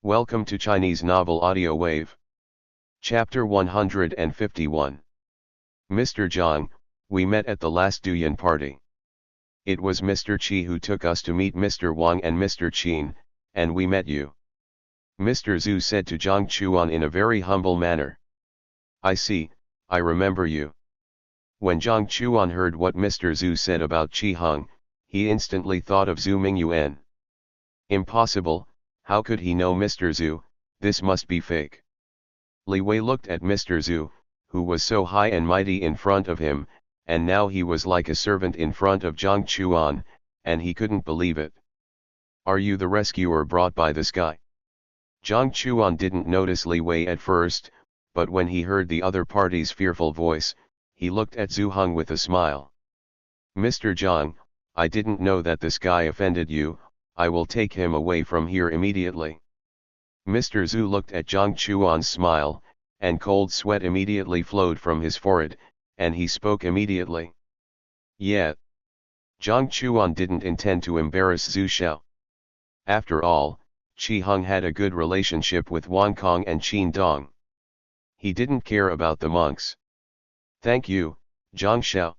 Welcome to Chinese Novel Audio Wave. Chapter 151. Mr. Jiang, we met at the last Duyan party. It was Mr. Qi who took us to meet Mr. Wang and Mr. Qin, and we met you. Mr. Zhu said to Jiang Chuan in a very humble manner. I see, I remember you. When Jiang Chuan heard what Mr. Zhu said about Qi Heng, he instantly thought of Zhu Mingyuan. Impossible, how could he know Mr. Zhu? This must be fake. Li Wei looked at Mr. Zhu, who was so high and mighty in front of him, and now he was like a servant in front of Jiang Chuan, and he couldn't believe it. Are you the rescuer brought by this guy? Jiang Chuan didn't notice Li Wei at first, but when he heard the other party's fearful voice, he looked at Zhu Heng with a smile. Mr. Jiang, I didn't know that this guy offended you. I will take him away from here immediately. Mr. Zhu looked at Jiang Chuan's smile, and cold sweat immediately flowed from his forehead, and he spoke immediately. Yeah. Jiang Chuan didn't intend to embarrass Zhu Xiao. After all, Qi Heng had a good relationship with Wang Kong and Qin Dong. He didn't care about the monks. Thank you, Jiang Xiao.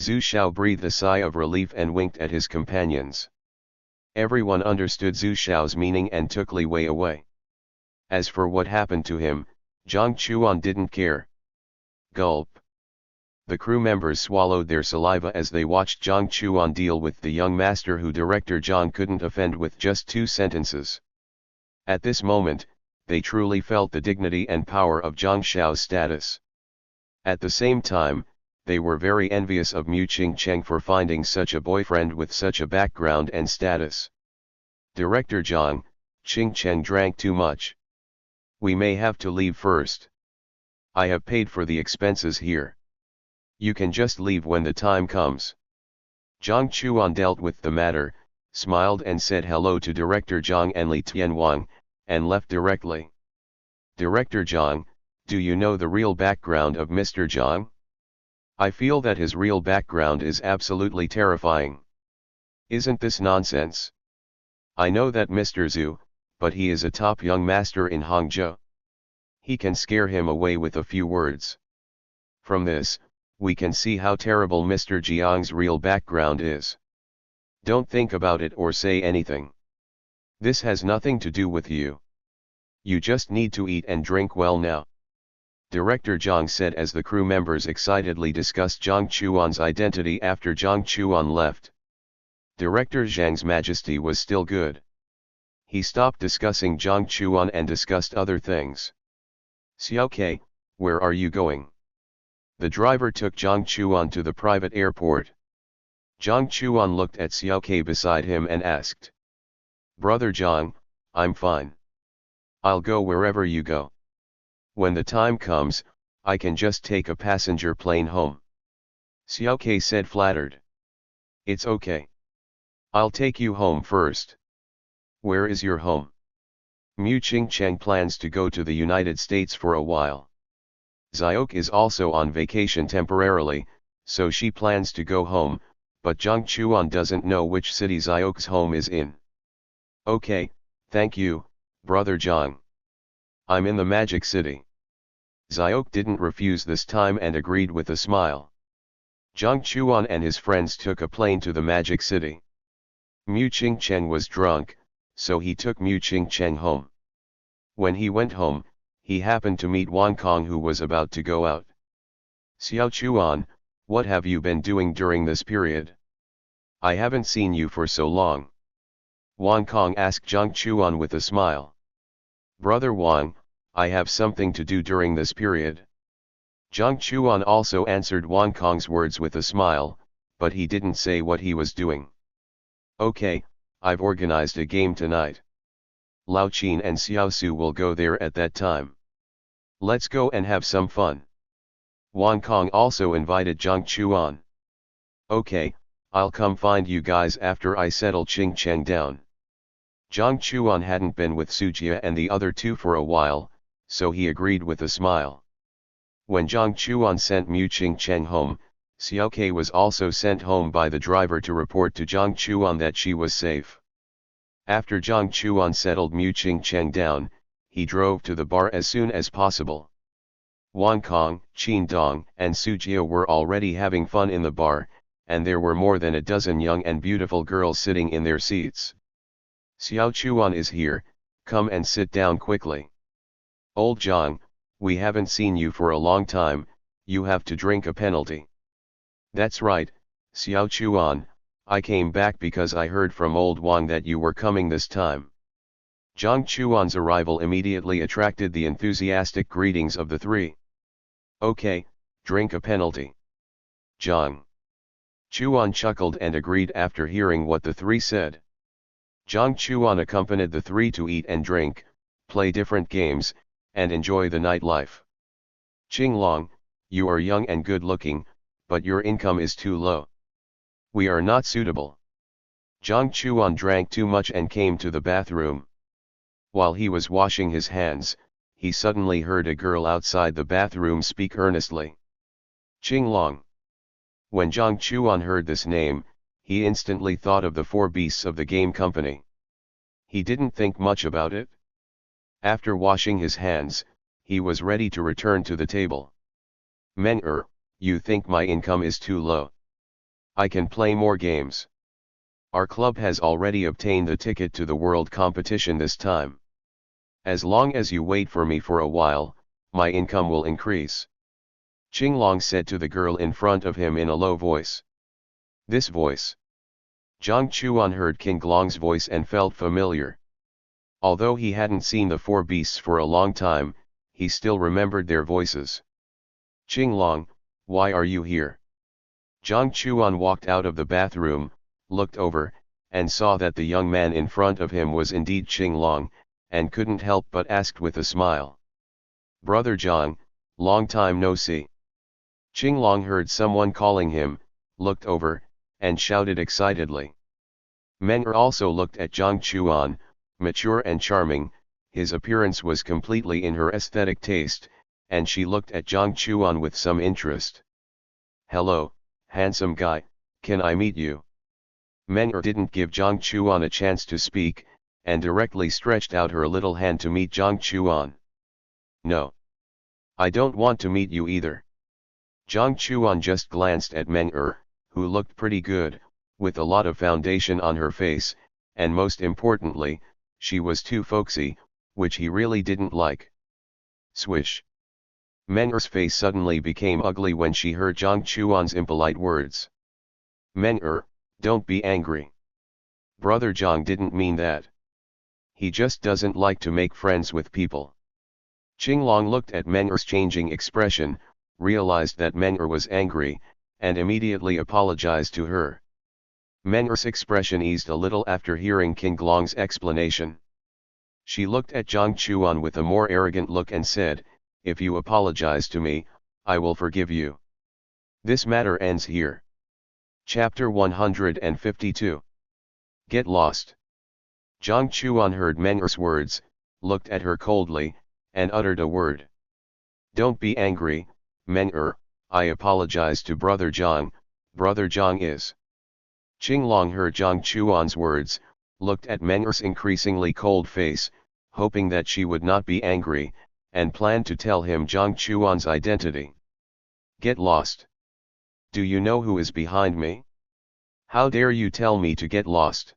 Zhu Xiao breathed a sigh of relief and winked at his companions. Everyone understood Zhu Xiao's meaning and took Li Wei away. As for what happened to him, Jiang Chuan didn't care. Gulp. The crew members swallowed their saliva as they watched Jiang Chuan deal with the young master who Director Jiang couldn't offend with just 2 sentences. At this moment, they truly felt the dignity and power of Jiang Xiao's status. At the same time, they were very envious of Mu Qingcheng for finding such a boyfriend with such a background and status. Director Jiang, Qingcheng drank too much. We may have to leave first. I have paid for the expenses here. You can just leave when the time comes. Jiang Chuan dealt with the matter, smiled and said hello to Director Jiang and Li Tianwang, and left directly. Director Jiang, do you know the real background of Mr. Jiang? I feel that his real background is absolutely terrifying. Isn't this nonsense? I know that Mr. Zhu, but he is a top young master in Hangzhou. He can scare him away with a few words. From this, we can see how terrible Mr. Jiang's real background is. Don't think about it or say anything. This has nothing to do with you. You just need to eat and drink well now. Director Jiang said as the crew members excitedly discussed Jiang Chuan's identity after Jiang Chuan left. Director Zhang's majesty was still good. He stopped discussing Jiang Chuan and discussed other things. Xiao Ke, where are you going? The driver took Jiang Chuan to the private airport. Jiang Chuan looked at Xiao Ke beside him and asked. Brother Jiang, I'm fine. I'll go wherever you go. When the time comes, I can just take a passenger plane home. Xiao Ke said flattered. It's okay. I'll take you home first. Where is your home? Mu Qingcheng plans to go to the United States for a while. Xiaoke is also on vacation temporarily, so she plans to go home, but Jiang Chuan doesn't know which city Xiaoke's home is in. Okay, thank you, Brother Jiang. I'm in the Magic City. Xiaoke didn't refuse this time and agreed with a smile. Jiang Chuan and his friends took a plane to the Magic City. Mu Qingcheng was drunk, so he took Mu Qingcheng home. When he went home, he happened to meet Wang Kong who was about to go out. Xiao Chuan, what have you been doing during this period? I haven't seen you for so long. Wang Kong asked Jiang Chuan with a smile. Brother Wang, I have something to do during this period. Jiang Chuan also answered Wang Kong's words with a smile, but he didn't say what he was doing. Okay, I've organized a game tonight. Lao Qin and Xiao Su will go there at that time. Let's go and have some fun. Wang Kong also invited Jiang Chuan. Okay, I'll come find you guys after I settle Qingcheng down. Jiang Chuan hadn't been with Sujia and the other two for a while, so he agreed with a smile. When Jiang Chuan sent Mu Qingcheng home, Xiao Ke was also sent home by the driver to report to Jiang Chuan that she was safe. After Jiang Chuan settled Mu Qing Cheng down, he drove to the bar as soon as possible. Wang Kong, Qin Dong, and Su Jiao were already having fun in the bar, and there were more than a dozen young and beautiful girls sitting in their seats. Xiao Chuan is here, come and sit down quickly. Old Jiang, we haven't seen you for a long time, you have to drink a penalty. That's right, Xiao Chuan, I came back because I heard from old Wang that you were coming this time. Jiang Chuan's arrival immediately attracted the enthusiastic greetings of the three. Okay, drink a penalty. Jiang Chuan chuckled and agreed after hearing what the three said. Jiang Chuan accompanied the three to eat and drink, play different games, and enjoy the nightlife. Qinglong, you are young and good looking, but your income is too low. We are not suitable. Jiang Chuan drank too much and came to the bathroom. While he was washing his hands, he suddenly heard a girl outside the bathroom speak earnestly. Qinglong. When Jiang Chuan heard this name, he instantly thought of the four beasts of the game company. He didn't think much about it. After washing his hands, he was ready to return to the table. Men-er, you think my income is too low? I can play more games. Our club has already obtained the ticket to the world competition this time. As long as you wait for me for a while, my income will increase. Qinglong said to the girl in front of him in a low voice. This voice. Jiang Chuan heard Qinglong's voice and felt familiar. Although he hadn't seen the four beasts for a long time, he still remembered their voices. Qinglong, why are you here? Jiang Chuan walked out of the bathroom, looked over, and saw that the young man in front of him was indeed Qinglong, and couldn't help but asked with a smile. Brother Jiang, long time no see. Qinglong heard someone calling him, looked over, and shouted excitedly. Men-er also looked at Jiang Chuan, mature and charming, his appearance was completely in her aesthetic taste, and she looked at Jiang Chuan with some interest. Hello, handsome guy, can I meet you? Men-er didn't give Jiang Chuan a chance to speak, and directly stretched out her little hand to meet Jiang Chuan. No. I don't want to meet you either. Jiang Chuan just glanced at Men-er, who looked pretty good, with a lot of foundation on her face, and most importantly, she was too folksy, which he really didn't like. Swish. Men-er's face suddenly became ugly when she heard Jiang Chuan's impolite words. Men-er, don't be angry. Brother Jiang didn't mean that. He just doesn't like to make friends with people. Qinglong looked at Men-er's changing expression, realized that Men-er was angry, and immediately apologized to her. Men-er's expression eased a little after hearing Qinglong's explanation. She looked at Jiang Chuan with a more arrogant look and said, if you apologize to me, I will forgive you. This matter ends here. Chapter 152. Get lost. Jiang Chuan heard Men-er's words, looked at her coldly, and uttered a word. Don't be angry, Men-er, I apologize to Brother Jiang, Brother Jiang is. Qinglong heard Jiang Chuan's words, looked at Men-er's increasingly cold face, hoping that she would not be angry, and planned to tell him Jiang Chuan's identity. Get lost. Do you know who is behind me? How dare you tell me to get lost?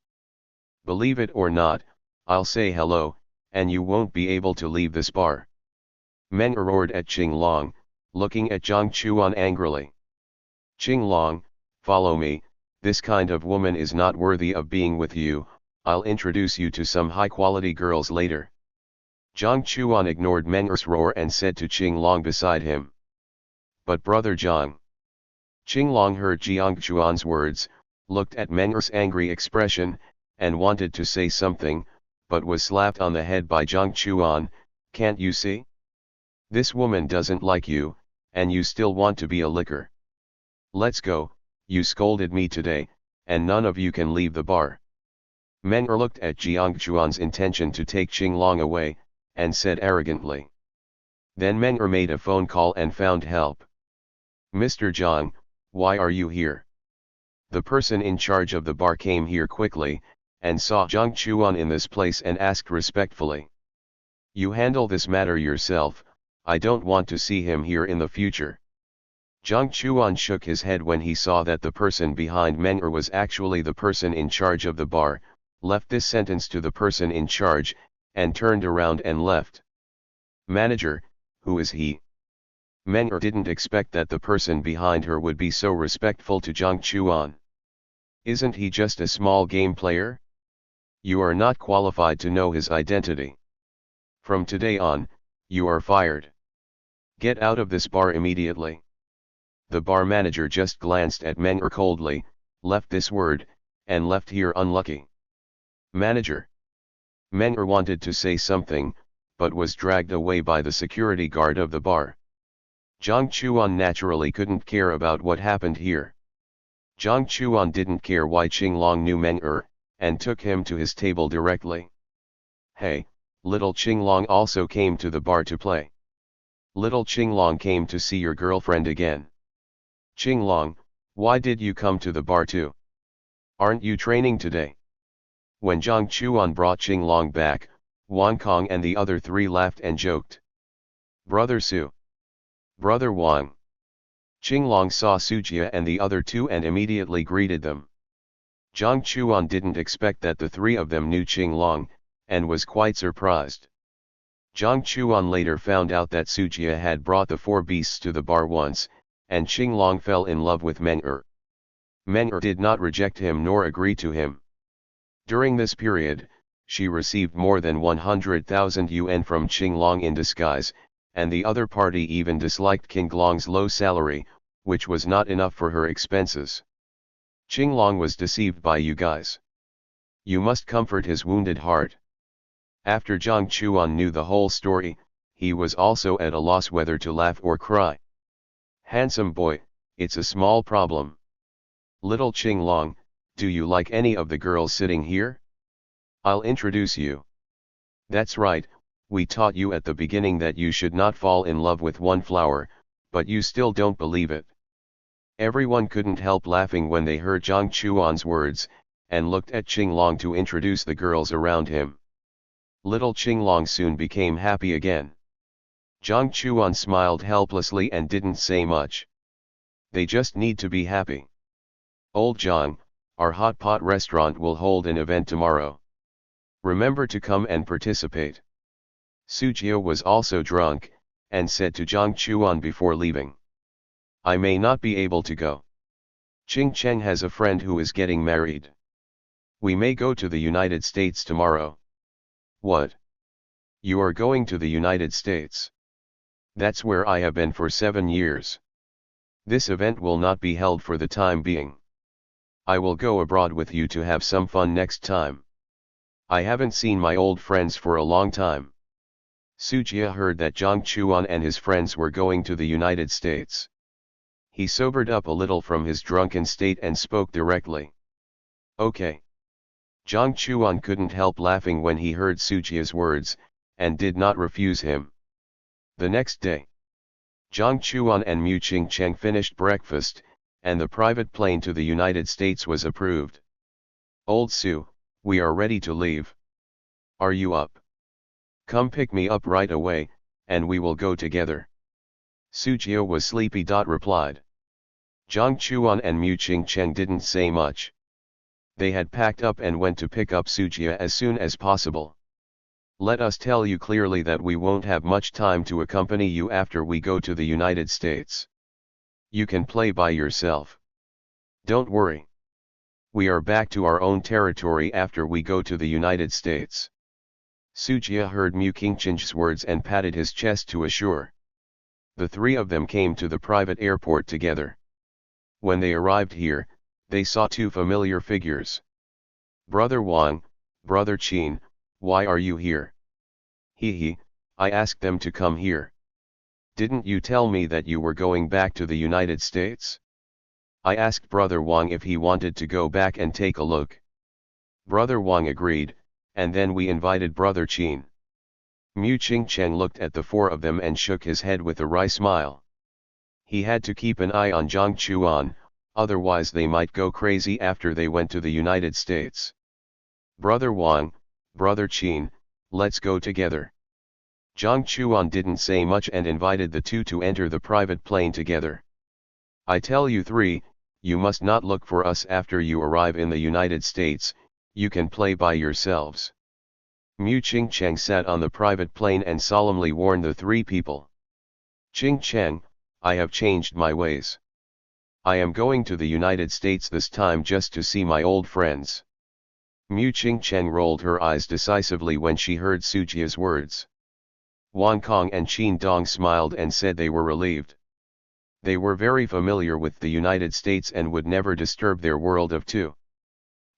Believe it or not, I'll say hello, and you won't be able to leave this bar. Men-er roared at Qinglong, looking at Jiang Chuan angrily. Qinglong, follow me, this kind of woman is not worthy of being with you, I'll introduce you to some high-quality girls later. Jiang Chuan ignored Men-er's roar and said to Qinglong beside him. But Brother Jiang. Qinglong heard Jiang Chuan's words, looked at Men-er's angry expression, and wanted to say something, but was slapped on the head by Jiang Chuan. Can't you see? This woman doesn't like you, and you still want to be a licker. Let's go, you scolded me today, and none of you can leave the bar. Men-er looked at Jiang Chuan's intention to take Qinglong away, and said arrogantly. Then Men-er made a phone call and found help. Mr. Jiang, why are you here? The person in charge of the bar came here quickly, and saw Jiang Chuan in this place and asked respectfully. "You handle this matter yourself, I don't want to see him here in the future." Jiang Chuan shook his head when he saw that the person behind Menger was actually the person in charge of the bar, left this sentence to the person in charge, and turned around and left. "Manager, who is he?" Menger didn't expect that the person behind her would be so respectful to Jiang Chuan. "Isn't he just a small game player? You are not qualified to know his identity. From today on, you are fired. Get out of this bar immediately." The bar manager just glanced at Menger coldly, left this word, and left here unlucky. "Manager." Menger wanted to say something, but was dragged away by the security guard of the bar. Jiang Chuan naturally couldn't care about what happened here. Jiang Chuan didn't care why Qinglong knew Menger, and took him to his table directly. "Hey, little Qinglong also came to the bar to play. Little Qinglong came to see your girlfriend again. Qinglong, why did you come to the bar too? Aren't you training today?" When Jiang Chuan brought Qinglong back, Wang Kong and the other three laughed and joked. "Brother Su. Brother Wang." Qinglong saw Sujia and the other two and immediately greeted them. Jiang Chuan didn't expect that the three of them knew Qinglong, and was quite surprised. Jiang Chuan later found out that Sujia had brought the four beasts to the bar once, and Qinglong fell in love with Menger. Menger did not reject him nor agree to him. During this period, she received more than 100,000 yuan from Qinglong in disguise, and the other party even disliked Qinglong's low salary, which was not enough for her expenses. Qinglong was deceived by you guys. You must comfort his wounded heart. After Jiang Chuan knew the whole story, he was also at a loss whether to laugh or cry. "Handsome boy, it's a small problem. Little Qinglong, do you like any of the girls sitting here? I'll introduce you. That's right, we taught you at the beginning that you should not fall in love with one flower, but you still don't believe it." Everyone couldn't help laughing when they heard Jiang Chuan's words, and looked at Qinglong to introduce the girls around him. Little Qinglong soon became happy again. Jiang Chuan smiled helplessly and didn't say much. They just need to be happy. "Old Jiang, our hot pot restaurant will hold an event tomorrow. Remember to come and participate." Sujia was also drunk, and said to Jiang Chuan before leaving, "I may not be able to go. Qing Cheng has a friend who is getting married. We may go to the United States tomorrow." "What? You are going to the United States? That's where I have been for 7 years. This event will not be held for the time being. I will go abroad with you to have some fun next time. I haven't seen my old friends for a long time." Sujia heard that Jiang Chuan and his friends were going to the United States. He sobered up a little from his drunken state and spoke directly. "Okay." Jiang Chuan couldn't help laughing when he heard Sujia's words, and did not refuse him. The next day, Jiang Chuan and Mu Qingcheng finished breakfast, and the private plane to the United States was approved. "Old Su, we are ready to leave. Are you up? Come pick me up right away, and we will go together." Sujia was sleepy. Replied. Jiang Chuan and Mu Qingcheng didn't say much. They had packed up and went to pick up Sujia as soon as possible. "Let us tell you clearly that we won't have much time to accompany you after we go to the United States. You can play by yourself. Don't worry. We are back to our own territory after we go to the United States." Sujia heard Mu Qingcheng's words and patted his chest to assure. The three of them came to the private airport together. When they arrived here, they saw two familiar figures. "Brother Wang, Brother Qin, why are you here?" He, I asked them to come here. Didn't you tell me that you were going back to the United States? I asked Brother Wang if he wanted to go back and take a look. Brother Wang agreed, and then we invited Brother Qin. Mu Qingcheng looked at the four of them and shook his head with a wry smile. He had to keep an eye on Jiang Chuan, otherwise they might go crazy after they went to the United States. Brother Wang, Brother Qin, let's go together. Jiang Chuan didn't say much and invited the two to enter the private plane together. I tell you three, you must not look for us after you arrive in the United States, you can play by yourselves. Mu Qingcheng sat on the private plane and solemnly warned the three people. Qingcheng, I have changed my ways. I am going to the United States this time just to see my old friends. Mu Qingcheng rolled her eyes decisively when she heard Sujia's words. Wang Kong and Qin Dong smiled and said they were relieved. They were very familiar with the United States and would never disturb their world of two.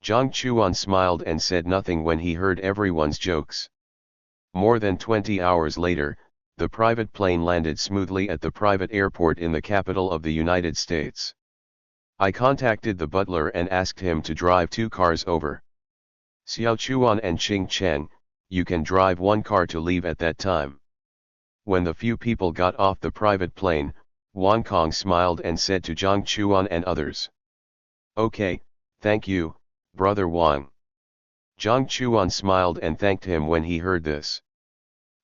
Jiang Chuan smiled and said nothing when he heard everyone's jokes. More than 20 hours later, the private plane landed smoothly at the private airport in the capital of the United States. I contacted the butler and asked him to drive 2 cars over. Xiao Chuan and Qing Cheng, you can drive 1 car to leave at that time. When the few people got off the private plane, Wang Kong smiled and said to Jiang Chuan and others. Okay, thank you, Brother Wang. Jiang Chuan smiled and thanked him when he heard this.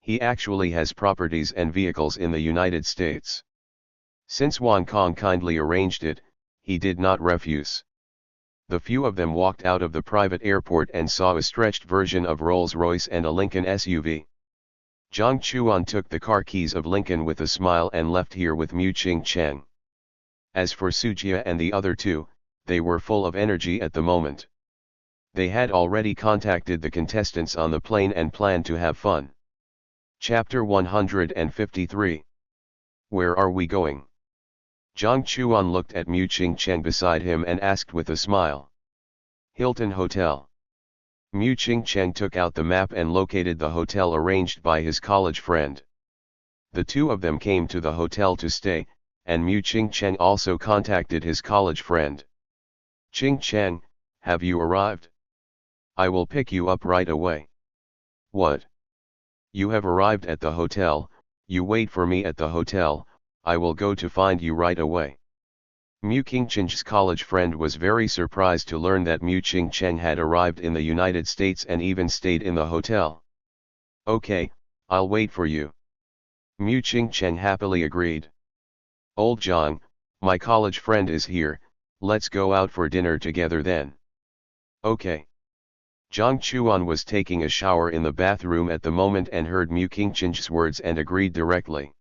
He actually has properties and vehicles in the United States. Since Wang Kong kindly arranged it, he did not refuse. The few of them walked out of the private airport and saw a stretched version of Rolls-Royce and a Lincoln SUV. Jiang Chuan took the car keys of Lincoln with a smile and left here with Mu Qingcheng. As for Sujia and the other two, they were full of energy at the moment. They had already contacted the contestants on the plane and planned to have fun. Chapter 153. Where are we going? Jiang Chuan looked at Mu Qingcheng beside him and asked with a smile. Hilton Hotel. Mu Qingcheng took out the map and located the hotel arranged by his college friend. The two of them came to the hotel to stay, and Mu Qingcheng also contacted his college friend. Qingcheng, have you arrived? I will pick you up right away. What? You have arrived at the hotel, you wait for me at the hotel, I will go to find you right away. Mu Qingcheng's college friend was very surprised to learn that Mu Qingcheng had arrived in the United States and even stayed in the hotel. Okay, I'll wait for you. Mu Qingcheng happily agreed. Old Jiang, my college friend is here, let's go out for dinner together then. Okay. Jiang Chuan was taking a shower in the bathroom at the moment and heard Mu Qingcheng's words and agreed directly.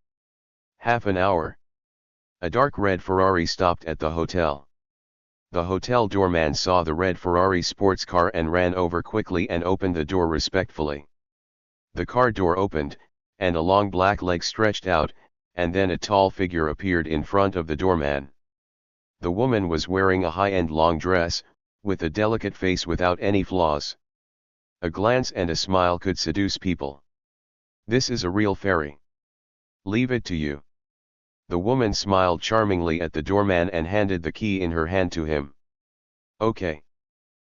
Half an hour. A dark red Ferrari stopped at the hotel. The hotel doorman saw the red Ferrari sports car and ran over quickly and opened the door respectfully. The car door opened, and a long black leg stretched out, and then a tall figure appeared in front of the doorman. The woman was wearing a high-end long dress, with a delicate face without any flaws. A glance and a smile could seduce people. This is a real fairy. Leave it to you. The woman smiled charmingly at the doorman and handed the key in her hand to him. Okay.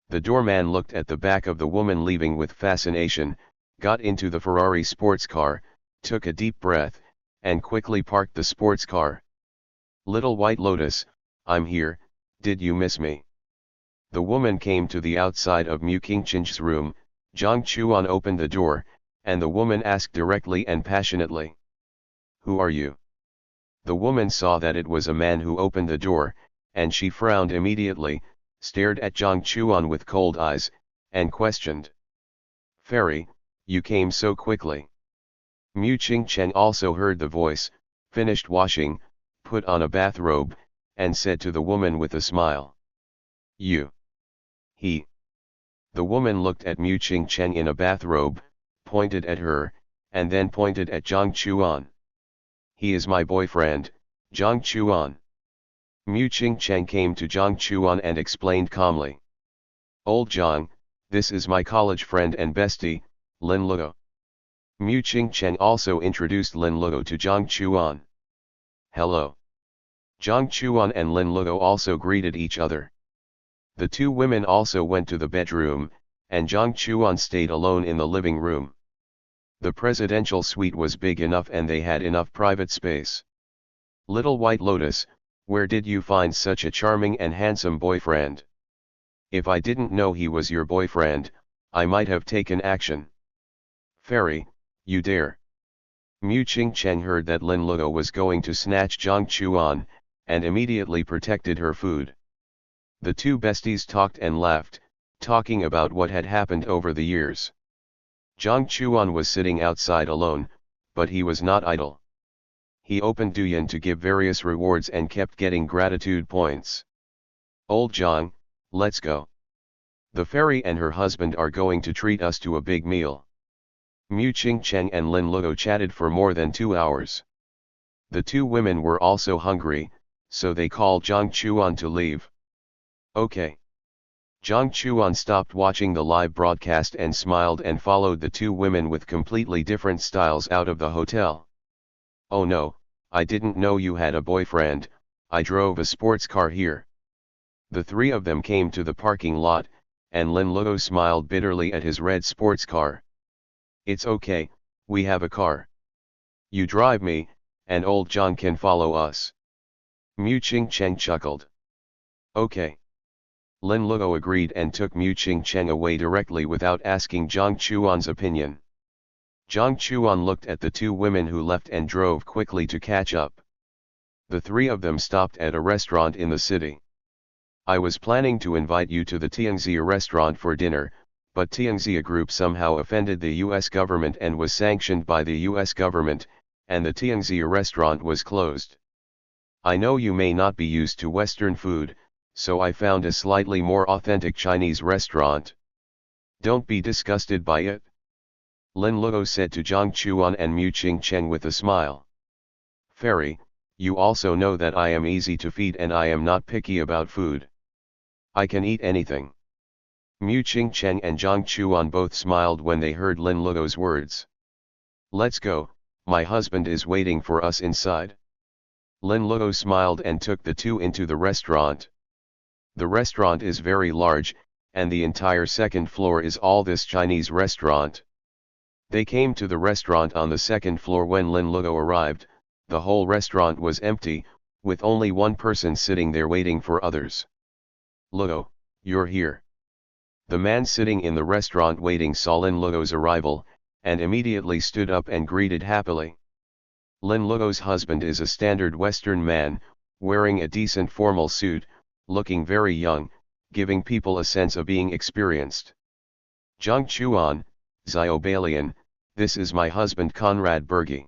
The doorman looked at the back of the woman leaving with fascination, got into the Ferrari sports car, took a deep breath, and quickly parked the sports car. Little White Lotus, I'm here, did you miss me? The woman came to the outside of Mu Qingcheng's room. Jiang Chuan opened the door, and the woman asked directly and passionately. Who are you? The woman saw that it was a man who opened the door, and she frowned immediately, stared at Jiang Chuan with cold eyes, and questioned. Fairy, you came so quickly. Mu Qingcheng also heard the voice, finished washing, put on a bathrobe, and said to the woman with a smile. You. He. The woman looked at Mu Qingcheng in a bathrobe, pointed at her, and then pointed at Jiang Chuan. He is my boyfriend, Jiang Chuan. Mu Qingcheng came to Jiang Chuan and explained calmly. Old Jiang, this is my college friend and bestie, Lin Luo. Mu Qingcheng also introduced Lin Luo to Jiang Chuan. Hello. Jiang Chuan and Lin Luo also greeted each other. The two women also went to the bedroom, and Jiang Chuan stayed alone in the living room. The presidential suite was big enough and they had enough private space. Little White Lotus, where did you find such a charming and handsome boyfriend? If I didn't know he was your boyfriend, I might have taken action. Fairy, you dare. Mu Qingcheng heard that Lin Luo was going to snatch Jiang Chuan, and immediately protected her food. The two besties talked and laughed, talking about what had happened over the years. Jiang Chuan was sitting outside alone, but he was not idle. He opened Douyin to give various rewards and kept getting gratitude points. Old Jiang, let's go. The fairy and her husband are going to treat us to a big meal. Mu Qingcheng and Lin Luo chatted for more than 2 hours. The two women were also hungry, so they called Jiang Chuan to leave. Okay. Jiang Chuan stopped watching the live broadcast and smiled and followed the two women with completely different styles out of the hotel. Oh no, I didn't know you had a boyfriend, I drove a sports car here. The three of them came to the parking lot, and Lin Luo smiled bitterly at his red sports car. It's okay, we have a car. You drive me, and old Jiang can follow us. Mu Qingcheng chuckled. Okay. Lin Luo agreed and took Mu Qingcheng away directly without asking Jiang Chuan's opinion. Jiang Chuan looked at the two women who left and drove quickly to catch up. The three of them stopped at a restaurant in the city. I was planning to invite you to the Tianxia restaurant for dinner, but Tianxia Group somehow offended the US government and was sanctioned by the US government, and the Tianxia restaurant was closed. I know you may not be used to Western food, so I found a slightly more authentic Chinese restaurant. Don't be disgusted by it. Lin Luo said to Jiang Chuan and Mu Qingcheng with a smile. Fairy, you also know that I am easy to feed and I am not picky about food. I can eat anything. Mu Qingcheng and Jiang Chuan both smiled when they heard Lin Luo's words. Let's go, my husband is waiting for us inside. Lin Luo smiled and took the two into the restaurant. The restaurant is very large, and the entire second floor is all this Chinese restaurant. They came to the restaurant on the second floor when Lin Luo arrived. The whole restaurant was empty, with only one person sitting there waiting for others. Luo, you're here. The man sitting in the restaurant waiting saw Lin Luo's arrival, and immediately stood up and greeted happily. Lin Luo's husband is a standard Western man, wearing a decent formal suit, looking very young, giving people a sense of being experienced. Jiang Chuan, Xiaobalian, this is my husband Conrad Berge.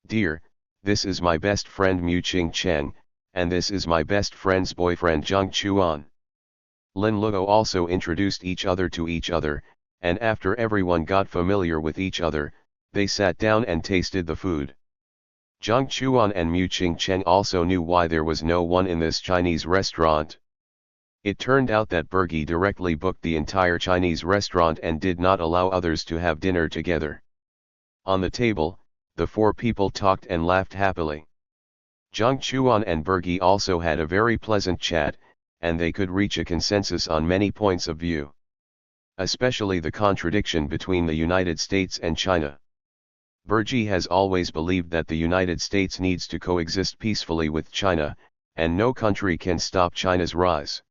Dear, this is my best friend Mu Qingcheng, and this is my best friend's boyfriend Jiang Chuan. Lin Luo also introduced each other to each other, and after everyone got familiar with each other, they sat down and tasted the food. Jiang Chuan and Mu Qingcheng also knew why there was no one in this Chinese restaurant. It turned out that Berge directly booked the entire Chinese restaurant and did not allow others to have dinner together. On the table, the four people talked and laughed happily. Jiang Chuan and Berge also had a very pleasant chat, and they could reach a consensus on many points of view. Especially the contradiction between the United States and China. Berge has always believed that the United States needs to coexist peacefully with China, and no country can stop China's rise.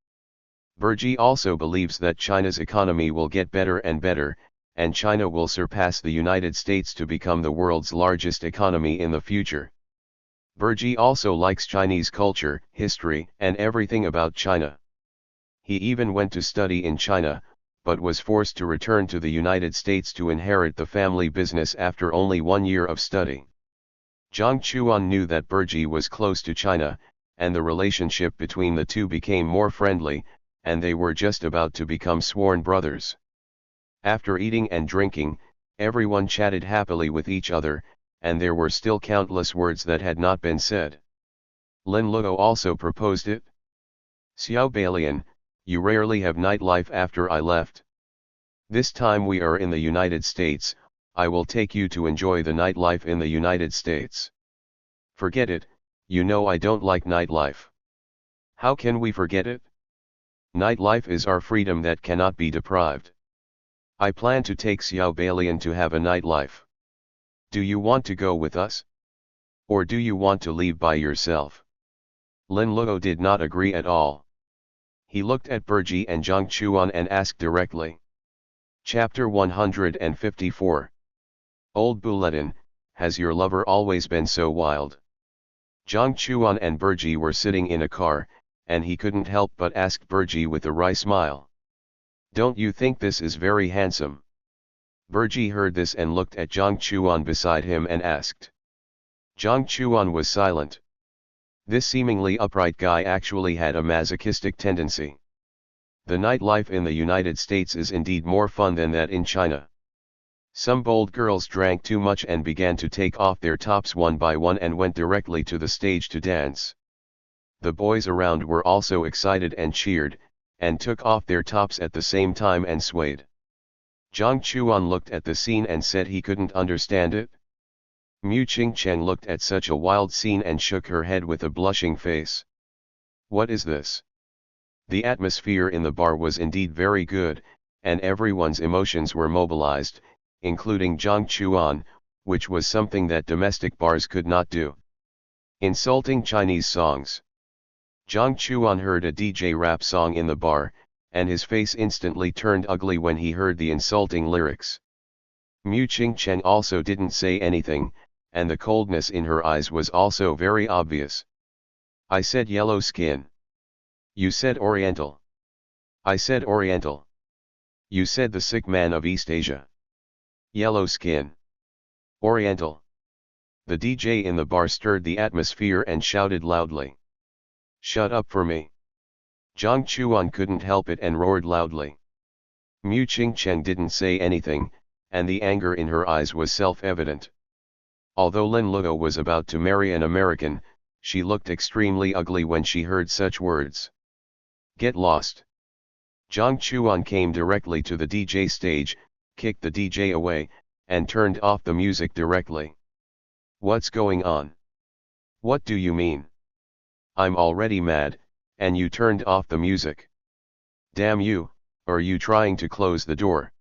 Berge also believes that China's economy will get better and better, and China will surpass the United States to become the world's largest economy in the future. Berge also likes Chinese culture, history, and everything about China. He even went to study in China, but was forced to return to the United States to inherit the family business after only 1 year of study. Jiang Chuan knew that Berge was close to China, and the relationship between the two became more friendly, and they were just about to become sworn brothers. After eating and drinking, everyone chatted happily with each other, and there were still countless words that had not been said. Lin Luo also proposed it. Xiaobalian, you rarely have nightlife after I left. This time we are in the United States, I will take you to enjoy the nightlife in the United States. Forget it, you know I don't like nightlife. How can we forget it? Nightlife is our freedom that cannot be deprived. I plan to take Xiaobalian to have a nightlife. Do you want to go with us? Or do you want to leave by yourself? Lin Luo did not agree at all. He looked at Berge and Jiang Chuan and asked directly. Chapter 154. Old Bulletin, has your lover always been so wild? Jiang Chuan and Burji were sitting in a car, and he couldn't help but ask Burji with a wry smile. Don't you think this is very handsome? Burji heard this and looked at Jiang Chuan beside him and asked. Jiang Chuan was silent. This seemingly upright guy actually had a masochistic tendency. The nightlife in the United States is indeed more fun than that in China. Some bold girls drank too much and began to take off their tops one by one and went directly to the stage to dance. The boys around were also excited and cheered, and took off their tops at the same time and swayed. Jiang Chuan looked at the scene and said he couldn't understand it. Mu Qingcheng looked at such a wild scene and shook her head with a blushing face. What is this? The atmosphere in the bar was indeed very good, and everyone's emotions were mobilized, including Jiang Chuan, which was something that domestic bars could not do. Insulting Chinese songs. Jiang Chuan heard a DJ rap song in the bar, and his face instantly turned ugly when he heard the insulting lyrics. Mu Qingcheng also didn't say anything, and the coldness in her eyes was also very obvious. I said yellow skin. You said Oriental. I said Oriental. You said the sick man of East Asia. Yellow skin. Oriental. The DJ in the bar stirred the atmosphere and shouted loudly. Shut up for me. Jiang Chuan couldn't help it and roared loudly. Mu Qingcheng didn't say anything, and the anger in her eyes was self-evident. Although Lin Luo was about to marry an American, she looked extremely ugly when she heard such words. Get lost. Jiang Chuan came directly to the DJ stage, kicked the DJ away, and turned off the music directly. What's going on? What do you mean? I'm already mad, and you turned off the music. Damn you, are you trying to close the door?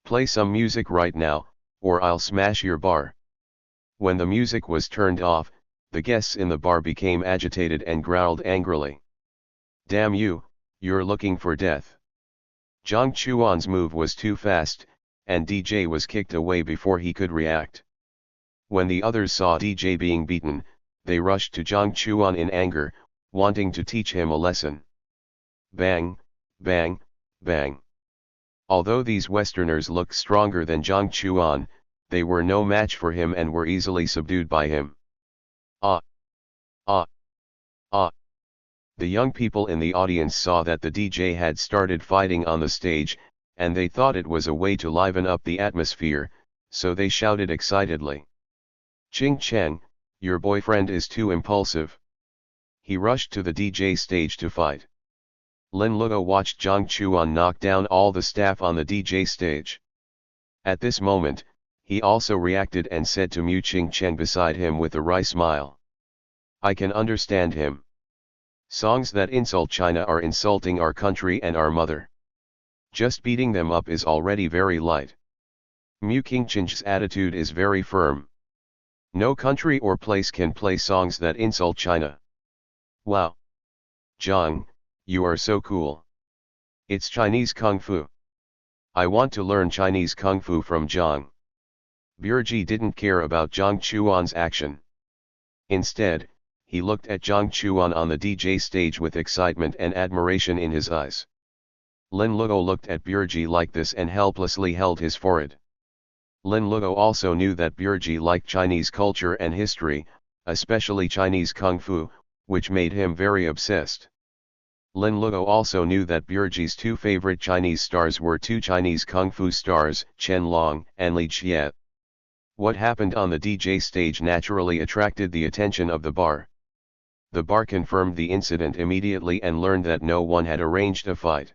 Play some music right now, or I'll smash your bar. When the music was turned off, the guests in the bar became agitated and growled angrily. Damn you, you're looking for death. Jiang Chuan's move was too fast, and DJ was kicked away before he could react. When the others saw DJ being beaten, they rushed to Jiang Chuan in anger, wanting to teach him a lesson. Bang, bang, bang. Although these Westerners looked stronger than Jiang Chuan, they were no match for him and were easily subdued by him. Ah! Ah! Ah! The young people in the audience saw that the DJ had started fighting on the stage, and they thought it was a way to liven up the atmosphere, so they shouted excitedly. Ching Cheng, your boyfriend is too impulsive. He rushed to the DJ stage to fight. Lin Luo watched Jiang Chuan knock down all the staff on the DJ stage. At this moment, he also reacted and said to Mu Qingcheng beside him with a wry smile. I can understand him. Songs that insult China are insulting our country and our mother. Just beating them up is already very light. Mu Qingcheng's attitude is very firm. No country or place can play songs that insult China. Wow! Jiang, you are so cool. It's Chinese Kung Fu. I want to learn Chinese Kung Fu from Jiang. Burji didn't care about Jiang Chuan's action. Instead, he looked at Jiang Chuan on the DJ stage with excitement and admiration in his eyes. Lin Luo looked at Burji like this and helplessly held his forehead. Lin Luo also knew that Burji liked Chinese culture and history, especially Chinese Kung Fu, which made him very obsessed. Lin Luo also knew that Burji's two favorite Chinese stars were two Chinese Kung Fu stars, Chen Long and Li Jie. What happened on the DJ stage naturally attracted the attention of the bar. The bar confirmed the incident immediately and learned that no one had arranged a fight.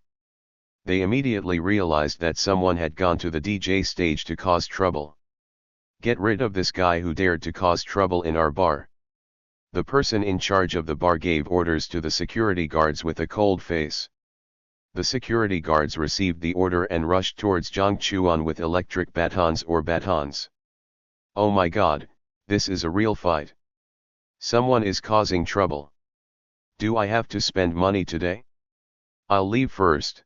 They immediately realized that someone had gone to the DJ stage to cause trouble. Get rid of this guy who dared to cause trouble in our bar. The person in charge of the bar gave orders to the security guards with a cold face. The security guards received the order and rushed towards Jiang Chuan with electric batons or batons. Oh my god, this is a real fight. Someone is causing trouble. Do I have to spend money today? I'll leave first.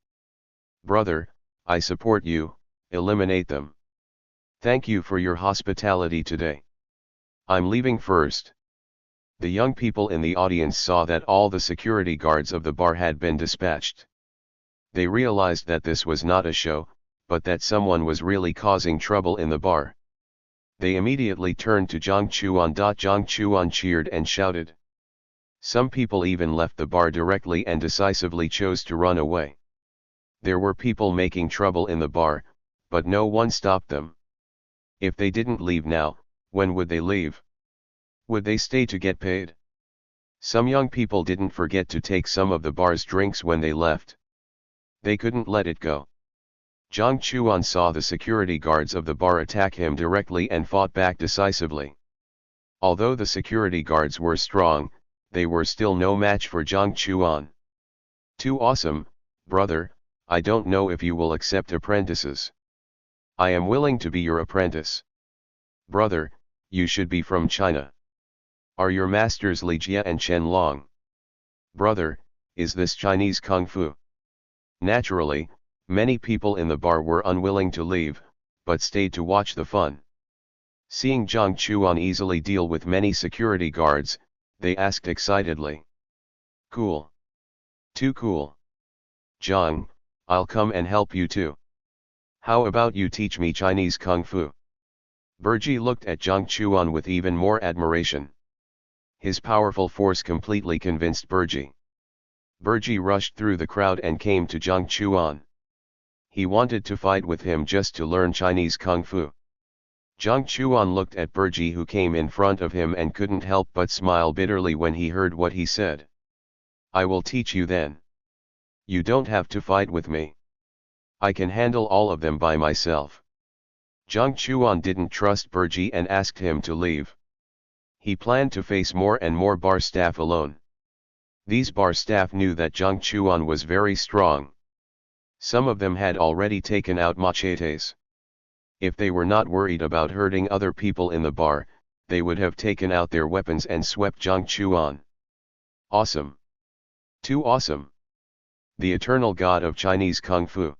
Brother, I support you, eliminate them. Thank you for your hospitality today. I'm leaving first. The young people in the audience saw that all the security guards of the bar had been dispatched. They realized that this was not a show, but that someone was really causing trouble in the bar. They immediately turned to Jiang Chuan. Jiang Chuan cheered and shouted. Some people even left the bar directly and decisively chose to run away. There were people making trouble in the bar, but no one stopped them. If they didn't leave now, when would they leave? Would they stay to get paid? Some young people didn't forget to take some of the bar's drinks when they left. They couldn't let it go. Jiang Chuan saw the security guards of the bar attack him directly and fought back decisively. Although the security guards were strong, they were still no match for Jiang Chuan. Too awesome, brother, I don't know if you will accept apprentices. I am willing to be your apprentice. Brother, you should be from China. Are your masters Li Jie and Chen Long? Brother, is this Chinese Kung Fu? Naturally, many people in the bar were unwilling to leave, but stayed to watch the fun. Seeing Jiang Chuan easily deal with many security guards, they asked excitedly. Cool. Too cool. Jiang, I'll come and help you too. How about you teach me Chinese Kung Fu? Burji looked at Jiang Chuan with even more admiration. His powerful force completely convinced Burji. Burji rushed through the crowd and came to Jiang Chuan. He wanted to fight with him just to learn Chinese Kung Fu. Jiang Chuan looked at Burji who came in front of him and couldn't help but smile bitterly when he heard what he said. I will teach you then. You don't have to fight with me. I can handle all of them by myself. Jiang Chuan didn't trust Burji and asked him to leave. He planned to face more and more bar staff alone. These bar staff knew that Jiang Chuan was very strong. Some of them had already taken out machetes. If they were not worried about hurting other people in the bar, they would have taken out their weapons and swept Jiang Chuan. Awesome. Too awesome. The eternal god of Chinese Kung Fu.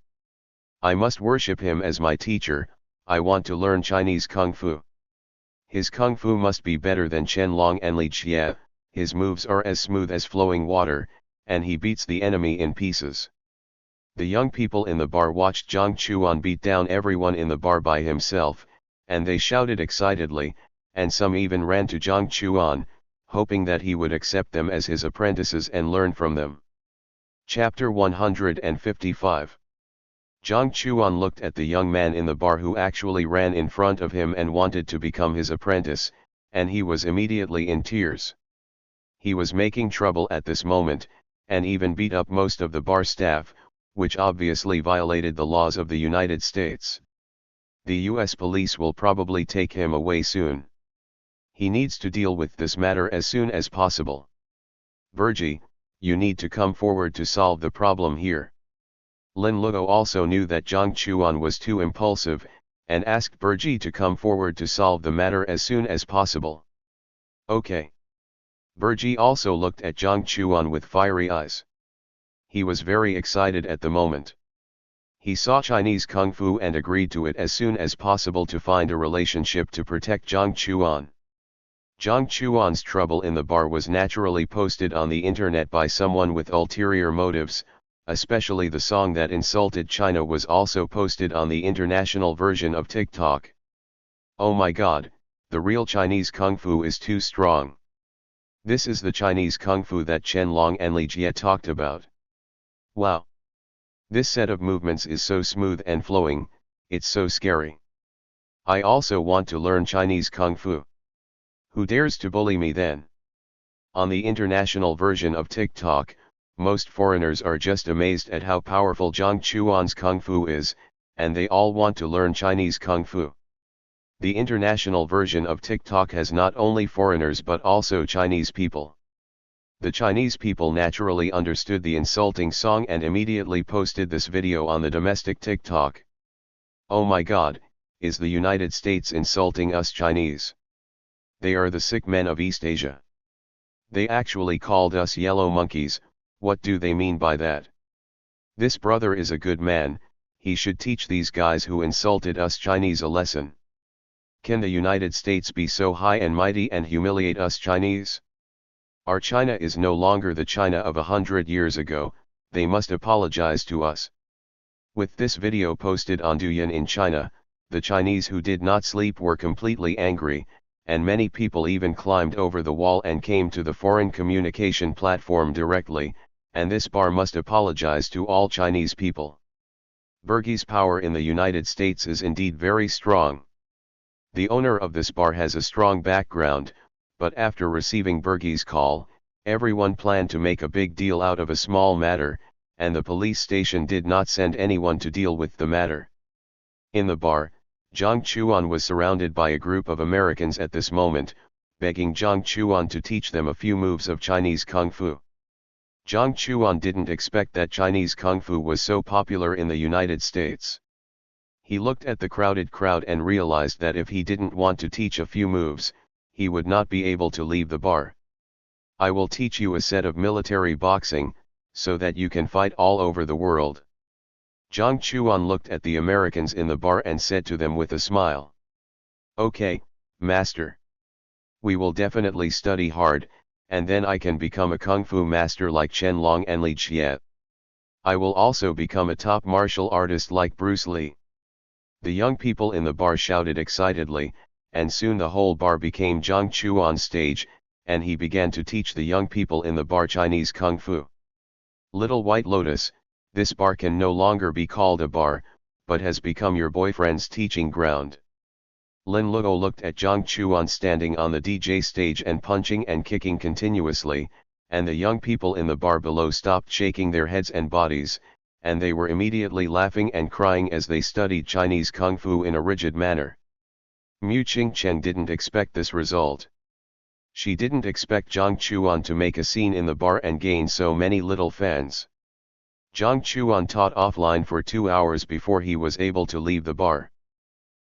I must worship him as my teacher. I want to learn Chinese Kung Fu. His Kung Fu must be better than Chen Long and Li Jie, his moves are as smooth as flowing water, and he beats the enemy in pieces. The young people in the bar watched Jiang Chuan beat down everyone in the bar by himself, and they shouted excitedly, and some even ran to Jiang Chuan, hoping that he would accept them as his apprentices and learn from them. Chapter 155. Jiang Chuan looked at the young man in the bar who actually ran in front of him and wanted to become his apprentice, and he was immediately in tears. He was making trouble at this moment, and even beat up most of the bar staff, which obviously violated the laws of the United States. The US police will probably take him away soon. He needs to deal with this matter as soon as possible. Burji, you need to come forward to solve the problem here. Lin Luo also knew that Jiang Chuan was too impulsive, and asked Burji to come forward to solve the matter as soon as possible. Okay. Burji also looked at Jiang Chuan with fiery eyes. He was very excited at the moment. He saw Chinese Kung Fu and agreed to it as soon as possible to find a relationship to protect Jiang Chuan. Jiang Chuan's trouble in the bar was naturally posted on the internet by someone with ulterior motives, especially the song that insulted China was also posted on the international version of TikTok. Oh my god, the real Chinese Kung Fu is too strong. This is the Chinese Kung Fu that Chen Long and Li Jie talked about. Wow. This set of movements is so smooth and flowing, it's so scary. I also want to learn Chinese Kung Fu. Who dares to bully me then? On the international version of TikTok, most foreigners are just amazed at how powerful Jiang Chuan's Kung Fu is, and they all want to learn Chinese Kung Fu. The international version of TikTok has not only foreigners but also Chinese people. The Chinese people naturally understood the insulting song and immediately posted this video on the domestic TikTok. Oh my god, is the United States insulting us Chinese? They are the sick men of East Asia. They actually called us yellow monkeys. What do they mean by that? This brother is a good man, he should teach these guys who insulted us Chinese a lesson. Can the United States be so high and mighty and humiliate us Chinese? Our China is no longer the China of 100 years ago, they must apologize to us. With this video posted on Douyin in China, the Chinese who did not sleep were completely angry, and many people even climbed over the wall and came to the foreign communication platform directly, and this bar must apologize to all Chinese people. Bergey's power in the United States is indeed very strong. The owner of this bar has a strong background, but after receiving Bergey's call, everyone planned to make a big deal out of a small matter, and the police station did not send anyone to deal with the matter. In the bar, Jiang Chuan was surrounded by a group of Americans at this moment, begging Jiang Chuan to teach them a few moves of Chinese Kung Fu. Jiang Chuan didn't expect that Chinese Kung Fu was so popular in the United States. He looked at the crowded crowd and realized that if he didn't want to teach a few moves, he would not be able to leave the bar. I will teach you a set of military boxing, so that you can fight all over the world. Jiang Chuan looked at the Americans in the bar and said to them with a smile. Okay, master. We will definitely study hard, and then I can become a Kung Fu master like Chen Long and Li Jie. I will also become a top martial artist like Bruce Lee. The young people in the bar shouted excitedly, and soon the whole bar became Jiang Chuan's stage, and he began to teach the young people in the bar Chinese Kung Fu. Little White Lotus, this bar can no longer be called a bar, but has become your boyfriend's teaching ground. Lin Luo looked at Jiang Chuan standing on the DJ stage and punching and kicking continuously, and the young people in the bar below stopped shaking their heads and bodies, and they were immediately laughing and crying as they studied Chinese Kung Fu in a rigid manner. Mu Qingcheng didn't expect this result. She didn't expect Jiang Chuan to make a scene in the bar and gain so many little fans. Jiang Chuan taught offline for 2 hours before he was able to leave the bar.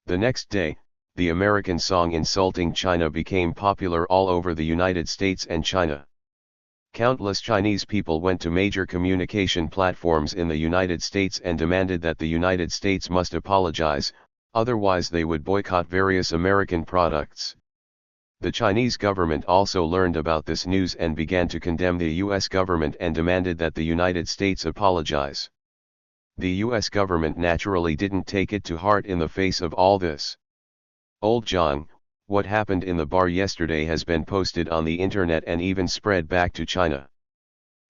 The next day, the American song Insulting China became popular all over the United States and China. Countless Chinese people went to major communication platforms in the United States and demanded that the United States must apologize, otherwise they would boycott various American products. The Chinese government also learned about this news and began to condemn the US government and demanded that the United States apologize. The US government naturally didn't take it to heart in the face of all this. Old Jiang, what happened in the bar yesterday has been posted on the internet and even spread back to China.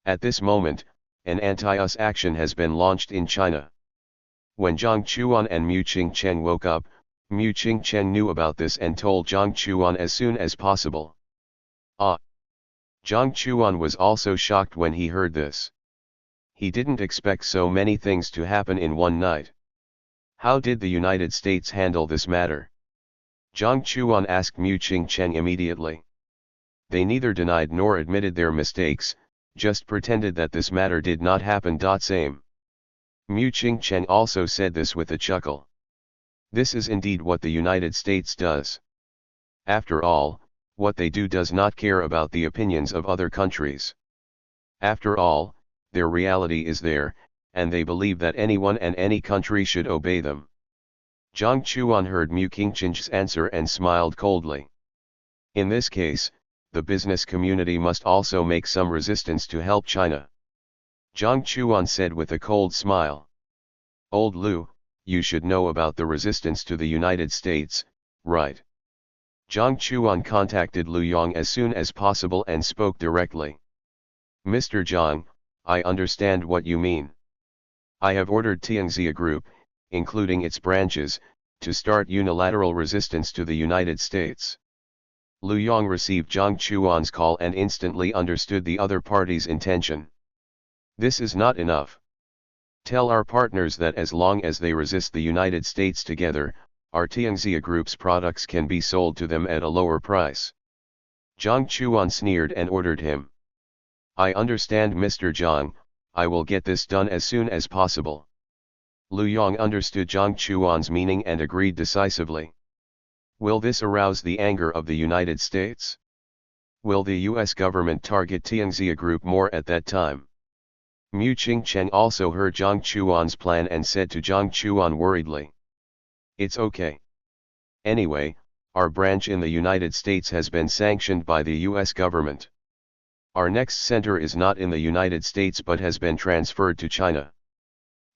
At this moment, an anti-us action has been launched in China. When Jiang Chuan and Mu Qingcheng woke up, Mu Qingcheng knew about this and told Jiang Chuan as soon as possible. Jiang Chuan was also shocked when he heard this. He didn't expect so many things to happen in one night. How did the United States handle this matter? Jiang Chuan asked Mu Qingcheng immediately. They neither denied nor admitted their mistakes, just pretended that this matter did not happen. Same. Mu Qingcheng also said this with a chuckle. This is indeed what the United States does. After all, what they do does not care about the opinions of other countries. After all, their reality is there, and they believe that anyone and any country should obey them. Jiang Chuan heard Mu Qingcheng's answer and smiled coldly. In this case, the business community must also make some resistance to help China. Jiang Chuan said with a cold smile. Old Lu, you should know about the resistance to the United States, right? Jiang Chuan contacted Lu Yong as soon as possible and spoke directly. Mr. Jiang, I understand what you mean. I have ordered Tianxia Group, including its branches, to start unilateral resistance to the United States. Lu Yong received Jiang Chuan's call and instantly understood the other party's intention. This is not enough. Tell our partners that as long as they resist the United States together, our Tianxia Group's products can be sold to them at a lower price. Jiang Chuan sneered and ordered him. I understand, Mr. Jiang, I will get this done as soon as possible. Lu Yong understood Jiang Chuan's meaning and agreed decisively. Will this arouse the anger of the United States? Will the US government target Tianxia Group more at that time? Mu Qingcheng also heard Jiang Chuan's plan and said to Jiang Chuan worriedly, "It's okay. Anyway, our branch in the United States has been sanctioned by the US government. Our next center is not in the United States but has been transferred to China.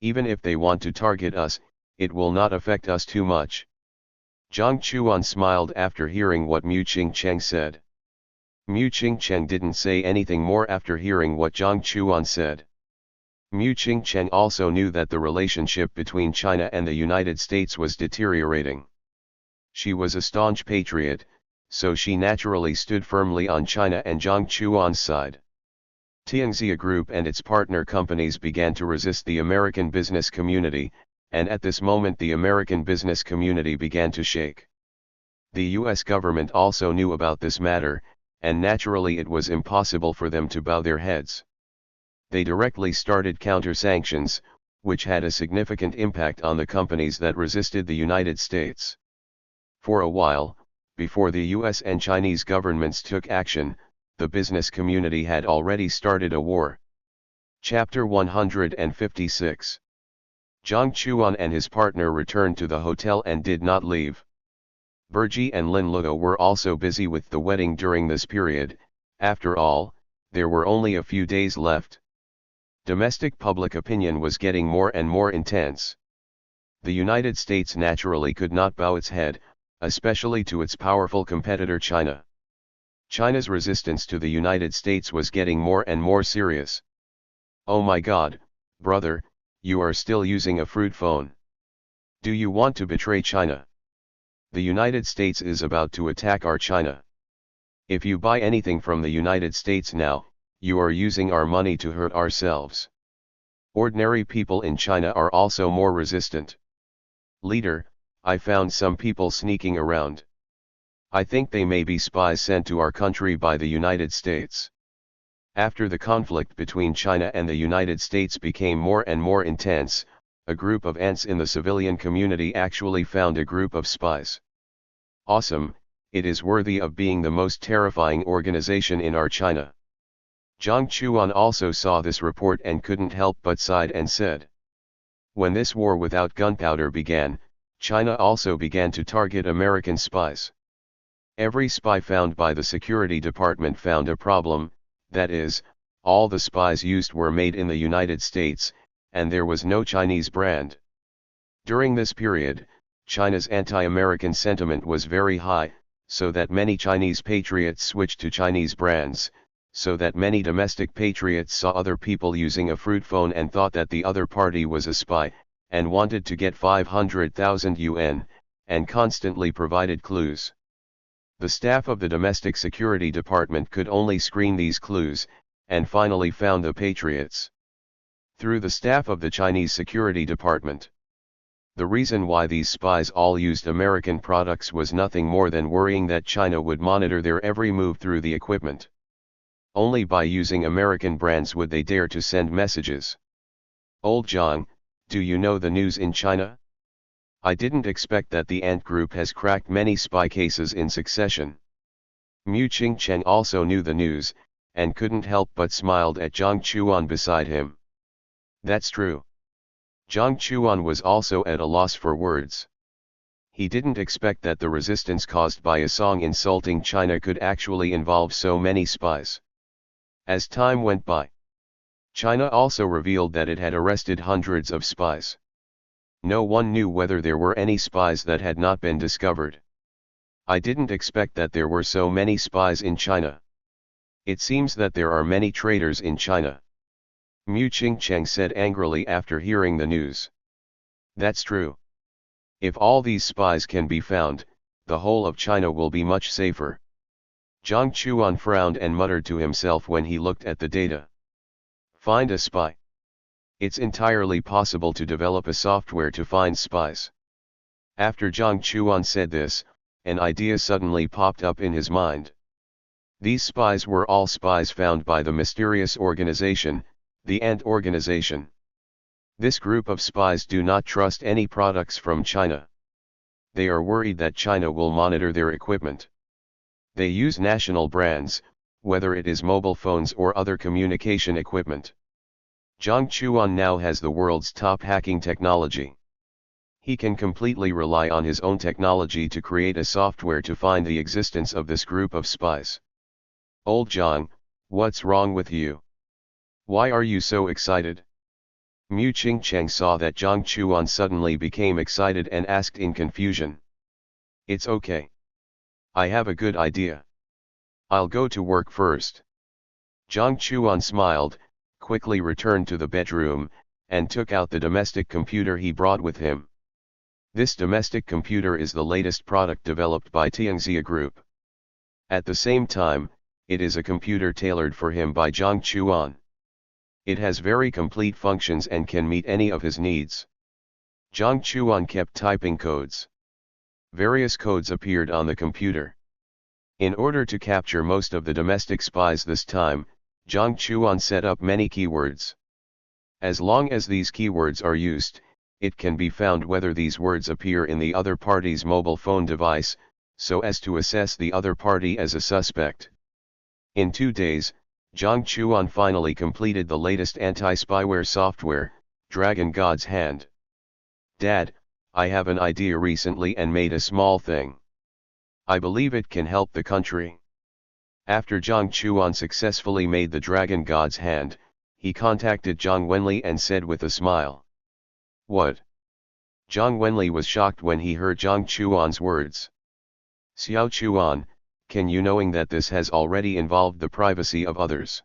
Even if they want to target us, it will not affect us too much." Jiang Chuan smiled after hearing what Mu Qingcheng said. Mu Qingcheng didn't say anything more after hearing what Jiang Chuan said. Mu Qingcheng also knew that the relationship between China and the United States was deteriorating. She was a staunch patriot, so she naturally stood firmly on China and Jiang Chuan's side. Tianxia Group and its partner companies began to resist the American business community, and at this moment the American business community began to shake. The US government also knew about this matter, and naturally it was impossible for them to bow their heads. They directly started counter-sanctions, which had a significant impact on the companies that resisted the United States. For a while, before the US and Chinese governments took action, the business community had already started a war. Chapter 156. Jiang Chuan and his partner returned to the hotel and did not leave. Berji and Lin Luo were also busy with the wedding during this period. After all, there were only a few days left. Domestic public opinion was getting more and more intense. The United States naturally could not bow its head, especially to its powerful competitor China. China's resistance to the United States was getting more and more serious. "Oh my God, brother, you are still using a fruit phone. Do you want to betray China? The United States is about to attack our China. If you buy anything from the United States now, you are using our money to hurt ourselves. Ordinary people in China are also more resistant. Leader, I found some people sneaking around. I think they may be spies sent to our country by the United States." After the conflict between China and the United States became more and more intense, a group of ants in the civilian community actually found a group of spies. Awesome, it is worthy of being the most terrifying organization in our China. Jiang Chuan also saw this report and couldn't help but sighed and said, "When this war without gunpowder began, China also began to target American spies. Every spy found by the Security Department found a problem, that is, all the spies used were made in the United States, and there was no Chinese brand. During this period, China's anti-American sentiment was very high, so that many Chinese patriots switched to Chinese brands, so that many domestic patriots saw other people using a fruit phone and thought that the other party was a spy, and wanted to get 500,000 yuan, and constantly provided clues. The staff of the Domestic Security Department could only screen these clues, and finally found the patriots through the staff of the Chinese Security Department. The reason why these spies all used American products was nothing more than worrying that China would monitor their every move through the equipment. Only by using American brands would they dare to send messages. Old Jiang, do you know the news in China? I didn't expect that the Ant Group has cracked many spy cases in succession." Mu Qingcheng also knew the news, and couldn't help but smiled at Jiang Chuan beside him. That's true. Jiang Chuan was also at a loss for words. He didn't expect that the resistance caused by a song insulting China could actually involve so many spies. As time went by, China also revealed that it had arrested hundreds of spies. No one knew whether there were any spies that had not been discovered. I didn't expect that there were so many spies in China. It seems that there are many traitors in China. Mu Qingcheng said angrily after hearing the news. That's true. If all these spies can be found, the whole of China will be much safer. Jiang Chuan frowned and muttered to himself when he looked at the data. Find a spy. It's entirely possible to develop a software to find spies. After Jiang Chuan said this, an idea suddenly popped up in his mind. These spies were all spies found by the mysterious organization, the Ant Organization. This group of spies do not trust any products from China. They are worried that China will monitor their equipment. They use national brands, whether it is mobile phones or other communication equipment. Jiang Chuan now has the world's top hacking technology. He can completely rely on his own technology to create a software to find the existence of this group of spies. Old Jiang, what's wrong with you? Why are you so excited? Mu Qingcheng saw that Jiang Chuan suddenly became excited and asked in confusion. It's okay. I have a good idea. I'll go to work first. Jiang Chuan smiled, quickly returned to the bedroom, and took out the domestic computer he brought with him. This domestic computer is the latest product developed by Tianxia Group. At the same time, it is a computer tailored for him by Jiang Chuan. It has very complete functions and can meet any of his needs. Jiang Chuan kept typing codes. Various codes appeared on the computer. In order to capture most of the domestic spies this time, Jiang Chuan set up many keywords. As long as these keywords are used, it can be found whether these words appear in the other party's mobile phone device, so as to assess the other party as a suspect. In 2 days, Jiang Chuan finally completed the latest anti-spyware software, Dragon God's Hand. Dad, I have an idea recently and made a small thing. I believe it can help the country. After Jiang Chuan successfully made the Dragon God's Hand, he contacted Zhang Wenli and said with a smile. What? Zhang Wenli was shocked when he heard Jiang Chuan's words. Xiao Chuan, can you knowing that this has already involved the privacy of others?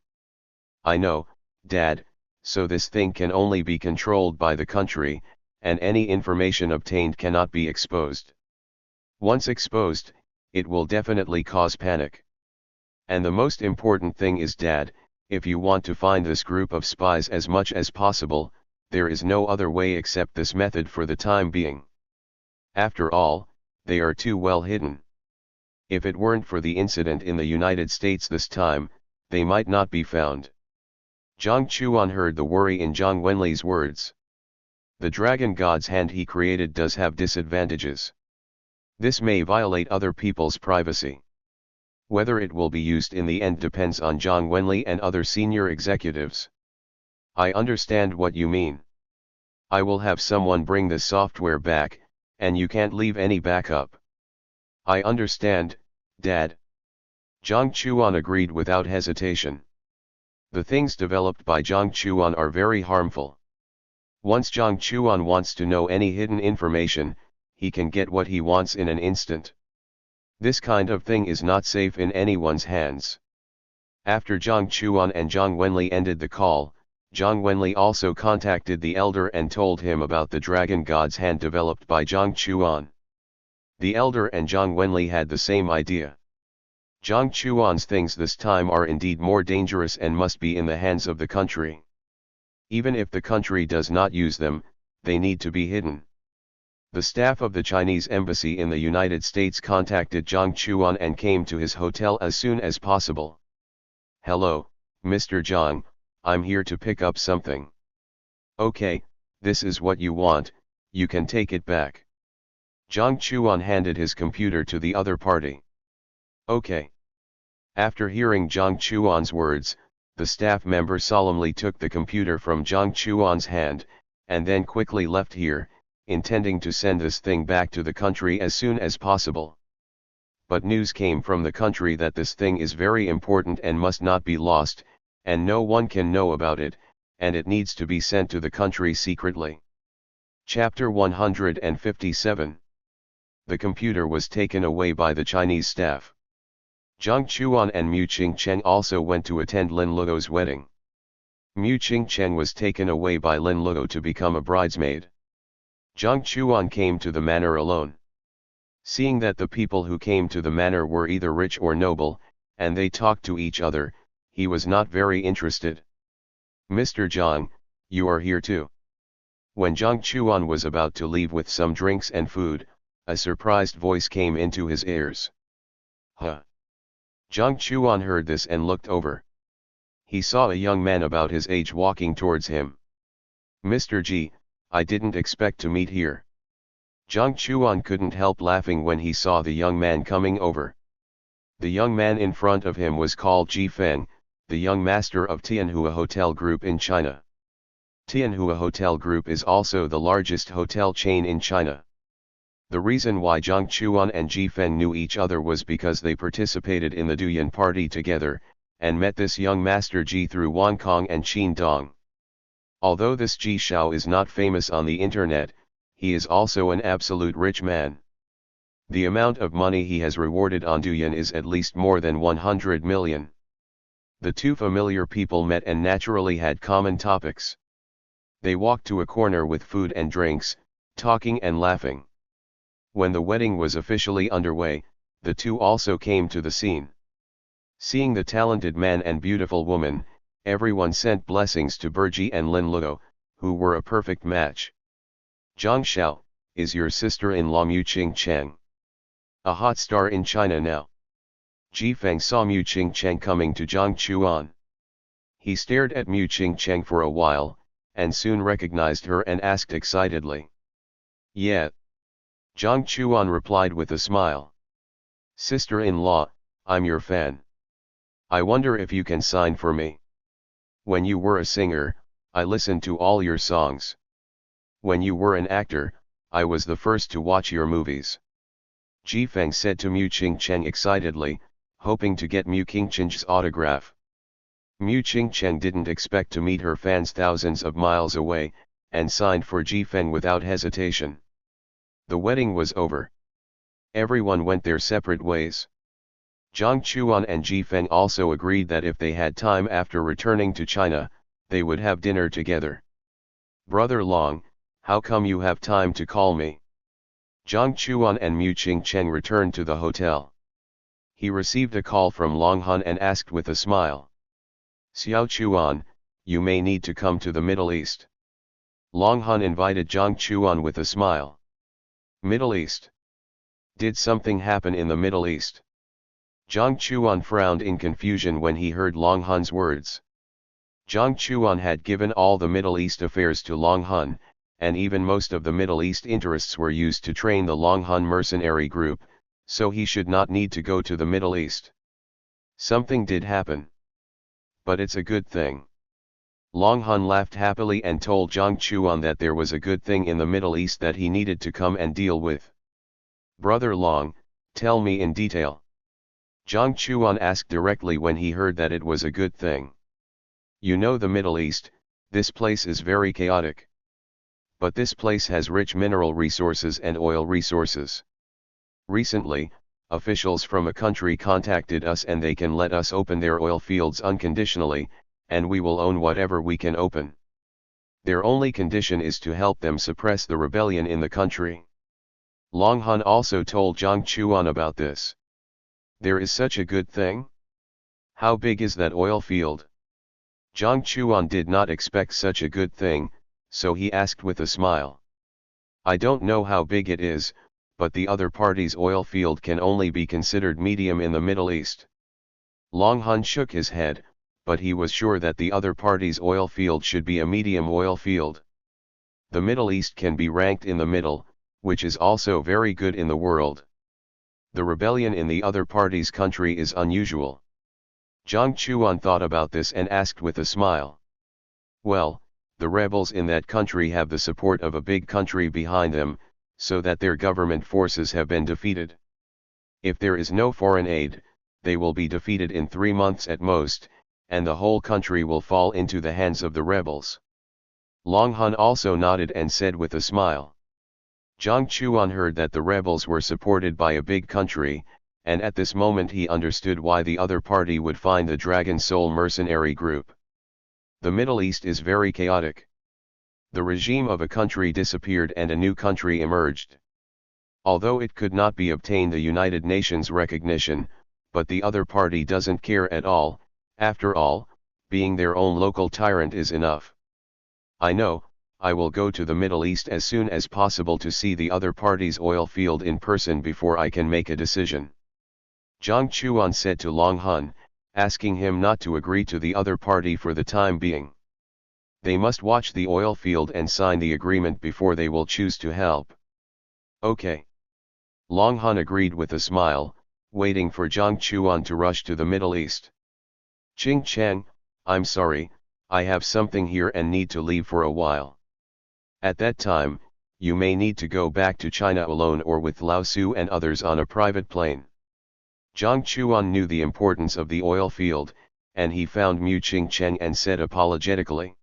I know, Dad, so this thing can only be controlled by the country, and any information obtained cannot be exposed. Once exposed, it will definitely cause panic. And the most important thing is, Dad, if you want to find this group of spies as much as possible, there is no other way except this method for the time being. After all, they are too well hidden. If it weren't for the incident in the United States this time, they might not be found. Jiang Chuan heard the worry in Zhang Wenli's words. The Dragon God's Hand he created does have disadvantages. This may violate other people's privacy. Whether it will be used in the end depends on Zhang Wenli and other senior executives. I understand what you mean. I will have someone bring this software back, and you can't leave any backup. I understand, Dad. Jiang Chuan agreed without hesitation. The things developed by Jiang Chuan are very harmful. Once Jiang Chuan wants to know any hidden information, he can get what he wants in an instant. This kind of thing is not safe in anyone's hands. After Jiang Chuan and Zhang Wenli ended the call, Zhang Wenli also contacted the elder and told him about the Dragon God's Hand developed by Jiang Chuan. The elder and Zhang Wenli had the same idea. Jiang Chuan's things this time are indeed more dangerous and must be in the hands of the country. Even if the country does not use them, they need to be hidden. The staff of the Chinese embassy in the United States contacted Jiang Chuan and came to his hotel as soon as possible. Hello, Mr. Jiang, I'm here to pick up something. Okay, this is what you want, you can take it back. Jiang Chuan handed his computer to the other party. Okay. After hearing Jiang Chuan's words, the staff member solemnly took the computer from Jiang Chuan's hand, and then quickly left here, intending to send this thing back to the country as soon as possible. But news came from the country that this thing is very important and must not be lost, and no one can know about it, and it needs to be sent to the country secretly. Chapter 157. The computer was taken away by the Chinese staff. Jiang Chuan and Mu Qingcheng also went to attend Lin Luo's wedding. Mu Qingcheng was taken away by Lin Luo to become a bridesmaid. Jiang Chuan came to the manor alone. Seeing that the people who came to the manor were either rich or noble, and they talked to each other, he was not very interested. Mr. Jiang, you are here too. When Jiang Chuan was about to leave with some drinks and food, a surprised voice came into his ears. Huh! Jiang Chuan heard this and looked over. He saw a young man about his age walking towards him. Mr. Ji, I didn't expect to meet here. Jiang Chuan couldn't help laughing when he saw the young man coming over. The young man in front of him was called Ji Feng, the young master of Tianhua Hotel Group in China. Tianhua Hotel Group is also the largest hotel chain in China. The reason why Jiang Chuan and Ji Feng knew each other was because they participated in the Douyin party together, and met this young master Ji through Wonkong and Qin Dong. Although this Ji Shao is not famous on the internet, he is also an absolute rich man. The amount of money he has rewarded on Douyin is at least more than 100 million. The two familiar people met and naturally had common topics. They walked to a corner with food and drinks, talking and laughing. When the wedding was officially underway, the two also came to the scene. Seeing the talented man and beautiful woman, everyone sent blessings to Berji and Lin Luo, who were a perfect match. Zhang Xiao, is your sister-in-law Mu Qingcheng a hot star in China now? Ji Feng saw Mu Qingcheng coming to Jiang Chuan. He stared at Mu Qingcheng for a while, and soon recognized her and asked excitedly. Yeah. Jiang Chuan replied with a smile. Sister-in-law, I'm your fan. I wonder if you can sign for me. When you were a singer, I listened to all your songs. When you were an actor, I was the first to watch your movies. Ji Feng said to Mu Qingcheng excitedly, hoping to get Mu Qingcheng's autograph. Mu Qingcheng didn't expect to meet her fans thousands of miles away, and signed for Ji Feng without hesitation. The wedding was over. Everyone went their separate ways. Jiang Chuan and Ji Feng also agreed that if they had time after returning to China, they would have dinner together. Brother Long, how come you have time to call me? Jiang Chuan and Mu Qingcheng returned to the hotel. He received a call from Long Han and asked with a smile. Xiao Chuan, you may need to come to the Middle East. Long Han invited Jiang Chuan with a smile. Middle East? Did something happen in the Middle East? Jiang Chuan frowned in confusion when he heard Long Han's words. Jiang Chuan had given all the Middle East affairs to Long Han, and even most of the Middle East interests were used to train the Long Han mercenary group, so he should not need to go to the Middle East. Something did happen. But it's a good thing. Long Han laughed happily and told Jiang Chuan that there was a good thing in the Middle East that he needed to come and deal with. Brother Long, tell me in detail. Jiang Chuan asked directly when he heard that it was a good thing. You know the Middle East, this place is very chaotic. But this place has rich mineral resources and oil resources. Recently, officials from a country contacted us and they can let us open their oil fields unconditionally, and we will own whatever we can open. Their only condition is to help them suppress the rebellion in the country. Long Han also told Jiang Chuan about this. There is such a good thing? How big is that oil field? Jiang Chuan did not expect such a good thing, so he asked with a smile. I don't know how big it is, but the other party's oil field can only be considered medium in the Middle East. Long Han shook his head, but he was sure that the other party's oil field should be a medium oil field. The Middle East can be ranked in the middle, which is also very good in the world. The rebellion in the other party's country is unusual. Jiang Chuan thought about this and asked with a smile. Well, the rebels in that country have the support of a big country behind them, so that their government forces have been defeated. If there is no foreign aid, they will be defeated in 3 months at most, and the whole country will fall into the hands of the rebels. Long Han also nodded and said with a smile. Jiang Chuan heard that the rebels were supported by a big country, and at this moment he understood why the other party would find the Dragon Soul mercenary group. The Middle East is very chaotic. The regime of a country disappeared and a new country emerged. Although it could not be obtained the United Nations recognition, but the other party doesn't care at all. After all, being their own local tyrant is enough. I know, I will go to the Middle East as soon as possible to see the other party's oil field in person before I can make a decision. Jiang Chuan said to Long Han, asking him not to agree to the other party for the time being. They must watch the oil field and sign the agreement before they will choose to help. Okay. Long Han agreed with a smile, waiting for Jiang Chuan to rush to the Middle East. Qingcheng, I'm sorry, I have something here and need to leave for a while. At that time, you may need to go back to China alone or with Lao Su and others on a private plane. Jiang Chuan knew the importance of the oil field, and he found Mu Qingcheng and said apologetically,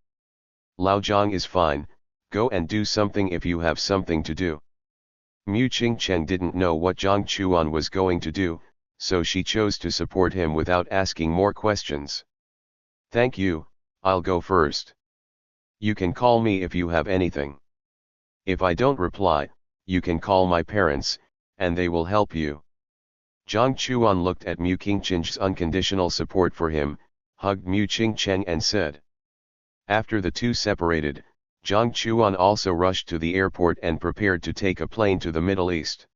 Lao Jiang is fine, go and do something if you have something to do. Mu Qingcheng didn't know what Jiang Chuan was going to do, so she chose to support him without asking more questions. Thank you, I'll go first. You can call me if you have anything. If I don't reply, you can call my parents, and they will help you. Jiang Chuan looked at Mu Qingcheng's unconditional support for him, hugged Mu Qingcheng and said. After the two separated, Jiang Chuan also rushed to the airport and prepared to take a plane to the Middle East.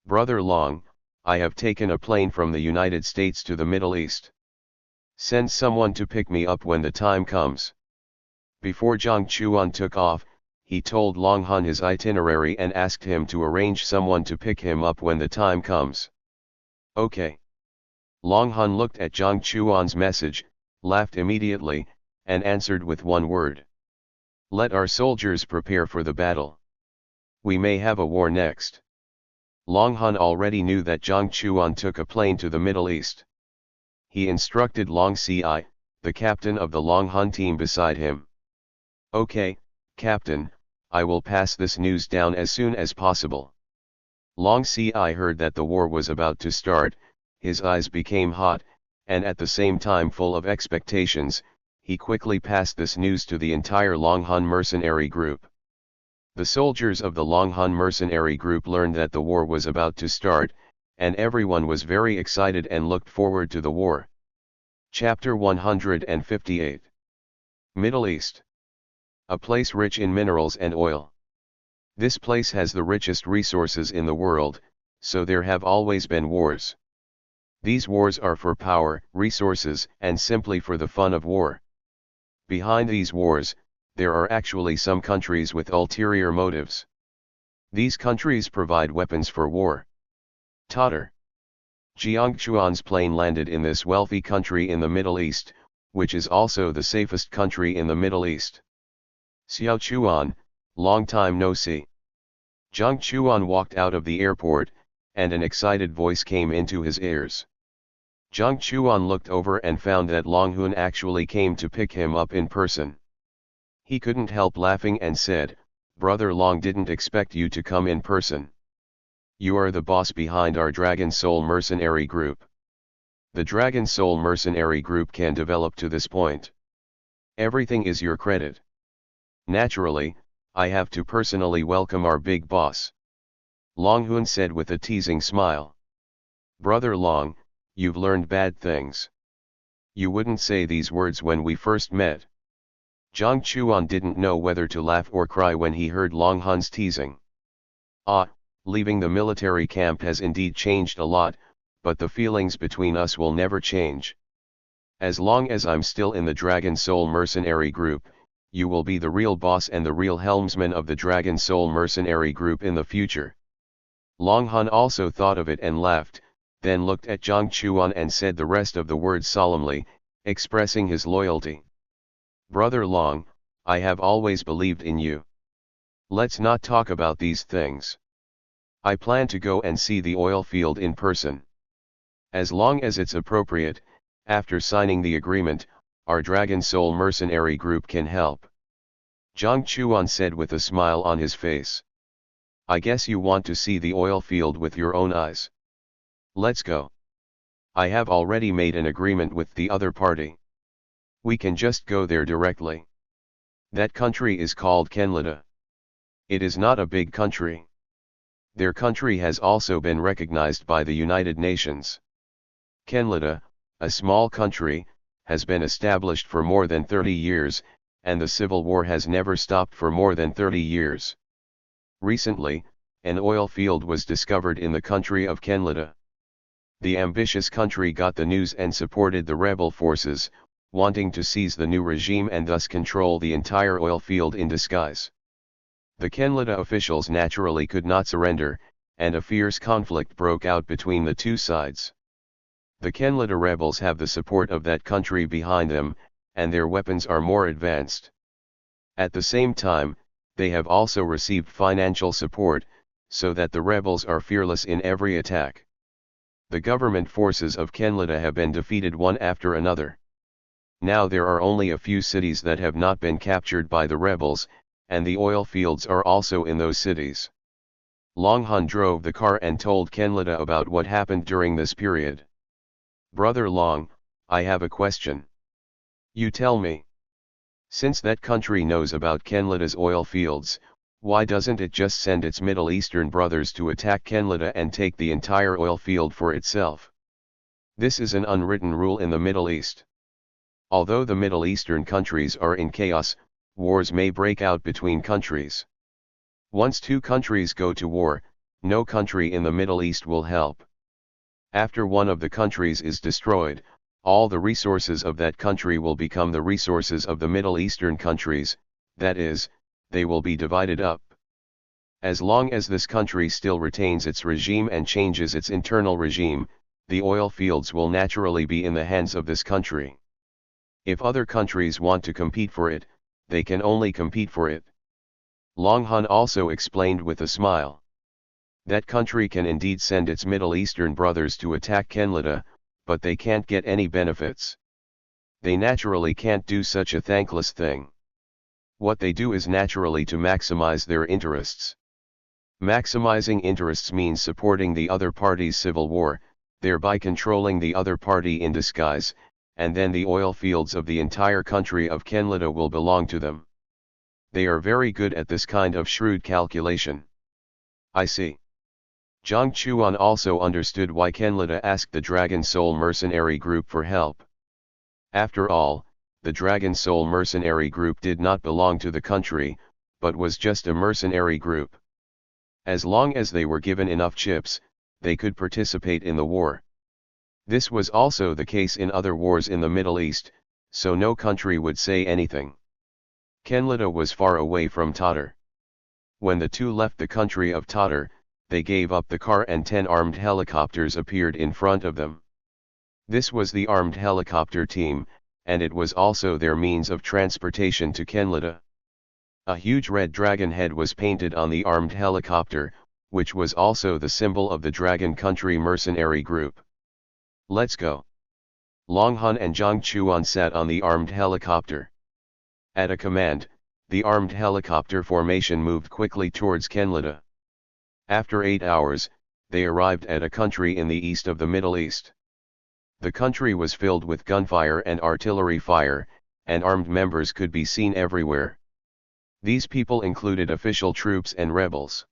Brother Long, I have taken a plane from the United States to the Middle East. Send someone to pick me up when the time comes. Before Jiang Chuan took off, he told Long Han his itinerary and asked him to arrange someone to pick him up when the time comes. Okay. Long Han looked at Jiang Chuan's message, laughed immediately, and answered with one word. Let our soldiers prepare for the battle. We may have a war next. Long Han already knew that Jiang Chuan took a plane to the Middle East. He instructed Long Ci, the captain of the Long Han team beside him. Okay, Captain, I will pass this news down as soon as possible. Long Ci heard that the war was about to start, his eyes became hot, and at the same time full of expectations, he quickly passed this news to the entire Long Han mercenary group. The soldiers of the Long Han mercenary group learned that the war was about to start, and everyone was very excited and looked forward to the war. Chapter 158. Middle East. A place rich in minerals and oil. This place has the richest resources in the world, so there have always been wars. These wars are for power, resources, and simply for the fun of war. Behind these wars, there are actually some countries with ulterior motives. These countries provide weapons for war. Totter. Jiang Chuan's plane landed in this wealthy country in the Middle East, which is also the safest country in the Middle East. Xiao Chuan, long time no see. Jiang Chuan walked out of the airport, and an excited voice came into his ears. Jiang Chuan looked over and found that Long Hun actually came to pick him up in person. He couldn't help laughing and said, Brother Long didn't expect you to come in person. You are the boss behind our Dragon Soul mercenary group. The Dragon Soul mercenary group can develop to this point. Everything is your credit. Naturally, I have to personally welcome our big boss. Long Hun said with a teasing smile. Brother Long, you've learned bad things. You wouldn't say these words when we first met. Jiang Chuan didn't know whether to laugh or cry when he heard Long Hun's teasing. Leaving the military camp has indeed changed a lot, but the feelings between us will never change. As long as I'm still in the Dragon Soul mercenary group, you will be the real boss and the real helmsman of the Dragon Soul mercenary group in the future. Long Han also thought of it and laughed, then looked at Jiang Chuan and said the rest of the words solemnly, expressing his loyalty. Brother Long, I have always believed in you. Let's not talk about these things. I plan to go and see the oil field in person. As long as it's appropriate, after signing the agreement, our Dragon Soul mercenary group can help. Jiang Chuan said with a smile on his face. I guess you want to see the oil field with your own eyes. Let's go. I have already made an agreement with the other party. We can just go there directly. That country is called Canada. It is not a big country. Their country has also been recognized by the United Nations. Canada, a small country, has been established for more than 30 years, and the civil war has never stopped for more than 30 years. Recently, an oil field was discovered in the country of Canada. The ambitious country got the news and supported the rebel forces, wanting to seize the new regime and thus control the entire oil field in disguise. The Canada officials naturally could not surrender, and a fierce conflict broke out between the two sides. The Canada rebels have the support of that country behind them, and their weapons are more advanced. At the same time, they have also received financial support, so that the rebels are fearless in every attack. The government forces of Canada have been defeated one after another. Now there are only a few cities that have not been captured by the rebels, and the oil fields are also in those cities. Long Han drove the car and told Canada about what happened during this period. Brother Long, I have a question. You tell me. Since that country knows about Canada's oil fields, why doesn't it just send its Middle Eastern brothers to attack Canada and take the entire oil field for itself? This is an unwritten rule in the Middle East. Although the Middle Eastern countries are in chaos, wars may break out between countries. Once two countries go to war, no country in the Middle East will help. After one of the countries is destroyed, all the resources of that country will become the resources of the Middle Eastern countries, that is, they will be divided up. As long as this country still retains its regime and changes its internal regime, the oil fields will naturally be in the hands of this country. If other countries want to compete for it, they can only compete for it. Long Han also explained with a smile. That country can indeed send its Middle Eastern brothers to attack Canada, but they can't get any benefits. They naturally can't do such a thankless thing. What they do is naturally to maximize their interests. Maximizing interests means supporting the other party's civil war, thereby controlling the other party in disguise, and then the oil fields of the entire country of Canada will belong to them. They are very good at this kind of shrewd calculation. I see. Jiang Chuan also understood why Canada asked the Dragon Soul mercenary group for help. After all, the Dragon Soul mercenary group did not belong to the country, but was just a mercenary group. As long as they were given enough chips, they could participate in the war. This was also the case in other wars in the Middle East, so no country would say anything. Canada was far away from Tatar. When the two left the country of Tatar, they gave up the car and 10 armed helicopters appeared in front of them. This was the armed helicopter team, and it was also their means of transportation to Canada. A huge red dragon head was painted on the armed helicopter, which was also the symbol of the Dragon Country mercenary group. Let's go. Long Han and Jiang Chuan sat on the armed helicopter. At a command, the armed helicopter formation moved quickly towards Canada. After 8 hours, they arrived at a country in the east of the Middle East. The country was filled with gunfire and artillery fire, and armed members could be seen everywhere. These people included official troops and rebels.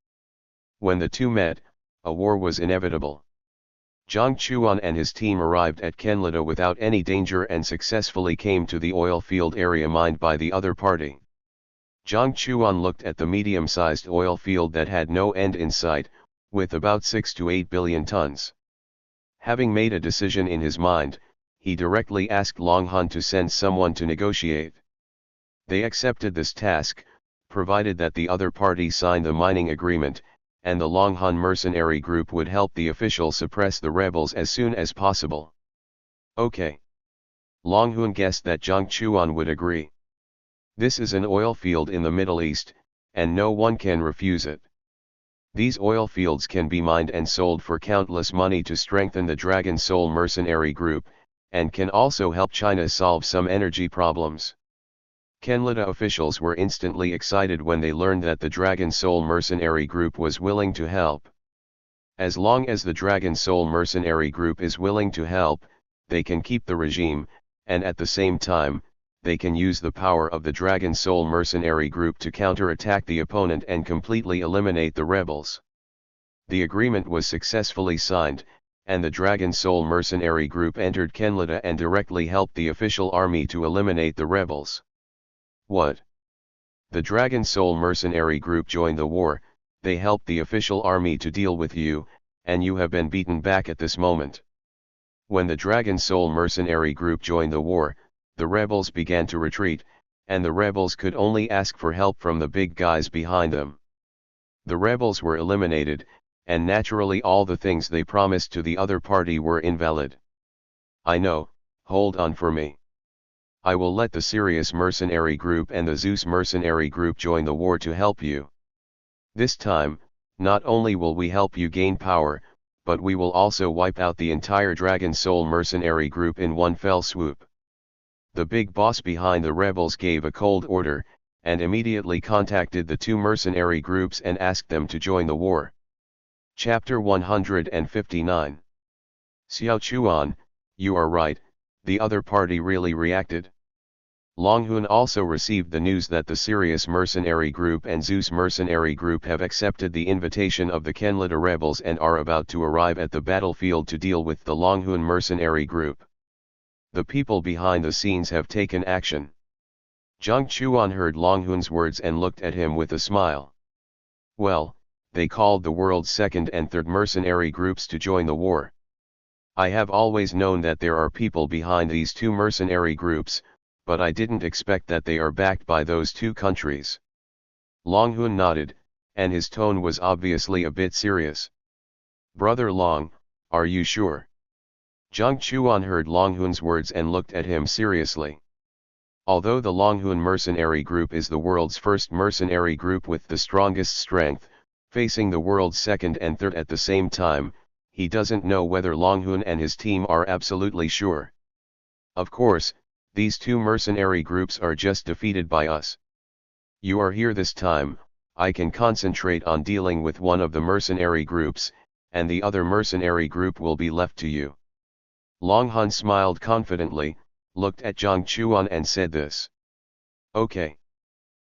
When the two met, a war was inevitable. Jiang Chuan and his team arrived at Canada without any danger and successfully came to the oil field area mined by the other party. Jiang Chuan looked at the medium-sized oil field that had no end in sight, with about 6 to 8 billion tons. Having made a decision in his mind, he directly asked Long Han to send someone to negotiate. They accepted this task, provided that the other party signed the mining agreement, and the Long Han mercenary group would help the official suppress the rebels as soon as possible. Okay. Long Han guessed that Jiang Chuan would agree. This is an oil field in the Middle East, and no one can refuse it. These oil fields can be mined and sold for countless money to strengthen the Dragon Soul mercenary group, and can also help China solve some energy problems. Canada officials were instantly excited when they learned that the Dragon Soul mercenary group was willing to help. As long as the Dragon Soul mercenary group is willing to help, they can keep the regime, and at the same time, they can use the power of the Dragon Soul mercenary group to counterattack the opponent and completely eliminate the rebels. The agreement was successfully signed, and the Dragon Soul mercenary group entered Canada and directly helped the official army to eliminate the rebels. What? The Dragon Soul mercenary group joined the war, they helped the official army to deal with you, and you have been beaten back at this moment. When the Dragon Soul mercenary group joined the war, the rebels began to retreat, and the rebels could only ask for help from the big guys behind them. The rebels were eliminated, and naturally all the things they promised to the other party were invalid. I know, hold on for me. I will let the Sirius mercenary group and the Zeus mercenary group join the war to help you. This time, not only will we help you gain power, but we will also wipe out the entire Dragon Soul mercenary group in one fell swoop. The big boss behind the rebels gave a cold order, and immediately contacted the two mercenary groups and asked them to join the war. Chapter 159. Xiao Chuan, you are right, the other party really reacted. Long Hun also received the news that the Sirius mercenary group and Zeus mercenary group have accepted the invitation of the Kenlita rebels and are about to arrive at the battlefield to deal with the Long Hun mercenary group. The people behind the scenes have taken action. Jiang Chuan heard Long Hun's words and looked at him with a smile. Well, they called the world's second and third mercenary groups to join the war. I have always known that there are people behind these two mercenary groups, but I didn't expect that they are backed by those two countries. Long Hun nodded, and his tone was obviously a bit serious. Brother Long, are you sure? Jiang Chuan heard Long Hun's words and looked at him seriously. Although the Long Hun mercenary group is the world's first mercenary group with the strongest strength, facing the world's second and third at the same time, he doesn't know whether Long Hun and his team are absolutely sure. Of course, these two mercenary groups are just defeated by us. You are here this time, I can concentrate on dealing with one of the mercenary groups, and the other mercenary group will be left to you. Long Hun smiled confidently, looked at Jiang Chuan and said this. Okay.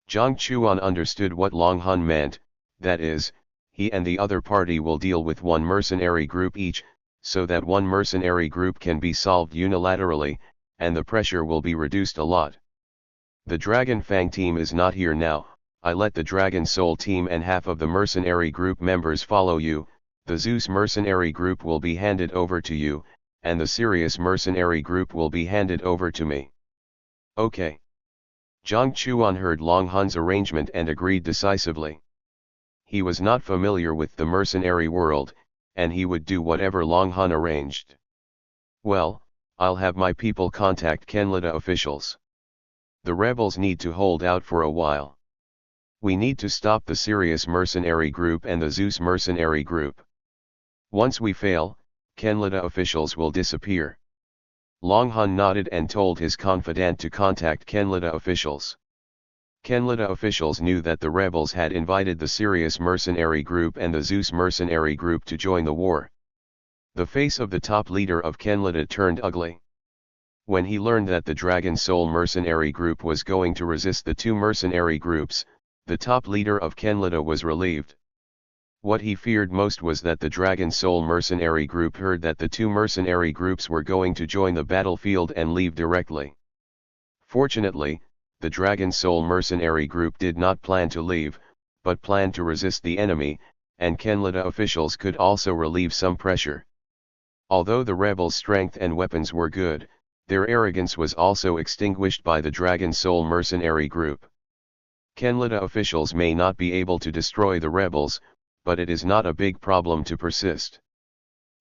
Jiang Chuan understood what Long Hun meant, that is, he and the other party will deal with one mercenary group each, so that one mercenary group can be solved unilaterally, and the pressure will be reduced a lot. The Dragon Fang team is not here now, I let the Dragon Soul team and half of the mercenary group members follow you, the Zeus mercenary group will be handed over to you, and the Sirius mercenary group will be handed over to me. Okay. Jiang Chuan heard Long Hun's arrangement and agreed decisively. He was not familiar with the mercenary world, and he would do whatever Long Hun arranged. Well, I'll have my people contact Kenlita officials. The rebels need to hold out for a while. We need to stop the Sirius mercenary group and the Zeus mercenary group. Once we fail, Kenlita officials will disappear. Long Hun nodded and told his confidant to contact Kenlita officials. Kenlita officials knew that the rebels had invited the Sirius mercenary group and the Zeus mercenary group to join the war. The face of the top leader of Kenlita turned ugly. When he learned that the Dragon Soul mercenary group was going to resist the two mercenary groups, the top leader of Kenlita was relieved. What he feared most was that the Dragon Soul mercenary group heard that the two mercenary groups were going to join the battlefield and leave directly. Fortunately, the Dragon Soul mercenary group did not plan to leave, but planned to resist the enemy, and Kenlita officials could also relieve some pressure. Although the rebels' strength and weapons were good, their arrogance was also extinguished by the Dragon Soul mercenary group. Kenlita officials may not be able to destroy the rebels, but it is not a big problem to persist.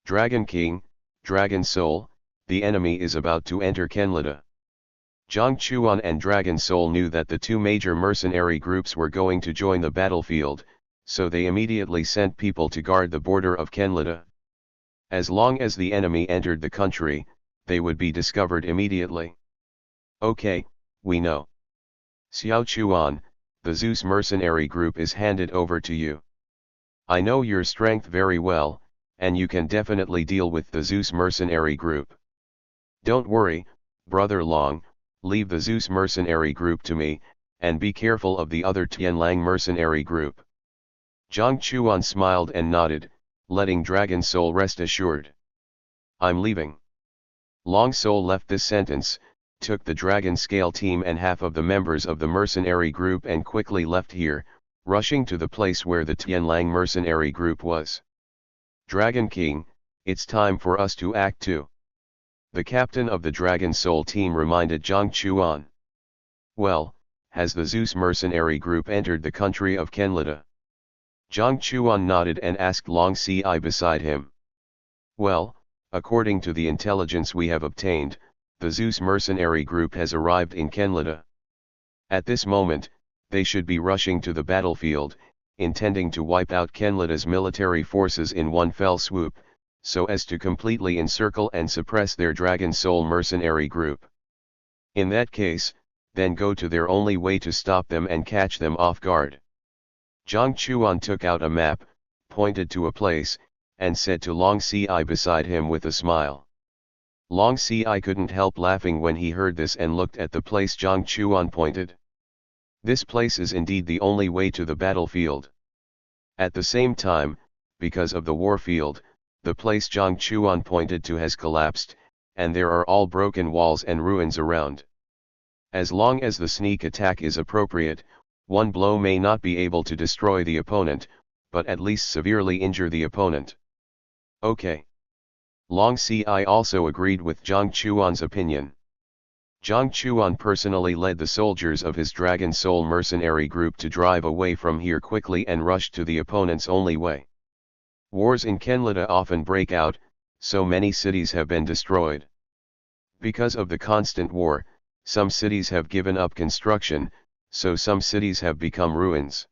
Dragon King, Dragon Soul, the enemy is about to enter Kenlita. Jiang Chuan and Dragon Soul knew that the two major mercenary groups were going to join the battlefield, so they immediately sent people to guard the border of Kenlita. As long as the enemy entered the country, they would be discovered immediately. Okay, we know. Xiao Chuan, the Zeus mercenary group is handed over to you. I know your strength very well, and you can definitely deal with the Zeus mercenary group. Don't worry, Brother Long, leave the Zeus mercenary group to me, and be careful of the other Tianlang mercenary group. Jiang Chuan smiled and nodded, letting Dragon Soul rest assured. I'm leaving. Long Soul left this sentence, took the Dragon Scale team and half of the members of the mercenary group and quickly left here, rushing to the place where the Tianlang mercenary group was. Dragon King, it's time for us to act too. The captain of the Dragon Soul team reminded Jiang Chuan. Well, has the Zeus mercenary group entered the country of Kenlita? Jiang Chuan nodded and asked Long Ci beside him. Well, according to the intelligence we have obtained, the Zeus mercenary group has arrived in Kenlida. At this moment, they should be rushing to the battlefield, intending to wipe out Kenlida's military forces in one fell swoop, so as to completely encircle and suppress their Dragon Soul mercenary group. In that case, then go to their only way to stop them and catch them off guard. Jiang Chuan took out a map, pointed to a place, and said to Long Ci beside him with a smile. Long Ci couldn't help laughing when he heard this and looked at the place Jiang Chuan pointed. This place is indeed the only way to the battlefield. At the same time, because of the warfield, the place Jiang Chuan pointed to has collapsed, and there are all broken walls and ruins around. As long as the sneak attack is appropriate, one blow may not be able to destroy the opponent, but at least severely injure the opponent. Okay. Long Ci also agreed with Jiang Chuan's opinion. Jiang Chuan personally led the soldiers of his Dragon Soul mercenary group to drive away from here quickly and rush to the opponent's only way. Wars in Kenlida often break out, so many cities have been destroyed. Because of the constant war, some cities have given up construction, so some cities have become ruins.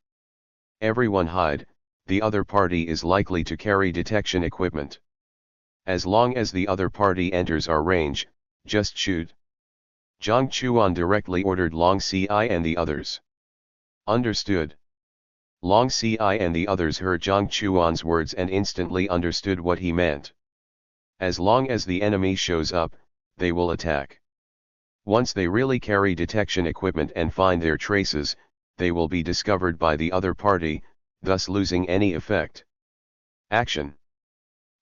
Everyone hide, the other party is likely to carry detection equipment. As long as the other party enters our range, just shoot. Jiang Chuan directly ordered Long Ci and the others. Understood. Long Ci and the others heard Jiang Chuan's words and instantly understood what he meant. As long as the enemy shows up, they will attack. Once they really carry detection equipment and find their traces, they will be discovered by the other party, thus losing any effect. Action.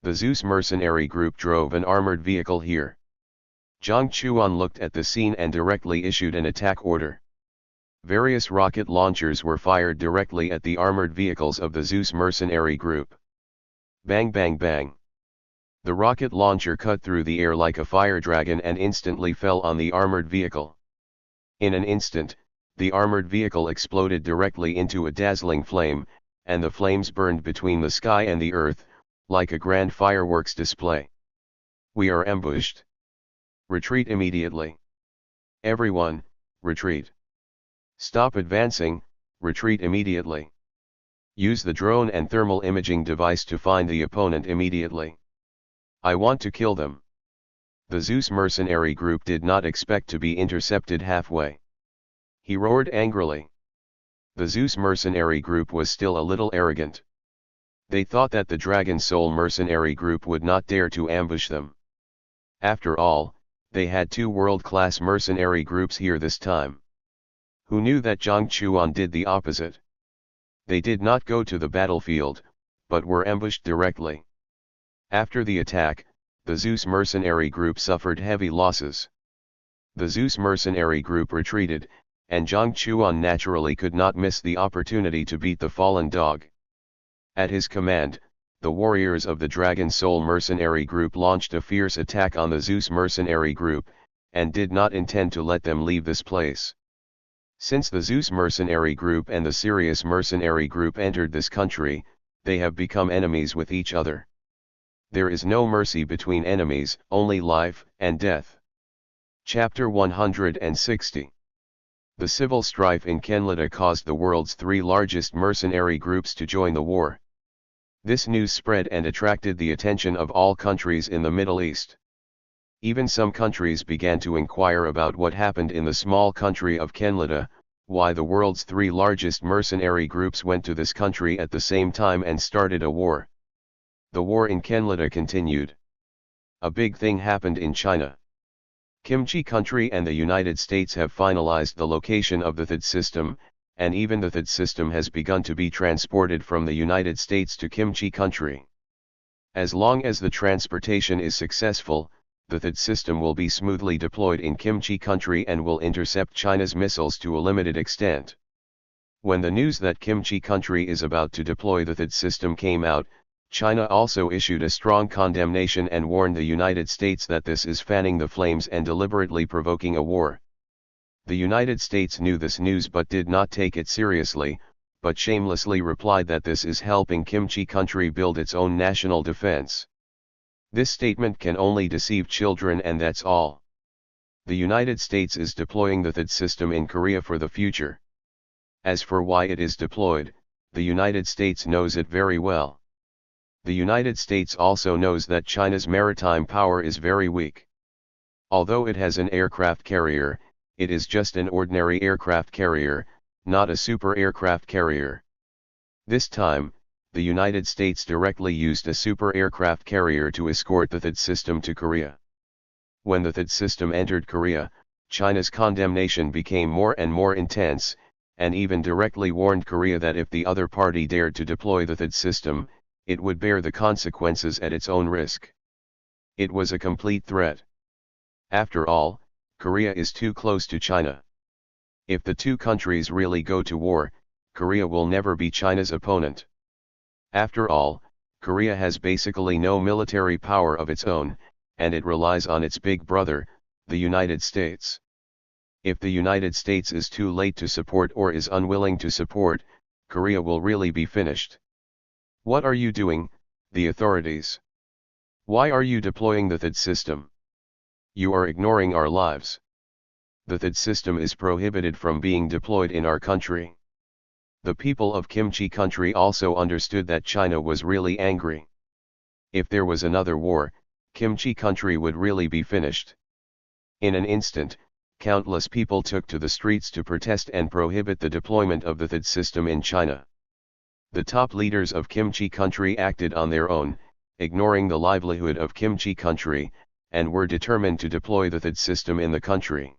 The Zeus mercenary group drove an armored vehicle here. Jiang Chuan looked at the scene and directly issued an attack order. Various rocket launchers were fired directly at the armored vehicles of the Zeus mercenary group. Bang bang bang. The rocket launcher cut through the air like a fire dragon and instantly fell on the armored vehicle. In an instant, the armored vehicle exploded directly into a dazzling flame, and the flames burned between the sky and the earth, like a grand fireworks display. We are ambushed. Retreat immediately. Everyone, retreat. Stop advancing, retreat immediately. Use the drone and thermal imaging device to find the opponent immediately. I want to kill them. The Zeus mercenary group did not expect to be intercepted halfway. He roared angrily. The Zeus mercenary group was still a little arrogant. They thought that the Dragon Soul mercenary group would not dare to ambush them. After all, they had two world-class mercenary groups here this time. Who knew that Jiang Chuan did the opposite? They did not go to the battlefield, but were ambushed directly. After the attack, the Zeus mercenary group suffered heavy losses. The Zeus mercenary group retreated, and Jiang Chuan naturally could not miss the opportunity to beat the fallen dog. At his command, the warriors of the Dragon Soul mercenary group launched a fierce attack on the Zeus mercenary group, and did not intend to let them leave this place. Since the Zeus mercenary group and the Sirius mercenary group entered this country, they have become enemies with each other. There is no mercy between enemies, only life and death. Chapter 160. The civil strife in Kenlida caused the world's three largest mercenary groups to join the war. This news spread and attracted the attention of all countries in the Middle East. Even some countries began to inquire about what happened in the small country of Kenlida, why the world's three largest mercenary groups went to this country at the same time and started a war. The war in Kenlida continued. A big thing happened in China. Kimchi country and the United States have finalized the location of the THAAD system, and even the THAAD system has begun to be transported from the United States to Kimchi country. As long as the transportation is successful, the THAAD system will be smoothly deployed in Kimchi country and will intercept China's missiles to a limited extent. When the news that Kimchi country is about to deploy the THAAD system came out, China also issued a strong condemnation and warned the United States that this is fanning the flames and deliberately provoking a war. The United States knew this news but did not take it seriously, but shamelessly replied that this is helping Kimchi country build its own national defense. This statement can only deceive children, and that's all. The United States is deploying the THAAD system in Korea for the future. As for why it is deployed, the United States knows it very well. The United States also knows that China's maritime power is very weak. Although it has an aircraft carrier, it is just an ordinary aircraft carrier, not a super aircraft carrier. This time, the United States directly used a super aircraft carrier to escort the THAAD system to Korea. When the THAAD system entered Korea, China's condemnation became more and more intense, and even directly warned Korea that if the other party dared to deploy the THAAD system, it would bear the consequences at its own risk. It was a complete threat. After all, Korea is too close to China. If the two countries really go to war, Korea will never be China's opponent. After all, Korea has basically no military power of its own, and it relies on its big brother, the United States. If the United States is too late to support or is unwilling to support, Korea will really be finished. What are you doing, the authorities? Why are you deploying the THAAD system? You are ignoring our lives. The THAAD system is prohibited from being deployed in our country. The people of Kimchi country also understood that China was really angry. If there was another war, Kimchi country would really be finished. In an instant, countless people took to the streets to protest and prohibit the deployment of the THAAD system in China. The top leaders of Kimchi country acted on their own, ignoring the livelihood of Kimchi country, and were determined to deploy the THAAD system in the country.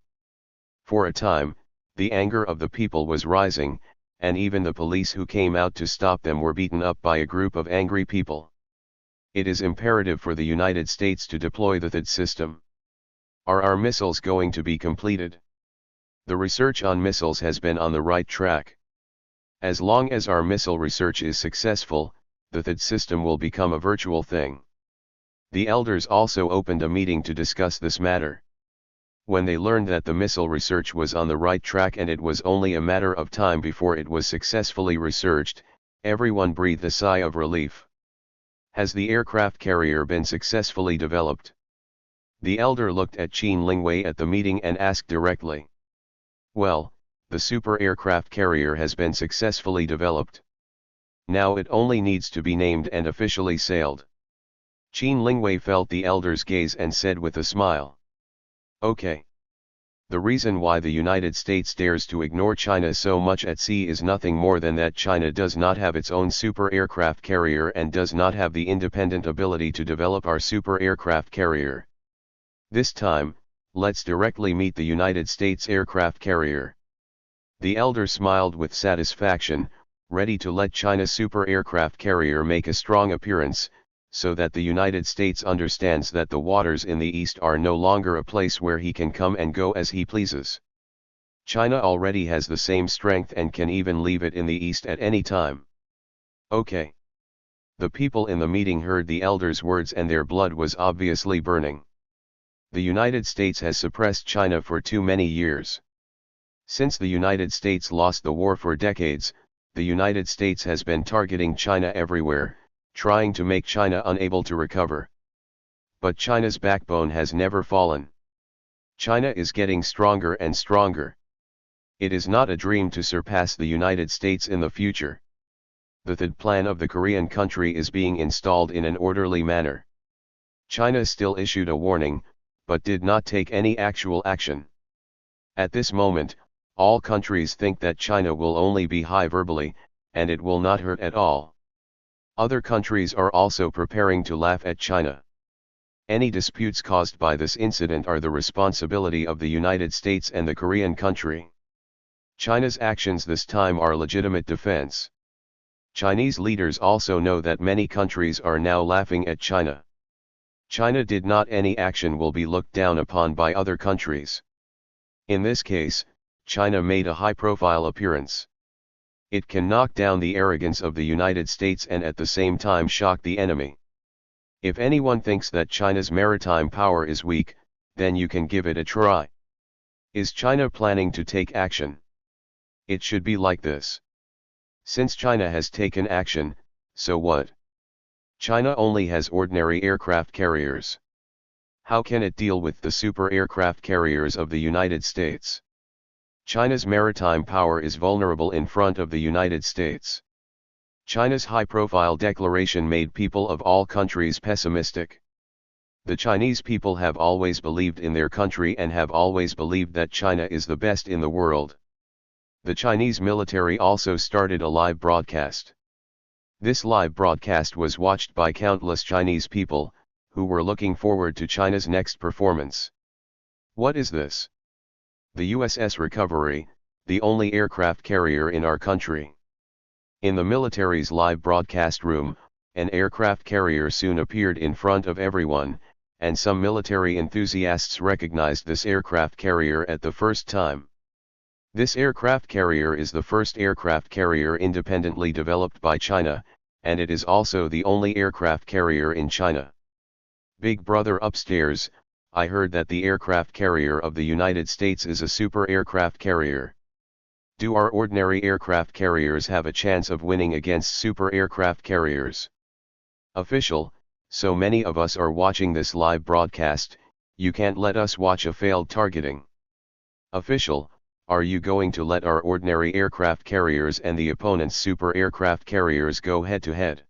For a time, the anger of the people was rising, and even the police who came out to stop them were beaten up by a group of angry people. It is imperative for the United States to deploy the THAAD system. Are our missiles going to be completed? The research on missiles has been on the right track. As long as our missile research is successful, the THAAD system will become a virtual thing. The elders also opened a meeting to discuss this matter. When they learned that the missile research was on the right track and it was only a matter of time before it was successfully researched, everyone breathed a sigh of relief. Has the aircraft carrier been successfully developed? The elder looked at Qin Lingwei at the meeting and asked directly. Well, the super aircraft carrier has been successfully developed. Now it only needs to be named and officially sailed. Qin Lingwei felt the elder's gaze and said with a smile. Okay. The reason why the United States dares to ignore China so much at sea is nothing more than that China does not have its own super aircraft carrier and does not have the independent ability to develop our super aircraft carrier. This time, let's directly meet the United States aircraft carrier. The elder smiled with satisfaction, ready to let China's super aircraft carrier make a strong appearance, so that the United States understands that the waters in the East are no longer a place where he can come and go as he pleases. China already has the same strength and can even leave it in the East at any time. Okay. The people in the meeting heard the elder's words and their blood was obviously burning. The United States has suppressed China for too many years. Since the United States lost the war for decades, the United States has been targeting China everywhere, trying to make China unable to recover. But China's backbone has never fallen. China is getting stronger and stronger. It is not a dream to surpass the United States in the future. The THAAD plan of the Korean country is being installed in an orderly manner. China still issued a warning, but did not take any actual action. At this moment, all countries think that China will only be high verbally, and it will not hurt at all. Other countries are also preparing to laugh at China. Any disputes caused by this incident are the responsibility of the United States and the Korean country. China's actions this time are legitimate defense. Chinese leaders also know that many countries are now laughing at China. China did not any action will be looked down upon by other countries. In this case, China made a high-profile appearance. It can knock down the arrogance of the United States and at the same time shock the enemy. If anyone thinks that China's maritime power is weak, then you can give it a try. Is China planning to take action? It should be like this. Since China has taken action, so what? China only has ordinary aircraft carriers. How can it deal with the super aircraft carriers of the United States? China's maritime power is vulnerable in front of the United States. China's high-profile declaration made people of all countries pessimistic. The Chinese people have always believed in their country and have always believed that China is the best in the world. The Chinese military also started a live broadcast. This live broadcast was watched by countless Chinese people, who were looking forward to China's next performance. What is this? The USS Recovery, the only aircraft carrier in our country. In the military's live broadcast room, an aircraft carrier soon appeared in front of everyone, and some military enthusiasts recognized this aircraft carrier at the first time. This aircraft carrier is the first aircraft carrier independently developed by China, and it is also the only aircraft carrier in China. Big brother upstairs, I heard that the aircraft carrier of the United States is a super aircraft carrier. Do our ordinary aircraft carriers have a chance of winning against super aircraft carriers? Official, so many of us are watching this live broadcast, you can't let us watch a failed targeting. Official, are you going to let our ordinary aircraft carriers and the opponent's super aircraft carriers go head to head?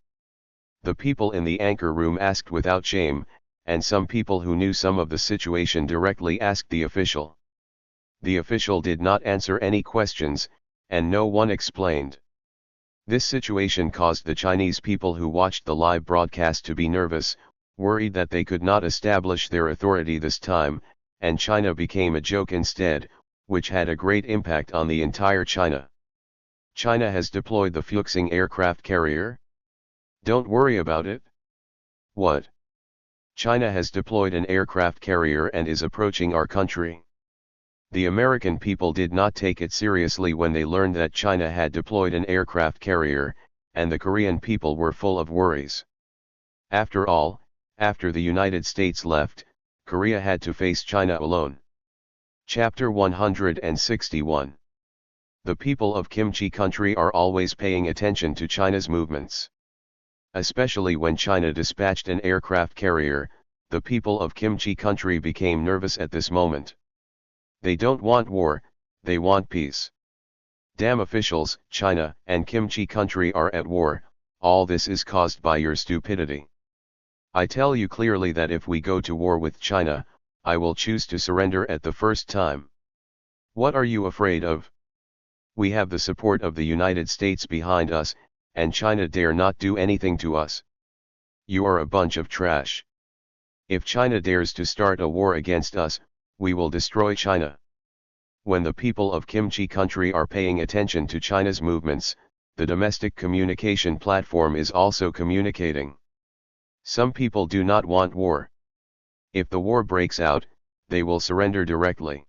The people in the anchor room asked without shame, and some people who knew some of the situation directly asked the official. The official did not answer any questions, and no one explained. This situation caused the Chinese people who watched the live broadcast to be nervous, worried that they could not establish their authority this time, and China became a joke instead, which had a great impact on the entire China. China has deployed the Fuxing aircraft carrier? Don't worry about it. What? China has deployed an aircraft carrier and is approaching our country. The American people did not take it seriously when they learned that China had deployed an aircraft carrier, and the Korean people were full of worries. After all, after the United States left, Korea had to face China alone. Chapter 161. The people of Kimchi country are always paying attention to China's movements. Especially when China dispatched an aircraft carrier, the people of Kimchi country became nervous at this moment. They don't want war, they want peace. Damn officials, China and Kimchi country are at war, all this is caused by your stupidity. I tell you clearly that if we go to war with China, I will choose to surrender at the first time. What are you afraid of? We have the support of the United States behind us, and China dare not do anything to us. You are a bunch of trash. If China dares to start a war against us, we will destroy China. When the people of Kimchi country are paying attention to China's movements, the domestic communication platform is also communicating. Some people do not want war. If the war breaks out, they will surrender directly.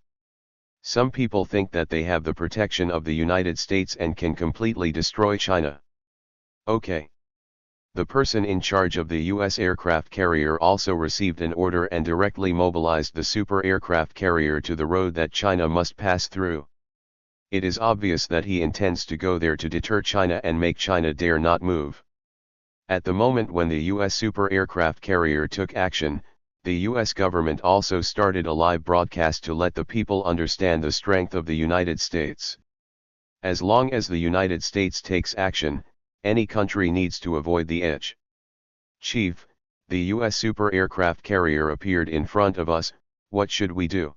Some people think that they have the protection of the United States and can completely destroy China. Okay. The person in charge of the U.S. aircraft carrier also received an order and directly mobilized the super aircraft carrier to the road that China must pass through. It is obvious that he intends to go there to deter China and make China dare not move. At the moment when the U.S. super aircraft carrier took action, the U.S. government also started a live broadcast to let the people understand the strength of the United States. As long as the United States takes action, any country needs to avoid the edge. Chief, the U.S. super aircraft carrier appeared in front of us, what should we do?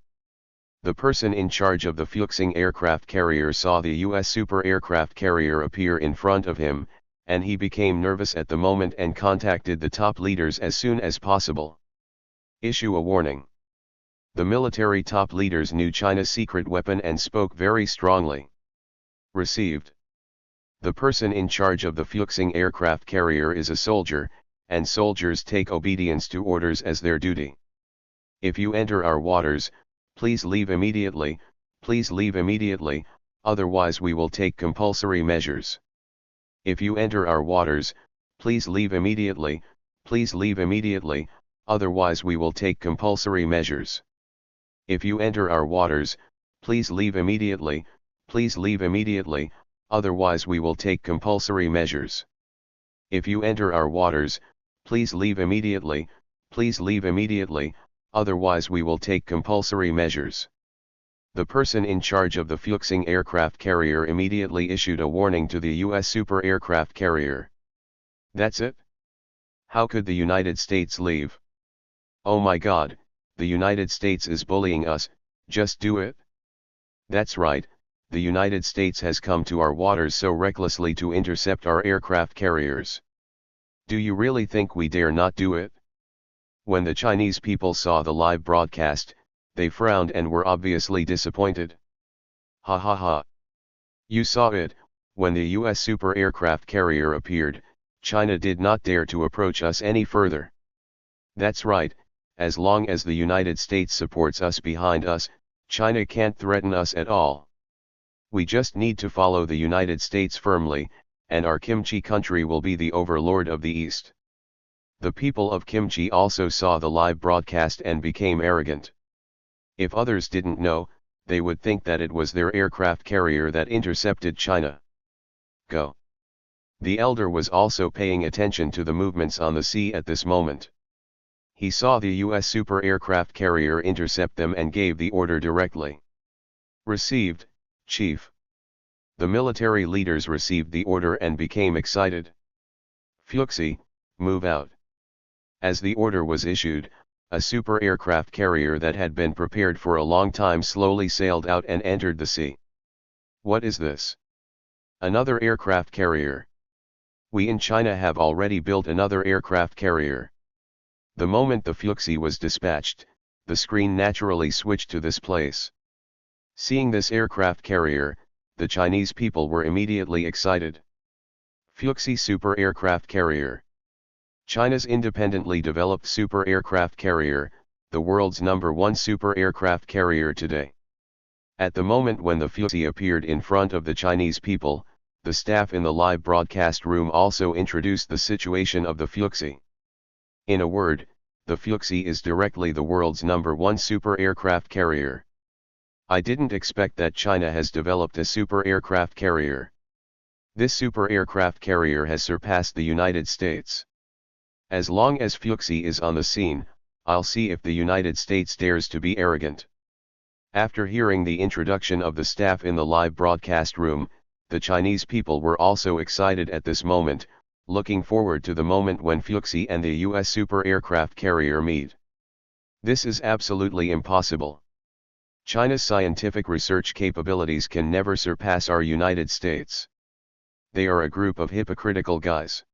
The person in charge of the Fuxing aircraft carrier saw the U.S. super aircraft carrier appear in front of him, and he became nervous at the moment and contacted the top leaders as soon as possible. Issue a warning. The military top leaders knew China's secret weapon and spoke very strongly. Received. The person in charge of the Fuxing aircraft carrier is a soldier, and soldiers take obedience to orders as their duty. If you enter our waters, please leave immediately, otherwise we will take compulsory measures. If you enter our waters, please leave immediately, otherwise we will take compulsory measures. If you enter our waters, please leave immediately, otherwise we will take compulsory measures. If you enter our waters, please leave immediately, otherwise we will take compulsory measures. The person in charge of the Fuchsing aircraft carrier immediately issued a warning to the US super aircraft carrier. That's it? How could the United States leave? Oh my God, the United States is bullying us, just do it? That's right, the United States has come to our waters so recklessly to intercept our aircraft carriers. Do you really think we dare not do it? When the Chinese people saw the live broadcast, they frowned and were obviously disappointed. Ha ha ha. You saw it, when the US super aircraft carrier appeared, China did not dare to approach us any further. That's right, as long as the United States supports us behind us, China can't threaten us at all. We just need to follow the United States firmly, and our kimchi country will be the overlord of the East. The people of Kimchi also saw the live broadcast and became arrogant. If others didn't know, they would think that it was their aircraft carrier that intercepted China. Go. The elder was also paying attention to the movements on the sea at this moment. He saw the US super aircraft carrier intercept them and gave the order directly. Received, Chief. The military leaders received the order and became excited. Fuxi, move out. As the order was issued, a super aircraft carrier that had been prepared for a long time slowly sailed out and entered the sea. What is this? Another aircraft carrier. We in China have already built another aircraft carrier. The moment the Fuxi was dispatched, the screen naturally switched to this place. Seeing this aircraft carrier, the Chinese people were immediately excited. Fuxi super aircraft carrier. China's independently developed super aircraft carrier, the world's #1 super aircraft carrier today. At the moment when the Fuxi appeared in front of the Chinese people, the staff in the live broadcast room also introduced the situation of the Fuxi. In a word, the Fuxi is directly the world's #1 super aircraft carrier. I didn't expect that China has developed a super aircraft carrier. This super aircraft carrier has surpassed the United States. As long as Fuxi is on the scene, I'll see if the United States dares to be arrogant. After hearing the introduction of the staff in the live broadcast room, the Chinese people were also excited at this moment, looking forward to the moment when Fuxi and the US super aircraft carrier meet. This is absolutely impossible. China's scientific research capabilities can never surpass our United States. They are a group of hypocritical guys.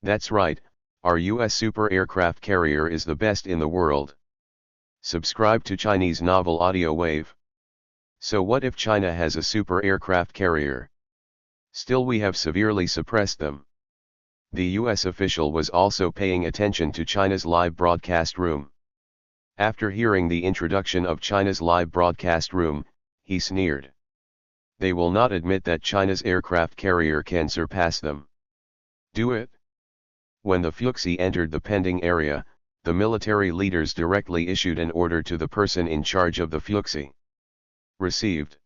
That's right, our US super aircraft carrier is the best in the world. Subscribe to Chinese Novel Audio Wave. So what if China has a super aircraft carrier? Still we have severely suppressed them. The US official was also paying attention to China's live broadcast room. After hearing the introduction of China's live broadcast room, he sneered. They will not admit that China's aircraft carrier can surpass them. Do it? When the Fuxi entered the pending area, the military leaders directly issued an order to the person in charge of the Fuxi. Received.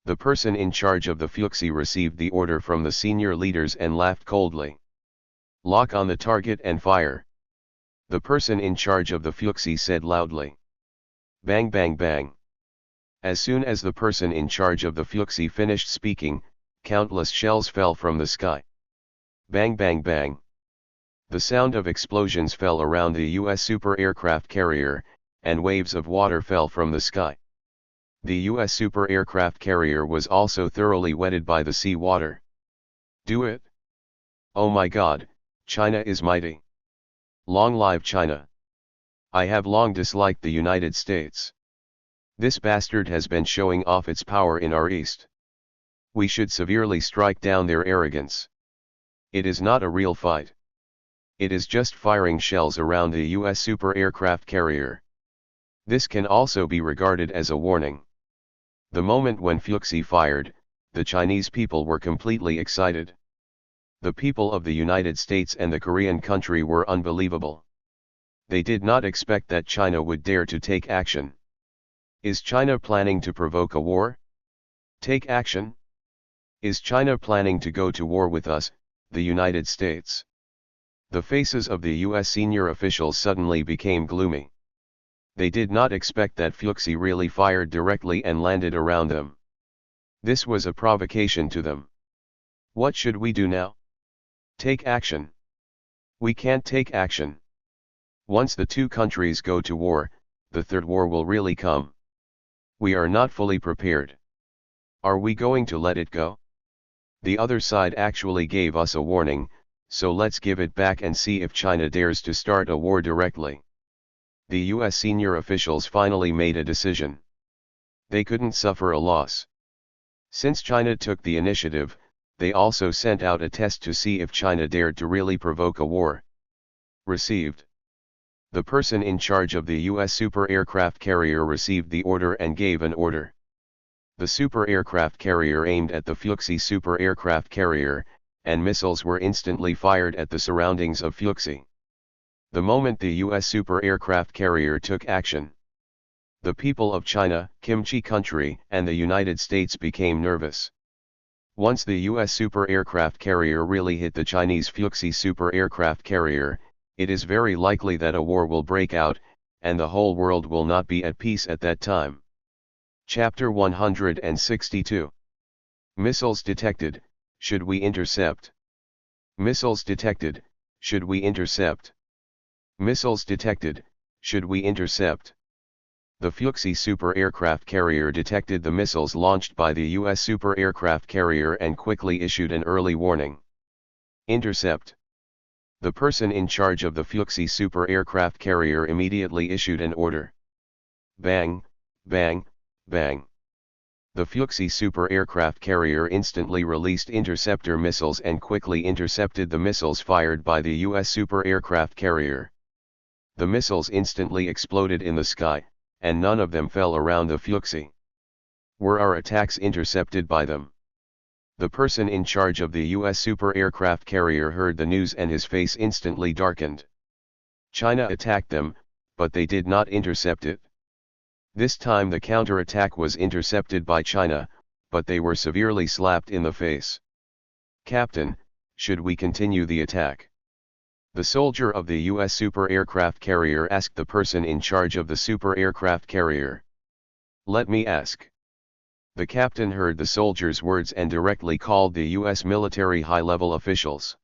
The person in charge of the Fuxi received the order from the senior leaders and laughed coldly. Lock on the target and fire. The person in charge of the Fuxi said loudly. Bang bang bang. As soon as the person in charge of the Fuxi finished speaking, countless shells fell from the sky. Bang bang bang. The sound of explosions fell around the US super aircraft carrier, and waves of water fell from the sky. The US super aircraft carrier was also thoroughly wetted by the sea water. Do it? Oh my God, China is mighty. Long live China. I have long disliked the United States. This bastard has been showing off its power in our East. We should severely strike down their arrogance. It is not a real fight. It is just firing shells around the US super aircraft carrier. This can also be regarded as a warning. The moment when Fuxi fired, the Chinese people were completely excited. The people of the United States and the Korean country were unbelievable. They did not expect that China would dare to take action. Is China planning to provoke a war? Take action? Is China planning to go to war with us, the United States? The faces of the US senior officials suddenly became gloomy. They did not expect that Fuxi really fired directly and landed around them. This was a provocation to them. What should we do now? Take action. We can't take action. Once the two countries go to war, the third war will really come. We are not fully prepared. Are we going to let it go? The other side actually gave us a warning, so let's give it back and see if China dares to start a war directly. The US senior officials finally made a decision. They couldn't suffer a loss. Since China took the initiative, they also sent out a test to see if China dared to really provoke a war. Received. The person in charge of the US super aircraft carrier received the order and gave an order. The super aircraft carrier aimed at the Fuxi super aircraft carrier, and missiles were instantly fired at the surroundings of Fuxi. The moment the US super aircraft carrier took action, the people of China, Kimchi country, and the United States became nervous. Once the US super aircraft carrier really hit the Chinese Fuxi super aircraft carrier, it is very likely that a war will break out, and the whole world will not be at peace at that time. Chapter 162. Missiles detected, should we intercept? Missiles detected, should we intercept? Missiles detected, should we intercept? The Fuxi super aircraft carrier detected the missiles launched by the US super aircraft carrier and quickly issued an early warning. Intercept. The person in charge of the Fuxi super aircraft carrier immediately issued an order. Bang, bang, bang. The Fuxi super aircraft carrier instantly released interceptor missiles and quickly intercepted the missiles fired by the US super aircraft carrier. The missiles instantly exploded in the sky, and none of them fell around the Fuxi. Were our attacks intercepted by them? The person in charge of the US super aircraft carrier heard the news and his face instantly darkened. China attacked them, but they did not intercept it. This time the counter-attack was intercepted by China, but they were severely slapped in the face. Captain, should we continue the attack? The soldier of the US super aircraft carrier asked the person in charge of the super aircraft carrier. Let me ask. The captain heard the soldier's words and directly called the US military high-level officials.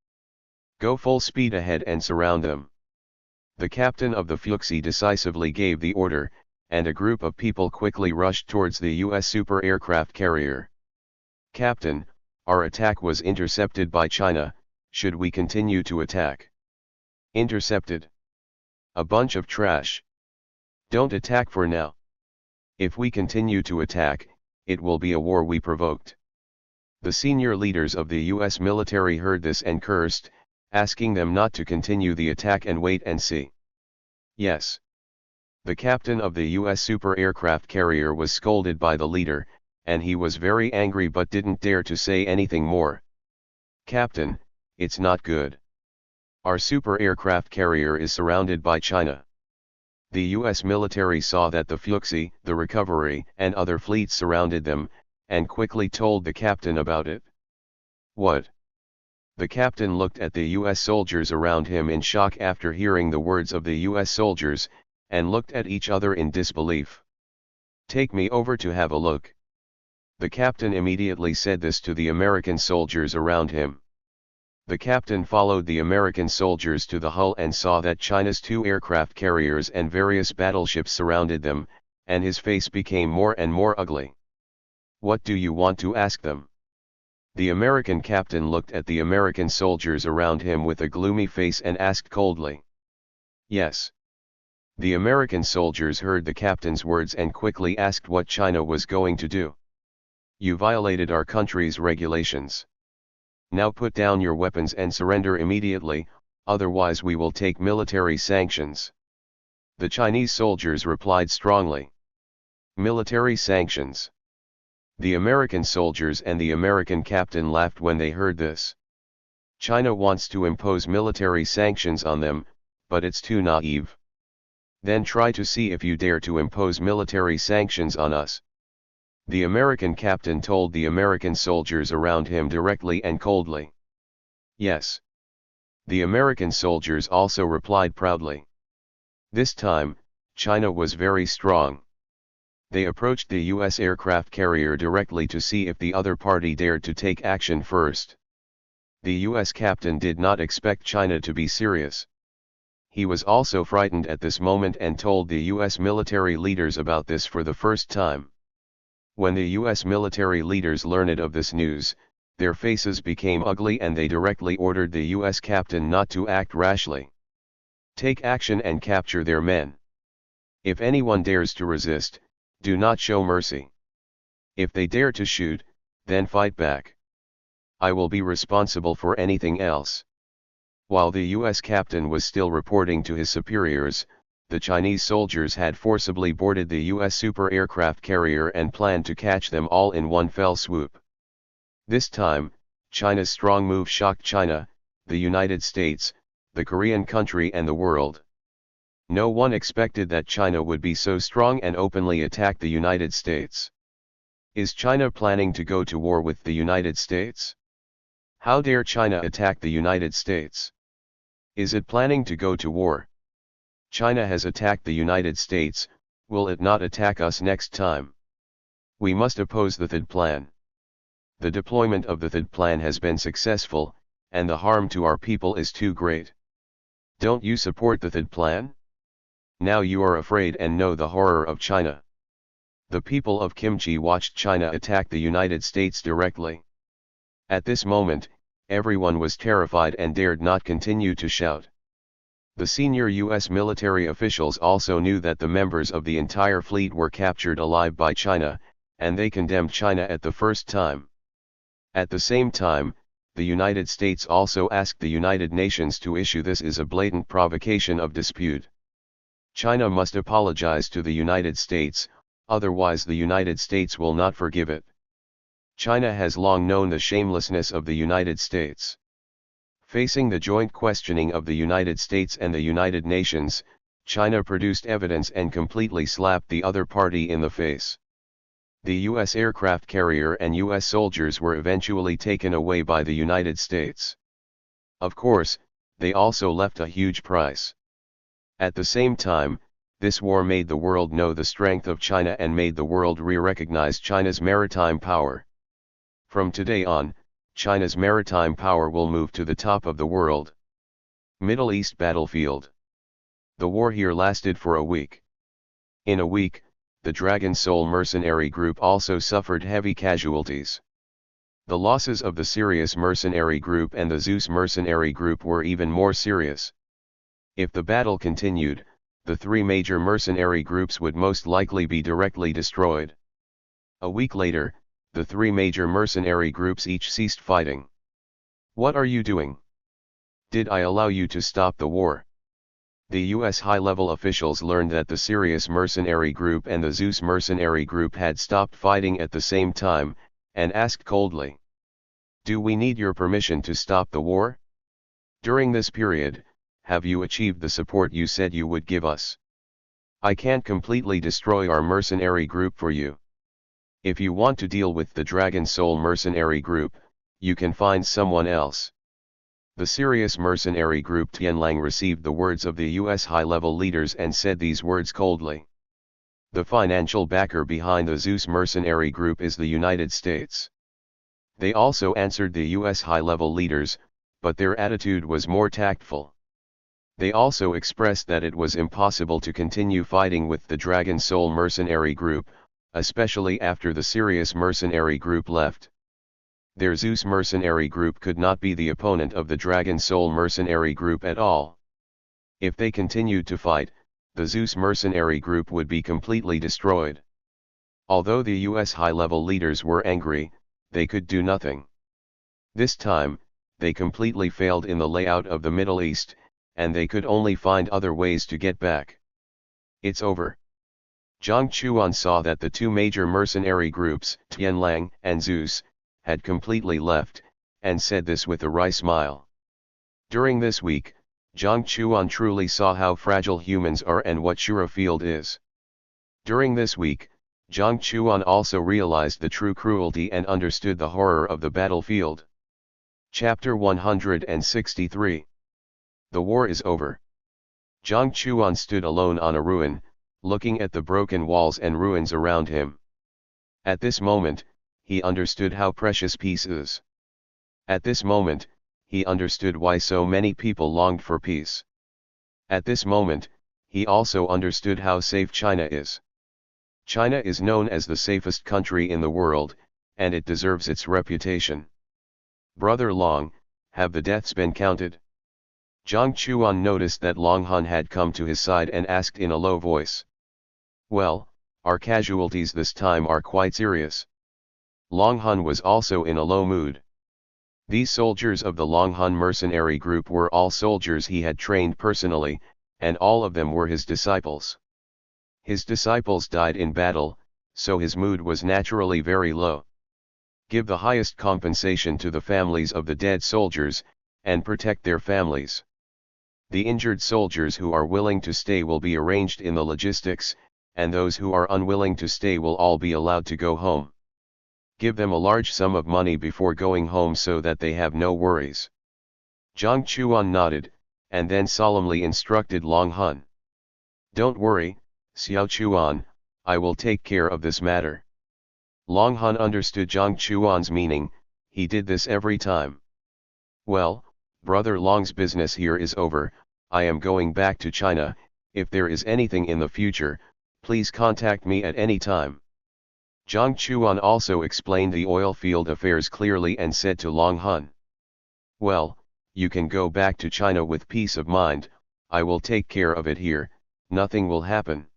Go full speed ahead and surround them. The captain of the Fuxi decisively gave the order, and a group of people quickly rushed towards the US super aircraft carrier. Captain, our attack was intercepted by China, should we continue to attack? Intercepted. A bunch of trash. Don't attack for now. If we continue to attack, it will be a war we provoked. The senior leaders of the US military heard this and cursed, asking them not to continue the attack and wait and see. Yes. The captain of the US super aircraft carrier was scolded by the leader, and he was very angry but didn't dare to say anything more. Captain, it's not good. Our super aircraft carrier is surrounded by China. The US military saw that the Fuxi, the Recovery, and other fleets surrounded them, and quickly told the captain about it. What? The captain looked at the US soldiers around him in shock after hearing the words of the US soldiers, and looked at each other in disbelief. Take me over to have a look. The captain immediately said this to the American soldiers around him. The captain followed the American soldiers to the hull and saw that China's two aircraft carriers and various battleships surrounded them, and his face became more and more ugly. What do you want to ask them? The American captain looked at the American soldiers around him with a gloomy face and asked coldly. Yes. The American soldiers heard the captain's words and quickly asked what China was going to do. You violated our country's regulations. Now put down your weapons and surrender immediately, otherwise we will take military sanctions. The Chinese soldiers replied strongly. Military sanctions. The American soldiers and the American captain laughed when they heard this. China wants to impose military sanctions on them, but it's too naive. Then try to see if you dare to impose military sanctions on us. The American captain told the American soldiers around him directly and coldly. Yes. The American soldiers also replied proudly. This time, China was very strong. They approached the US aircraft carrier directly to see if the other party dared to take action first. The US captain did not expect China to be serious. He was also frightened at this moment and told the US military leaders about this for the first time. When the US military leaders learned of this news, their faces became ugly and they directly ordered the US captain not to act rashly. Take action and capture their men. If anyone dares to resist, do not show mercy. If they dare to shoot, then fight back. I will be responsible for anything else. While the US captain was still reporting to his superiors, the Chinese soldiers had forcibly boarded the US super aircraft carrier and planned to catch them all in one fell swoop. This time, China's strong move shocked China, the United States, the Korean country and the world. No one expected that China would be so strong and openly attack the United States. Is China planning to go to war with the United States? How dare China attack the United States? Is it planning to go to war? China has attacked the United States, will it not attack us next time? We must oppose the THAAD plan. The deployment of the THAAD plan has been successful, and the harm to our people is too great. Don't you support the THAAD plan? Now you are afraid and know the horror of China. The people of Kimchi watched China attack the United States directly. At this moment, everyone was terrified and dared not continue to shout. The senior US military officials also knew that the members of the entire fleet were captured alive by China, and they condemned China at the first time. At the same time, the United States also asked the United Nations to issue this as a blatant provocation of dispute. China must apologize to the United States, otherwise the United States will not forgive it. China has long known the shamelessness of the United States. Facing the joint questioning of the United States and the United Nations, China produced evidence and completely slapped the other party in the face. The US aircraft carrier and US soldiers were eventually taken away by the United States. Of course, they also left a huge price. At the same time, this war made the world know the strength of China and made the world re-recognize China's maritime power. From today on, China's maritime power will move to the top of the world. Middle East battlefield. The war here lasted for a week. In a week, the Dragon Soul mercenary group also suffered heavy casualties. The losses of the Sirius mercenary group and the Zeus mercenary group were even more serious. If the battle continued, the three major mercenary groups would most likely be directly destroyed. A week later, the three major mercenary groups each ceased fighting. What are you doing? Did I allow you to stop the war? The US high-level officials learned that the Sirius mercenary group and the Zeus mercenary group had stopped fighting at the same time, and asked coldly, "Do we need your permission to stop the war? During this period, have you achieved the support you said you would give us? I can't completely destroy our mercenary group for you. If you want to deal with the Dragon Soul mercenary group, you can find someone else." The Sirius mercenary group Tianlang received the words of the US high-level leaders and said these words coldly. The financial backer behind the Zeus mercenary group is the United States. They also answered the US high-level leaders, but their attitude was more tactful. They also expressed that it was impossible to continue fighting with the Dragon Soul mercenary group, especially after the Sirius mercenary group left. Their Zeus mercenary group could not be the opponent of the Dragon Soul mercenary group at all. If they continued to fight, the Zeus mercenary group would be completely destroyed. Although the US high-level leaders were angry, they could do nothing. This time, they completely failed in the layout of the Middle East, and they could only find other ways to get back. It's over. Jiang Chuan saw that the two major mercenary groups, Tianlang and Zeus, had completely left, and said this with a wry smile. During this week, Jiang Chuan truly saw how fragile humans are and what sure a field is. During this week, Jiang Chuan also realized the true cruelty and understood the horror of the battlefield. Chapter 163. The war is over. Jiang Chuan stood alone on a ruin, looking at the broken walls and ruins around him. At this moment, he understood how precious peace is. At this moment, he understood why so many people longed for peace. At this moment, he also understood how safe China is. China is known as the safest country in the world, and it deserves its reputation. Brother Long, have the deaths been counted? Jiang Chuan noticed that Long Han had come to his side and asked in a low voice. Well, our casualties this time are quite serious. Long Han was also in a low mood. These soldiers of the Long Han mercenary group were all soldiers he had trained personally, and all of them were his disciples. His disciples died in battle, so his mood was naturally very low. Give the highest compensation to the families of the dead soldiers, and protect their families. The injured soldiers who are willing to stay will be arranged in the logistics, and those who are unwilling to stay will all be allowed to go home. Give them a large sum of money before going home so that they have no worries. Jiang Chuan nodded, and then solemnly instructed Long Han. Don't worry, Xiao Chuan, I will take care of this matter. Long Han understood Jiang Chuan's meaning, he did this every time. Well, Brother Long's business here is over, I am going back to China, if there is anything in the future, please contact me at any time. Jiang Chuan also explained the oil field affairs clearly and said to Long Han. Well, you can go back to China with peace of mind, I will take care of it here, nothing will happen.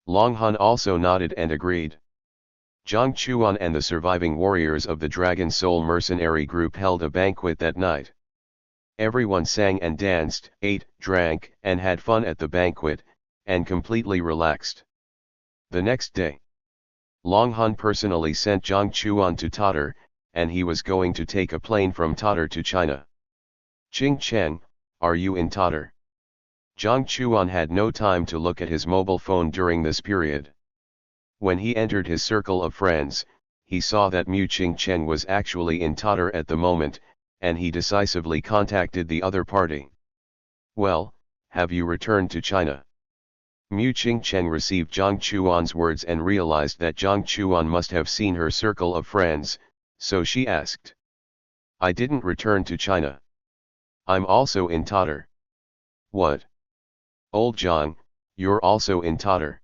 Long Han also nodded and agreed. Jiang Chuan and the surviving warriors of the Dragon Soul mercenary group held a banquet that night. Everyone sang and danced, ate, drank, and had fun at the banquet, and completely relaxed. The next day, Long Han personally sent Jiang Chuan to Tatar, and he was going to take a plane from Tatar to China. Qing Cheng, are you in Tatar? Jiang Chuan had no time to look at his mobile phone during this period. When he entered his circle of friends, he saw that Mu Qing Chen was actually in Tatar at the moment, and he decisively contacted the other party. Well, have you returned to China? Mu Qing Chen received Jiang Chuan's words and realized that Jiang Chuan must have seen her circle of friends, so she asked. I didn't return to China. I'm also in Tatar. What? Old Jiang, you're also in Tatar.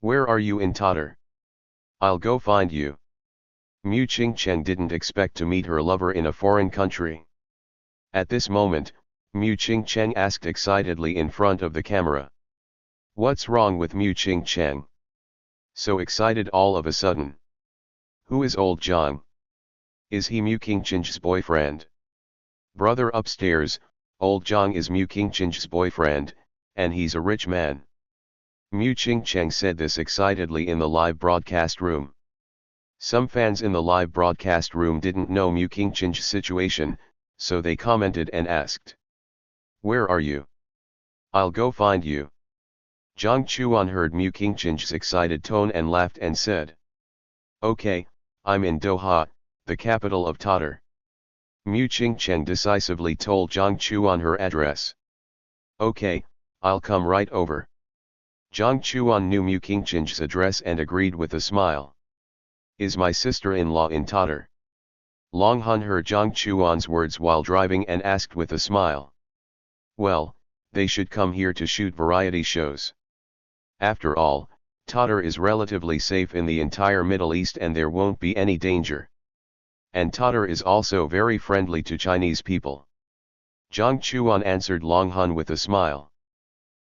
Where are you in Tatar? I'll go find you. Mu Qing Chen didn't expect to meet her lover in a foreign country. At this moment, Mu Qing Chen asked excitedly in front of the camera. What's wrong with Mu Qing Chen? So excited all of a sudden. Who is old Jiang? Is he Mu Qing Chen's boyfriend? Brother upstairs, old Jiang is Mu Qing Chen's boyfriend, and he's a rich man. Mu Qing Chen said this excitedly in the live broadcast room. Some fans in the live broadcast room didn't know Mu Qing Chen's situation, so they commented and asked. Where are you? I'll go find you. Jiang Chuan heard Mu Qing Chen's excited tone and laughed and said. Okay, I'm in Doha, the capital of Tatar. Mu Qing Chen decisively told Jiang Chuan her address. Okay, I'll come right over. Jiang Chuan knew Mu Qing Chen's address and agreed with a smile. Is my sister-in-law in Tatar? Long Han heard Jiang Chuan's words while driving and asked with a smile. Well, they should come here to shoot variety shows. After all, Tatar is relatively safe in the entire Middle East and there won't be any danger. And Tatar is also very friendly to Chinese people. Jiang Chuan answered Long Han with a smile.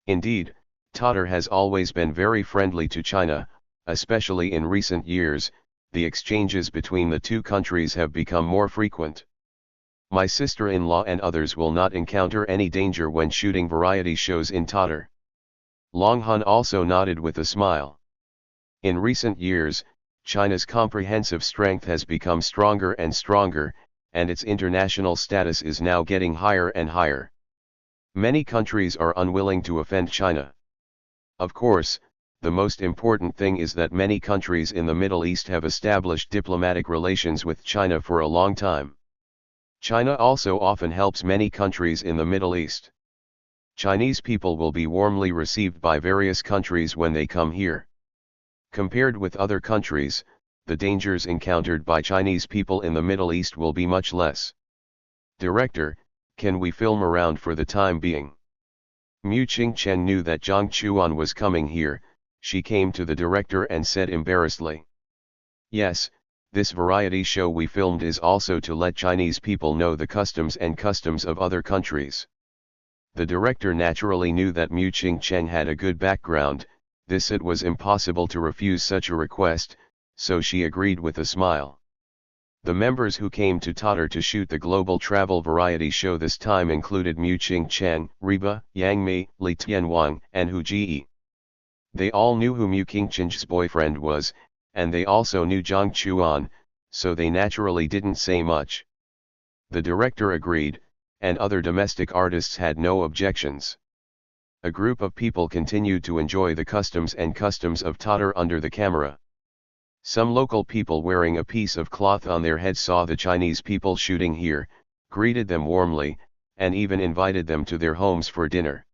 Indeed, Tatar has always been very friendly to China, especially in recent years, the exchanges between the two countries have become more frequent. My sister-in-law and others will not encounter any danger when shooting variety shows in Tatar. Long Han also nodded with a smile. In recent years, China's comprehensive strength has become stronger and stronger, and its international status is now getting higher and higher. Many countries are unwilling to offend China. Of course, the most important thing is that many countries in the Middle East have established diplomatic relations with China for a long time. China also often helps many countries in the Middle East. Chinese people will be warmly received by various countries when they come here. Compared with other countries, the dangers encountered by Chinese people in the Middle East will be much less. Director, can we film around for the time being? Mu Qingchen knew that Jiang Chuan was coming here. She came to the director and said embarrassedly. Yes, this variety show we filmed is also to let Chinese people know the customs of other countries. The director naturally knew that Mu Qingchen had a good background, it was impossible to refuse such a request, so she agreed with a smile. The members who came to Tatar to shoot the global travel variety show this time included Mu Qingchen, Reba, Yang Mi, Li Tianwang, and Hu Jie. They all knew who Mu Qingchen's boyfriend was, and they also knew Jiang Chuan, so they naturally didn't say much. The director agreed, and other domestic artists had no objections. A group of people continued to enjoy the customs of Tatar under the camera. Some local people wearing a piece of cloth on their head saw the Chinese people shooting here, greeted them warmly, and even invited them to their homes for dinner.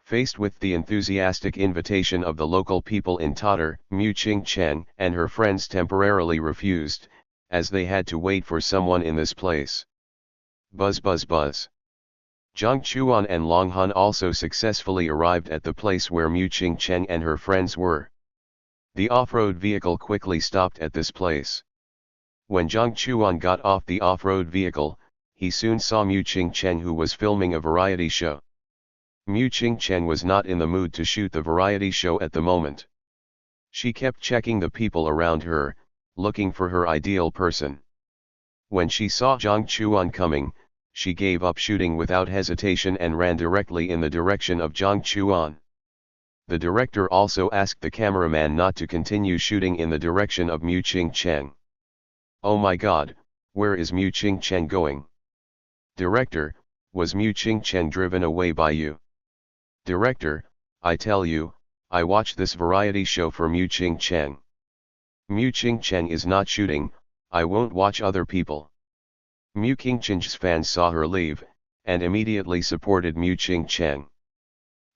Faced with the enthusiastic invitation of the local people in Tatar, Mu Qingchen and her friends temporarily refused, as they had to wait for someone in this place. Buzz buzz buzz. Jiang Chuan and Long Han also successfully arrived at the place where Mu Qingchen and her friends were. The off-road vehicle quickly stopped at this place. When Jiang Chuan got off the off-road vehicle, he soon saw Mu Qingchen, who was filming a variety show. Mu Qingchen was not in the mood to shoot the variety show at the moment. She kept checking the people around her, looking for her ideal person. When she saw Jiang Chuan coming, she gave up shooting without hesitation and ran directly in the direction of Jiang Chuan. The director also asked the cameraman not to continue shooting in the direction of Mu Qingchen. Oh my God, where is Mu Qingchen going? Director, was Mu Qingchen driven away by you? Director, I tell you, I watched this variety show for Mu Qingchen. Mu Qingchen is not shooting, I won't watch other people. Mu Qingchen's fans saw her leave, and immediately supported Mu Qingchen.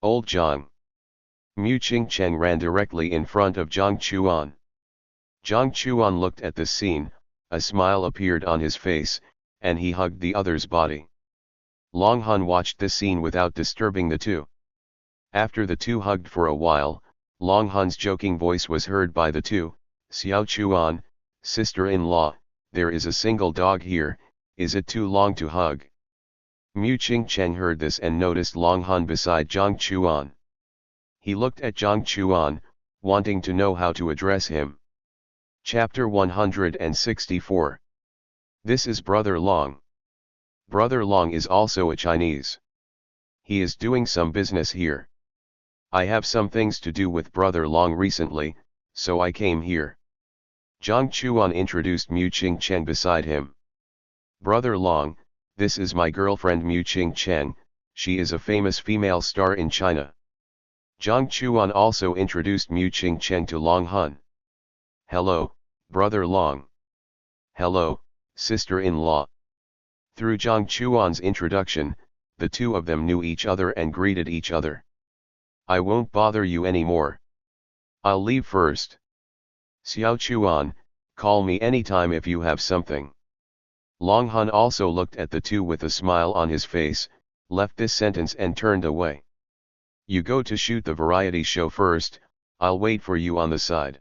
Old Jiang. Mu Qingchen ran directly in front of Jiang Chuan. Jiang Chuan looked at this scene, a smile appeared on his face, and he hugged the other's body. Long Han watched this scene without disturbing the two. After the two hugged for a while, Long Han's joking voice was heard by the two. Xiao Chuan, sister-in-law, there is a single dog here, is it too long to hug? Mu Qingchen heard this and noticed Long Han beside Jiang Chuan. He looked at Jiang Chuan, wanting to know how to address him. Chapter 164. This is Brother Long. Brother Long is also a Chinese. He is doing some business here. I have some things to do with Brother Long recently, so I came here. Jiang Chuan introduced Mu Qingchen beside him. Brother Long, this is my girlfriend Mu Qingchen, she is a famous female star in China. Jiang Chuan also introduced Mu Qingchen to Long Han. Hello, Brother Long. Hello, sister-in-law. Through Jiang Chuan's introduction, the two of them knew each other and greeted each other. I won't bother you anymore. I'll leave first. Xiao Chuan, call me anytime if you have something. Long Han also looked at the two with a smile on his face, left this sentence and turned away. You go to shoot the variety show first, I'll wait for you on the side.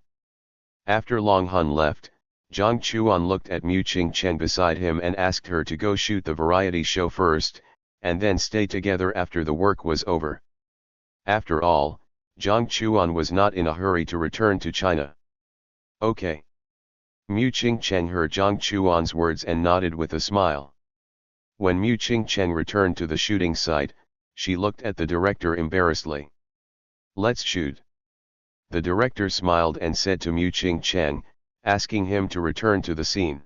After Long Han left, Jiang Chuan looked at Mu Qingchen beside him and asked her to go shoot the variety show first, and then stay together after the work was over. After all, Jiang Chuan was not in a hurry to return to China. Okay. Mu Qingchen heard Jiang Chuan's words and nodded with a smile. When Mu Qingchen returned to the shooting site, she looked at the director embarrassedly. Let's shoot. The director smiled and said to Mu Qingchen, asking him to return to the scene.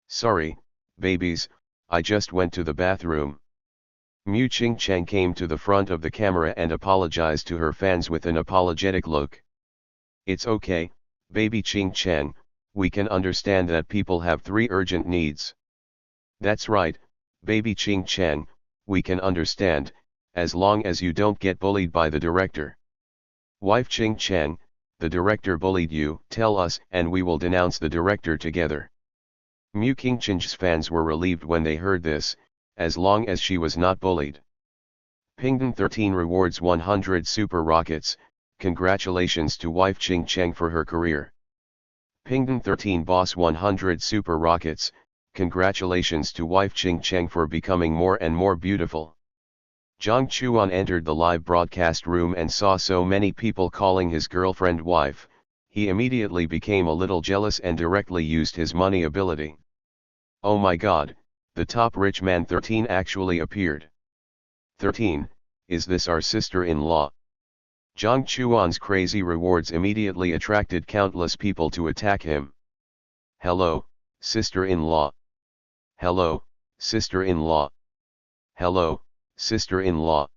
Sorry, babies, I just went to the bathroom. Mu Qingchen came to the front of the camera and apologized to her fans with an apologetic look. It's okay, baby Qingchen, we can understand that people have 3 urgent needs. That's right, baby Qingchen, we can understand, as long as you don't get bullied by the director. Wife Ching Cheng, the director bullied you, tell us and we will denounce the director together. Mu King Chen's fans were relieved when they heard this, as long as she was not bullied. Pingdon 13 rewards 100 super rockets, congratulations to wife Ching Cheng for her career. Pingdon 13 boss 100 super rockets, congratulations to wife Ching Cheng for becoming more and more beautiful. Jiang Chuan entered the live broadcast room and saw so many people calling his girlfriend wife, he immediately became a little jealous and directly used his money ability. Oh my god, the top rich man 13 actually appeared. 13, is this our sister-in-law? Jiang Chuan's crazy rewards immediately attracted countless people to attack him. Hello, sister-in-law. Hello, sister-in-law. Hello, sister-in-law.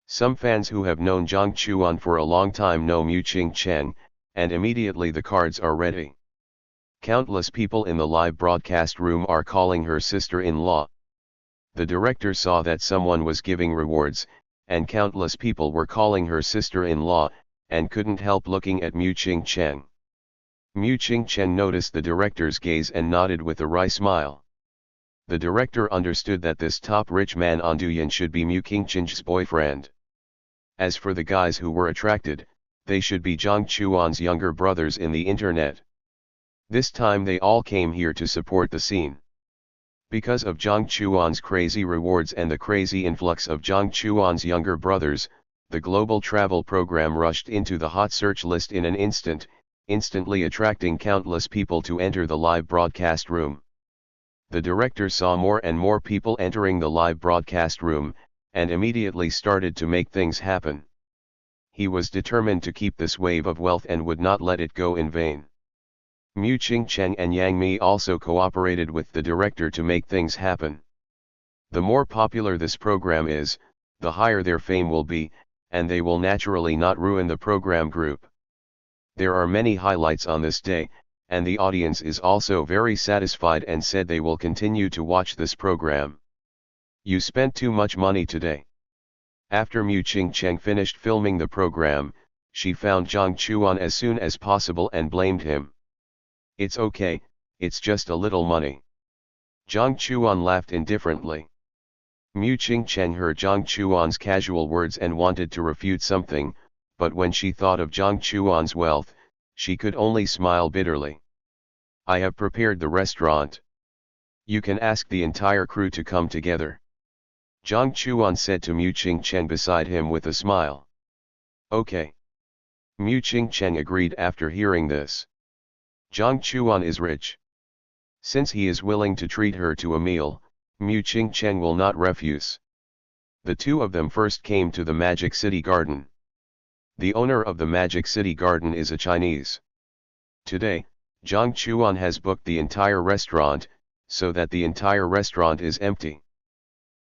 Some fans who have known Jiang Chuan for a long time know Mu Ching Cheng, and immediately the cards are ready. Countless people in the live broadcast room are calling her sister-in-law. The director saw that someone was giving rewards, and countless people were calling her sister-in-law, and couldn't help looking at Mu Ching Cheng. Mu Ching Cheng noticed the director's gaze and nodded with a wry smile. The director understood that this top rich man on Douyin should be Mu King Chen's boyfriend. As for the guys who were attracted, they should be Jiang Chuan's younger brothers in the internet. This time they all came here to support the scene. Because of Jiang Chuan's crazy rewards and the crazy influx of Jiang Chuan's younger brothers, the global travel program rushed into the hot search list in an instant, instantly attracting countless people to enter the live broadcast room. The director saw more and more people entering the live broadcast room, and immediately started to make things happen. He was determined to keep this wave of wealth and would not let it go in vain. Mu Ching Cheng and Yang Mi also cooperated with the director to make things happen. The more popular this program is, the higher their fame will be, and they will naturally not ruin the program group. There are many highlights on this day, and the audience is also very satisfied and said they will continue to watch this program. You spent too much money today. After Mu Ching Cheng finished filming the program, she found Jiang Chuan as soon as possible and blamed him. It's okay, it's just a little money. Jiang Chuan laughed indifferently. Mu Ching Cheng heard Jiang Chuan's casual words and wanted to refute something, but when she thought of Jiang Chuan's wealth, she could only smile bitterly. I have prepared the restaurant. You can ask the entire crew to come together. Jiang Chuan said to Mu Ching Cheng beside him with a smile. Okay. Mu Ching Cheng agreed after hearing this. Jiang Chuan is rich. Since he is willing to treat her to a meal, Mu Ching Cheng will not refuse. The two of them first came to the Magic City Garden. The owner of the Magic City Garden is a Chinese. Today, Jiang Chuan has booked the entire restaurant, so that the entire restaurant is empty.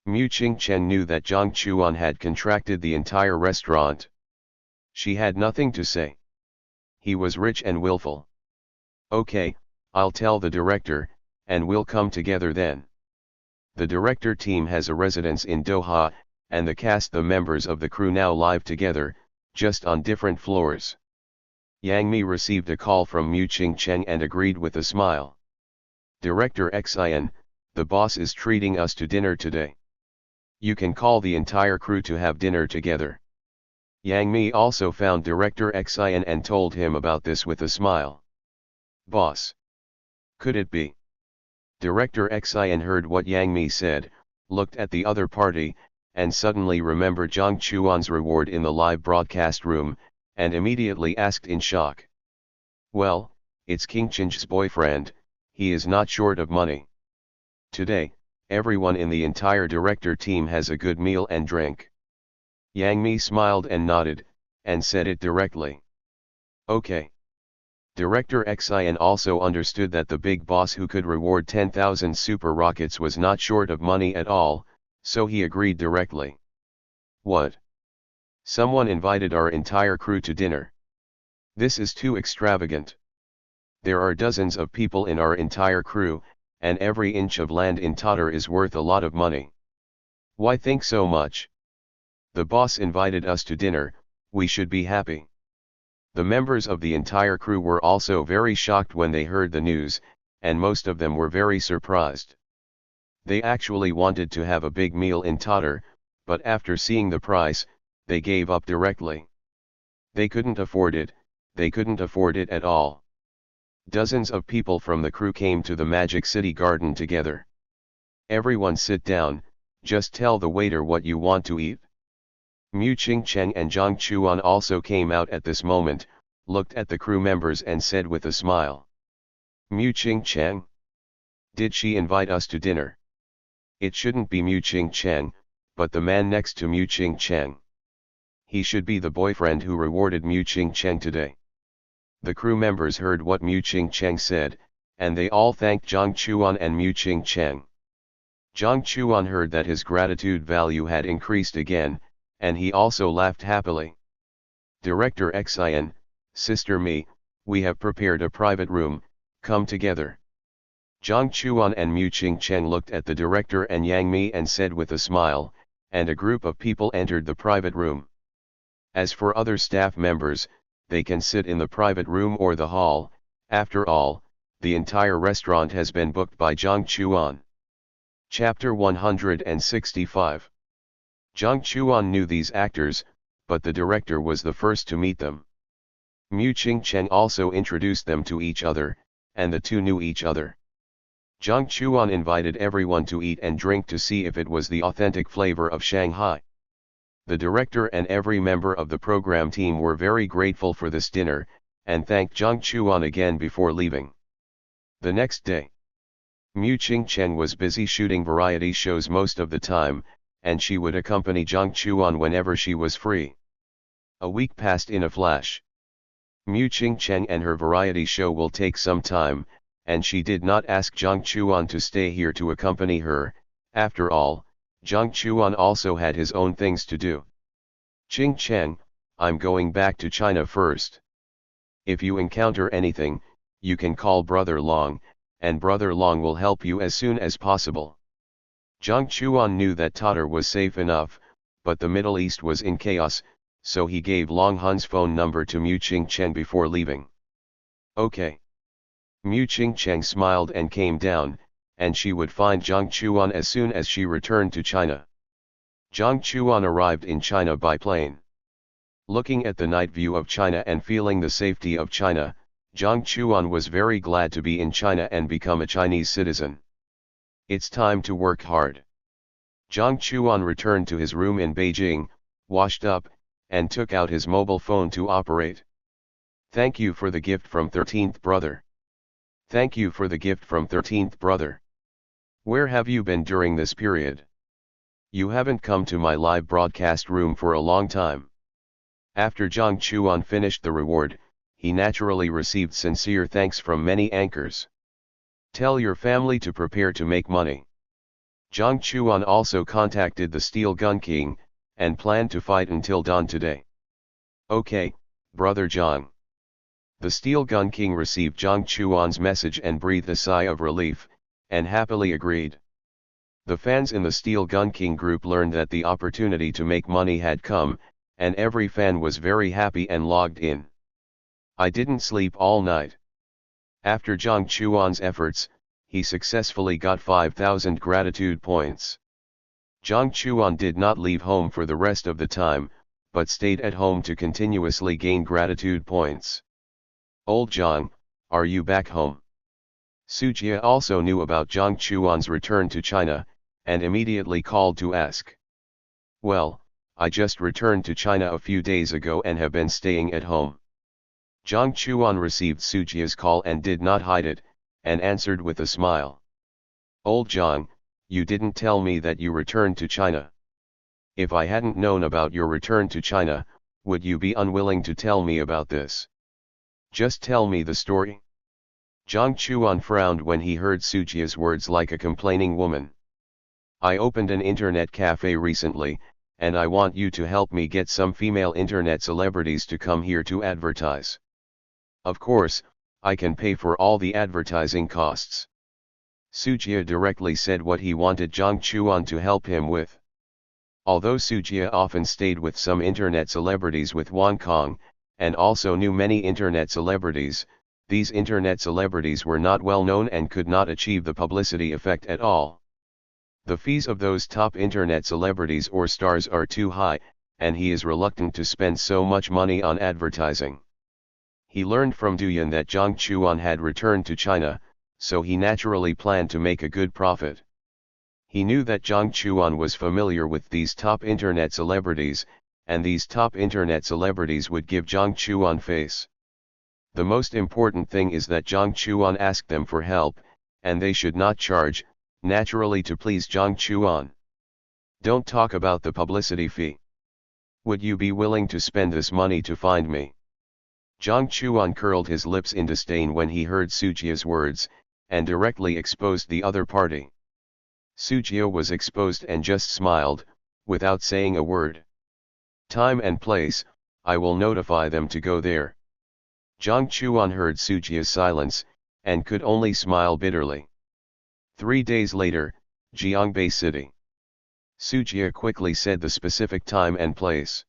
Mu Ching Cheng knew that Jiang Chuan had contracted the entire restaurant. She had nothing to say. He was rich and willful. Okay, I'll tell the director, and we'll come together then. The director team has a residence in Doha, and the members of the crew now live together, just on different floors. Yang Mi received a call from Mu Ching Cheng and agreed with a smile. Director Xin, the boss is treating us to dinner today. You can call the entire crew to have dinner together. Yang Mi also found Director Xin and told him about this with a smile. Boss. Could it be? Director Xin heard what Yang Mi said, looked at the other party, and suddenly remembered Jiang Chuan's reward in the live broadcast room, and immediately asked in shock. Well, it's King Chen's boyfriend, he is not short of money. Today, everyone in the entire director team has a good meal and drink. Yang Mi smiled and nodded, and said it directly. Okay. Director Xin also understood that the big boss who could reward 10,000 super rockets was not short of money at all, so he agreed directly. What? Someone invited our entire crew to dinner. This is too extravagant. There are dozens of people in our entire crew, and every inch of land in Tatar is worth a lot of money. Why think so much? The boss invited us to dinner, we should be happy. The members of the entire crew were also very shocked when they heard the news, and most of them were very surprised. They actually wanted to have a big meal in Tatar, but after seeing the price, they gave up directly. They couldn't afford it at all. Dozens of people from the crew came to the Magic City Garden together. Everyone sit down, just tell the waiter what you want to eat. Mu Qingcheng and Jiang Chuan also came out at this moment, looked at the crew members and said with a smile. Mu Qingcheng? Did she invite us to dinner? It shouldn't be Mu Qingcheng, but the man next to Mu Qingcheng. He should be the boyfriend who rewarded Mu Qingcheng today. The crew members heard what Mu Qingcheng said, and they all thanked Jiang Chuan and Mu Qingcheng. Jiang Chuan heard that his gratitude value had increased again, and he also laughed happily. Director Xin, Sister Mi, we have prepared a private room, come together. Jiang Chuan and Mu Qingcheng looked at the director and Yang Mi and said with a smile, and a group of people entered the private room. As for other staff members, they can sit in the private room or the hall. After all, the entire restaurant has been booked by Jiang Chuan. Chapter 165. Jiang Chuan knew these actors, but the director was the first to meet them. Mu Qingcheng also introduced them to each other, and the two knew each other. Jiang Chuan invited everyone to eat and drink to see if it was the authentic flavor of Shanghai. The director and every member of the program team were very grateful for this dinner, and thanked Jiang Chuan again before leaving. The next day, Mu Qingcheng was busy shooting variety shows most of the time, and she would accompany Jiang Chuan whenever she was free. A week passed in a flash. Mu Qingcheng and her variety show will take some time, and she did not ask Jiang Chuan to stay here to accompany her. After all, Jiang Chuan also had his own things to do. Qingcheng, I'm going back to China first. If you encounter anything, you can call Brother Long, and Brother Long will help you as soon as possible. Jiang Chuan knew that Tatar was safe enough, but the Middle East was in chaos, so he gave Long Hun's phone number to Mu Qingcheng before leaving. Okay. Mu Qingcheng smiled and came down, and she would find Jiang Chuan as soon as she returned to China. Jiang Chuan arrived in China by plane. Looking at the night view of China and feeling the safety of China, Jiang Chuan was very glad to be in China and become a Chinese citizen. It's time to work hard. Jiang Chuan returned to his room in Beijing, washed up, and took out his mobile phone to operate. Thank you for the gift from 13th brother. Thank you for the gift from 13th brother. Where have you been during this period? You haven't come to my live broadcast room for a long time. After Jiang Chuan finished the reward, he naturally received sincere thanks from many anchors. Tell your family to prepare to make money. Jiang Chuan also contacted the Steel Gun King, and planned to fight until dawn today. Okay, Brother Jiang. The Steel Gun King received Jiang Chuan's message and breathed a sigh of relief, and happily agreed. The fans in the Steel Gun King group learned that the opportunity to make money had come, and every fan was very happy and logged in. I didn't sleep all night. After Jiang Chuan's efforts, he successfully got 5,000 gratitude points. Jiang Chuan did not leave home for the rest of the time, but stayed at home to continuously gain gratitude points. Old Jiang, are you back home? Sujia also knew about Jiang Chuan's return to China, and immediately called to ask. Well, I just returned to China a few days ago and have been staying at home. Jiang Chuan received Sujia's call and did not hide it, and answered with a smile. Old Jiang, you didn't tell me that you returned to China. If I hadn't known about your return to China, would you be unwilling to tell me about this? Just tell me the story. Jiang Chuan frowned when he heard Sujia's words like a complaining woman. I opened an internet cafe recently, and I want you to help me get some female internet celebrities to come here to advertise. Of course, I can pay for all the advertising costs. Sujia directly said what he wanted Jiang Chuan to help him with. Although Sujia often stayed with some internet celebrities with Hong Kong, and also knew many internet celebrities, these internet celebrities were not well known and could not achieve the publicity effect at all. The fees of those top internet celebrities or stars are too high, and he is reluctant to spend so much money on advertising. He learned from Duyan that Jiang Chuan had returned to China, so he naturally planned to make a good profit. He knew that Jiang Chuan was familiar with these top internet celebrities, and these top internet celebrities would give Jiang Chuan face. The most important thing is that Jiang Chuan asked them for help, and they should not charge, naturally, to please Jiang Chuan. Don't talk about the publicity fee. Would you be willing to spend this money to find me? Jiang Chuan curled his lips in disdain when he heard Sujia's words, and directly exposed the other party. Sujia was exposed and just smiled, without saying a word. Time and place, I will notify them to go there. Jiang Chuan heard Sujia's silence, and could only smile bitterly. 3 days later, Jiangbei City. Sujia quickly said the specific time and place.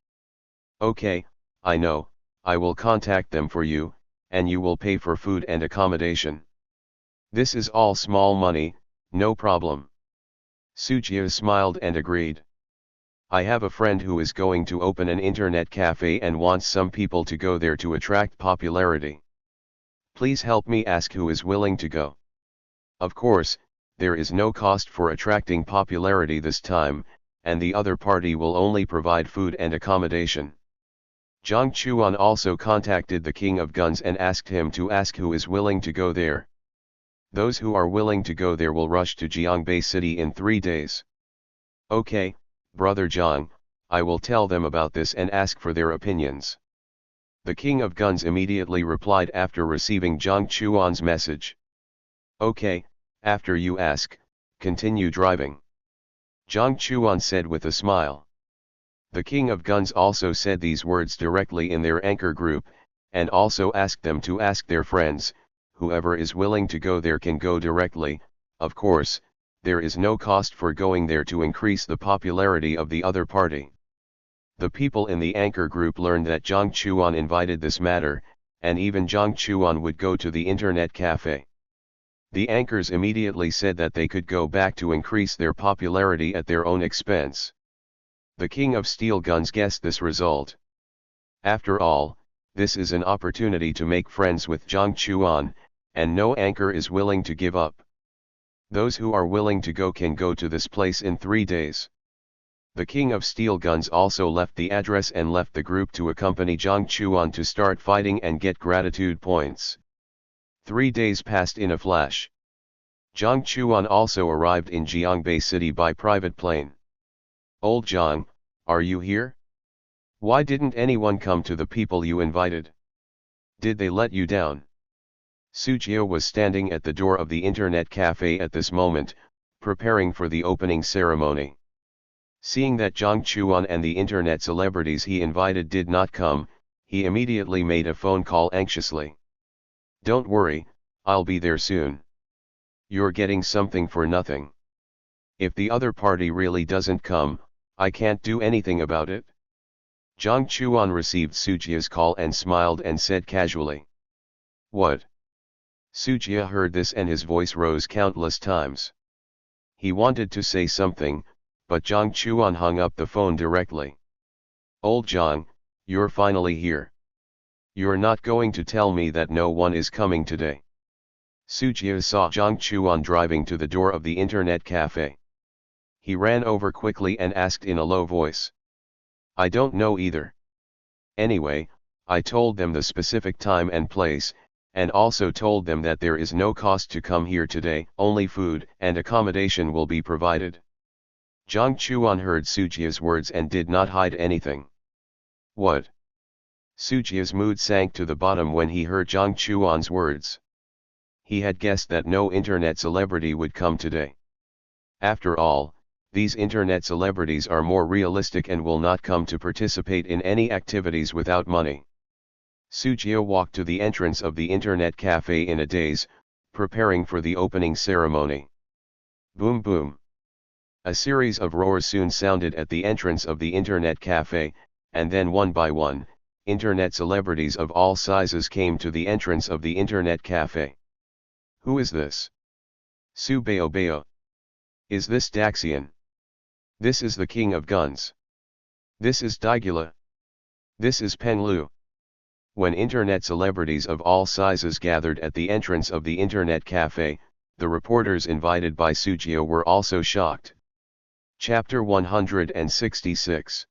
Okay, I know, I will contact them for you, and you will pay for food and accommodation. This is all small money, no problem. Sujia smiled and agreed. I have a friend who is going to open an internet cafe and wants some people to go there to attract popularity. Please help me ask who is willing to go. Of course, there is no cost for attracting popularity this time, and the other party will only provide food and accommodation. Jiang Chuan also contacted the King of Guns and asked him to ask who is willing to go there. Those who are willing to go there will rush to Jiangbei City in 3 days. Okay, Brother Jiang, I will tell them about this and ask for their opinions. The King of Guns immediately replied after receiving Jiang Chuan's message. Okay, after you ask, continue driving. Jiang Chuan said with a smile. The King of Guns also said these words directly in their anchor group, and also asked them to ask their friends. Whoever is willing to go there can go directly. Of course, there is no cost for going there to increase the popularity of the other party. The people in the anchor group learned that Jiang Chuan invited this matter, and even Jiang Chuan would go to the internet cafe. The anchors immediately said that they could go back to increase their popularity at their own expense. The King of Steel Guns guessed this result. After all, this is an opportunity to make friends with Jiang Chuan, and no anchor is willing to give up. Those who are willing to go can go to this place in 3 days. The King of Steel Guns also left the address and left the group to accompany Jiang Chuan to start fighting and get gratitude points. 3 days passed in a flash. Jiang Chuan also arrived in Jiangbei City by private plane. Old Jiang, are you here? Why didn't anyone come to the people you invited? Did they let you down? Sujia was standing at the door of the internet cafe at this moment, preparing for the opening ceremony. Seeing that Jiang Chuan and the internet celebrities he invited did not come, he immediately made a phone call anxiously. Don't worry, I'll be there soon. You're getting something for nothing. If the other party really doesn't come, I can't do anything about it. Jiang Chuan received Sujia's call and smiled and said casually. What? Sujia heard this and his voice rose countless times. He wanted to say something, but Jiang Chuan hung up the phone directly. Old Jiang, you're finally here. You're not going to tell me that no one is coming today. Sujia saw Jiang Chuan driving to the door of the internet cafe. He ran over quickly and asked in a low voice. I don't know either. Anyway, I told them the specific time and place, and also told them that there is no cost to come here today, only food and accommodation will be provided. Jiang Chuan heard Sujia's words and did not hide anything. What? Sujia's mood sank to the bottom when he heard Jiang Chuan's words. He had guessed that no internet celebrity would come today. After all, these internet celebrities are more realistic and will not come to participate in any activities without money. Sujia walked to the entrance of the internet cafe in a daze, preparing for the opening ceremony. Boom boom. A series of roars soon sounded at the entrance of the internet cafe, and then one by one, internet celebrities of all sizes came to the entrance of the internet cafe. Who is this? Su Bao Bao. Is this Daxian? This is the king of guns. This is Daigula. This is Pen Lu. When internet celebrities of all sizes gathered at the entrance of the internet cafe, the reporters invited by Sujio were also shocked. Chapter 166.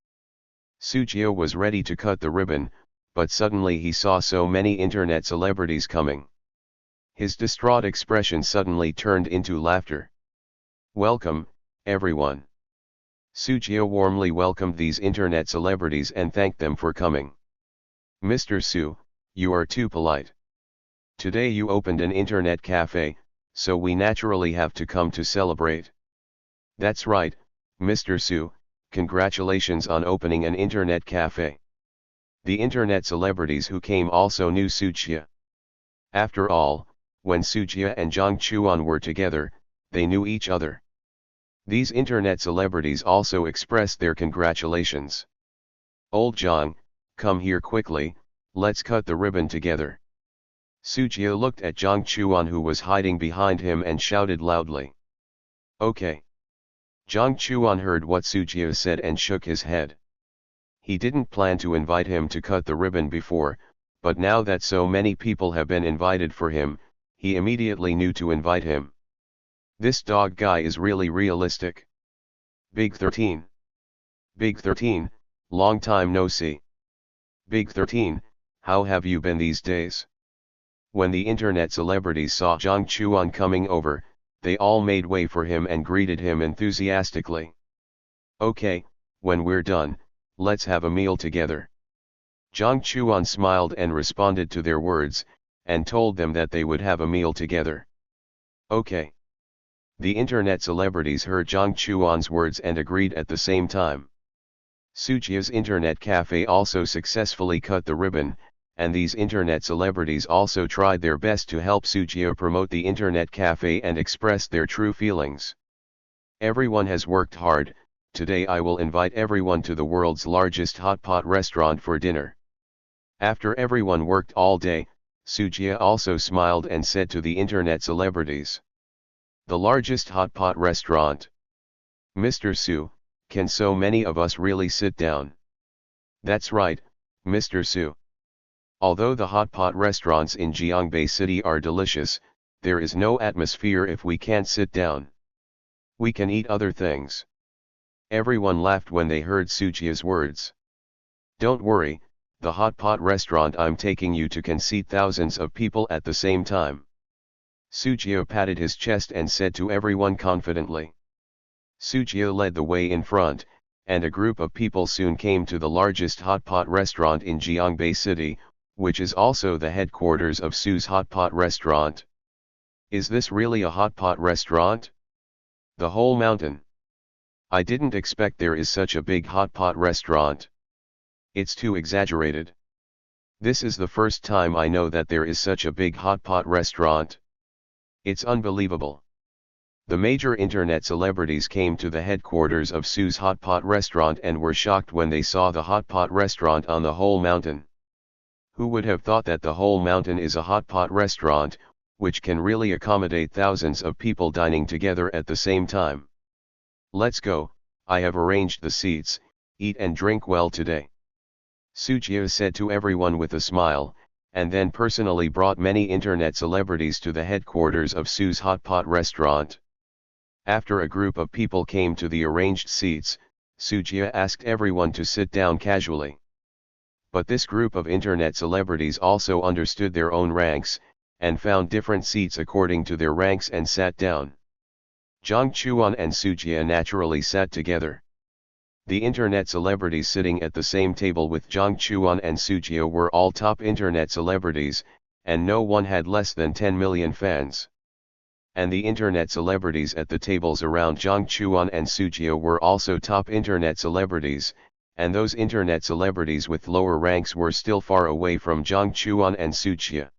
Sujio was ready to cut the ribbon, but suddenly he saw so many internet celebrities coming. His distraught expression suddenly turned into laughter. Welcome, everyone. Sujio warmly welcomed these internet celebrities and thanked them for coming. Mr. Su, you are too polite. Today you opened an internet cafe, so we naturally have to come to celebrate. That's right, Mr. Su, congratulations on opening an internet cafe. The internet celebrities who came also knew Sujia. After all, when Sujia and Jiang Chuan were together, they knew each other. These internet celebrities also expressed their congratulations. Old Jiang, come here quickly, let's cut the ribbon together. Sujia looked at Jiang Chuan who was hiding behind him and shouted loudly. Okay. Jiang Chuan heard what Sujia said and shook his head. He didn't plan to invite him to cut the ribbon before, but now that so many people have been invited for him, he immediately knew to invite him. This dog guy is really realistic. Big 13. Big 13, long time no see. Big 13, how have you been these days? When the internet celebrities saw Jiang Chuan coming over, they all made way for him and greeted him enthusiastically. Okay, when we're done, let's have a meal together. Jiang Chuan smiled and responded to their words, and told them that they would have a meal together. Okay. The internet celebrities heard Jiang Chuan's words and agreed at the same time. Sujia's internet cafe also successfully cut the ribbon, and these internet celebrities also tried their best to help Sujia promote the internet cafe and express their true feelings. Everyone has worked hard. Today I will invite everyone to the world's largest hot pot restaurant for dinner. After everyone worked all day, Sujia also smiled and said to the internet celebrities. The largest hot pot restaurant. Mr. Su, can so many of us really sit down? That's right, Mr. Su. Although the hot pot restaurants in Jiangbei City are delicious, there is no atmosphere if we can't sit down. We can eat other things. Everyone laughed when they heard Sujia's words. Don't worry, the hot pot restaurant I'm taking you to can seat thousands of people at the same time. Sujia patted his chest and said to everyone confidently. Sujia led the way in front, and a group of people soon came to the largest hot pot restaurant in Jiangbei City, which is also the headquarters of Su's hot pot restaurant. Is this really a hot pot restaurant? The whole mountain. I didn't expect there is such a big hot pot restaurant. It's too exaggerated. This is the first time I know that there is such a big hot pot restaurant. It's unbelievable. The major internet celebrities came to the headquarters of Su's hot pot restaurant and were shocked when they saw the hot pot restaurant on the whole mountain. Who would have thought that the whole mountain is a hot pot restaurant, which can really accommodate thousands of people dining together at the same time? Let's go, I have arranged the seats, eat and drink well today. Sujia said to everyone with a smile, and then personally brought many internet celebrities to the headquarters of Su's hot pot restaurant. After a group of people came to the arranged seats, Sujia asked everyone to sit down casually. But this group of internet celebrities also understood their own ranks, and found different seats according to their ranks and sat down. Jiang Chuan and Sujia naturally sat together. The internet celebrities sitting at the same table with Jiang Chuan and Sujia were all top internet celebrities, and no one had less than 10 million fans. And the internet celebrities at the tables around Jiang Chuan and Sujia were also top internet celebrities, and those internet celebrities with lower ranks were still far away from Jiang Chuan and Sujia.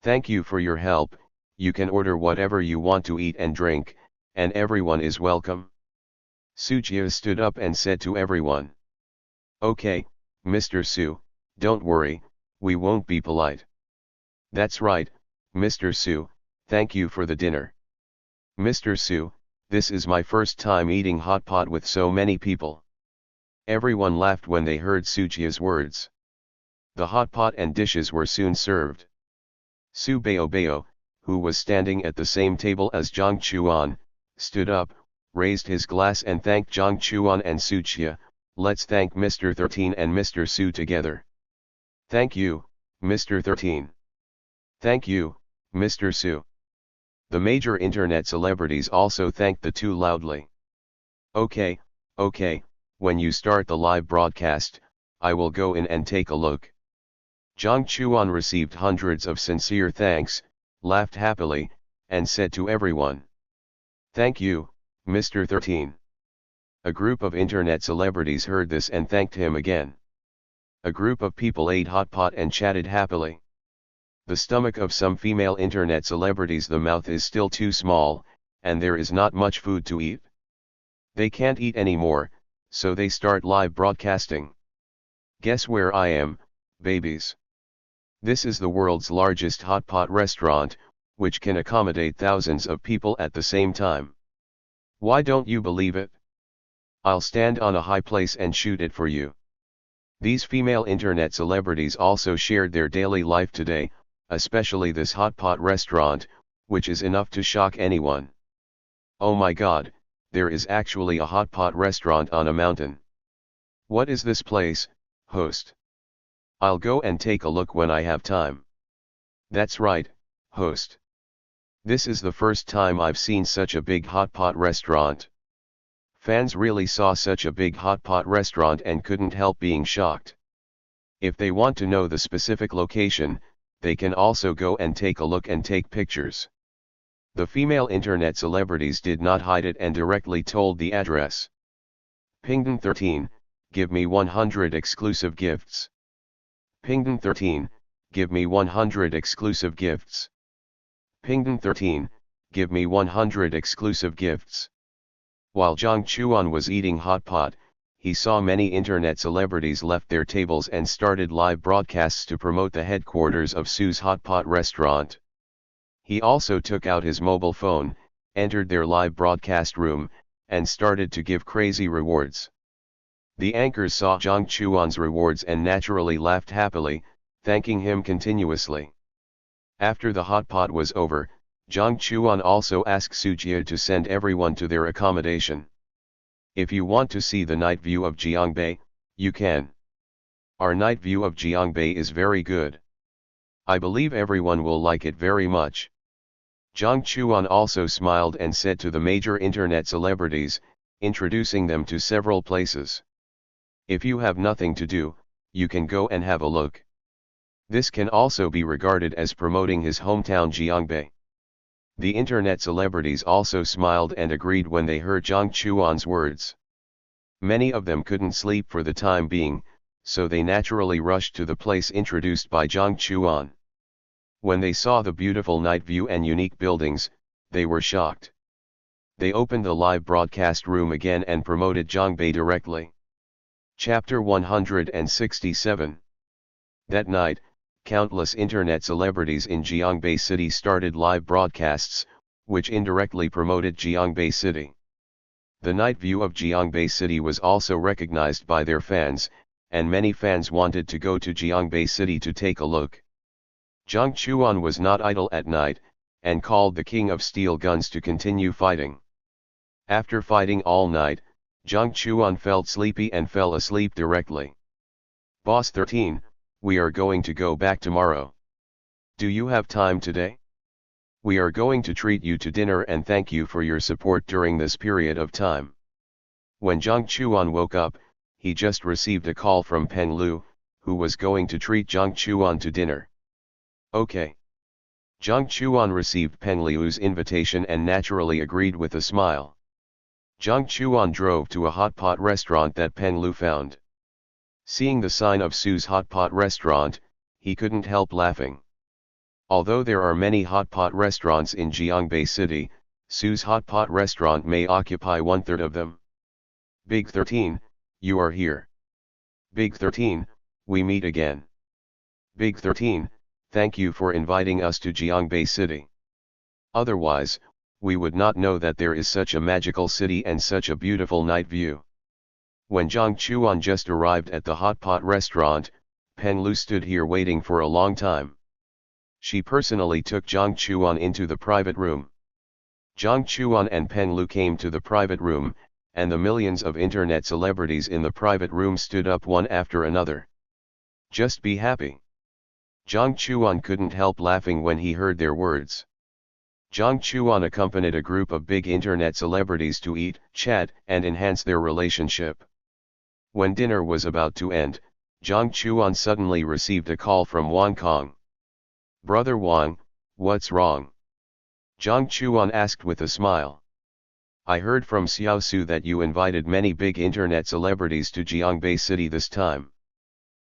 Thank you for your help. You can order whatever you want to eat and drink, and everyone is welcome. Jie stood up and said to everyone. Okay, Mr. Su, don't worry, we won't be polite. That's right, Mr. Su, thank you for the dinner. Mr. Su, this is my first time eating hot pot with so many people. Everyone laughed when they heard Jie's words. The hot pot and dishes were soon served. Su Baobao, who was standing at the same table as Jiang Chuan, stood up, raised his glass and thanked Jiang Chuan and Jie. Let's thank Mr. 13 and Mr. Su together. Thank you, Mr. 13. Thank you, Mr. Su. The major internet celebrities also thanked the two loudly. Okay, when you start the live broadcast, I will go in and take a look. Jiang Chuan received hundreds of sincere thanks, laughed happily, and said to everyone. Thank you, Mr. 13. A group of internet celebrities heard this and thanked him again. A group of people ate hot pot and chatted happily. The stomach of some female internet celebrities, the mouth is still too small, and there is not much food to eat. They can't eat anymore, so they start live broadcasting. Guess where I am, babies? This is the world's largest hot pot restaurant, which can accommodate thousands of people at the same time. Why don't you believe it? I'll stand on a high place and shoot it for you. These female internet celebrities also shared their daily life today, especially this hot pot restaurant, which is enough to shock anyone. Oh my god, there is actually a hot pot restaurant on a mountain. What is this place, host? I'll go and take a look when I have time. That's right, host. This is the first time I've seen such a big hot pot restaurant. Fans really saw such a big hot pot restaurant and couldn't help being shocked. If they want to know the specific location, they can also go and take a look and take pictures. The female internet celebrities did not hide it and directly told the address. Pingdon 13, give me 100 exclusive gifts. Pingdon 13, give me 100 exclusive gifts. Pingdon 13, give me 100 exclusive gifts. While Jiang Chuan was eating hot pot, he saw many internet celebrities left their tables and started live broadcasts to promote the headquarters of Su's hot pot restaurant. He also took out his mobile phone, entered their live broadcast room, and started to give crazy rewards. The anchors saw Jiang Chuan's rewards and naturally laughed happily, thanking him continuously. After the hot pot was over, Jiang Chuan also asked Jie to send everyone to their accommodation. If you want to see the night view of Jiangbei, you can. Our night view of Jiangbei is very good. I believe everyone will like it very much. Jiang Chuan also smiled and said to the major internet celebrities, introducing them to several places. If you have nothing to do, you can go and have a look. This can also be regarded as promoting his hometown Jiangbei. The internet celebrities also smiled and agreed when they heard Jiang Chuan's words. Many of them couldn't sleep for the time being, so they naturally rushed to the place introduced by Jiang Chuan. When they saw the beautiful night view and unique buildings, they were shocked. They opened the live broadcast room again and promoted Jiangbei directly. Chapter 167. That night, countless internet celebrities in Jiangbei City started live broadcasts, which indirectly promoted Jiangbei City. The night view of Jiangbei City was also recognized by their fans, and many fans wanted to go to Jiangbei City to take a look. Jiang Chuan was not idle at night, and called the King of Steel Guns to continue fighting. After fighting all night, Jiang Chuan felt sleepy and fell asleep directly. Boss 13, we are going to go back tomorrow. Do you have time today? We are going to treat you to dinner and thank you for your support during this period of time. When Jiang Chuan woke up, he just received a call from Peng Lu, who was going to treat Jiang Chuan to dinner. Okay. Jiang Chuan received Peng Lu's invitation and naturally agreed with a smile. Jiang Chuan drove to a hot pot restaurant that Peng Lu found. Seeing the sign of Su's hot pot restaurant, he couldn't help laughing. Although there are many hot pot restaurants in Jiangbei City, Su's hot pot restaurant may occupy one-third of them. Big 13, you are here. Big 13, we meet again. Big 13, thank you for inviting us to Jiangbei City. Otherwise, we would not know that there is such a magical city and such a beautiful night view. When Jiang Chuan just arrived at the hot pot restaurant, Peng Lu stood here waiting for a long time. She personally took Jiang Chuan into the private room. Jiang Chuan and Peng Lu came to the private room, and the millions of internet celebrities in the private room stood up one after another. Just be happy. Jiang Chuan couldn't help laughing when he heard their words. Jiang Chuan accompanied a group of big internet celebrities to eat, chat, and enhance their relationship. When dinner was about to end, Jiang Chuan suddenly received a call from Wang Kong. "Brother Wang, what's wrong?" Jiang Chuan asked with a smile. "I heard from Xiao Su that you invited many big internet celebrities to Jiangbei City this time.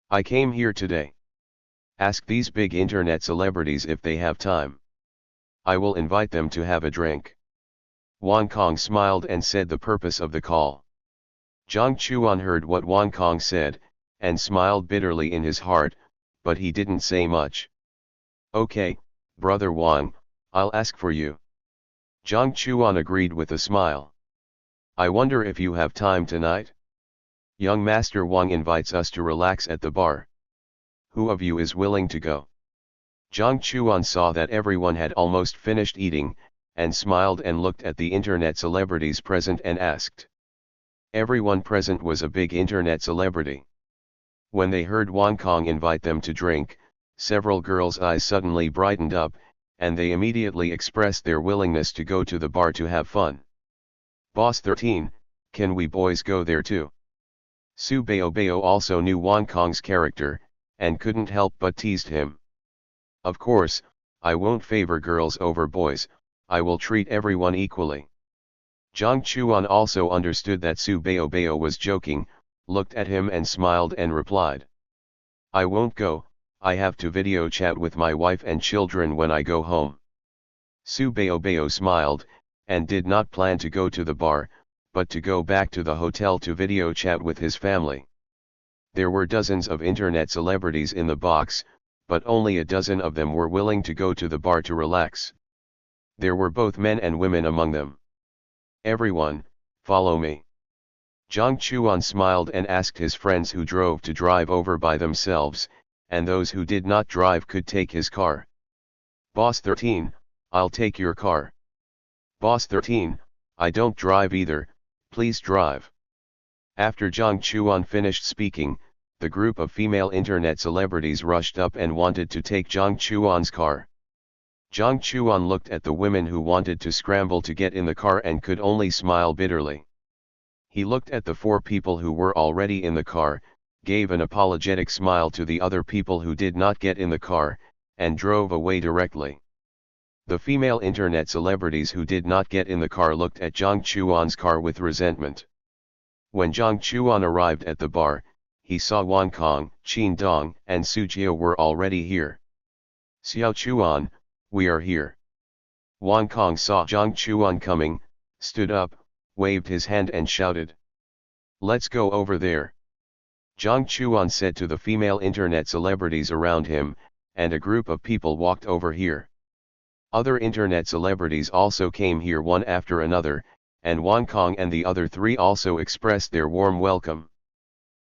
I came here today. Ask these big internet celebrities if they have time. I will invite them to have a drink." Wang Kong smiled and said the purpose of the call. Jiang Chuan heard what Wang Kong said, and smiled bitterly in his heart, but he didn't say much. "Okay, Brother Wang, I'll ask for you." Jiang Chuan agreed with a smile. "I wonder if you have time tonight? Young Master Wang invites us to relax at the bar. Who of you is willing to go?" Jiang Chuan saw that everyone had almost finished eating, and smiled and looked at the internet celebrities present and asked. Everyone present was a big internet celebrity. When they heard Wang Kong invite them to drink, several girls' eyes suddenly brightened up, and they immediately expressed their willingness to go to the bar to have fun. "Boss 13, can we boys go there too?" Su Baobao also knew Wang Kong's character, and couldn't help but teased him. "Of course, I won't favor girls over boys, I will treat everyone equally." Jiang Chuan also understood that Su Baobao was joking, looked at him and smiled and replied. "I won't go, I have to video chat with my wife and children when I go home." Su Baobao smiled, and did not plan to go to the bar, but to go back to the hotel to video chat with his family. There were dozens of internet celebrities in the box, but only a dozen of them were willing to go to the bar to relax. There were both men and women among them. "Everyone, follow me." Jiang Chuan smiled and asked his friends who drove to drive over by themselves, and those who did not drive could take his car. "Boss 13, I'll take your car." "Boss 13, I don't drive either, please drive." After Jiang Chuan finished speaking, the group of female internet celebrities rushed up and wanted to take Jiang Chuan's car. Jiang Chuan looked at the women who wanted to scramble to get in the car and could only smile bitterly. He looked at the 4 people who were already in the car, gave an apologetic smile to the other people who did not get in the car, and drove away directly. The female internet celebrities who did not get in the car looked at Jiang Chuan's car with resentment. When Jiang Chuan arrived at the bar, he saw Wang Kong, Qin Dong, and Su Jiao were already here. "Xiao Chuan, we are here." Wang Kong saw Jiang Chuan coming, stood up, waved his hand and shouted. "Let's go over there." Jiang Chuan said to the female internet celebrities around him, and a group of people walked over here. Other internet celebrities also came here one after another, and Wang Kong and the other 3 also expressed their warm welcome.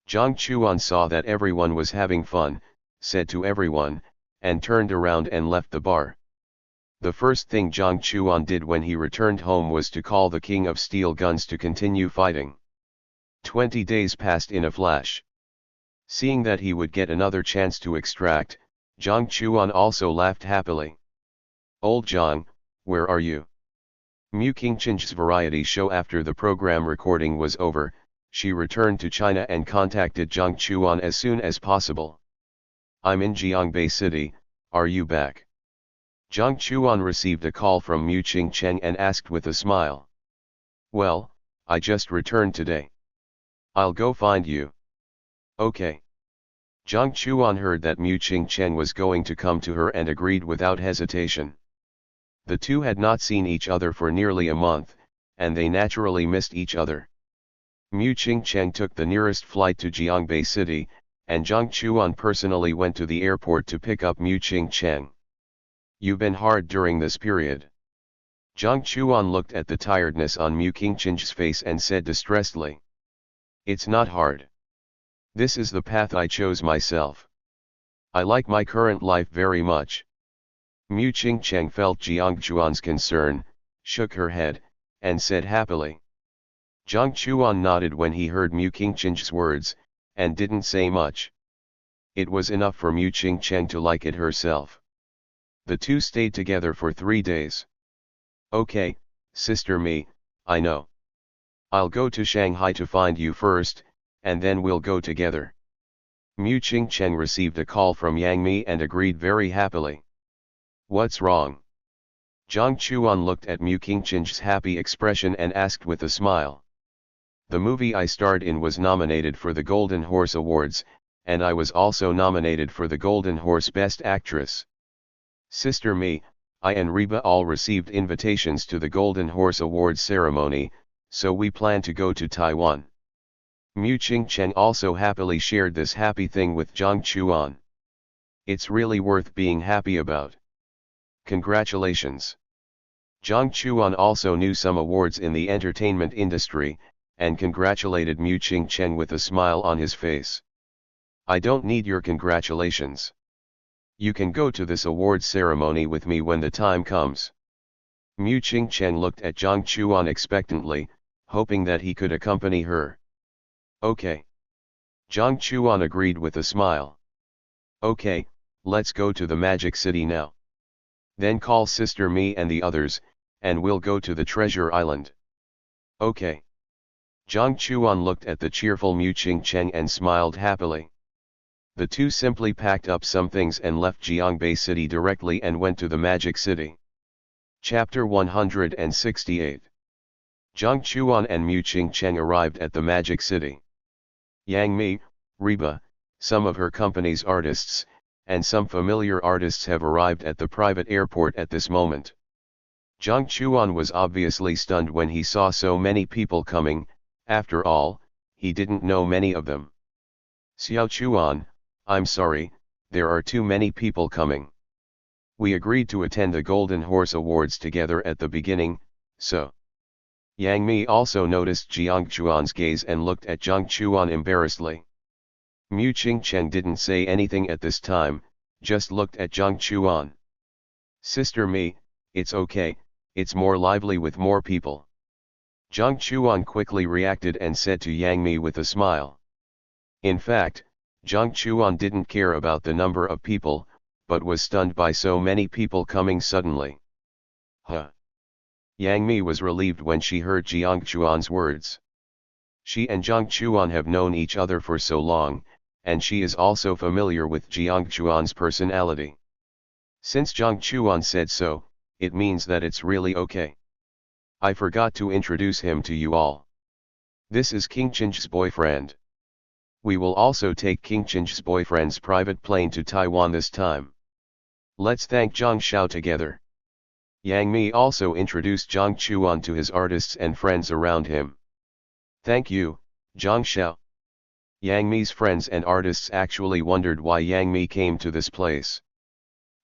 Jiang Chuan saw that everyone was having fun, said to everyone, and turned around and left the bar. The first thing Jiang Chuan did when he returned home was to call the King of Steel Guns to continue fighting. 20 days passed in a flash. Seeing that he would get another chance to extract, Jiang Chuan also laughed happily. "Old Jiang, where are you?" Mu Qingqian's variety show. After the program recording was over, she returned to China and contacted Jiang Chuan as soon as possible. "I'm in Jiangbei City, are you back?" Jiang Chuan received a call from Mu Qingqian and asked with a smile. "Well, I just returned today. I'll go find you." "Okay." Jiang Chuan heard that Mu Qingqian was going to come to her and agreed without hesitation. The two had not seen each other for nearly a month, and they naturally missed each other. Mu Qingcheng took the nearest flight to Jiangbei City, and Jiang Chuan personally went to the airport to pick up Mu Qingcheng. You've been hard during this period. Jiang Chuan looked at the tiredness on Mu Qingcheng's face and said distressedly. It's not hard. This is the path I chose myself. I like my current life very much. Mu Qingcheng felt Jiang Chuan's concern, shook her head, and said happily. Jiang Chuan nodded when he heard Mu Qingcheng's words, and didn't say much. It was enough for Mu Qingcheng to like it herself. The two stayed together for 3 days. Okay, Sister Mi, I know. I'll go to Shanghai to find you first, and then we'll go together. Mu Qingcheng received a call from Yang Mi and agreed very happily. What's wrong? Jiang Chuan looked at Mu Qingcheng's happy expression and asked with a smile. The movie I starred in was nominated for the Golden Horse Awards, and I was also nominated for the Golden Horse Best Actress. Sister Mi, I and Reba all received invitations to the Golden Horse Awards ceremony, so we plan to go to Taiwan. Mu Qingcheng also happily shared this happy thing with Jiang Chuan. It's really worth being happy about. Congratulations. Jiang Chuan also knew some awards in the entertainment industry, and congratulated Mu Qingcheng with a smile on his face. I don't need your congratulations. You can go to this awards ceremony with me when the time comes. Mu Qingcheng looked at Jiang Chuan expectantly, hoping that he could accompany her. Okay. Jiang Chuan agreed with a smile. Okay, let's go to the Magic City now. Then call Sister Mi and the others, and we'll go to the Treasure Island. Okay. Jiang Chuan looked at the cheerful Mu Qingcheng and smiled happily. The two simply packed up some things and left Jiangbei City directly and went to the Magic City. Chapter 168. Jiang Chuan and Mu Qingcheng arrived at the Magic City. Yang Mi, Reba, some of her company's artists, and some familiar artists have arrived at the private airport at this moment. Jiang Chuan was obviously stunned when he saw so many people coming. After all, he didn't know many of them. Xiao Chuan, I'm sorry, there are too many people coming. We agreed to attend the Golden Horse Awards together at the beginning, so. Yang Mi also noticed Jiang Chuan's gaze and looked at Jiang Chuan embarrassedly. Mu Qingcheng didn't say anything at this time, just looked at Jiang Chuan. Sister Mi, it's okay, it's more lively with more people. Jiang Chuan quickly reacted and said to Yang Mi with a smile. In fact, Jiang Chuan didn't care about the number of people, but was stunned by so many people coming suddenly. Huh. Yang Mi was relieved when she heard Jiang Chuan's words. She and Jiang Chuan have known each other for so long, and she is also familiar with Jiang Chuan's personality. Since Jiang Chuan said so, it means that it's really okay. I forgot to introduce him to you all. This is Qingcheng's boyfriend. We will also take Qingcheng's boyfriend's private plane to Taiwan this time. Let's thank Zhang Xiao together. Yang Mi also introduced Jiang Chuan to his artists and friends around him. Thank you, Zhang Xiao. Yang Mi's friends and artists actually wondered why Yang Mi came to this place.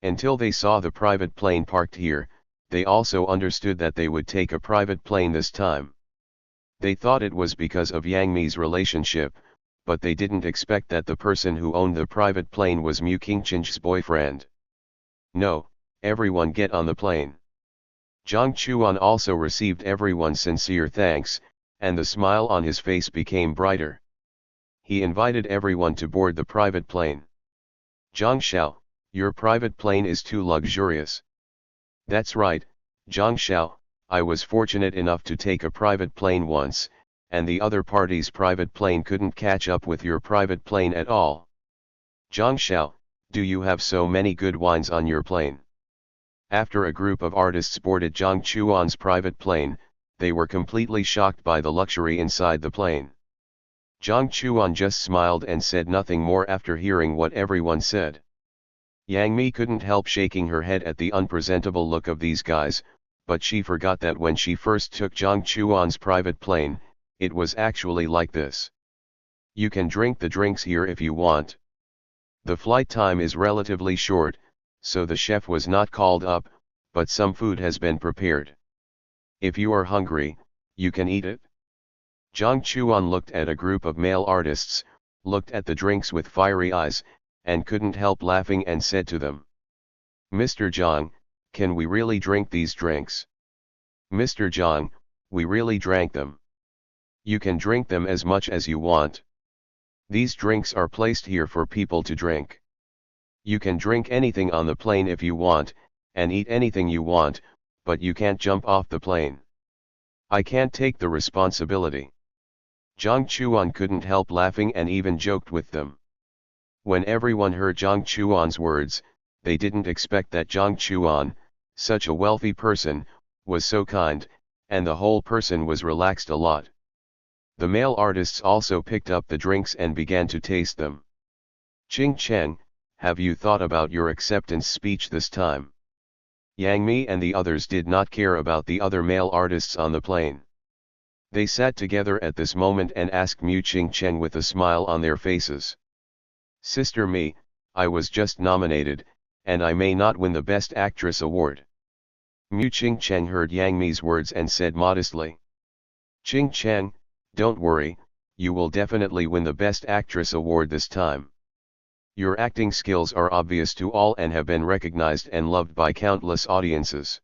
Until they saw the private plane parked here, they also understood that they would take a private plane this time. They thought it was because of Yang Mi's relationship, but they didn't expect that the person who owned the private plane was Mu Qingcheng's boyfriend. No, everyone get on the plane. Jiang Chuan also received everyone's sincere thanks, and the smile on his face became brighter. He invited everyone to board the private plane. Zhang Xiao, your private plane is too luxurious. That's right, Zhang Xiao, I was fortunate enough to take a private plane once, and the other party's private plane couldn't catch up with your private plane at all. Zhang Xiao, do you have so many good wines on your plane? After a group of artists boarded Jiang Chuan's private plane, they were completely shocked by the luxury inside the plane. Jiang Chuan just smiled and said nothing more after hearing what everyone said. Yang Mi couldn't help shaking her head at the unpresentable look of these guys, but she forgot that when she first took Jiang Chuan's private plane, It was actually like this. You can drink the drinks here if you want. The flight time is relatively short, so the chef was not called up, but some food has been prepared. If you are hungry, you can eat it. Jiang Chuan looked at a group of male artists, looked at the drinks with fiery eyes, and couldn't help laughing and said to them, "Mr. Jiang, can we really drink these drinks?" "Mr. Jiang, we really drank them. You can drink them as much as you want. These drinks are placed here for people to drink. You can drink anything on the plane if you want, and eat anything you want, but you can't jump off the plane. I can't take the responsibility." Jiang Chuan couldn't help laughing and even joked with them. When everyone heard Jiang Chuan's words, they didn't expect that Jiang Chuan, such a wealthy person, was so kind, and the whole person was relaxed a lot. The male artists also picked up the drinks and began to taste them. "Ching Cheng, have you thought about your acceptance speech this time?" Yang Mi and the others did not care about the other male artists on the plane. They sat together at this moment and asked Mu Ching Cheng with a smile on their faces. "Sister Mi, I was just nominated, and I may not win the Best Actress award." Mu Ching Cheng heard Yang Mi's words and said modestly, "Ching Cheng, don't worry, you will definitely win the Best Actress award this time. Your acting skills are obvious to all and have been recognized and loved by countless audiences."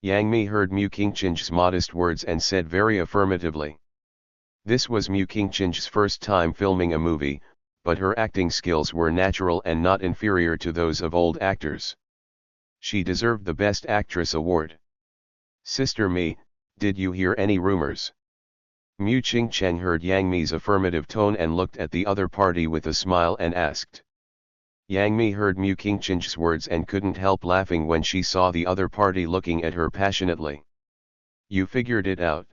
Yang Mi heard Mu Qingqing's modest words and said very affirmatively. This was Mu Qingqing's first time filming a movie, but her acting skills were natural and not inferior to those of old actors. She deserved the Best Actress award. "Sister Mi, did you hear any rumors?" Mu Qingcheng heard Yang Mi's affirmative tone and looked at the other party with a smile and asked. Yang Mi heard Mu Qingcheng's words and couldn't help laughing when she saw the other party looking at her passionately. "You figured it out.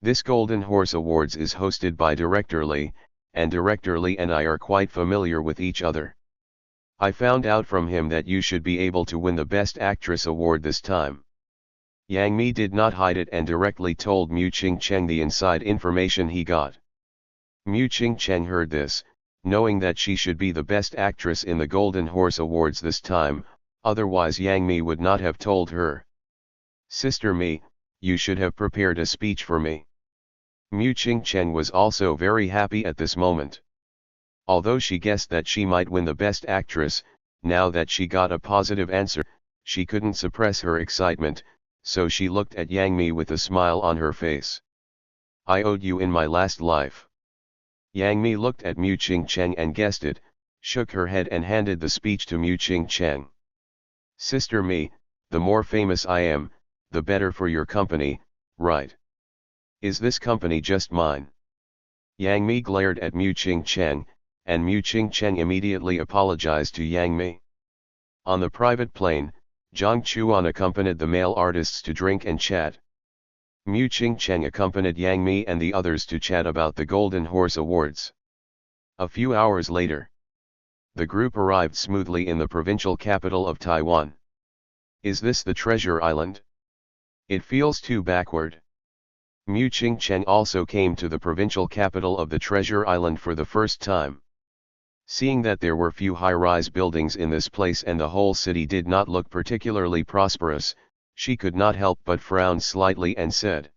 This Golden Horse Awards is hosted by Director Li, and Director Li and I are quite familiar with each other. I found out from him that you should be able to win the Best Actress award this time." Yang Mi did not hide it and directly told Mu Qingcheng the inside information he got. Mu Qingcheng heard this, knowing that she should be the Best Actress in the Golden Horse Awards this time, otherwise Yang Mi would not have told her. "Sister Mi, you should have prepared a speech for me." Mu Qingcheng was also very happy at this moment. Although she guessed that she might win the Best Actress, now that she got a positive answer, she couldn't suppress her excitement, so she looked at Yang Mi with a smile on her face. "I owed you in my last life." Yang Mi looked at Mu Qingcheng and guessed it, shook her head and handed the speech to Mu Qingcheng. "Sister Mi, the more famous I am, the better for your company, right? Is this company just mine?" Yang Mi glared at Mu Qingcheng, and Mu Qingcheng immediately apologized to Yang Mi. On the private plane, Jiang Chuan accompanied the male artists to drink and chat. Mu Qingcheng accompanied Yang Mi and the others to chat about the Golden Horse Awards. A few hours later, the group arrived smoothly in the provincial capital of Taiwan. "Is this the Treasure Island? It feels too backward." Mu Qingcheng also came to the provincial capital of the Treasure Island for the first time. Seeing that there were few high-rise buildings in this place and the whole city did not look particularly prosperous, she could not help but frown slightly and said,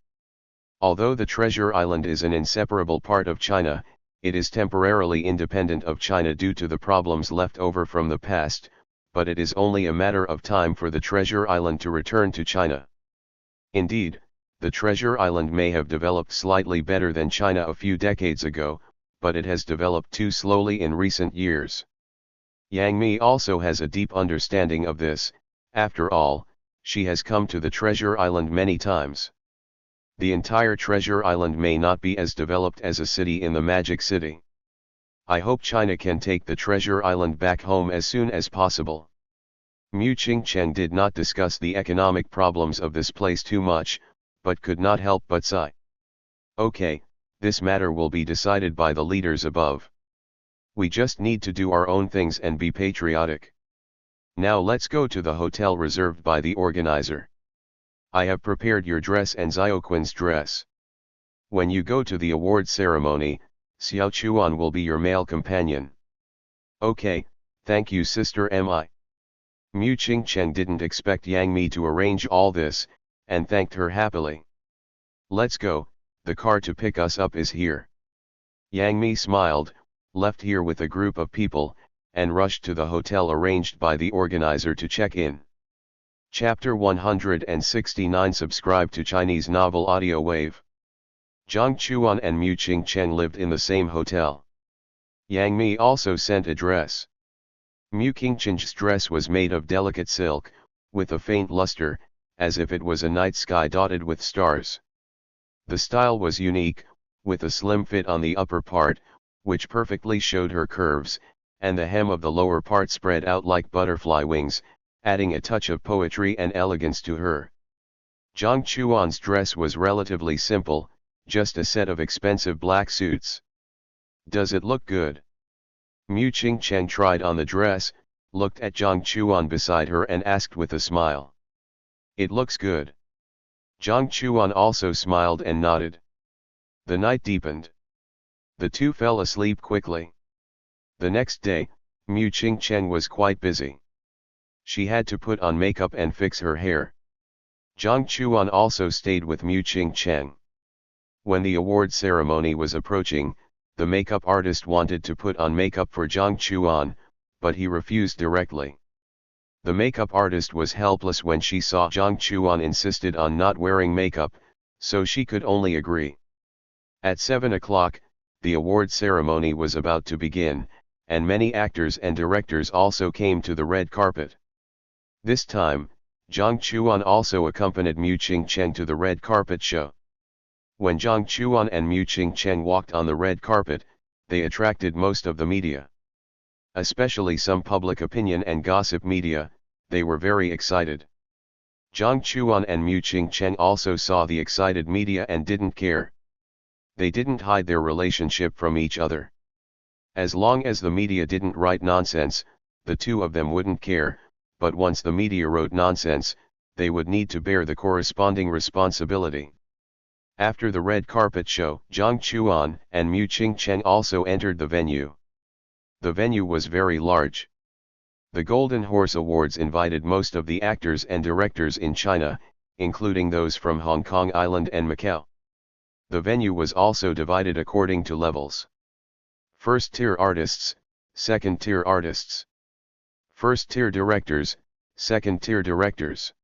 "Although the Treasure Island is an inseparable part of China, it is temporarily independent of China due to the problems left over from the past, but it is only a matter of time for the Treasure Island to return to China. Indeed, the Treasure Island may have developed slightly better than China a few decades ago, but it has developed too slowly in recent years." Yang Mi also has a deep understanding of this. After all, she has come to the Treasure Island many times. The entire Treasure Island may not be as developed as a city in the Magic City. I hope China can take the Treasure Island back home as soon as possible. Mu Qingcheng did not discuss the economic problems of this place too much, but could not help but sigh. "Okay, this matter will be decided by the leaders above. We just need to do our own things and be patriotic. Now let's go to the hotel reserved by the organizer. I have prepared your dress and Xiaoquan's dress. When you go to the award ceremony, Xiao Chuan will be your male companion. Okay, thank you Sister Mi. Mu Qingchen didn't expect Yang Mi to arrange all this, and thanked her happily. Let's go, the car to pick us up is here. Yang Mi smiled, left here with a group of people, and rushed to the hotel arranged by the organizer to check in. Chapter 169. Subscribe to Chinese Novel Audio Wave. Jiang Chuan and Mu Qingchen lived in the same hotel. Yang Mi also sent a dress. Mu Qingchen's dress was made of delicate silk, with a faint luster, as if it was a night sky dotted with stars. The style was unique, with a slim fit on the upper part, which perfectly showed her curves, and the hem of the lower part spread out like butterfly wings, adding a touch of poetry and elegance to her. Jiang Chuan's dress was relatively simple, just a set of expensive black suits. Does it look good? Mu Qingchen tried on the dress, looked at Jiang Chuan beside her and asked with a smile. It looks good. Jiang Chuan also smiled and nodded. The night deepened. The two fell asleep quickly. The next day, Mu Qingchen was quite busy. She had to put on makeup and fix her hair. Jiang Chuan also stayed with Mu Qingchen. When the award ceremony was approaching, the makeup artist wanted to put on makeup for Jiang Chuan, but he refused directly. The makeup artist was helpless when she saw Jiang Chuan insisted on not wearing makeup, so she could only agree. At 7 o'clock, the award ceremony was about to begin, and many actors and directors also came to the red carpet. This time, Jiang Chuan also accompanied Mu Qingchen to the red carpet show. When Jiang Chuan and Mu Qingchen walked on the red carpet, they attracted most of the media. Especially some public opinion and gossip media, they were very excited. Jiang Chuan and Mu Qingchen also saw the excited media and didn't care. They didn't hide their relationship from each other. As long as the media didn't write nonsense, the two of them wouldn't care, but once the media wrote nonsense, they would need to bear the corresponding responsibility. After the red carpet show, Jiang Chuan and Mu Qingchen also entered the venue. The venue was very large. The Golden Horse Awards invited most of the actors and directors in China, including those from Hong Kong Island and Macau. The venue was also divided according to levels. First-tier artists, second-tier artists. First-tier directors, second-tier directors.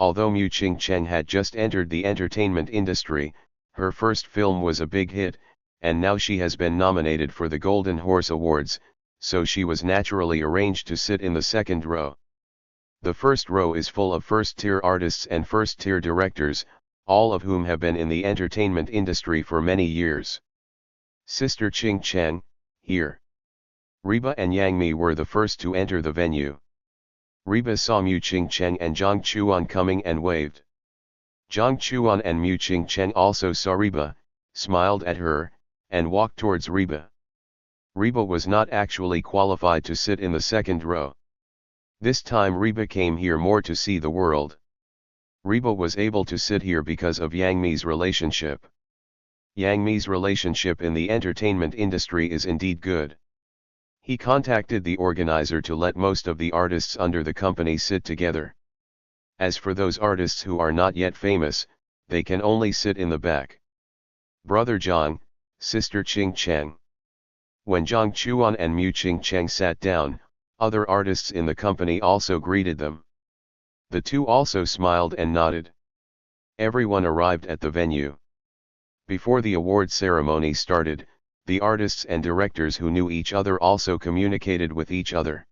Although Mu Qingchen had just entered the entertainment industry, her first film was a big hit, and now she has been nominated for the Golden Horse Awards, so she was naturally arranged to sit in the second row. The first row is full of first-tier artists and first-tier directors, all of whom have been in the entertainment industry for many years. Sister Qingchen, here. Reba and Yang Mi were the first to enter the venue. Reba saw Mu Qingchen and Jiang Chuan coming and waved. Jiang Chuan and Mu Qingchen also saw Reba, smiled at her, and walked towards Reba. Reba was not actually qualified to sit in the second row. This time Reba came here more to see the world. Reba was able to sit here because of Yang Mi's relationship. Yang Mi's relationship in the entertainment industry is indeed good. He contacted the organizer to let most of the artists under the company sit together. As for those artists who are not yet famous, they can only sit in the back. Brother Jiang, Sister Qingchen. When Jiang Chuan and Mu Qingchen sat down, other artists in the company also greeted them. The two also smiled and nodded. Everyone arrived at the venue. Before the award ceremony started, the artists and directors who knew each other also communicated with each other.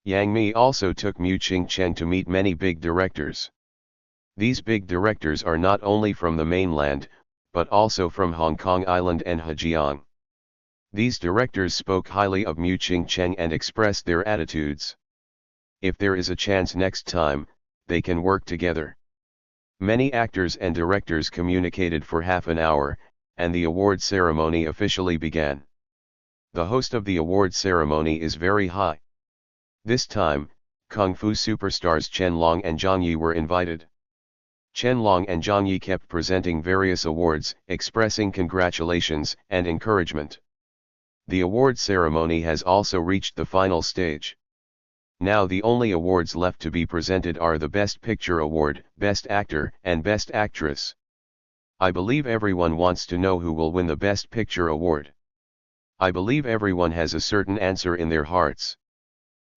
Yang Mi also took Mu Qingchen to meet many big directors. These big directors are not only from the mainland, but also from Hong Kong Island and Hejiang. These directors spoke highly of Mu Qingchen and expressed their attitudes. If there is a chance next time, they can work together. Many actors and directors communicated for half an hour, and the award ceremony officially began. The host of the award ceremony is very high. This time, Kung Fu superstars Chen Long and Zhang Yi were invited. Chen Long and Zhang Yi kept presenting various awards, expressing congratulations and encouragement. The award ceremony has also reached the final stage. Now the only awards left to be presented are the Best Picture Award, Best Actor, and Best Actress. I believe everyone wants to know who will win the Best Picture Award. I believe everyone has a certain answer in their hearts.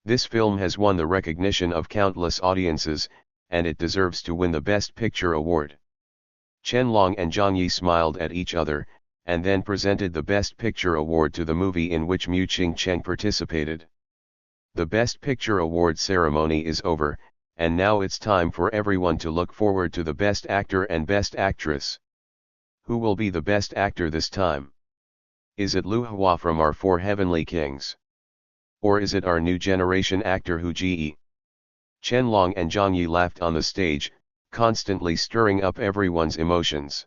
This film has won the recognition of countless audiences, and it deserves to win the Best Picture Award. Chen Long and Zhang Yi smiled at each other, and then presented the Best Picture Award to the movie in which Mu Qingchen participated. The Best Picture Award ceremony is over, and now it's time for everyone to look forward to the Best Actor and Best Actress. Who will be the Best Actor this time? Is it Lu Hua from our Four Heavenly Kings? Or is it our new generation actor Hu Ji? Chen Long and Zhang Yi laughed on the stage, constantly stirring up everyone's emotions.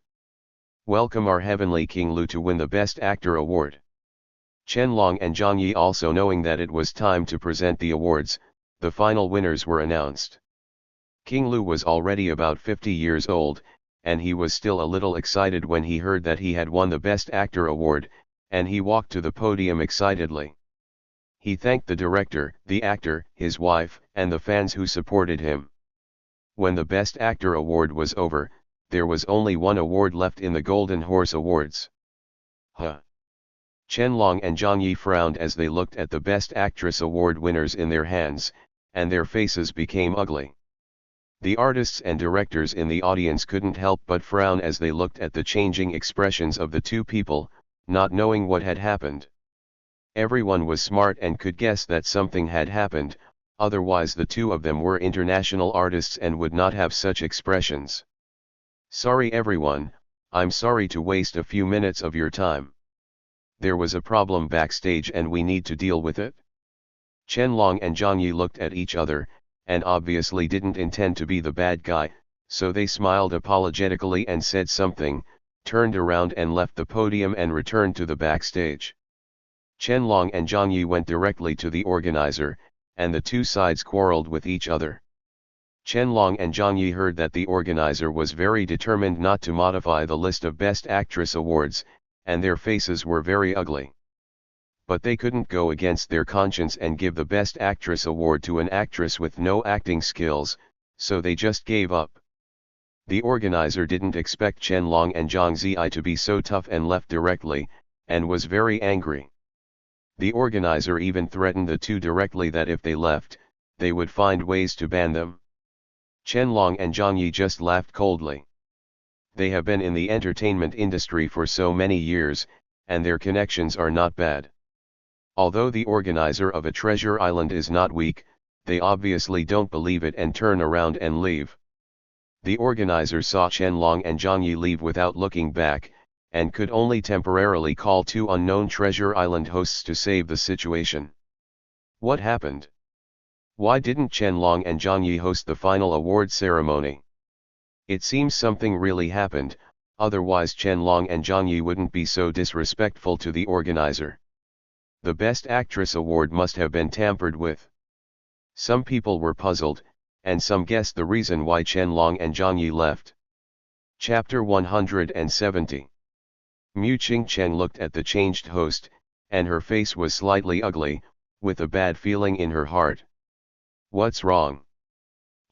Welcome our Heavenly King Lu to win the Best Actor Award. Chen Long and Zhang Yi, also knowing that it was time to present the awards, the final winners were announced. King Lu was already about 50 years old, and he was still a little excited when he heard that he had won the Best Actor Award, and he walked to the podium excitedly. He thanked the director, the actor, his wife, and the fans who supported him. When the Best Actor Award was over, there was only one award left in the Golden Horse Awards. Chen Long and Zhang Yi frowned as they looked at the Best Actress Award winners in their hands, and their faces became ugly. The artists and directors in the audience couldn't help but frown as they looked at the changing expressions of the two people, not knowing what had happened. Everyone was smart and could guess that something had happened, otherwise the two of them were international artists and would not have such expressions. Sorry everyone, I'm sorry to waste a few minutes of your time. There was a problem backstage and we need to deal with it. Chen Long and Zhang Yi looked at each other, and obviously didn't intend to be the bad guy, so they smiled apologetically and said something, turned around and left the podium and returned to the backstage. Chen Long and Zhang Yi went directly to the organizer, and the two sides quarreled with each other. Chen Long and Zhang Yi heard that the organizer was very determined not to modify the list of Best Actress awards, and their faces were very ugly. But they couldn't go against their conscience and give the Best Actress award to an actress with no acting skills, so they just gave up. The organizer didn't expect Chen Long and Zhang Ziyi to be so tough and left directly, and was very angry. The organizer even threatened the two directly that if they left, they would find ways to ban them. Chen Long and Zhang Yi just laughed coldly. They have been in the entertainment industry for so many years, and their connections are not bad. Although the organizer of a treasure island is not weak, they obviously don't believe it and turn around and leave. The organizer saw Chen Long and Zhang Yi leave without looking back, and could only temporarily call two unknown treasure island hosts to save the situation. What happened? Why didn't Chen Long and Zhang Yi host the final award ceremony? It seems something really happened, otherwise Chen Long and Zhang Yi wouldn't be so disrespectful to the organizer. The Best Actress award must have been tampered with. Some people were puzzled, and some guessed the reason why Chen Long and Zhang Yi left. Chapter 170. Mu Qingchen looked at the changed host, and her face was slightly ugly, with a bad feeling in her heart. What's wrong?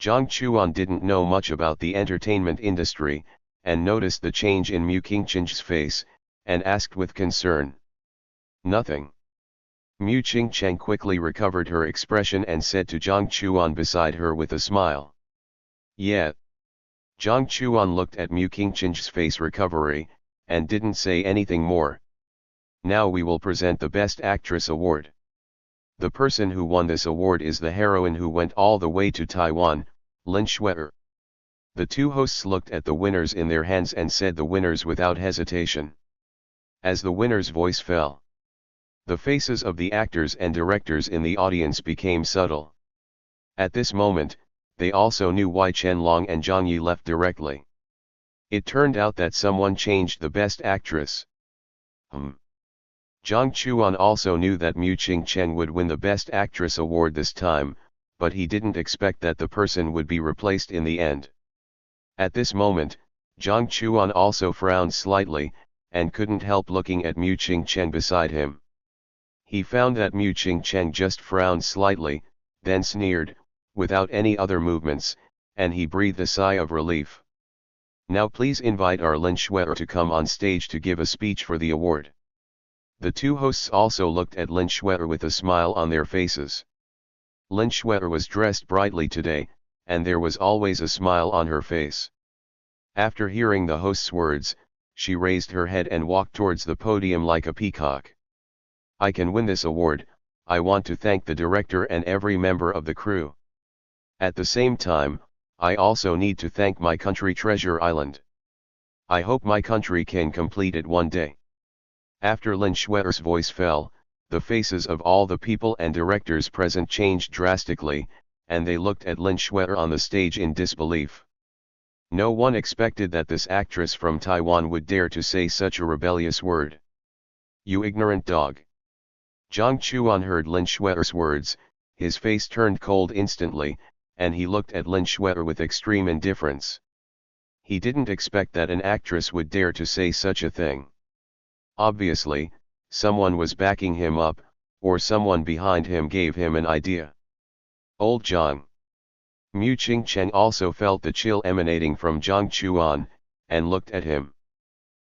Jiang Chuan didn't know much about the entertainment industry, and noticed the change in Mu Qingchen's face, and asked with concern. Nothing. Mu Qingchen quickly recovered her expression and said to Jiang Chuan beside her with a smile. Yeah. Jiang Chuan looked at Mu Qingchen's face recovery, and didn't say anything more. Now we will present the Best Actress award. The person who won this award is the heroine who went all the way to Taiwan, Lin Shuer. The two hosts looked at the winners in their hands and said the winners without hesitation. As the winner's voice fell, the faces of the actors and directors in the audience became subtle. At this moment, they also knew why Chen Long and Zhang Yi left directly. It turned out that someone changed the Best Actress. Jiang Chuan also knew that Mu Qingchen would win the Best Actress award this time, but he didn't expect that the person would be replaced in the end. At this moment, Jiang Chuan also frowned slightly, and couldn't help looking at Mu Qingchen beside him. He found that Mu Qingchen just frowned slightly, then sneered, without any other movements, and he breathed a sigh of relief. Now please invite our Lin Shuer to come on stage to give a speech for the award. The two hosts also looked at Lin Shuer with a smile on their faces. Lin Shuer was dressed brightly today, and there was always a smile on her face. After hearing the host's words, she raised her head and walked towards the podium like a peacock. I can win this award. I want to thank the director and every member of the crew. At the same time, I also need to thank my country Treasure Island. I hope my country can complete it one day. After Lin Shuer's voice fell, the faces of all the people and directors present changed drastically, and they looked at Lin Shuer on the stage in disbelief. No one expected that this actress from Taiwan would dare to say such a rebellious word. You ignorant dog. Jiang Chuan heard Lin Shuer's words, his face turned cold instantly, and he looked at Lin Shuer with extreme indifference. He didn't expect that an actress would dare to say such a thing. Obviously, someone was backing him up, or someone behind him gave him an idea. Old Jiang. Mu Qingchen also felt the chill emanating from Jiang Chuan, and looked at him.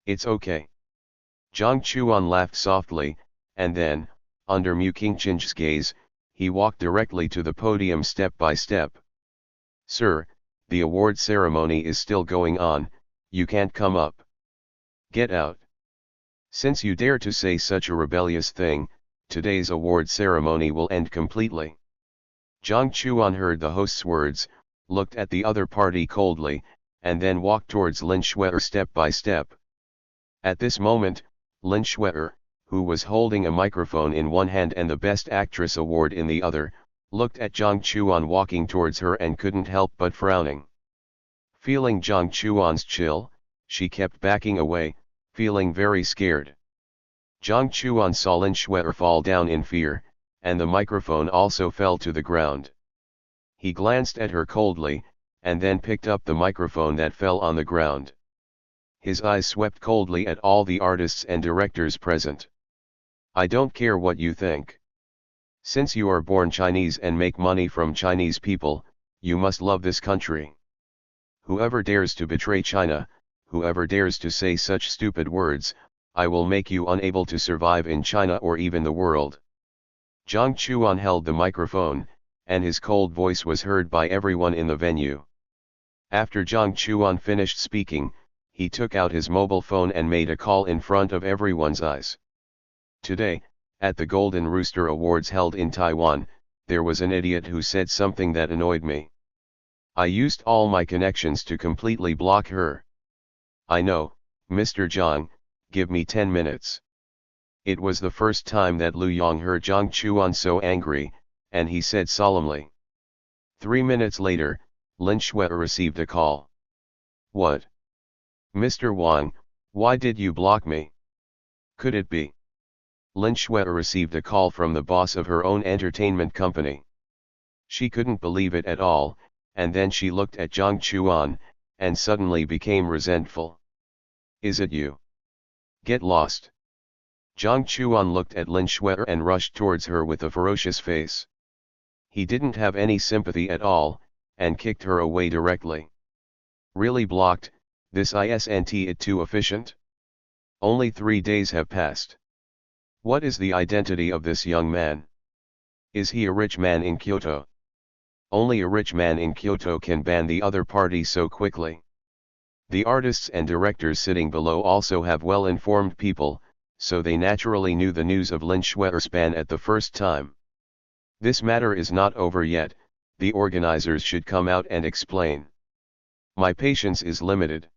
It's okay. Jiang Chuan laughed softly, and then, under Mu Qingchen's gaze, he walked directly to the podium step by step. Sir, the award ceremony is still going on, you can't come up. Get out. Since you dare to say such a rebellious thing, today's award ceremony will end completely. Jiang Chuan heard the host's words, looked at the other party coldly, and then walked towards Lin Shuer step by step. At this moment, Lin Shuer, who was holding a microphone in one hand and the Best Actress award in the other, looked at Jiang Chuan walking towards her and couldn't help but frowning. Feeling Jiang Chuan's chill, she kept backing away, feeling very scared. Jiang Chuan saw Lin Shuer fall down in fear, and the microphone also fell to the ground. He glanced at her coldly, and then picked up the microphone that fell on the ground. His eyes swept coldly at all the artists and directors present. I don't care what you think. Since you are born Chinese and make money from Chinese people, you must love this country. Whoever dares to betray China, whoever dares to say such stupid words, I will make you unable to survive in China or even the world. Jiang Chuan held the microphone, and his cold voice was heard by everyone in the venue. After Jiang Chuan finished speaking, he took out his mobile phone and made a call in front of everyone's eyes. Today, at the Golden Rooster Awards held in Taiwan, there was an idiot who said something that annoyed me. I used all my connections to completely block her. I know, Mr. Jiang, give me 10 minutes. It was the first time that Lu Yong heard Jiang Chuan so angry, and he said solemnly. 3 minutes later, Lin Shuer received a call. What? Mr. Wang, why did you block me? Could it be? Lin Shuer received a call from the boss of her own entertainment company. She couldn't believe it at all, and then she looked at Jiang Chuan, and suddenly became resentful. Is it you? Get lost. Jiang Chuan looked at Lin Shuer and rushed towards her with a ferocious face. He didn't have any sympathy at all, and kicked her away directly. Really blocked, this isn't it too efficient? Only 3 days have passed. What is the identity of this young man? Is he a rich man in Kyoto? Only a rich man in Kyoto can ban the other party so quickly. The artists and directors sitting below also have well-informed people, so they naturally knew the news of Lin Shuer's ban at the first time. This matter is not over yet, the organizers should come out and explain. My patience is limited.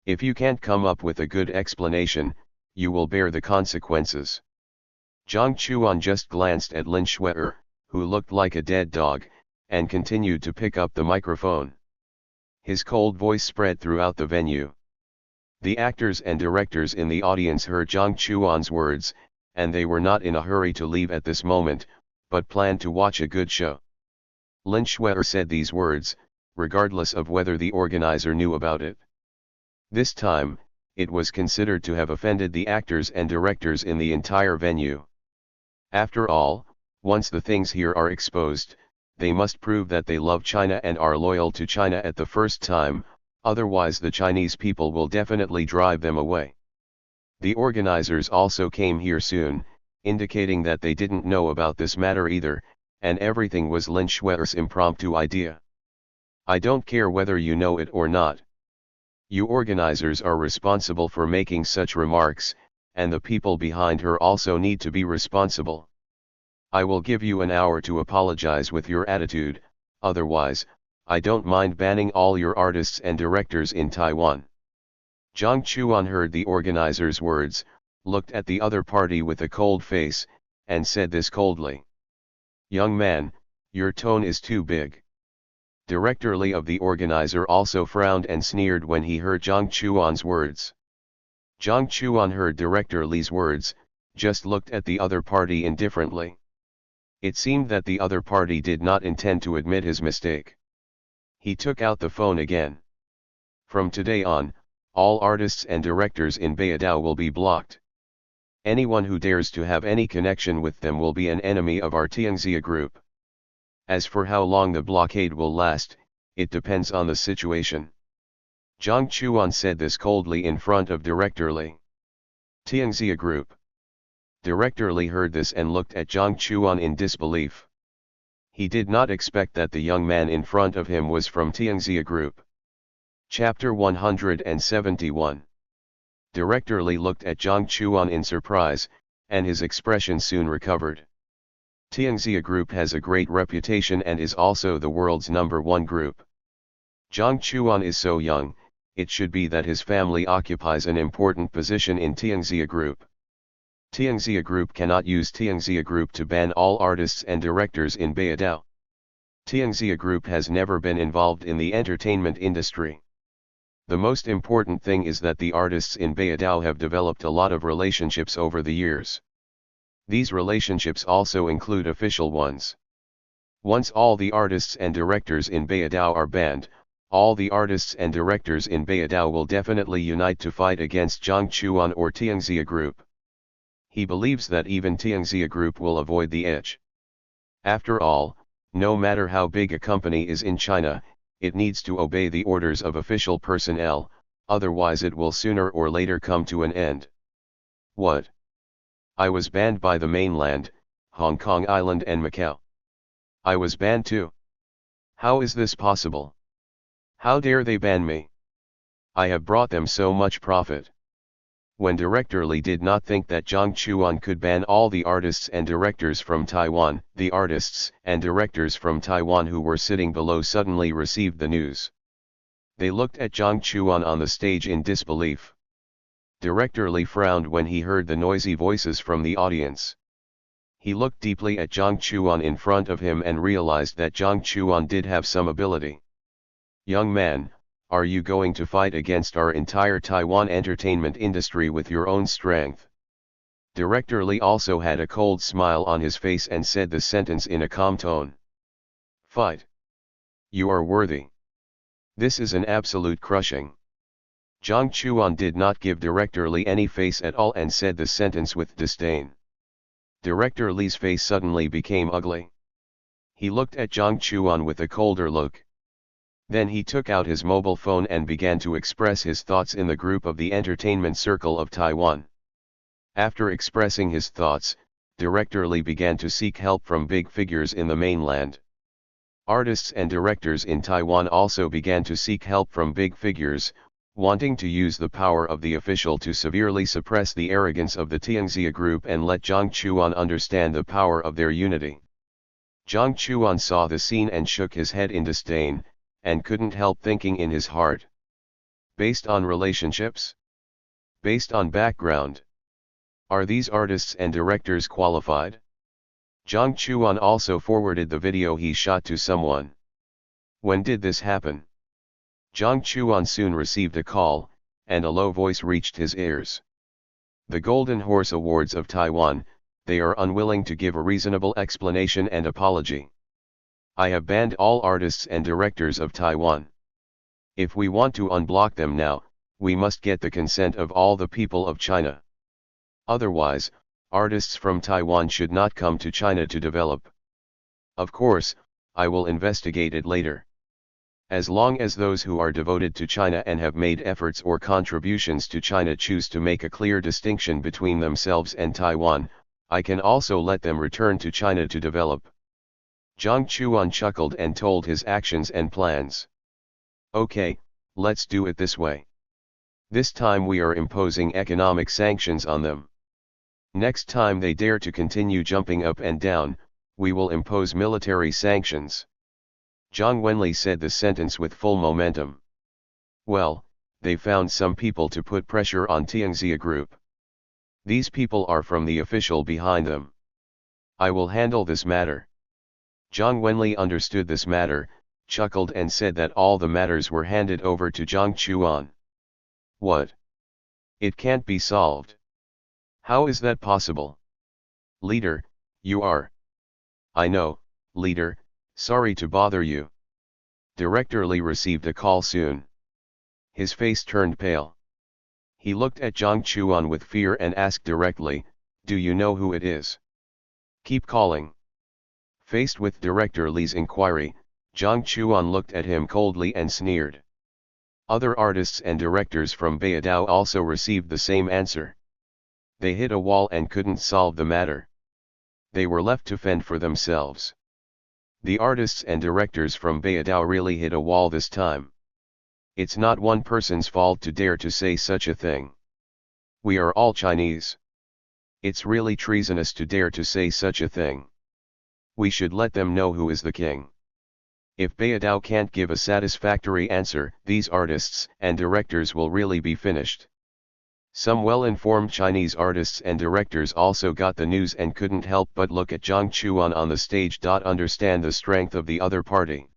If you can't come up with a good explanation, you will bear the consequences. Jiang Chuan just glanced at Lin Shuer, who looked like a dead dog, and continued to pick up the microphone. His cold voice spread throughout the venue. The actors and directors in the audience heard Jiang Chuan's words, and they were not in a hurry to leave at this moment, but planned to watch a good show. Lin Shuer said these words, regardless of whether the organizer knew about it. This time, it was considered to have offended the actors and directors in the entire venue. After all, once the things here are exposed, they must prove that they love China and are loyal to China at the first time, otherwise the Chinese people will definitely drive them away. The organizers also came here soon, indicating that they didn't know about this matter either, and everything was Lin Shui's impromptu idea. I don't care whether you know it or not. You organizers are responsible for making such remarks, and the people behind her also need to be responsible. I will give you an hour to apologize with your attitude, otherwise, I don't mind banning all your artists and directors in Taiwan. Jiang Chuan heard the organizer's words, looked at the other party with a cold face, and said this coldly. Young man, your tone is too big. Director Li of the organizer also frowned and sneered when he heard Jiang Chuan's words. Jiang Chuan heard Director Li's words, just looked at the other party indifferently. It seemed that the other party did not intend to admit his mistake. He took out the phone again. From today on, all artists and directors in Beidou will be blocked. Anyone who dares to have any connection with them will be an enemy of our Tianxia group. As for how long the blockade will last, it depends on the situation. Jiang Chuan said this coldly in front of Director Li. Tianxia group. Director Li heard this and looked at Jiang Chuan in disbelief. He did not expect that the young man in front of him was from Tianxia group. Chapter 171. Director Li looked at Jiang Chuan in surprise, and his expression soon recovered. Tianxia Group has a great reputation and is also the world's #1 group. Jiang Chuan is so young, it should be that his family occupies an important position in Tianxia Group. Tianxia Group cannot use Tianxia Group to ban all artists and directors in Beidou. Tianxia Group has never been involved in the entertainment industry. The most important thing is that the artists in Beidou have developed a lot of relationships over the years. These relationships also include official ones. Once all the artists and directors in Beidou are banned, all the artists and directors in Beidou will definitely unite to fight against Jiang Chuan or Tianxia Group. He believes that even Tianxia Group will avoid the edge. After all, no matter how big a company is in China, it needs to obey the orders of official personnel, otherwise it will sooner or later come to an end. What? I was banned by the mainland, Hong Kong Island and Macau. I was banned too. How is this possible? How dare they ban me? I have brought them so much profit. When Director Li did not think that Jiang Chuan could ban all the artists and directors from Taiwan, the artists and directors from Taiwan who were sitting below suddenly received the news. They looked at Jiang Chuan on the stage in disbelief. Director Li frowned when he heard the noisy voices from the audience. He looked deeply at Jiang Chuan in front of him and realized that Jiang Chuan did have some ability. Young man, are you going to fight against our entire Taiwan entertainment industry with your own strength? Director Li also had a cold smile on his face and said the sentence in a calm tone. Fight. You are worthy. This is an absolute crushing. Jiang Chuan did not give Director Li any face at all and said the sentence with disdain. Director Li's face suddenly became ugly. He looked at Jiang Chuan with a colder look. Then he took out his mobile phone and began to express his thoughts in the group of the entertainment circle of Taiwan. After expressing his thoughts, Director Li began to seek help from big figures in the mainland. Artists and directors in Taiwan also began to seek help from big figures, wanting to use the power of the official to severely suppress the arrogance of the Tianxia Group and let Jiang Chuan understand the power of their unity. Jiang Chuan saw the scene and shook his head in disdain, and couldn't help thinking in his heart. Based on relationships? Based on background? Are these artists and directors qualified? Jiang Chuan also forwarded the video he shot to someone. When did this happen? Jiang Chuan soon received a call, and a low voice reached his ears. The Golden Horse Awards of Taiwan, they are unwilling to give a reasonable explanation and apology. I have banned all artists and directors of Taiwan. If we want to unblock them now, we must get the consent of all the people of China. Otherwise, artists from Taiwan should not come to China to develop. Of course, I will investigate it later. As long as those who are devoted to China and have made efforts or contributions to China choose to make a clear distinction between themselves and Taiwan, I can also let them return to China to develop. Jiang Chuan chuckled and told his actions and plans. Okay, let's do it this way. This time we are imposing economic sanctions on them. Next time they dare to continue jumping up and down, we will impose military sanctions. Zhang Wenli said the sentence with full momentum. Well, they found some people to put pressure on Tianxia Group. These people are from the official behind them. I will handle this matter. Zhang Wenli understood this matter, chuckled and said that all the matters were handed over to Jiang Chuan. What? It can't be solved. How is that possible? Leader, you are. I know, leader, sorry to bother you. Director Li received a call soon. His face turned pale. He looked at Jiang Chuan with fear and asked directly, do you know who it is? Keep calling. Faced with Director Li's inquiry, Jiang Chuan looked at him coldly and sneered. Other artists and directors from Beidou also received the same answer. They hit a wall and couldn't solve the matter. They were left to fend for themselves. The artists and directors from Beidou really hit a wall this time. It's not one person's fault to dare to say such a thing. We are all Chinese. It's really treasonous to dare to say such a thing. We should let them know who is the king. If Beidou can't give a satisfactory answer, these artists and directors will really be finished. Some well-informed Chinese artists and directors also got the news and couldn't help but look at Jiang Chuan on the stage. Understand the strength of the other party.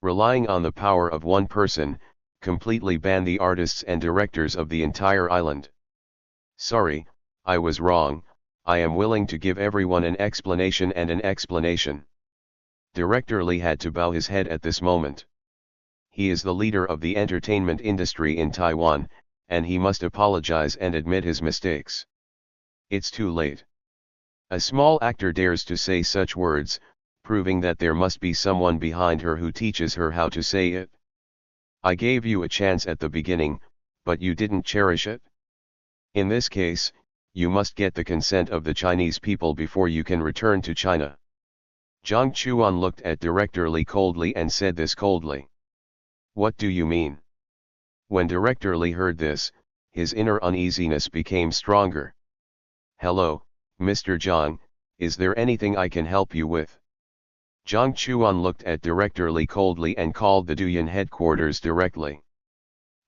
Relying on the power of one person, completely ban the artists and directors of the entire island. Sorry, I was wrong, I am willing to give everyone an explanation and an explanation. Director Li had to bow his head at this moment. He is the leader of the entertainment industry in Taiwan, and he must apologize and admit his mistakes. It's too late. A small actor dares to say such words, proving that there must be someone behind her who teaches her how to say it. I gave you a chance at the beginning, but you didn't cherish it. In this case, you must get the consent of the Chinese people before you can return to China. Jiang Chuan looked at Director Li coldly and said this coldly. What do you mean? When Director Li heard this, his inner uneasiness became stronger. Hello, Mr. Jiang, is there anything I can help you with? Jiang Chuan looked at Director Li coldly and called the Douyin headquarters directly.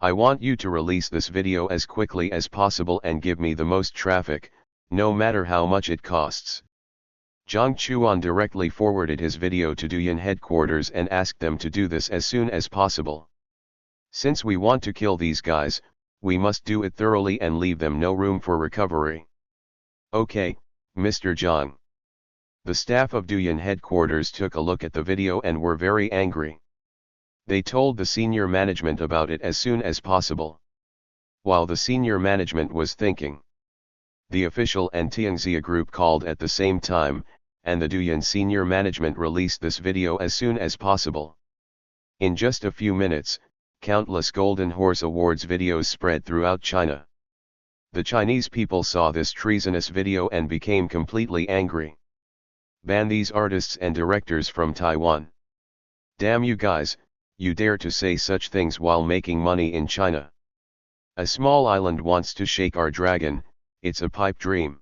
I want you to release this video as quickly as possible and give me the most traffic, no matter how much it costs. Jiang Chuan directly forwarded his video to Douyin headquarters and asked them to do this as soon as possible. Since we want to kill these guys, we must do it thoroughly and leave them no room for recovery. Okay, Mr. Jiang. The staff of Douyin headquarters took a look at the video and were very angry. They told the senior management about it as soon as possible. While the senior management was thinking, the official and Tianxia Group called at the same time, and the Douyin senior management released this video as soon as possible. In just a few minutes, countless Golden Horse Awards videos spread throughout China. The Chinese people saw this treasonous video and became completely angry. Ban these artists and directors from Taiwan. Damn you guys, you dare to say such things while making money in China. A small island wants to shake our dragon, it's a pipe dream.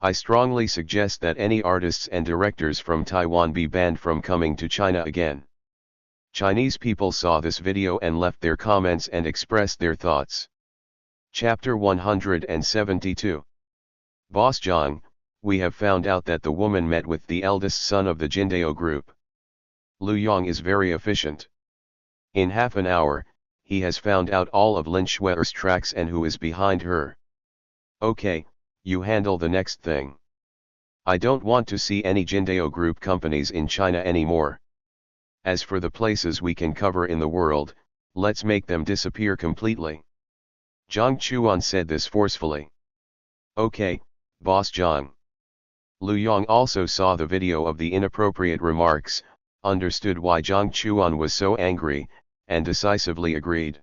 I strongly suggest that any artists and directors from Taiwan be banned from coming to China again. Chinese people saw this video and left their comments and expressed their thoughts. Chapter 172. Boss Jiang, we have found out that the woman met with the eldest son of the Jindao group. Lu Yong is very efficient. In half an hour, he has found out all of Lin Shui's tracks and who is behind her. Okay, you handle the next thing. I don't want to see any Jindao Group companies in China anymore. As for the places we can cover in the world, let's make them disappear completely. Jiang Chuan said this forcefully. Okay, Boss Jiang. Lu Yong also saw the video of the inappropriate remarks, understood why Jiang Chuan was so angry, and decisively agreed.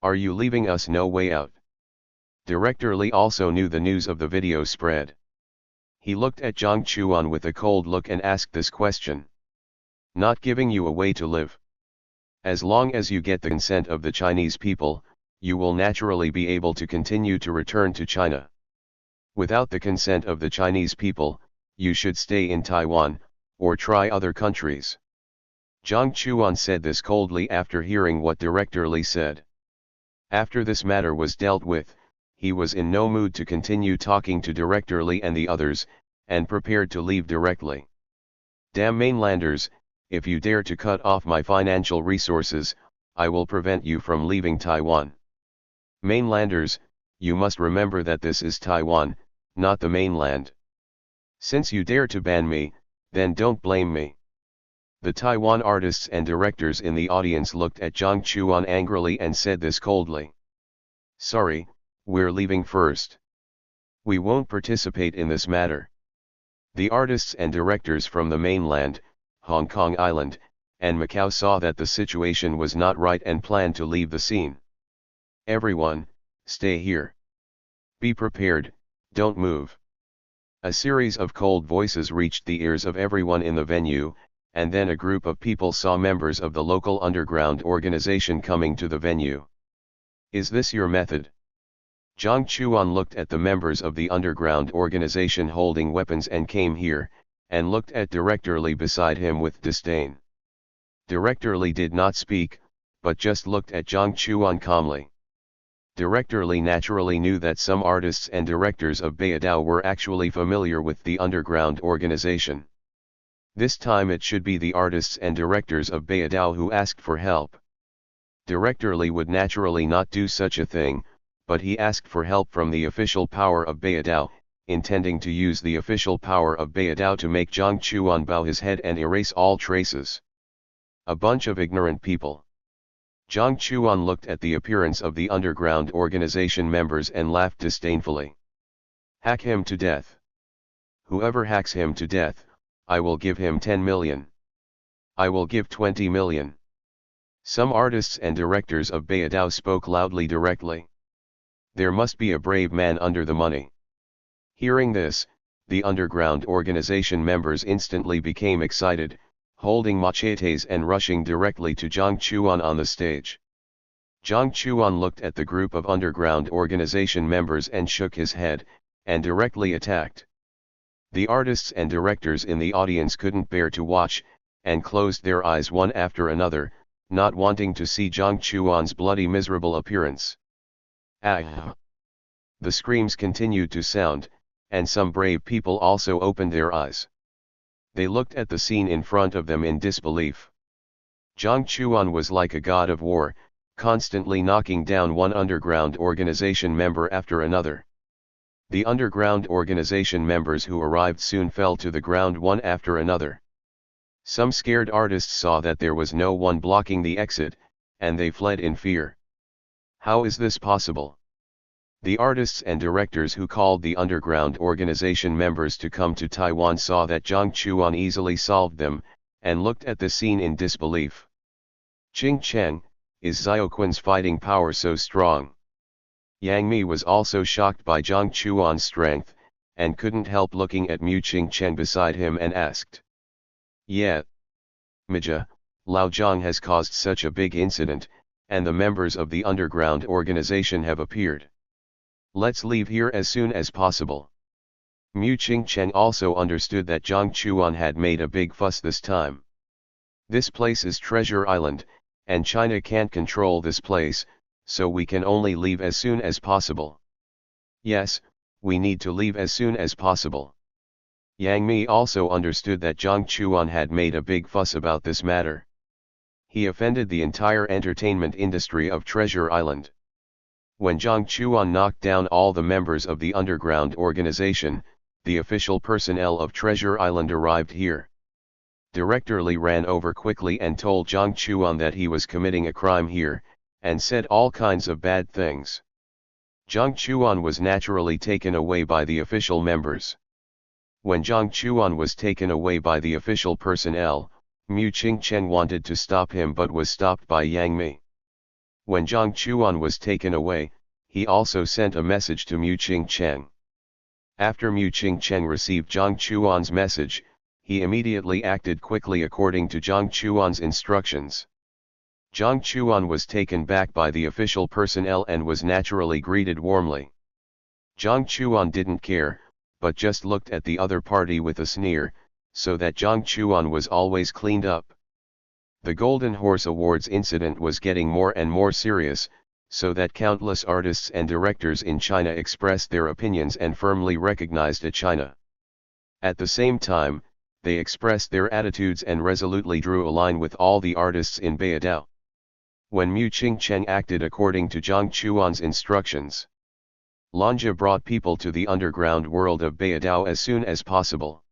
Are you leaving us no way out? Director Li also knew the news of the video spread. He looked at Jiang Chuan with a cold look and asked this question. Not giving you a way to live. As long as you get the consent of the Chinese people, you will naturally be able to continue to return to China. Without the consent of the Chinese people, you should stay in Taiwan, or try other countries. Jiang Chuan said this coldly after hearing what Director Li said. After this matter was dealt with, he was in no mood to continue talking to Director Li and the others, and prepared to leave directly. Damn mainlanders, if you dare to cut off my financial resources, I will prevent you from leaving Taiwan. Mainlanders, you must remember that this is Taiwan, not the mainland. Since you dare to ban me, then don't blame me. The Taiwan artists and directors in the audience looked at Jiang Chuan angrily and said this coldly. Sorry, we're leaving first. We won't participate in this matter. The artists and directors from the mainland, Hong Kong Island, and Macau saw that the situation was not right and planned to leave the scene. Everyone, stay here. Be prepared, don't move. A series of cold voices reached the ears of everyone in the venue, and then a group of people saw members of the local underground organization coming to the venue. Is this your method? Jiang Chuan looked at the members of the underground organization holding weapons and came here, and looked at Director Li beside him with disdain. Director Li did not speak, but just looked at Jiang Chuan calmly. Director Li naturally knew that some artists and directors of Beidou were actually familiar with the underground organization. This time it should be the artists and directors of Beidou who asked for help. Director Li would naturally not do such a thing, but he asked for help from the official power of Beidou, intending to use the official power of Beidou to make Jiang Chuan bow his head and erase all traces. A bunch of ignorant people. Jiang Chuan looked at the appearance of the underground organization members and laughed disdainfully. Hack him to death. Whoever hacks him to death, I will give him 10 million. I will give 20 million. Some artists and directors of Beidou spoke loudly directly. There must be a brave man under the money. Hearing this, the underground organization members instantly became excited, holding machetes and rushing directly to Jiang Chuan on the stage. Jiang Chuan looked at the group of underground organization members and shook his head, and directly attacked. The artists and directors in the audience couldn't bear to watch, and closed their eyes one after another, not wanting to see Jiang Chuan's bloody miserable appearance. Ah! The screams continued to sound, and some brave people also opened their eyes. They looked at the scene in front of them in disbelief. Jiang Chuan was like a god of war, constantly knocking down one underground organization member after another. The underground organization members who arrived soon fell to the ground one after another. Some scared artists saw that there was no one blocking the exit, and they fled in fear. How is this possible? The artists and directors who called the underground organization members to come to Taiwan saw that Jiang Chuan easily solved them, and looked at the scene in disbelief. Qing Cheng, is Xiaoquan's fighting power so strong? Yang Mi was also shocked by Jiang Chuan's strength, and couldn't help looking at Mu Qingcheng beside him and asked. Yeah. Mija, Lao Zhang has caused such a big incident, and the members of the underground organization have appeared. Let's leave here as soon as possible. Mu Qingcheng also understood that Jiang Chuan had made a big fuss this time. This place is Treasure Island, and China can't control this place, so we can only leave as soon as possible. Yes, we need to leave as soon as possible. Yang Mi also understood that Jiang Chuan had made a big fuss about this matter. He offended the entire entertainment industry of Treasure Island. When Jiang Chuan knocked down all the members of the underground organization, the official personnel of Treasure Island arrived here. Director Li ran over quickly and told Jiang Chuan that he was committing a crime here, and said all kinds of bad things. Jiang Chuan was naturally taken away by the official members. When Jiang Chuan was taken away by the official personnel, Mu Qingcheng wanted to stop him but was stopped by Yang Mi. When Jiang Chuan was taken away, he also sent a message to Mu Qingcheng. After Mu Qingcheng received Jiang Chuan's message, he immediately acted quickly according to Jiang Chuan's instructions. Jiang Chuan was taken back by the official personnel and was naturally greeted warmly. Jiang Chuan didn't care, but just looked at the other party with a sneer, so that Jiang Chuan was always cleaned up. The Golden Horse Awards incident was getting more and more serious, so that countless artists and directors in China expressed their opinions and firmly recognized China. At the same time, they expressed their attitudes and resolutely drew a line with all the artists in Beidou. When Mu Qingcheng acted according to Jiang Chuan's instructions, Lanja brought people to the underground world of Beidou as soon as possible.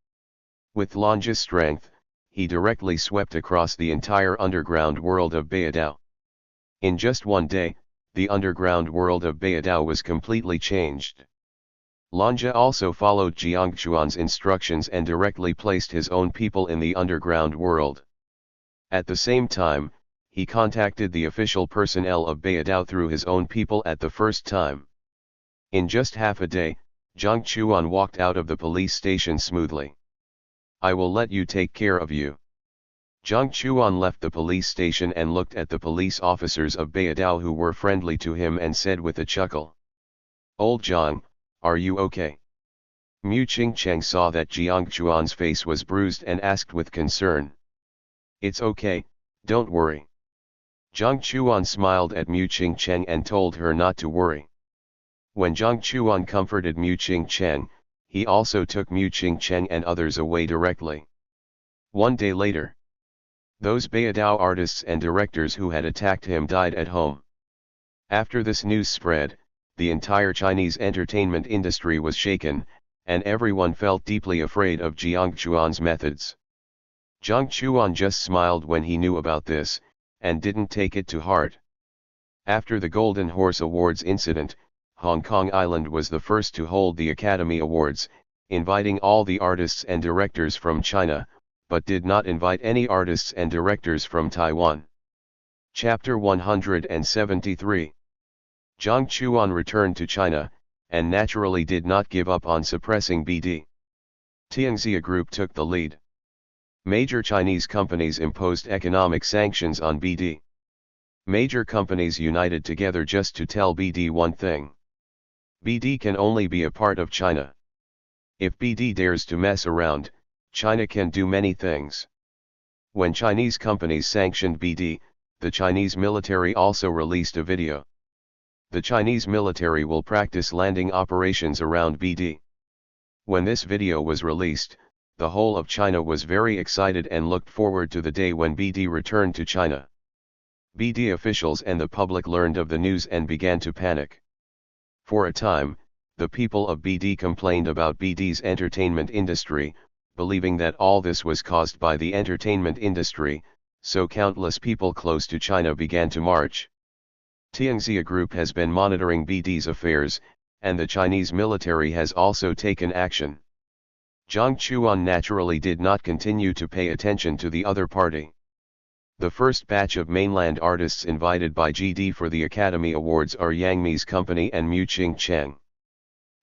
With Lanja's strength, he directly swept across the entire underground world of Beidou. In just one day, the underground world of Beidou was completely changed. Lanja also followed Jiang Chuan's instructions and directly placed his own people in the underground world. At the same time, he contacted the official personnel of Beidou through his own people at the first time. In just half a day, Jiang Chuan walked out of the police station smoothly. "I will let you take care of you." Jiang Chuan left the police station and looked at the police officers of Beidou who were friendly to him and said with a chuckle, "Old Jiang, are you okay?" Mu Qingcheng saw that Jiang Chuan's face was bruised and asked with concern, "It's okay, don't worry." Jiang Chuan smiled at Mu Qingcheng and told her not to worry. When Jiang Chuan comforted Mu Qingcheng, he also took Mu Qingcheng and others away directly. One day later, those Beidou artists and directors who had attacked him died at home. After this news spread, the entire Chinese entertainment industry was shaken, and everyone felt deeply afraid of Jiang Chuan's methods. Jiang Chuan just smiled when he knew about this, and didn't take it to heart. After the Golden Horse Awards incident, Hong Kong Island was the first to hold the Academy Awards, inviting all the artists and directors from China, but did not invite any artists and directors from Taiwan. Chapter 173. Jiang Chuan returned to China, and naturally did not give up on suppressing BD. Tianxia Group took the lead. Major Chinese companies imposed economic sanctions on BD. Major companies united together just to tell BD one thing. BD can only be a part of China. If BD dares to mess around, China can do many things. When Chinese companies sanctioned BD, the Chinese military also released a video. The Chinese military will practice landing operations around BD. When this video was released, the whole of China was very excited and looked forward to the day when BD returned to China. BD officials and the public learned of the news and began to panic. For a time, the people of BD complained about BD's entertainment industry, believing that all this was caused by the entertainment industry, so countless people close to China began to march. Tianxia Group has been monitoring BD's affairs, and the Chinese military has also taken action. Jiang Chuan naturally did not continue to pay attention to the other party. The first batch of mainland artists invited by GD for the Academy Awards are Yang Mi's company and Mu Qingcheng.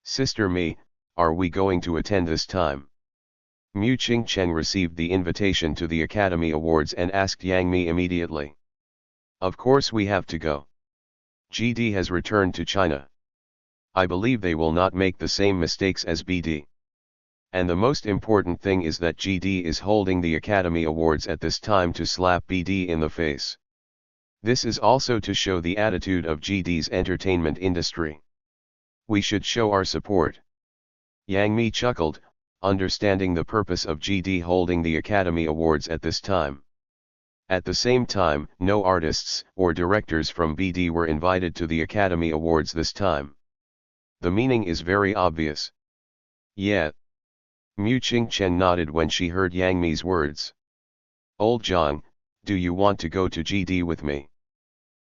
"Sister Mi, are we going to attend this time?" Mu Qingcheng received the invitation to the Academy Awards and asked Yang Mi immediately. "Of course we have to go. GD has returned to China. I believe they will not make the same mistakes as BD. And the most important thing is that GD is holding the Academy Awards at this time to slap BD in the face. This is also to show the attitude of GD's entertainment industry. We should show our support." Yang Mi chuckled, understanding the purpose of GD holding the Academy Awards at this time. At the same time, no artists or directors from BD were invited to the Academy Awards this time. The meaning is very obvious. Yeah, Mu Qingchen nodded when she heard Yang Mi's words. Old Jiang, do you want to go to GD with me?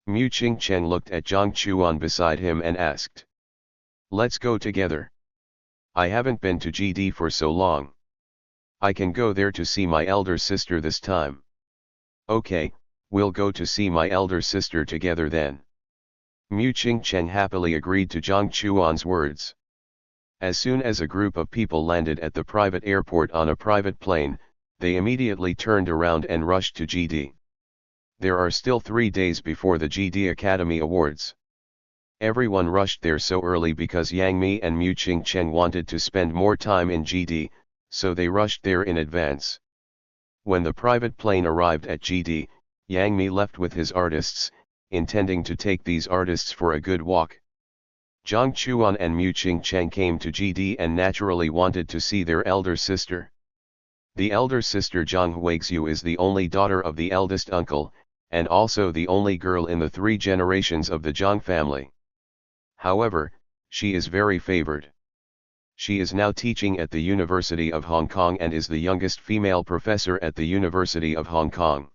Mu Qingchen looked at Jiang Chuan beside him and asked. Let's go together. I haven't been to GD for so long. I can go there to see my elder sister this time. Okay, we'll go to see my elder sister together then. Mu Qingchen happily agreed to Jiang Chuan's words. As soon as a group of people landed at the private airport on a private plane, they immediately turned around and rushed to GD. There are still 3 days before the GD Academy Awards. Everyone rushed there so early because Yang Mi and Mu Qingchen wanted to spend more time in GD, so they rushed there in advance. When the private plane arrived at GD, Yang Mi left with his artists, intending to take these artists for a good walk. Jiang Chuan and Mu Qingchen came to GD and naturally wanted to see their elder sister. The elder sister Jiang Huixiu is the only daughter of the eldest uncle, and also the only girl in the 3 generations of the Jiang family. However, she is very favored. She is now teaching at the University of Hong Kong and is the youngest female professor at the University of Hong Kong.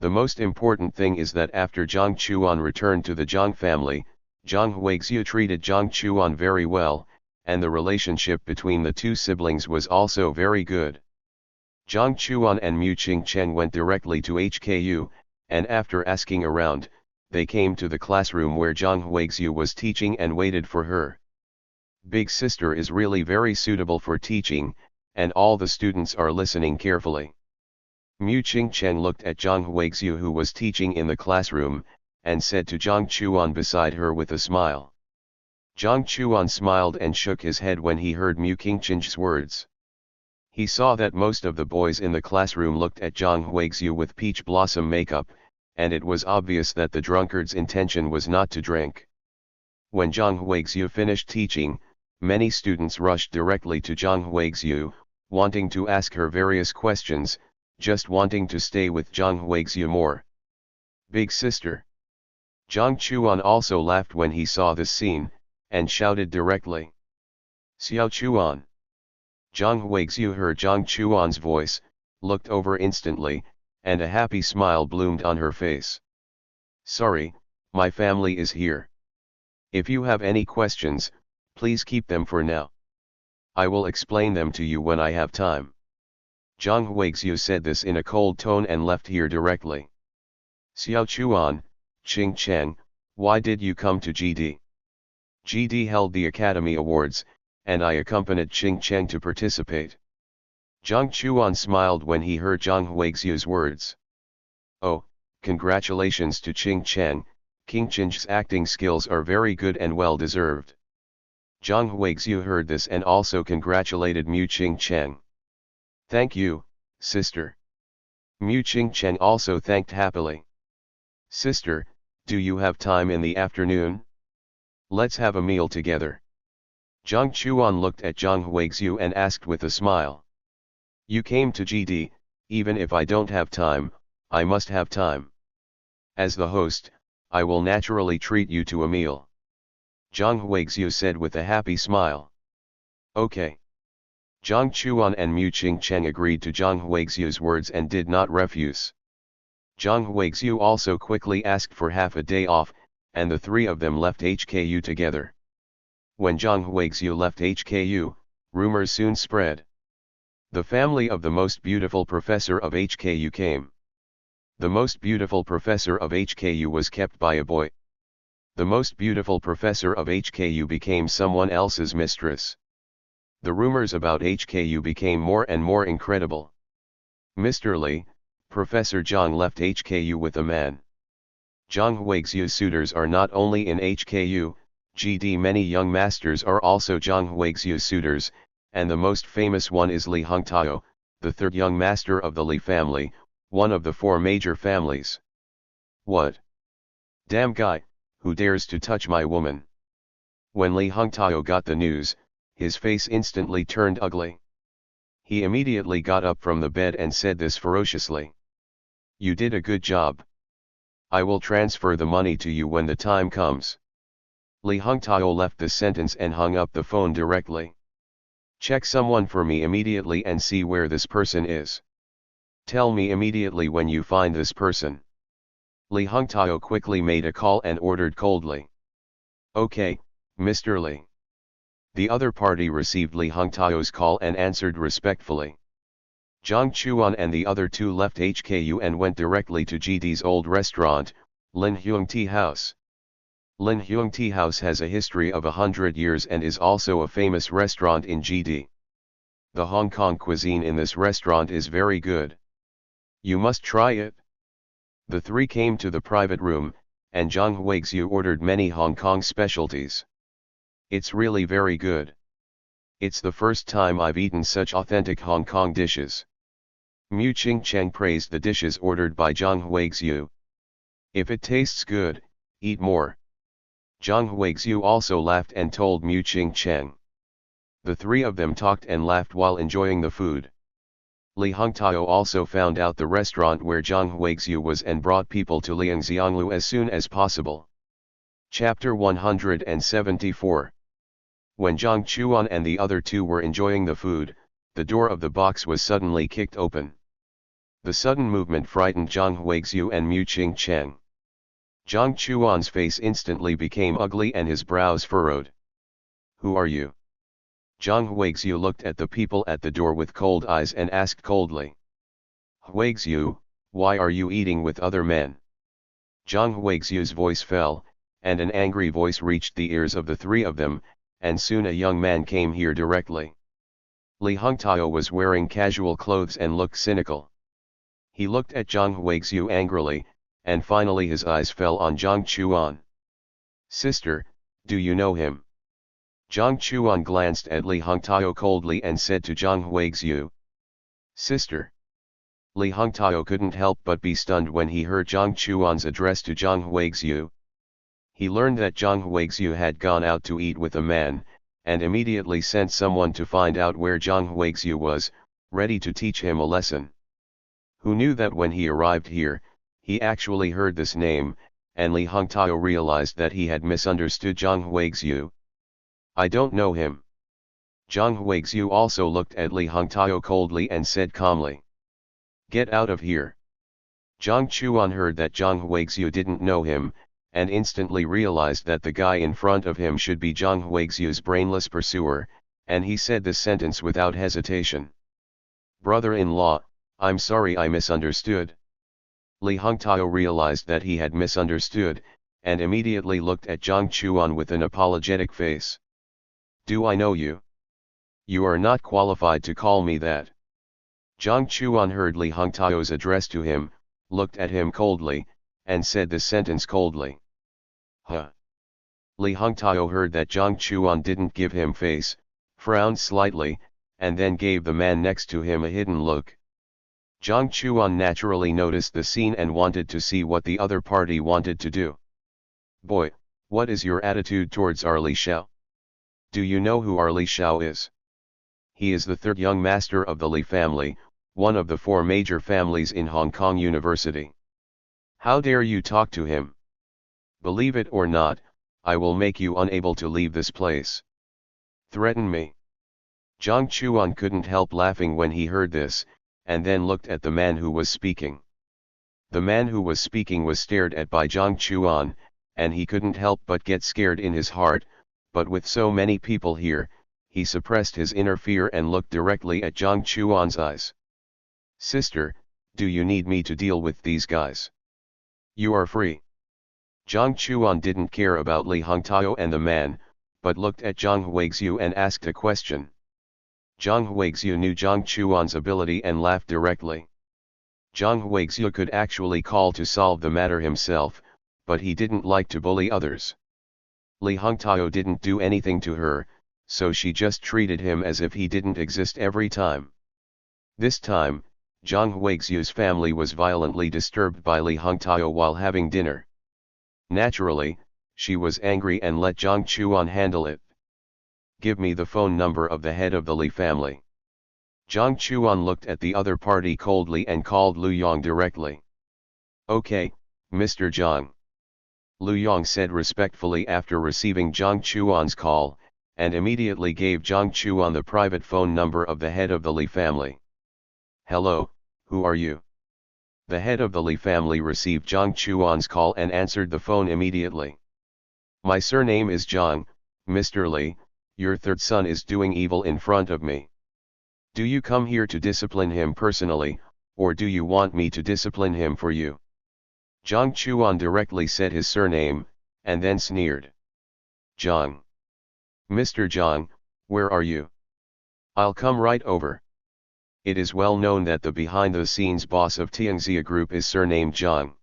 The most important thing is that after Jiang Chuan returned to the Jiang family, Jiang Huixiu treated Jiang Chuan very well, and the relationship between the 2 siblings was also very good. Jiang Chuan and Mu Qingchen went directly to HKU, and after asking around, they came to the classroom where Jiang Huixiu was teaching and waited for her. Big sister is really very suitable for teaching, and all the students are listening carefully. Mu Qingchen looked at Jiang Huixiu who was teaching in the classroom, and said to Jiang Chuan beside her with a smile. Jiang Chuan smiled and shook his head when he heard Mu Qingchen's words. He saw that most of the boys in the classroom looked at Jiang Huixiu with peach blossom makeup, and it was obvious that the drunkard's intention was not to drink. When Jiang Huixiu finished teaching, many students rushed directly to Jiang Huixiu, wanting to ask her various questions, just wanting to stay with Jiang Huixiu more. Big sister. Jiang Chuan also laughed when he saw this scene, and shouted directly. Xiao Chuan. Jiang Huixiu heard Jiang Chuan's voice, looked over instantly, and a happy smile bloomed on her face. Sorry, my family is here. If you have any questions, please keep them for now. I will explain them to you when I have time. Jiang Huixiu said this in a cold tone and left here directly. Xiao Chuan, Qingchen, why did you come to GD? GD held the Academy Awards, and I accompanied Qingchen to participate. Jiang Chuan smiled when he heard Jiang Huixiu's words. Oh, congratulations to Qingchen, Qingchen's acting skills are very good and well deserved. Jiang Huixiu heard this and also congratulated Mu Qingchen. Thank you, sister. Mu Qingchen also thanked happily. Sister, do you have time in the afternoon? Let's have a meal together. Jiang Chuan looked at Jiang Huixiu and asked with a smile. You came to GD, even if I don't have time, I must have time. As the host, I will naturally treat you to a meal. Jiang Huixiu said with a happy smile. Okay. Jiang Chuan and Mu Qingchen agreed to Jiang Huixiu's words and did not refuse. Jiang Huixiu also quickly asked for half a day off, and the 3 of them left HKU together. When Jiang Huixiu left HKU, rumors soon spread. The family of the most beautiful professor of HKU came. The most beautiful professor of HKU was kept by a boy. The most beautiful professor of HKU became someone else's mistress. The rumors about HKU became more and more incredible. Mr. Li, Professor Jiang left HKU with a man. Jiang Huixiu suitors are not only in HKU, GD many young masters are also Jiang Huixiu suitors, and the most famous one is Li Hongtao, the 3rd young master of the Li family, one of the 4 major families. What? Damn guy, who dares to touch my woman? When Li Hongtao got the news, his face instantly turned ugly. He immediately got up from the bed and said this ferociously. You did a good job. I will transfer the money to you when the time comes. Li Hongtao left the sentence and hung up the phone directly. Check someone for me immediately and see where this person is. Tell me immediately when you find this person. Li Hongtao quickly made a call and ordered coldly. Okay, Mr. Li. The other party received Li Hongtao's call and answered respectfully. Jiang Chuan and the other two left HKU and went directly to GD's old restaurant, Lin Huang Tea House. Lin Huang Tea House has a history of 100 years and is also a famous restaurant in GD. The Hong Kong cuisine in this restaurant is very good. You must try it. The three came to the private room, and Zhang Huixiu ordered many Hong Kong specialties. It's really very good. It's the first time I've eaten such authentic Hong Kong dishes. Mu Qingcheng praised the dishes ordered by Zhang Huixiu. If it tastes good, eat more. Zhang Huixiu also laughed and told Mu Qingcheng. The three of them talked and laughed while enjoying the food. Li Hongtao also found out the restaurant where Zhang Huixiu was and brought people to Liangxianglu as soon as possible. Chapter 174. When Jiang Chuan and the other two were enjoying the food, the door of the box was suddenly kicked open. The sudden movement frightened Zhang Huixiu and Mu Qingcheng. Jiang Chuan's face instantly became ugly and his brows furrowed. Who are you? Zhang Huixiu looked at the people at the door with cold eyes and asked coldly. Huixiu, why are you eating with other men? Zhang Huixiu's voice fell, and an angry voice reached the ears of the three of them, and soon a young man came here directly. Li Hongtao was wearing casual clothes and looked cynical. He looked at Zhang Huixiu angrily, and finally his eyes fell on Jiang Chuan. Sister, do you know him? Jiang Chuan glanced at Li Hongtao coldly and said to Zhang Huixiu. Sister. Li Hongtao couldn't help but be stunned when he heard Jiang Chuan's address to Zhang Huixiu. He learned that Zhang Huixiu had gone out to eat with a man, and immediately sent someone to find out where Zhang Huixiu was, ready to teach him a lesson. Who knew that when he arrived here, he actually heard this name, and Li Hongtao realized that he had misunderstood Zhang Huixiu. I don't know him. Zhang Huixiu also looked at Li Hongtao coldly and said calmly. Get out of here. Jiang Chuan heard that Zhang Huixiu didn't know him, and instantly realized that the guy in front of him should be Zhang Huixiu's brainless pursuer, and he said this sentence without hesitation. Brother-in-law, I'm sorry I misunderstood. Li Hongtao realized that he had misunderstood, and immediately looked at Jiang Chuan with an apologetic face. Do I know you? You are not qualified to call me that. Jiang Chuan heard Li Hongtao's address to him, looked at him coldly, and said this sentence coldly. Huh. Li Hongtao heard that Jiang Chuan didn't give him face, frowned slightly, and then gave the man next to him a hidden look. Jiang Chuan naturally noticed the scene and wanted to see what the other party wanted to do. Boy, what is your attitude towards our Li Shao? Do you know who our Li Shao is? He is the third young master of the Li family, one of the 4 major families in Hong Kong University. How dare you talk to him? Believe it or not, I will make you unable to leave this place. Threaten me. Jiang Chuan couldn't help laughing when he heard this, and then looked at the man who was speaking. The man who was speaking was stared at by Jiang Chuan, and he couldn't help but get scared in his heart, but with so many people here, he suppressed his inner fear and looked directly at Jiang Chuan's eyes. Sister, do you need me to deal with these guys? You are free. Jiang Chuan didn't care about Li Hongtao and the man, but looked at Zhang Huixiu and asked a question. Zhang Huixiu knew Jiang Chuan's ability and laughed directly. Zhang Huixiu could actually call to solve the matter himself, but he didn't like to bully others. Li Hongtao didn't do anything to her, so she just treated him as if he didn't exist every time. This time, Zhang Huixiu's family was violently disturbed by Li Hongtao while having dinner. Naturally, she was angry and let Jiang Chuan handle it. Give me the phone number of the head of the Li family. Jiang Chuan looked at the other party coldly and called Lu Yong directly. Okay, Mr. Jiang. Lu Yong said respectfully after receiving Jiang Chuan's call, and immediately gave Jiang Chuan the private phone number of the head of the Li family. "Hello, who are you?" The head of the Li family received Jiang Chuan's call and answered the phone immediately. "My surname is Jiang, Mr. Li, your third son is doing evil in front of me. Do you come here to discipline him personally, or do you want me to discipline him for you?" Jiang Chuan directly said his surname, and then sneered. "Jiang. Mr. Jiang, where are you? I'll come right over." It is well known that the behind-the-scenes boss of Tianxia Group is surnamed Jiang.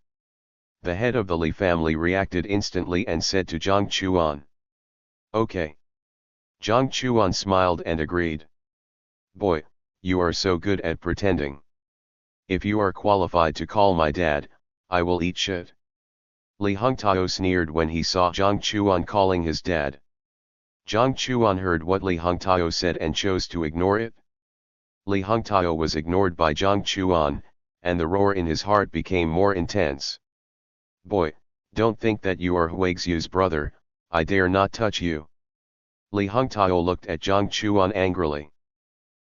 The head of the Li family reacted instantly and said to Jiang Chuan, "Okay." Jiang Chuan smiled and agreed. "Boy, you are so good at pretending. If you are qualified to call my dad, I will eat shit." Li Hongtao sneered when he saw Jiang Chuan calling his dad. Jiang Chuan heard what Li Hongtao said and chose to ignore it. Li Hongtao was ignored by Jiang Chuan, and the roar in his heart became more intense. "Boy, don't think that you are Huixiu's brother, I dare not touch you." Li Hongtao looked at Jiang Chuan angrily.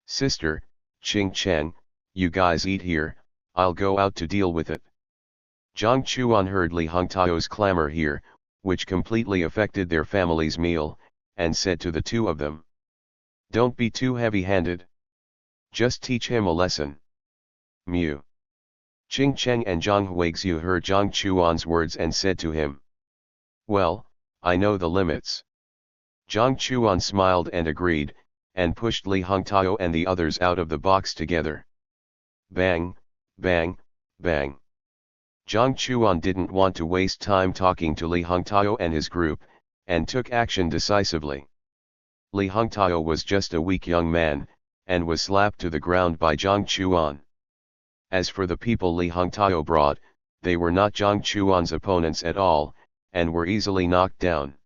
"Sister, Qing Cheng, you guys eat here, I'll go out to deal with it." Jiang Chuan heard Li Hongtao's clamor here, which completely affected their family's meal, and said to the two of them, "Don't be too heavy-handed. Just teach him a lesson." Mew. Qing Cheng and Zhang Huixiu heard Jiang Chuan's words and said to him, "Well, I know the limits." Jiang Chuan smiled and agreed, and pushed Li Hongtao and the others out of the box together. Bang, bang, bang. Jiang Chuan didn't want to waste time talking to Li Hongtao and his group, and took action decisively. Li Hongtao was just a weak young man, and was slapped to the ground by Jiang Chuan. As for the people Li Hongtao brought, they were not Jiang Chuan's opponents at all, and were easily knocked down.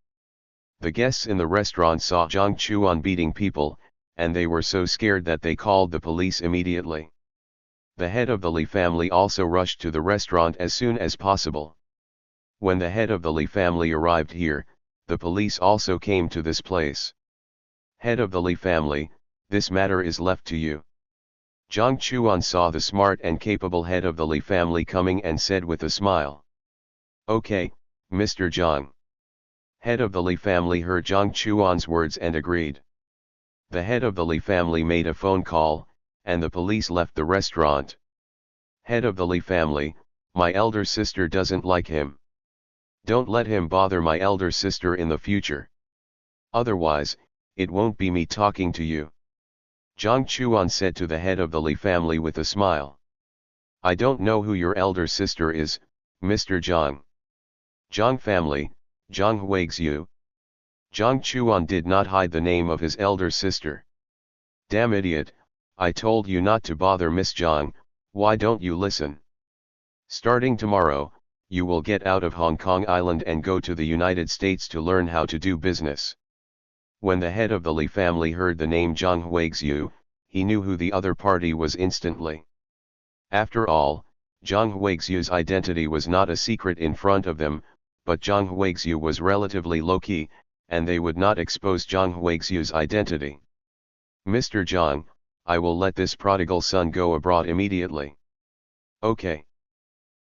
The guests in the restaurant saw Jiang Chuan beating people, and they were so scared that they called the police immediately. The head of the Li family also rushed to the restaurant as soon as possible. When the head of the Li family arrived here, the police also came to this place. "Head of the Li family, this matter is left to you." Jiang Chuan saw the smart and capable head of the Li family coming and said with a smile, "Okay, Mr. Jiang." Head of the Li family heard Jiang Chuan's words and agreed. The head of the Li family made a phone call, and the police left the restaurant. "Head of the Li family, my elder sister doesn't like him. Don't let him bother my elder sister in the future. Otherwise, it won't be me talking to you." Jiang Chuan said to the head of the Li family with a smile. "I don't know who your elder sister is, Mr. Jiang." "Jiang family, Jiang Huixiu." Jiang Chuan did not hide the name of his elder sister. "Damn idiot, I told you not to bother Miss Jiang, why don't you listen? Starting tomorrow, you will get out of Hong Kong Island and go to the United States to learn how to do business." When the head of the Li family heard the name Jiang Huixiu, he knew who the other party was instantly. After all, Jiang Huixiu's identity was not a secret in front of them, but Jiang Huixiu was relatively low-key, and they would not expose Jiang Huixiu's identity. "Mr. Jiang, I will let this prodigal son go abroad immediately." "Okay."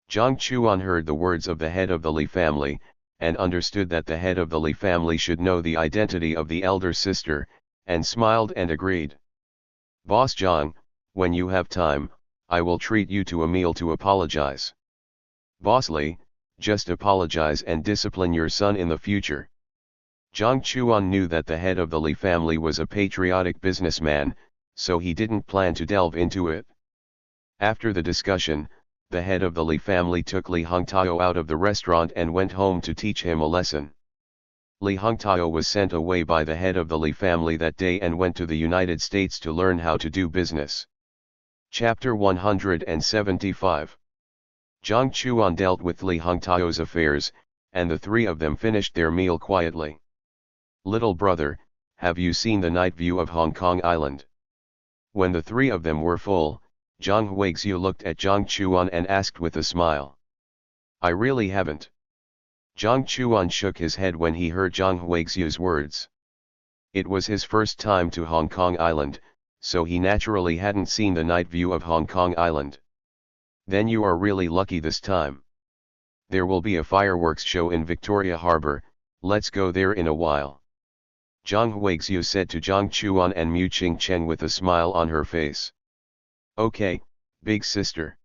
Jiang Chuan heard the words of the head of the Li family, and understood that the head of the Li family should know the identity of the elder sister, and smiled and agreed. "Boss Jiang, when you have time, I will treat you to a meal to apologize." "Boss Li, just apologize and discipline your son in the future." Jiang Chuan knew that the head of the Li family was a patriotic businessman, so he didn't plan to delve into it. After the discussion, the head of the Li family took Li Hongtao out of the restaurant and went home to teach him a lesson. Li Hongtao was sent away by the head of the Li family that day and went to the United States to learn how to do business. Chapter 175. Jiang Chuan dealt with Li Hongtao's affairs, and the three of them finished their meal quietly. "Little brother, have you seen the night view of Hong Kong Island?" When the three of them were full, Jiang Huixiu looked at Jiang Chuan and asked with a smile. "I really haven't." Jiang Chuan shook his head when he heard Jiang Huixiu's words. It was his first time to Hong Kong Island, so he naturally hadn't seen the night view of Hong Kong Island. Then you are really lucky this time. There will be a fireworks show in Victoria Harbour, let's go there in a while. Zhang Huixiu said to Jiang Chuan and Mu Qingcheng with a smile on her face. Okay, big sister.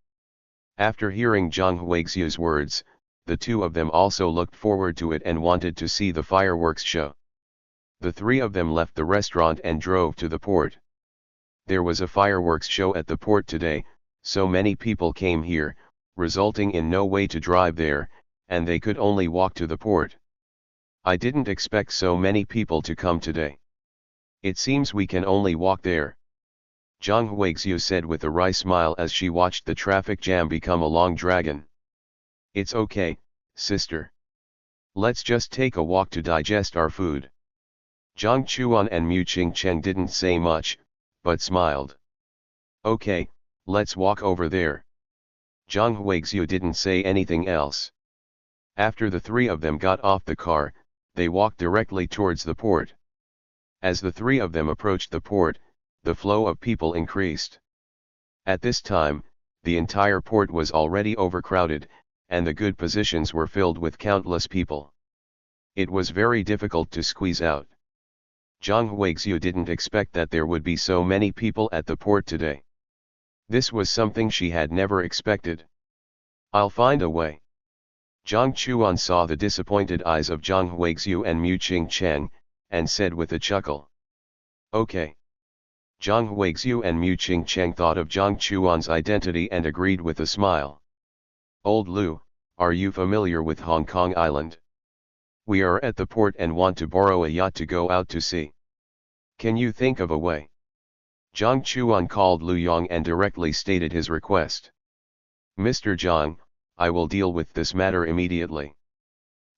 After hearing Zhang Huixiu's words, the two of them also looked forward to it and wanted to see the fireworks show. The three of them left the restaurant and drove to the port. There was a fireworks show at the port today, so many people came here, resulting in no way to drive there, and they could only walk to the port. I didn't expect so many people to come today. It seems we can only walk there. Zhang Huixiu said with a wry smile as she watched the traffic jam become a long dragon. It's okay, sister. Let's just take a walk to digest our food. Jiang Chuan and Mu Qingcheng didn't say much, but smiled. Okay, let's walk over there. Zhang Huixiu didn't say anything else. After the three of them got off the car, they walked directly towards the port. As the three of them approached the port, the flow of people increased. At this time, the entire port was already overcrowded, and the good positions were filled with countless people. It was very difficult to squeeze out. Zhang Huixiu didn't expect that there would be so many people at the port today. This was something she had never expected. I'll find a way. Jiang Chuan saw the disappointed eyes of Zhang Huixiu and Mu Qingcheng, and said with a chuckle. Okay. Zhang Huixiu and Mu Qingcheng thought of Jiang Chuan's identity and agreed with a smile. Old Lu, are you familiar with Hong Kong Island? We are at the port and want to borrow a yacht to go out to sea. Can you think of a way? Jiang Chuan called Lu Yong and directly stated his request. Mr. Jiang, I will deal with this matter immediately.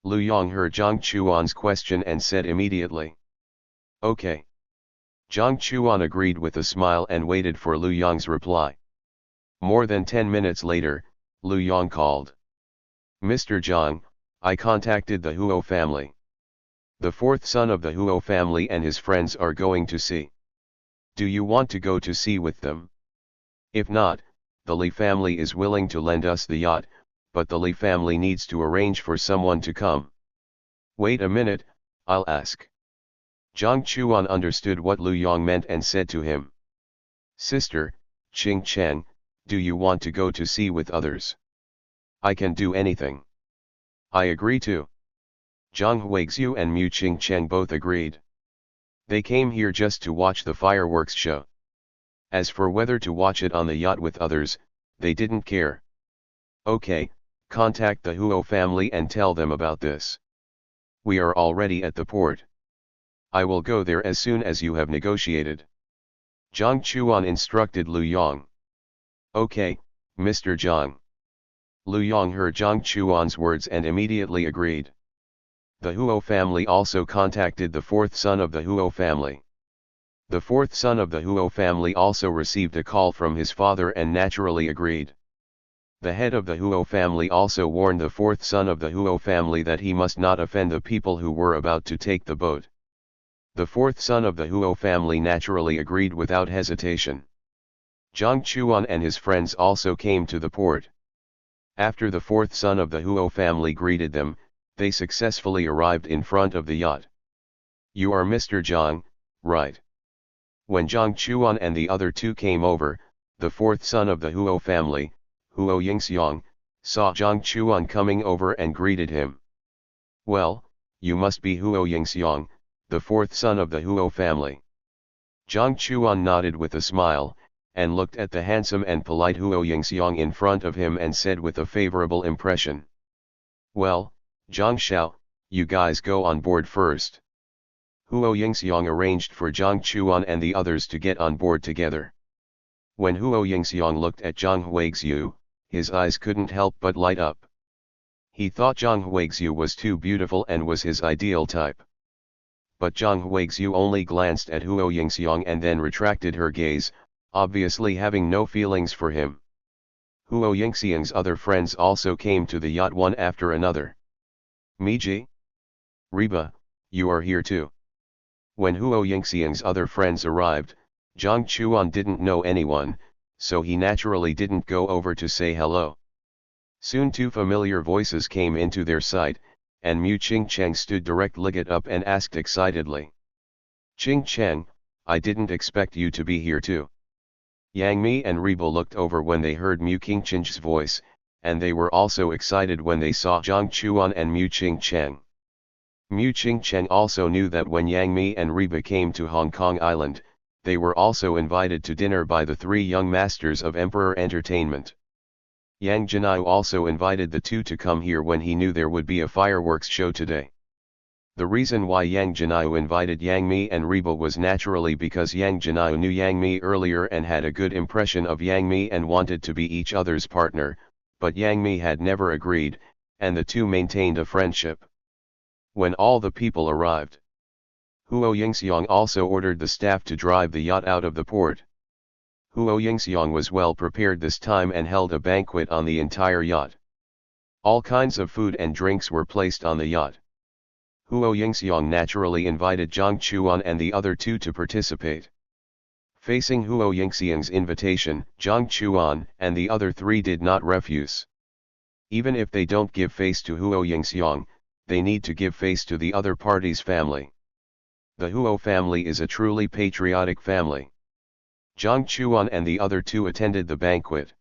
Lu Yong heard Jiang Chuan's question and said immediately. Okay. Jiang Chuan agreed with a smile and waited for Lu Yong's reply. More than 10 minutes later, Lu Yong called. Mr. Jiang, I contacted the Huo family. The fourth son of the Huo family and his friends are going to sea. Do you want to go to sea with them? If not, the Li family is willing to lend us the yacht, but the Li family needs to arrange for someone to come. Wait a minute, I'll ask. Jiang Chuan understood what Lu Yong meant and said to him. Sister, Qingcheng, do you want to go to sea with others? I can do anything. I agree too. Zhang Huixiu and Mu Qingcheng both agreed. They came here just to watch the fireworks show. As for whether to watch it on the yacht with others, they didn't care. Okay, contact the Huo family and tell them about this. We are already at the port. I will go there as soon as you have negotiated. Jiang Chuan instructed Lu Yong. Okay, Mr. Jiang. Lu Yong heard Jiang Chuan's words and immediately agreed. The Huo family also contacted the fourth son of the Huo family. The fourth son of the Huo family also received a call from his father and naturally agreed. The head of the Huo family also warned the fourth son of the Huo family that he must not offend the people who were about to take the boat. The fourth son of the Huo family naturally agreed without hesitation. Jiang Chuan and his friends also came to the port. After the fourth son of the Huo family greeted them, they successfully arrived in front of the yacht. You are Mr. Jiang, right? When Jiang Chuan and the other two came over, the fourth son of the Huo family, Huo Yingxiang, saw Jiang Chuan coming over and greeted him. Well, you must be Huo Yingxiang, the fourth son of the Huo family. Jiang Chuan nodded with a smile, and looked at the handsome and polite Huo Yingxiang in front of him and said with a favorable impression. Well, Jiang Shao, you guys go on board first. Huo Yingxiang arranged for Jiang Chuan and the others to get on board together. When Huo Yingxiang looked at Zhang Huixiu, his eyes couldn't help but light up. He thought Zhang Huixiu was too beautiful and was his ideal type. But Zhang Huixiu only glanced at Huo Yingxiang and then retracted her gaze, obviously having no feelings for him. Huo Yingxiang's other friends also came to the yacht one after another. Miji? Reba, you are here too. When Huo Yingxiang's other friends arrived, Jiang Chuan didn't know anyone, so he naturally didn't go over to say hello. Soon two familiar voices came into their sight, and Mu Qingcheng stood directly up and asked excitedly. Qingcheng, I didn't expect you to be here too. Yang Mi and Ribo looked over when they heard Mu Qingcheng's voice, and they were also excited when they saw Jiang Chuan and Mu Qingcheng. Mu Qingcheng also knew that when Yang Mi and Riba came to Hong Kong Island, they were also invited to dinner by the three young masters of Emperor Entertainment. Yang Jianyu also invited the two to come here when he knew there would be a fireworks show today. The reason why Yang Jianyu invited Yang Mi and Riba was naturally because Yang Jianyu knew Yang Mi earlier and had a good impression of Yang Mi and wanted to be each other's partner, but Yang Mi had never agreed, and the two maintained a friendship. When all the people arrived, Huo Yingxiang also ordered the staff to drive the yacht out of the port. Huo Yingxiang was well prepared this time and held a banquet on the entire yacht. All kinds of food and drinks were placed on the yacht. Huo Yingxiang naturally invited Jiang Chuan and the other two to participate. Facing Huo Yingxiang's invitation, Jiang Chuan and the other three did not refuse. Even if they don't give face to Huo Yingxiang, they need to give face to the other party's family. The Huo family is a truly patriotic family. Jiang Chuan and the other two attended the banquet.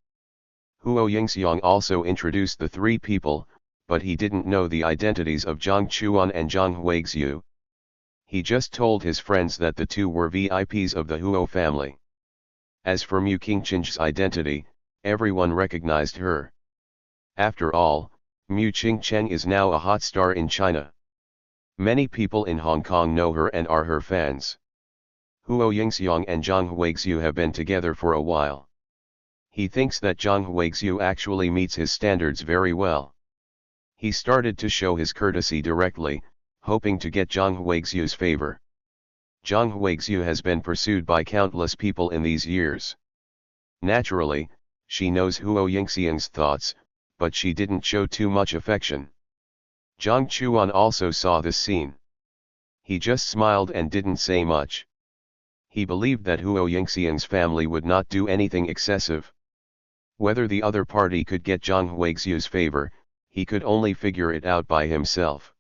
Huo Yingxiang also introduced the three people, but he didn't know the identities of Jiang Chuan and Zhang Huixiu. He just told his friends that the two were VIPs of the Huo family. As for Mu Qingcheng's identity, everyone recognized her. After all, Mu Qingcheng is now a hot star in China. Many people in Hong Kong know her and are her fans. Huo Yingxiang and Zhang Huixiu have been together for a while. He thinks that Zhang Huixiu actually meets his standards very well. He started to show his courtesy directly, hoping to get Zhang Huixiu's favor. Zhang Huixiu has been pursued by countless people in these years. Naturally, she knows Huo Yingxiang's thoughts, but she didn't show too much affection. Jiang Chuan also saw this scene. He just smiled and didn't say much. He believed that Huo Yingxiang's family would not do anything excessive. Whether the other party could get Zhang Huixiu's favor, he could only figure it out by himself.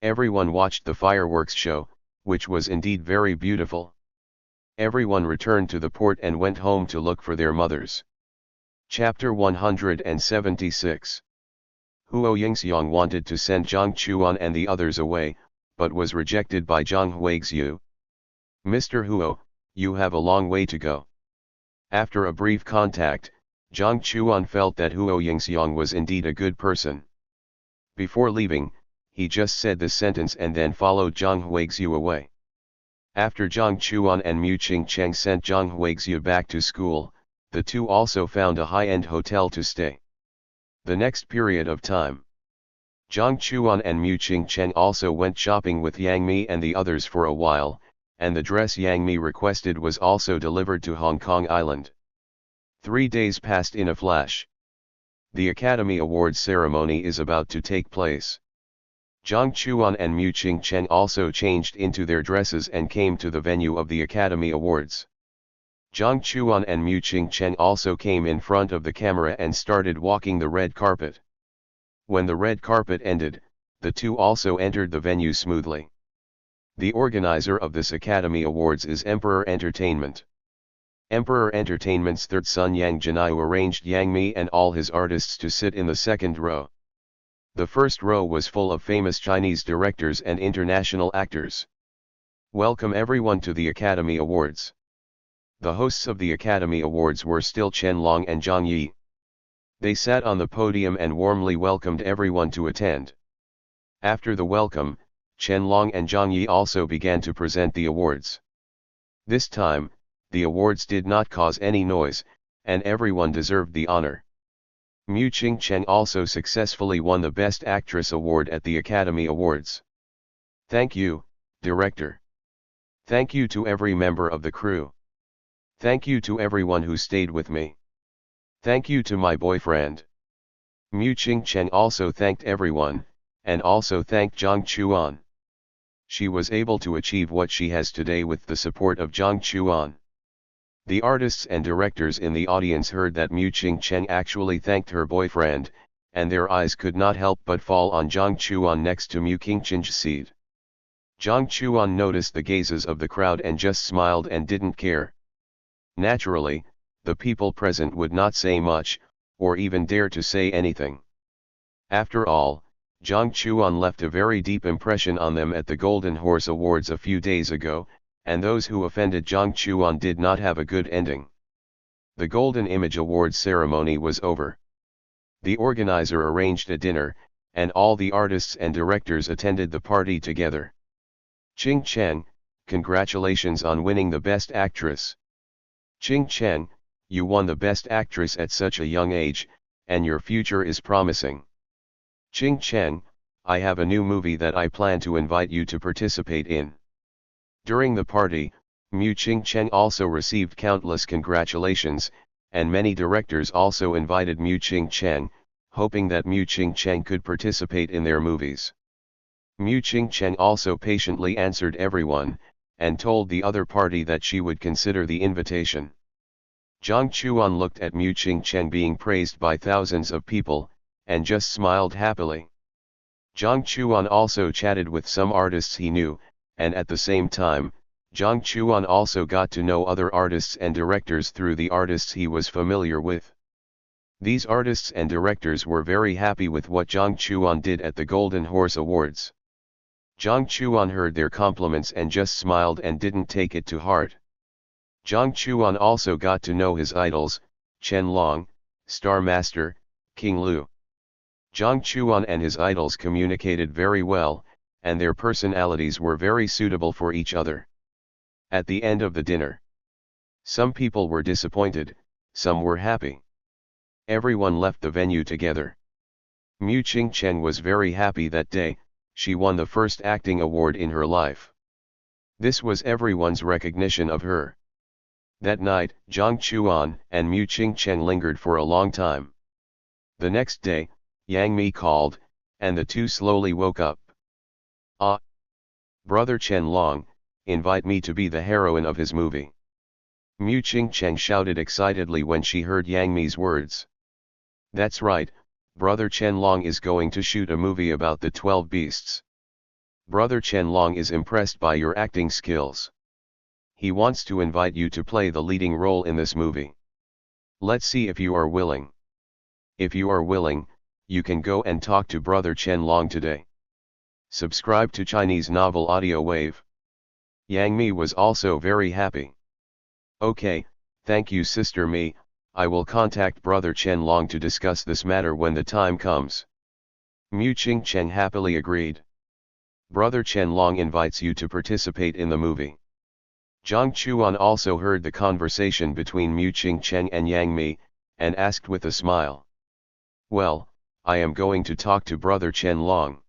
Everyone watched the fireworks show, which was indeed very beautiful. Everyone returned to the port and went home to look for their mothers. Chapter 176. Huo Yingxiang wanted to send Jiang Chuan and the others away, but was rejected by Zhang Huixiu. Mr. Huo, you have a long way to go. After a brief contact, Jiang Chuan felt that Huo Yingxiang was indeed a good person. Before leaving, he just said this sentence and then followed Zhang Huixiu away. After Jiang Chuan and Mu Qingcheng sent Zhang Huixiu back to school, the two also found a high-end hotel to stay. The next period of time, Jiang Chuan and Mu Qingcheng also went shopping with Yang Mi and the others for a while, and the dress Yang Mi requested was also delivered to Hong Kong Island. 3 days passed in a flash. The Academy Awards ceremony is about to take place. Jiang Chuan and Mu Qingcheng also changed into their dresses and came to the venue of the Academy Awards. Jiang Chuan and Mu Qingcheng also came in front of the camera and started walking the red carpet. When the red carpet ended, the two also entered the venue smoothly. The organizer of this Academy Awards is Emperor Entertainment. Emperor Entertainment's third son Yang Jianyu arranged Yang Mi and all his artists to sit in the second row. The first row was full of famous Chinese directors and international actors. Welcome everyone to the Academy Awards. The hosts of the Academy Awards were still Chen Long and Zhang Yi. They sat on the podium and warmly welcomed everyone to attend. After the welcome, Chen Long and Zhang Yi also began to present the awards. This time, the awards did not cause any noise, and everyone deserved the honor. Mu Qingcheng also successfully won the Best Actress Award at the Academy Awards. Thank you, Director. Thank you to every member of the crew. Thank you to everyone who stayed with me. Thank you to my boyfriend. Mu Qingcheng also thanked everyone, and also thanked Jiang Chuan. She was able to achieve what she has today with the support of Jiang Chuan. The artists and directors in the audience heard that Mu Qingchen actually thanked her boyfriend, and their eyes could not help but fall on Jiang Chuan next to Mu Qingchen's seat. Jiang Chuan noticed the gazes of the crowd and just smiled and didn't care. Naturally, the people present would not say much, or even dare to say anything. After all, Jiang Chuan left a very deep impression on them at the Golden Horse Awards a few days ago, and those who offended Jiang Chuan did not have a good ending. The Golden Image Awards ceremony was over. The organizer arranged a dinner, and all the artists and directors attended the party together. Qing Chen, congratulations on winning the Best Actress. Qing Chen, you won the Best Actress at such a young age, and your future is promising. Qing Chen, I have a new movie that I plan to invite you to participate in. During the party, Mu Qingchen also received countless congratulations, and many directors also invited Mu Qingchen, hoping that Mu Qingchen could participate in their movies. Mu Qingchen also patiently answered everyone, and told the other party that she would consider the invitation. Jiang Chuan looked at Mu Qingchen being praised by thousands of people, and just smiled happily. Jiang Chuan also chatted with some artists he knew, and at the same time, Jiang Chuan also got to know other artists and directors through the artists he was familiar with. These artists and directors were very happy with what Jiang Chuan did at the Golden Horse Awards. Jiang Chuan heard their compliments and just smiled and didn't take it to heart. Jiang Chuan also got to know his idols, Chen Long, Star Master, King Lu. Jiang Chuan and his idols communicated very well, and their personalities were very suitable for each other. At the end of the dinner, some people were disappointed, some were happy. Everyone left the venue together. Mu Qingchen was very happy that day. She won the first acting award in her life. This was everyone's recognition of her. That night, Jiang Chuan and Mu Qingchen lingered for a long time. The next day, Yang Mi called, and the two slowly woke up. "Ah! Brother Chen Long, invite me to be the heroine of his movie." Mu Qingchen shouted excitedly when she heard Yang Mi's words. "That's right, Brother Chen Long is going to shoot a movie about the 12 beasts. Brother Chen Long is impressed by your acting skills. He wants to invite you to play the leading role in this movie. Let's see if you are willing. If you are willing, you can go and talk to Brother Chen Long today." Subscribe to Chinese Novel Audio Wave. Yang Mi was also very happy. "Okay, thank you Sister Mi, I will contact Brother Chen Long to discuss this matter when the time comes." Mu Qingchen happily agreed. "Brother Chen Long invites you to participate in the movie." Jiang Chuan also heard the conversation between Mu Qingchen and Yang Mi, and asked with a smile. "Well, I am going to talk to Brother Chen Long.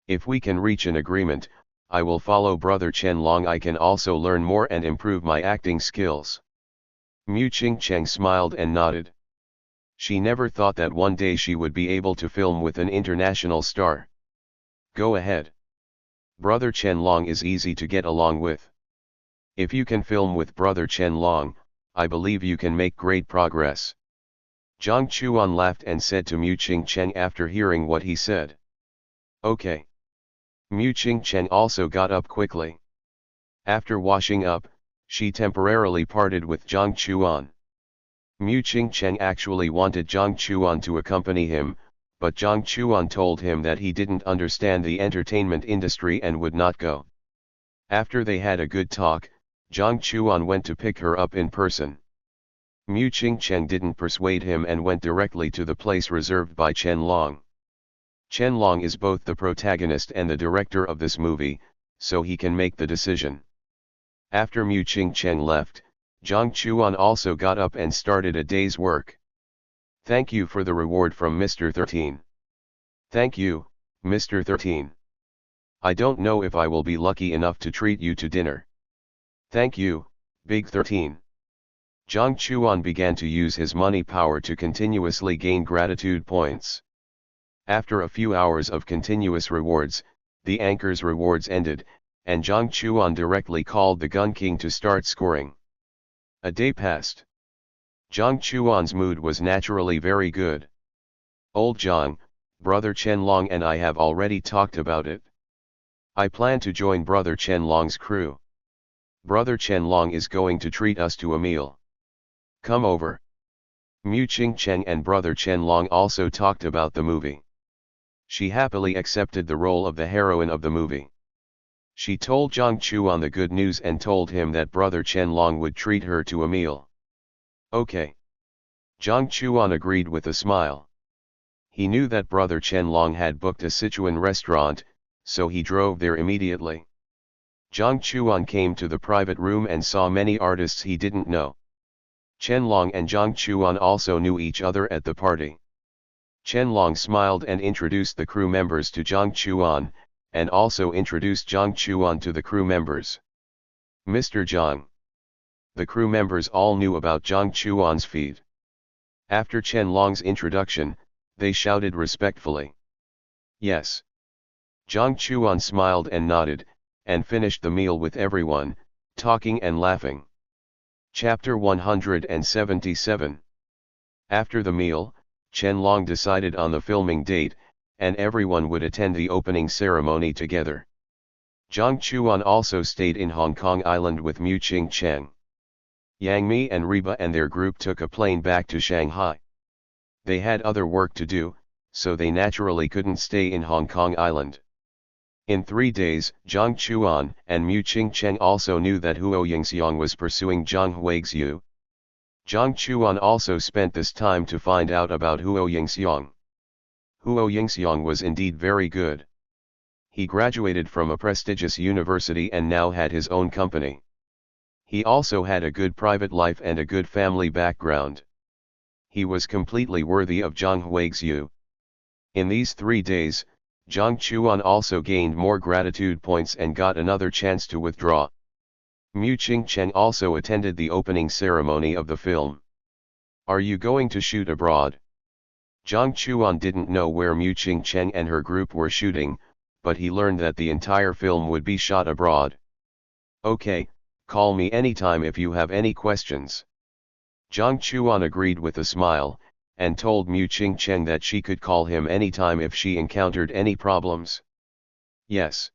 If we can reach an agreement, I will follow Brother Chen Long. I can also learn more and improve my acting skills." Mu Qingchen smiled and nodded. She never thought that one day she would be able to film with an international star. "Go ahead. Brother Chen Long is easy to get along with. If you can film with Brother Chen Long, I believe you can make great progress." Jiang Chuan laughed and said to Mu Qingchen after hearing what he said. "Okay." Mu Qingchen also got up quickly. After washing up, she temporarily parted with Jiang Chuan. Mu Qingchen actually wanted Jiang Chuan to accompany him, but Jiang Chuan told him that he didn't understand the entertainment industry and would not go. After they had a good talk, Jiang Chuan went to pick her up in person. Mu Qingchen didn't persuade him and went directly to the place reserved by Chen Long. Chen Long is both the protagonist and the director of this movie, so he can make the decision. After Mu Qingchen left, Jiang Chuan also got up and started a day's work. "Thank you for the reward from Mr. 13. "Thank you, Mr. 13. I don't know if I will be lucky enough to treat you to dinner." "Thank you, Big 13. Jiang Chuan began to use his money power to continuously gain gratitude points. After a few hours of continuous rewards, the anchor's rewards ended, and Jiang Chuan directly called the Gun King to start scoring. A day passed. Jiang Chuan's mood was naturally very good. Old Jiang, brother Chen Long and I have already talked about it. I plan to join brother Chen Long's crew. Brother Chen Long is going to treat us to a meal. Come over. Mu Qing Cheng and brother Chen Long also talked about the movie. She happily accepted the role of the heroine of the movie. She told Jiang Chuan the good news and told him that brother Chen Long would treat her to a meal. Okay. Jiang Chuan agreed with a smile. He knew that brother Chen Long had booked a Sichuan restaurant, so he drove there immediately. Jiang Chuan came to the private room and saw many artists he didn't know. Chen Long and Jiang Chuan also knew each other at the party. Chen Long smiled and introduced the crew members to Jiang Chuan, and also introduced Jiang Chuan to the crew members. Mr. Jiang. The crew members all knew about Jiang Chuan's feat. After Chen Long's introduction, they shouted respectfully. Yes. Jiang Chuan smiled and nodded, and finished the meal with everyone, talking and laughing. Chapter 177. After the meal, Chen Long decided on the filming date, and everyone would attend the opening ceremony together. Jiang Chuan also stayed in Hong Kong Island with Mu Qing Cheng. Yang Mi and Reba and their group took a plane back to Shanghai. They had other work to do, so they naturally couldn't stay in Hong Kong Island. In 3 days, Jiang Chuan and Mu Qing Cheng also knew that Huo Yingxiang was pursuing Zhang Huixiu. Jiang Chuan also spent this time to find out about Huo Yingxiang. Huo Yingxiang was indeed very good. He graduated from a prestigious university and now had his own company. He also had a good private life and a good family background. He was completely worthy of Zhang Huixiu. In these 3 days, Jiang Chuan also gained more gratitude points and got another chance to withdraw. Mu Qing Cheng also attended the opening ceremony of the film. Are you going to shoot abroad? Jiang Chuan didn't know where Mu Qing Cheng and her group were shooting, but he learned that the entire film would be shot abroad. Okay, call me anytime if you have any questions. Jiang Chuan agreed with a smile, and told Mu Qing Cheng that she could call him anytime if she encountered any problems. Yes.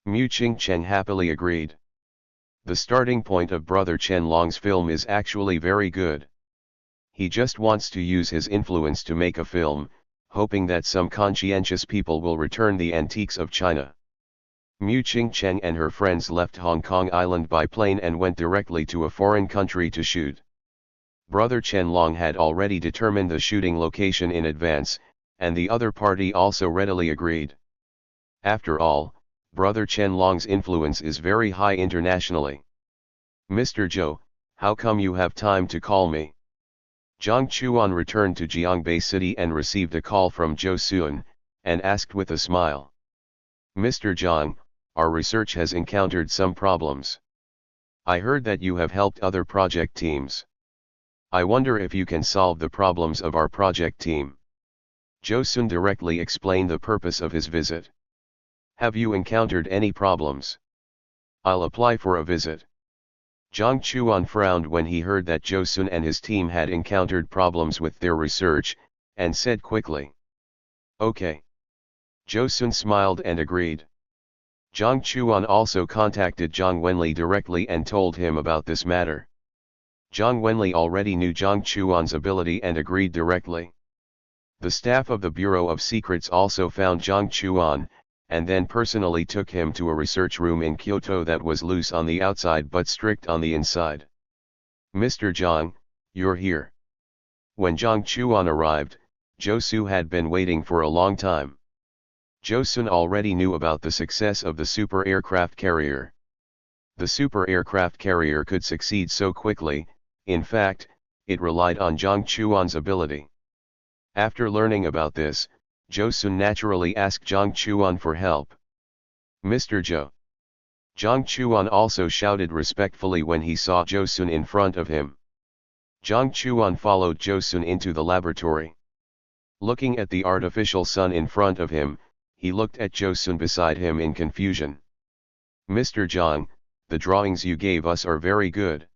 Mu Qing Cheng happily agreed. The starting point of brother Chen Long's film is actually very good. He just wants to use his influence to make a film, hoping that some conscientious people will return the antiques of China. Mu Qing Cheng and her friends left Hong Kong Island by plane and went directly to a foreign country to shoot. Brother Chen Long had already determined the shooting location in advance, and the other party also readily agreed. After all, brother Chen Long's influence is very high internationally. Mr. Zhou, how come you have time to call me? Jiang Chuan returned to Jiangbei City and received a call from Zhou Sun, and asked with a smile. Mr. Jiang, our research has encountered some problems. I heard that you have helped other project teams. I wonder if you can solve the problems of our project team. Zhou Sun directly explained the purpose of his visit. Have you encountered any problems? I'll apply for a visit. Jiang Chuan frowned when he heard that Zhou Sun and his team had encountered problems with their research, and said quickly. Okay. Zhou Sun smiled and agreed. Jiang Chuan also contacted Zhang Wenli directly and told him about this matter. Zhang Wenli already knew Jiang Chuan's ability and agreed directly. The staff of the Bureau of Secrets also found Jiang Chuan, and then personally took him to a research room in Kyoto that was loose on the outside but strict on the inside. Mr. Jiang, you're here. When Jiang Chuan arrived, Zhou Su had been waiting for a long time. Zhou Sun already knew about the success of the super aircraft carrier. The super aircraft carrier could succeed so quickly, in fact, it relied on Jiang Chuan's ability. After learning about this, Zhou Sun naturally asked Jiang Chuan for help. Mr. Zhou. Jiang Chuan also shouted respectfully when he saw Zhou Sun in front of him. Jiang Chuan followed Zhou Sun into the laboratory. Looking at the artificial sun in front of him, he looked at Zhou Sun beside him in confusion. Mr. Jiang, the drawings you gave us are very good.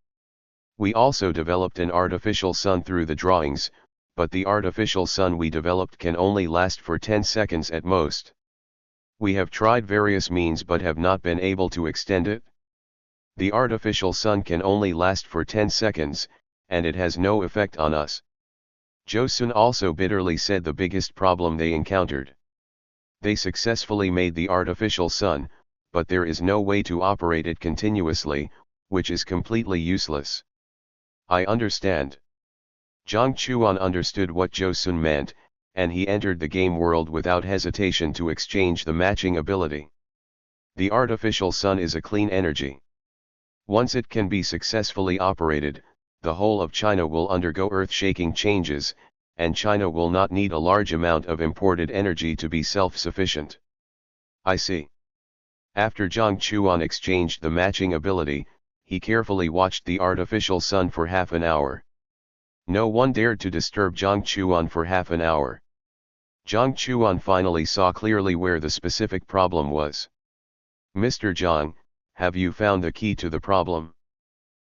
We also developed an artificial sun through the drawings, but the artificial sun we developed can only last for 10 seconds at most. We have tried various means but have not been able to extend it. The artificial sun can only last for 10 seconds, and it has no effect on us. Josun also bitterly said the biggest problem they encountered. They successfully made the artificial sun, but there is no way to operate it continuously, which is completely useless. I understand. Jiang Chuan understood what Josun meant, and he entered the game world without hesitation to exchange the matching ability. The artificial sun is a clean energy. Once it can be successfully operated, the whole of China will undergo earth-shaking changes, and China will not need a large amount of imported energy to be self-sufficient. I see. After Jiang Chuan exchanged the matching ability, he carefully watched the artificial sun for half an hour. No one dared to disturb Jiang Chuan for half an hour. Jiang Chuan finally saw clearly where the specific problem was. Mr. Jiang, have you found the key to the problem?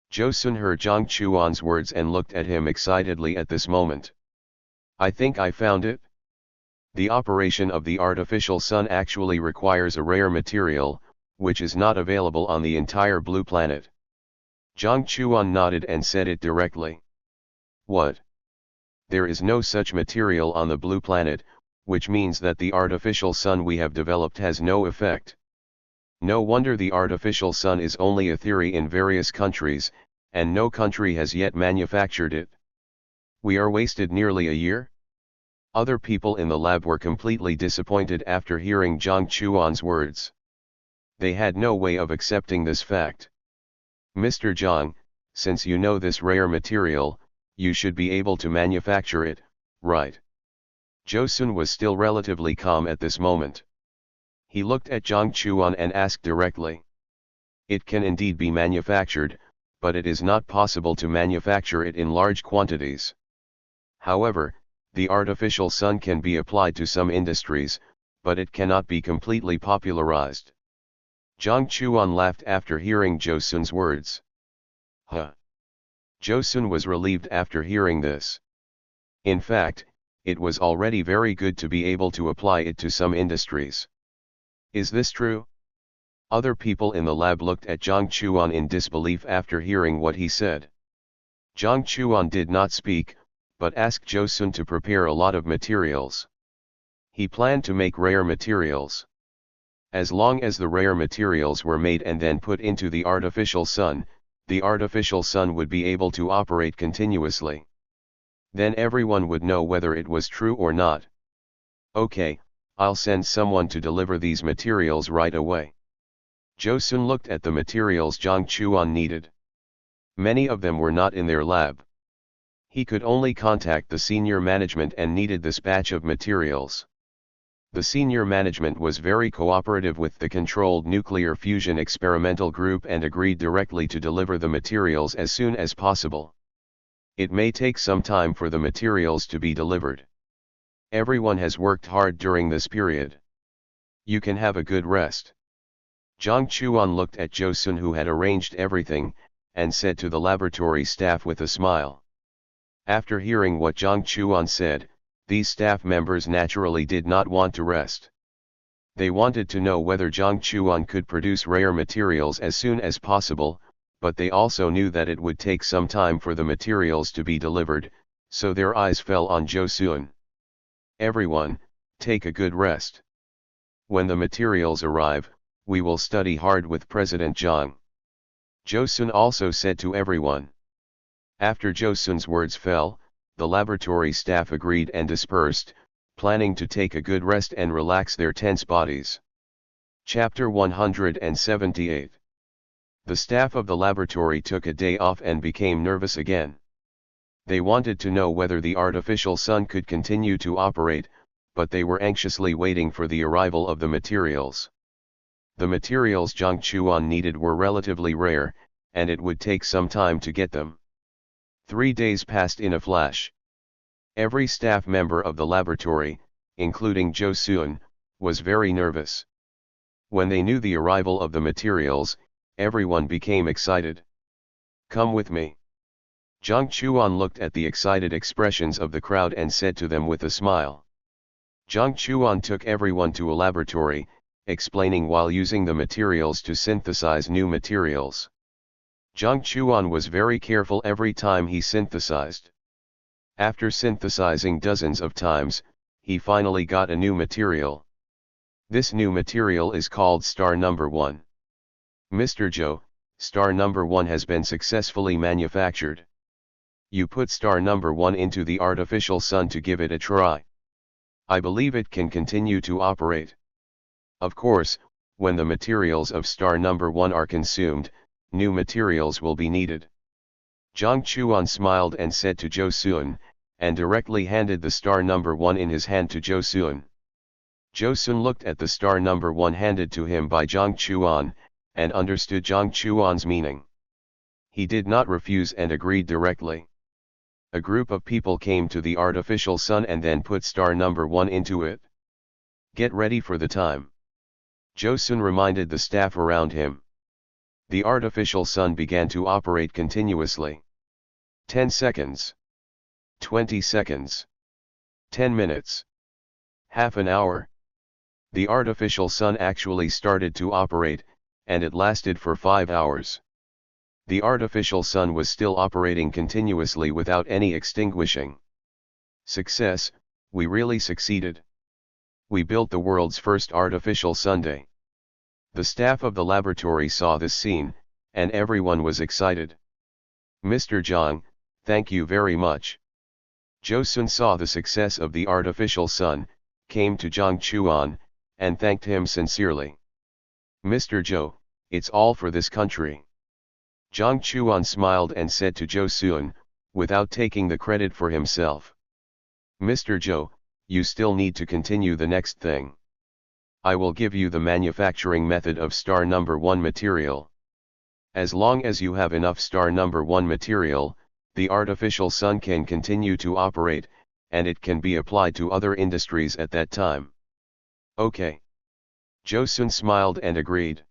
Josun heard Jiang Chuan's words and looked at him excitedly at this moment. I think I found it. The operation of the artificial sun actually requires a rare material, which is not available on the entire blue planet. Jiang Chuan nodded and said it directly. What? There is no such material on the blue planet, which means that the artificial sun we have developed has no effect. No wonder the artificial sun is only a theory in various countries, and no country has yet manufactured it. We are wasted nearly a year? Other people in the lab were completely disappointed after hearing Jiang Chuan's words. They had no way of accepting this fact. Mr. Jiang, since you know this rare material, you should be able to manufacture it, right? Josun was still relatively calm at this moment. He looked at Jiang Chuan and asked directly. It can indeed be manufactured, but it is not possible to manufacture it in large quantities. However, the artificial sun can be applied to some industries, but it cannot be completely popularized. Jiang Chuan laughed after hearing Josun's words. Huh. Josun was relieved after hearing this. In fact, it was already very good to be able to apply it to some industries. Is this true? Other people in the lab looked at Jiang Chuan in disbelief after hearing what he said. Jiang Chuan did not speak, but asked Josun to prepare a lot of materials. He planned to make rare materials. As long as the rare materials were made and then put into the artificial sun would be able to operate continuously. Then everyone would know whether it was true or not. Okay, I'll send someone to deliver these materials right away. Josun looked at the materials Jiang Chuan needed. Many of them were not in their lab. He could only contact the senior management and needed this batch of materials. The senior management was very cooperative with the controlled nuclear fusion experimental group and agreed directly to deliver the materials as soon as possible. It may take some time for the materials to be delivered. Everyone has worked hard during this period. You can have a good rest. Jiang Chuan looked at Josun, who had arranged everything, and said to the laboratory staff with a smile. After hearing what Jiang Chuan said, these staff members naturally did not want to rest. They wanted to know whether Jiang Chuan could produce rare materials as soon as possible, but they also knew that it would take some time for the materials to be delivered, so their eyes fell on Josun. Everyone, take a good rest. When the materials arrive, we will study hard with President Jiang. Josun also said to everyone. After Josun's words fell, the laboratory staff agreed and dispersed, planning to take a good rest and relax their tense bodies. Chapter 178. The staff of the laboratory took a day off and became nervous again. They wanted to know whether the artificial sun could continue to operate, but they were anxiously waiting for the arrival of the materials. The materials Jiang Chuan needed were relatively rare, and it would take some time to get them. 3 days passed in a flash. Every staff member of the laboratory, including Josun, was very nervous. When they knew the arrival of the materials, everyone became excited. "Come with me." Jiang Chuan looked at the excited expressions of the crowd and said to them with a smile. Jiang Chuan took everyone to a laboratory, explaining while using the materials to synthesize new materials. Jiang Chuan was very careful every time he synthesized. After synthesizing dozens of times, he finally got a new material. This new material is called star number 1. "Mr. Zhou, star number 1 has been successfully manufactured. You put star number 1 into the artificial sun to give it a try. I believe it can continue to operate. Of course, when the materials of star number 1 are consumed, new materials will be needed." Jiang Chuan smiled and said to Zhou Sun, and directly handed the star number 1 in his hand to Zhou Sun. Zhou Sun looked at the star number 1 handed to him by Jiang Chuan, and understood Jiang Chuan's meaning. He did not refuse and agreed directly. A group of people came to the artificial sun and then put star number 1 into it. "Get ready for the time." Zhou Sun reminded the staff around him. The artificial sun began to operate continuously. 10 seconds. 20 seconds. 10 minutes. Half an hour. The artificial sun actually started to operate, and it lasted for 5 hours. The artificial sun was still operating continuously without any extinguishing. "Success, we really succeeded. We built the world's first artificial sun." The staff of the laboratory saw this scene, and everyone was excited. "Mr. Jiang, thank you very much." Zhou Sun saw the success of the artificial sun, came to Jiang Chuan, and thanked him sincerely. "Mr. Zhou, it's all for this country." Jiang Chuan smiled and said to Zhou Sun, without taking the credit for himself. "Mr. Zhou, you still need to continue the next thing. I will give you the manufacturing method of star number 1 material. As long as you have enough star number 1 material, the artificial sun can continue to operate, and it can be applied to other industries at that time." "Okay." Zhou Sun smiled and agreed.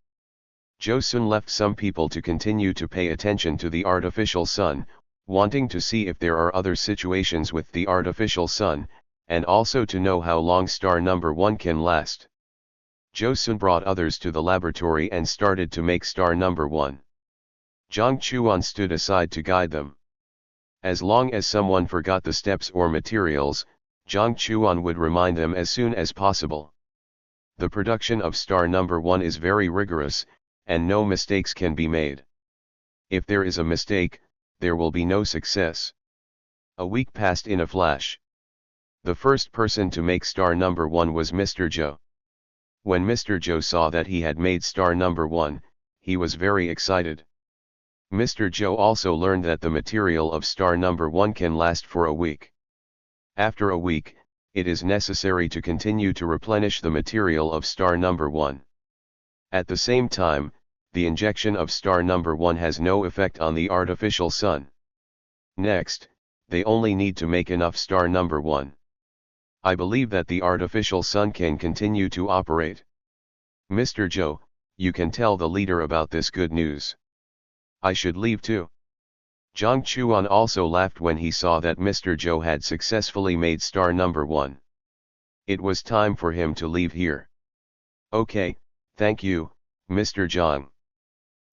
Zhou Sun left some people to continue to pay attention to the artificial sun, wanting to see if there are other situations with the artificial sun, and also to know how long star number 1 can last. Zhou Sun brought others to the laboratory and started to make star number 1. Jiang Chuan stood aside to guide them. As long as someone forgot the steps or materials, Jiang Chuan would remind them as soon as possible. The production of star number 1 is very rigorous, and no mistakes can be made. If there is a mistake, there will be no success. A week passed in a flash. The first person to make star number 1 was Mr. Zhou. When Mr. Zhou saw that he had made star number 1, he was very excited. Mr. Zhou also learned that the material of star number 1 can last for a week. After a week, it is necessary to continue to replenish the material of star number 1. At the same time, the injection of star number 1 has no effect on the artificial sun. Next, they only need to make enough star number 1. I believe that the artificial sun can continue to operate. Mr. Zhou, you can tell the leader about this good news. I should leave too. Jiang Chuan also laughed when he saw that Mr. Zhou had successfully made star number 1. It was time for him to leave here. Okay, thank you, Mr. Jiang.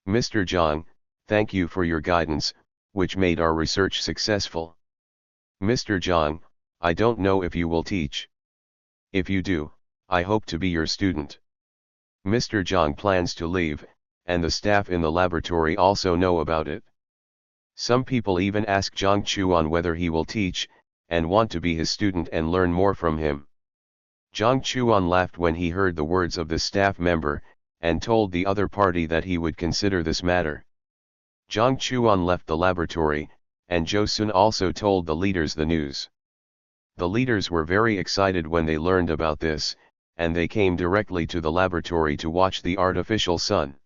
Mr. Jiang, thank you for your guidance, which made our research successful. Mr. Jiang, I don't know if you will teach. If you do, I hope to be your student. Mr. Jiang plans to leave, and the staff in the laboratory also know about it. Some people even ask Jiang Chuan whether he will teach, and want to be his student and learn more from him. Jiang Chuan laughed when he heard the words of the staff member, and told the other party that he would consider this matter. Jiang Chuan left the laboratory, and Zhou Sun also told the leaders the news. The leaders were very excited when they learned about this, and they came directly to the laboratory to watch the artificial sun.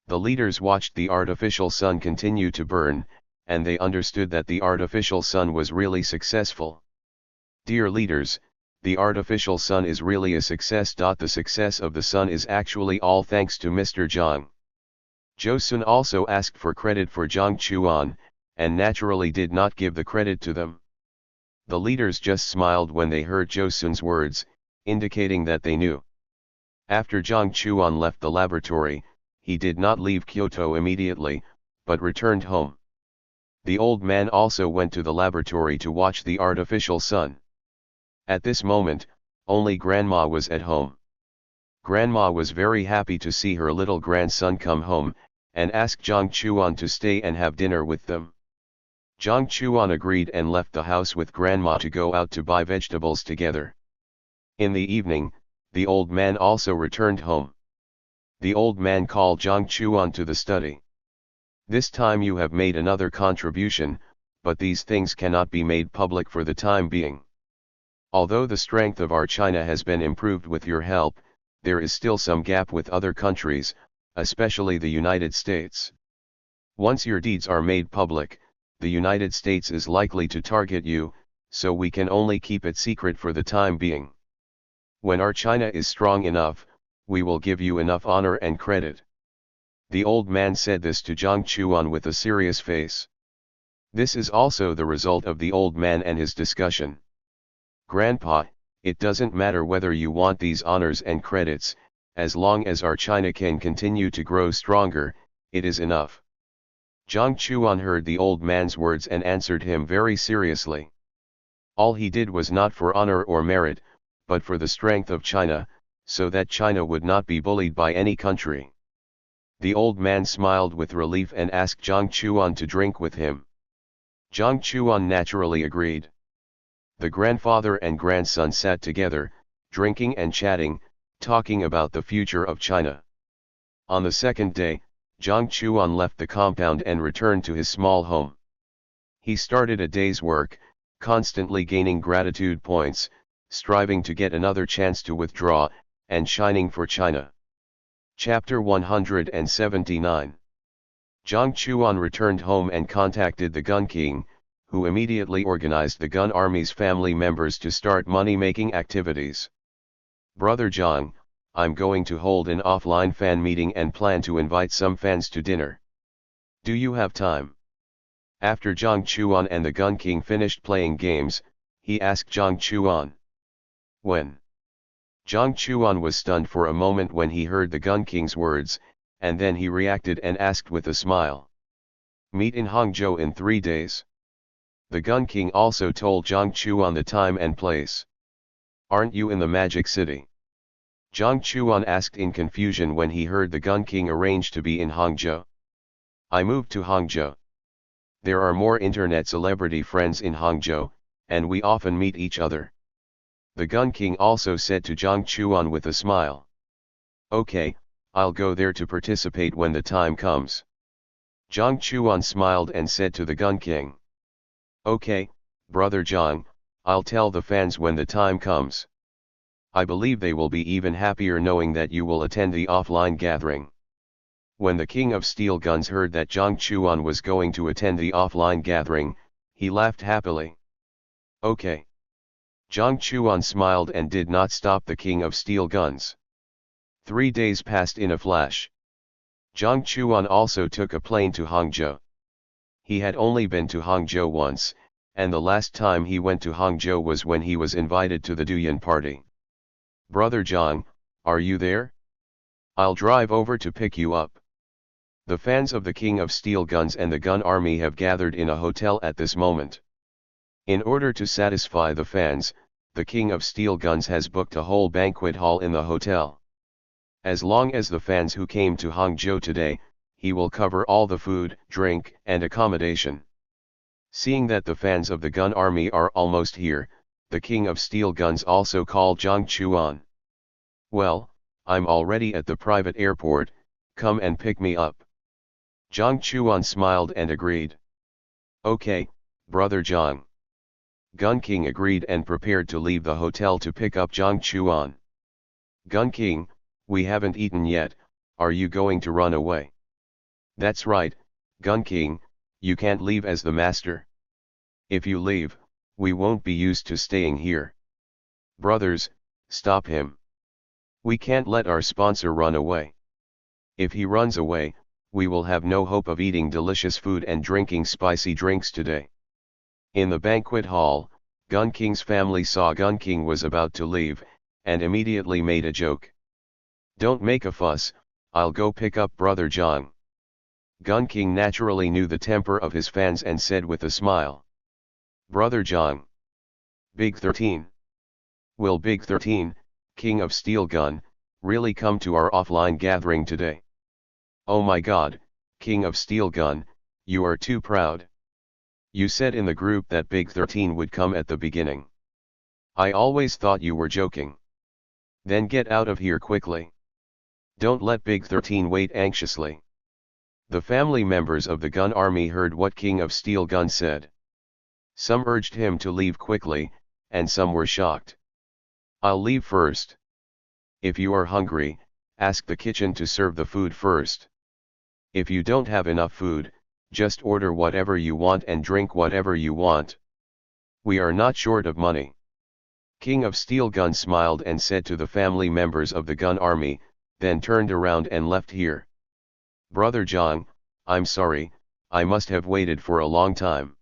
The leaders watched the artificial sun continue to burn, and they understood that the artificial sun was really successful. Dear leaders, The artificial sun is really a success. The success of the sun is actually all thanks to Mr. Jiang. Joseon also asked for credit for Jiang Chuan, and naturally did not give the credit to them. The leaders just smiled when they heard Joseon's words, indicating that they knew. After Jiang Chuan left the laboratory, he did not leave Kyoto immediately, but returned home. The old man also went to the laboratory to watch the artificial sun. At this moment, only Grandma was at home. Grandma was very happy to see her little grandson come home, and asked Jiang Chuan to stay and have dinner with them. Jiang Chuan agreed and left the house with Grandma to go out to buy vegetables together. In the evening, the old man also returned home. The old man called Jiang Chuan to the study. This time you have made another contribution, but these things cannot be made public for the time being. Although the strength of our China has been improved with your help, there is still some gap with other countries, especially the United States. Once your deeds are made public, the United States is likely to target you, so we can only keep it secret for the time being. When our China is strong enough, we will give you enough honor and credit. The old man said this to Jiang Chuan with a serious face. This is also the result of the old man and his discussion. Grandpa, it doesn't matter whether you want these honors and credits, as long as our China can continue to grow stronger, it is enough. Jiang Chuan heard the old man's words and answered him very seriously. All he did was not for honor or merit, but for the strength of China, so that China would not be bullied by any country. The old man smiled with relief and asked Jiang Chuan to drink with him. Jiang Chuan naturally agreed. The grandfather and grandson sat together, drinking and chatting, talking about the future of China. On the second day, Jiang Chuan left the compound and returned to his small home. He started a day's work, constantly gaining gratitude points, striving to get another chance to withdraw, and shining for China. Chapter 179. Jiang Chuan returned home and contacted the Gun King, who immediately organized the Gun Army's family members to start money-making activities. Brother Jiang, I'm going to hold an offline fan meeting and plan to invite some fans to dinner. Do you have time? After Jiang Chuan and the Gun King finished playing games, he asked Jiang Chuan. When? Jiang Chuan was stunned for a moment when he heard the Gun King's words, and then he reacted and asked with a smile. Meet in Hangzhou in 3 days. The Gun King also told Jiang Chuan the time and place. Aren't you in the Magic City? Jiang Chuan asked in confusion when he heard the Gun King arrange to be in Hangzhou. I moved to Hangzhou. There are more internet celebrity friends in Hangzhou, and we often meet each other. The Gun King also said to Jiang Chuan with a smile. Okay, I'll go there to participate when the time comes. Jiang Chuan smiled and said to the Gun King. Okay, Brother Jiang, I'll tell the fans when the time comes. I believe they will be even happier knowing that you will attend the offline gathering. When the King of Steel Guns heard that Jiang Chuan was going to attend the offline gathering, he laughed happily. Okay. Jiang Chuan smiled and did not stop the King of Steel Guns. 3 days passed in a flash. Jiang Chuan also took a plane to Hangzhou. He had only been to Hangzhou once, and the last time he went to Hangzhou was when he was invited to the Douyin party. Brother Jiang, are you there? I'll drive over to pick you up. The fans of the King of Steel Guns and the Gun Army have gathered in a hotel at this moment. In order to satisfy the fans, the King of Steel Guns has booked a whole banquet hall in the hotel. As long as the fans who came to Hangzhou today, he will cover all the food, drink, and accommodation. Seeing that the fans of the Gun Army are almost here, the King of Steel Guns also called Jiang Chuan. Well, I'm already at the private airport, come and pick me up. Jiang Chuan smiled and agreed. Okay, Brother Jiang. Gun King agreed and prepared to leave the hotel to pick up Jiang Chuan. Gun King, we haven't eaten yet, are you going to run away? That's right, Gun King, you can't leave as the master. If you leave, we won't be used to staying here. Brothers, stop him. We can't let our sponsor run away. If he runs away, we will have no hope of eating delicious food and drinking spicy drinks today. In the banquet hall, Gun King's family saw Gun King was about to leave, and immediately made a joke. Don't make a fuss, I'll go pick up Brother Jiang. Gun King naturally knew the temper of his fans and said with a smile. Brother Jiang. Big 13. Will Big 13, King of Steel Gun, really come to our offline gathering today? Oh my god, King of Steel Gun, you are too proud. You said in the group that Big 13 would come at the beginning. I always thought you were joking. Then get out of here quickly. Don't let Big 13 wait anxiously. The family members of the gun army heard what King of Steel Gun said. Some urged him to leave quickly, and some were shocked. I'll leave first. If you are hungry, ask the kitchen to serve the food first. If you don't have enough food, just order whatever you want and drink whatever you want. We are not short of money. King of Steel Gun smiled and said to the family members of the gun army, then turned around and left here. Brother Jiang, I'm sorry, I must have waited for a long time.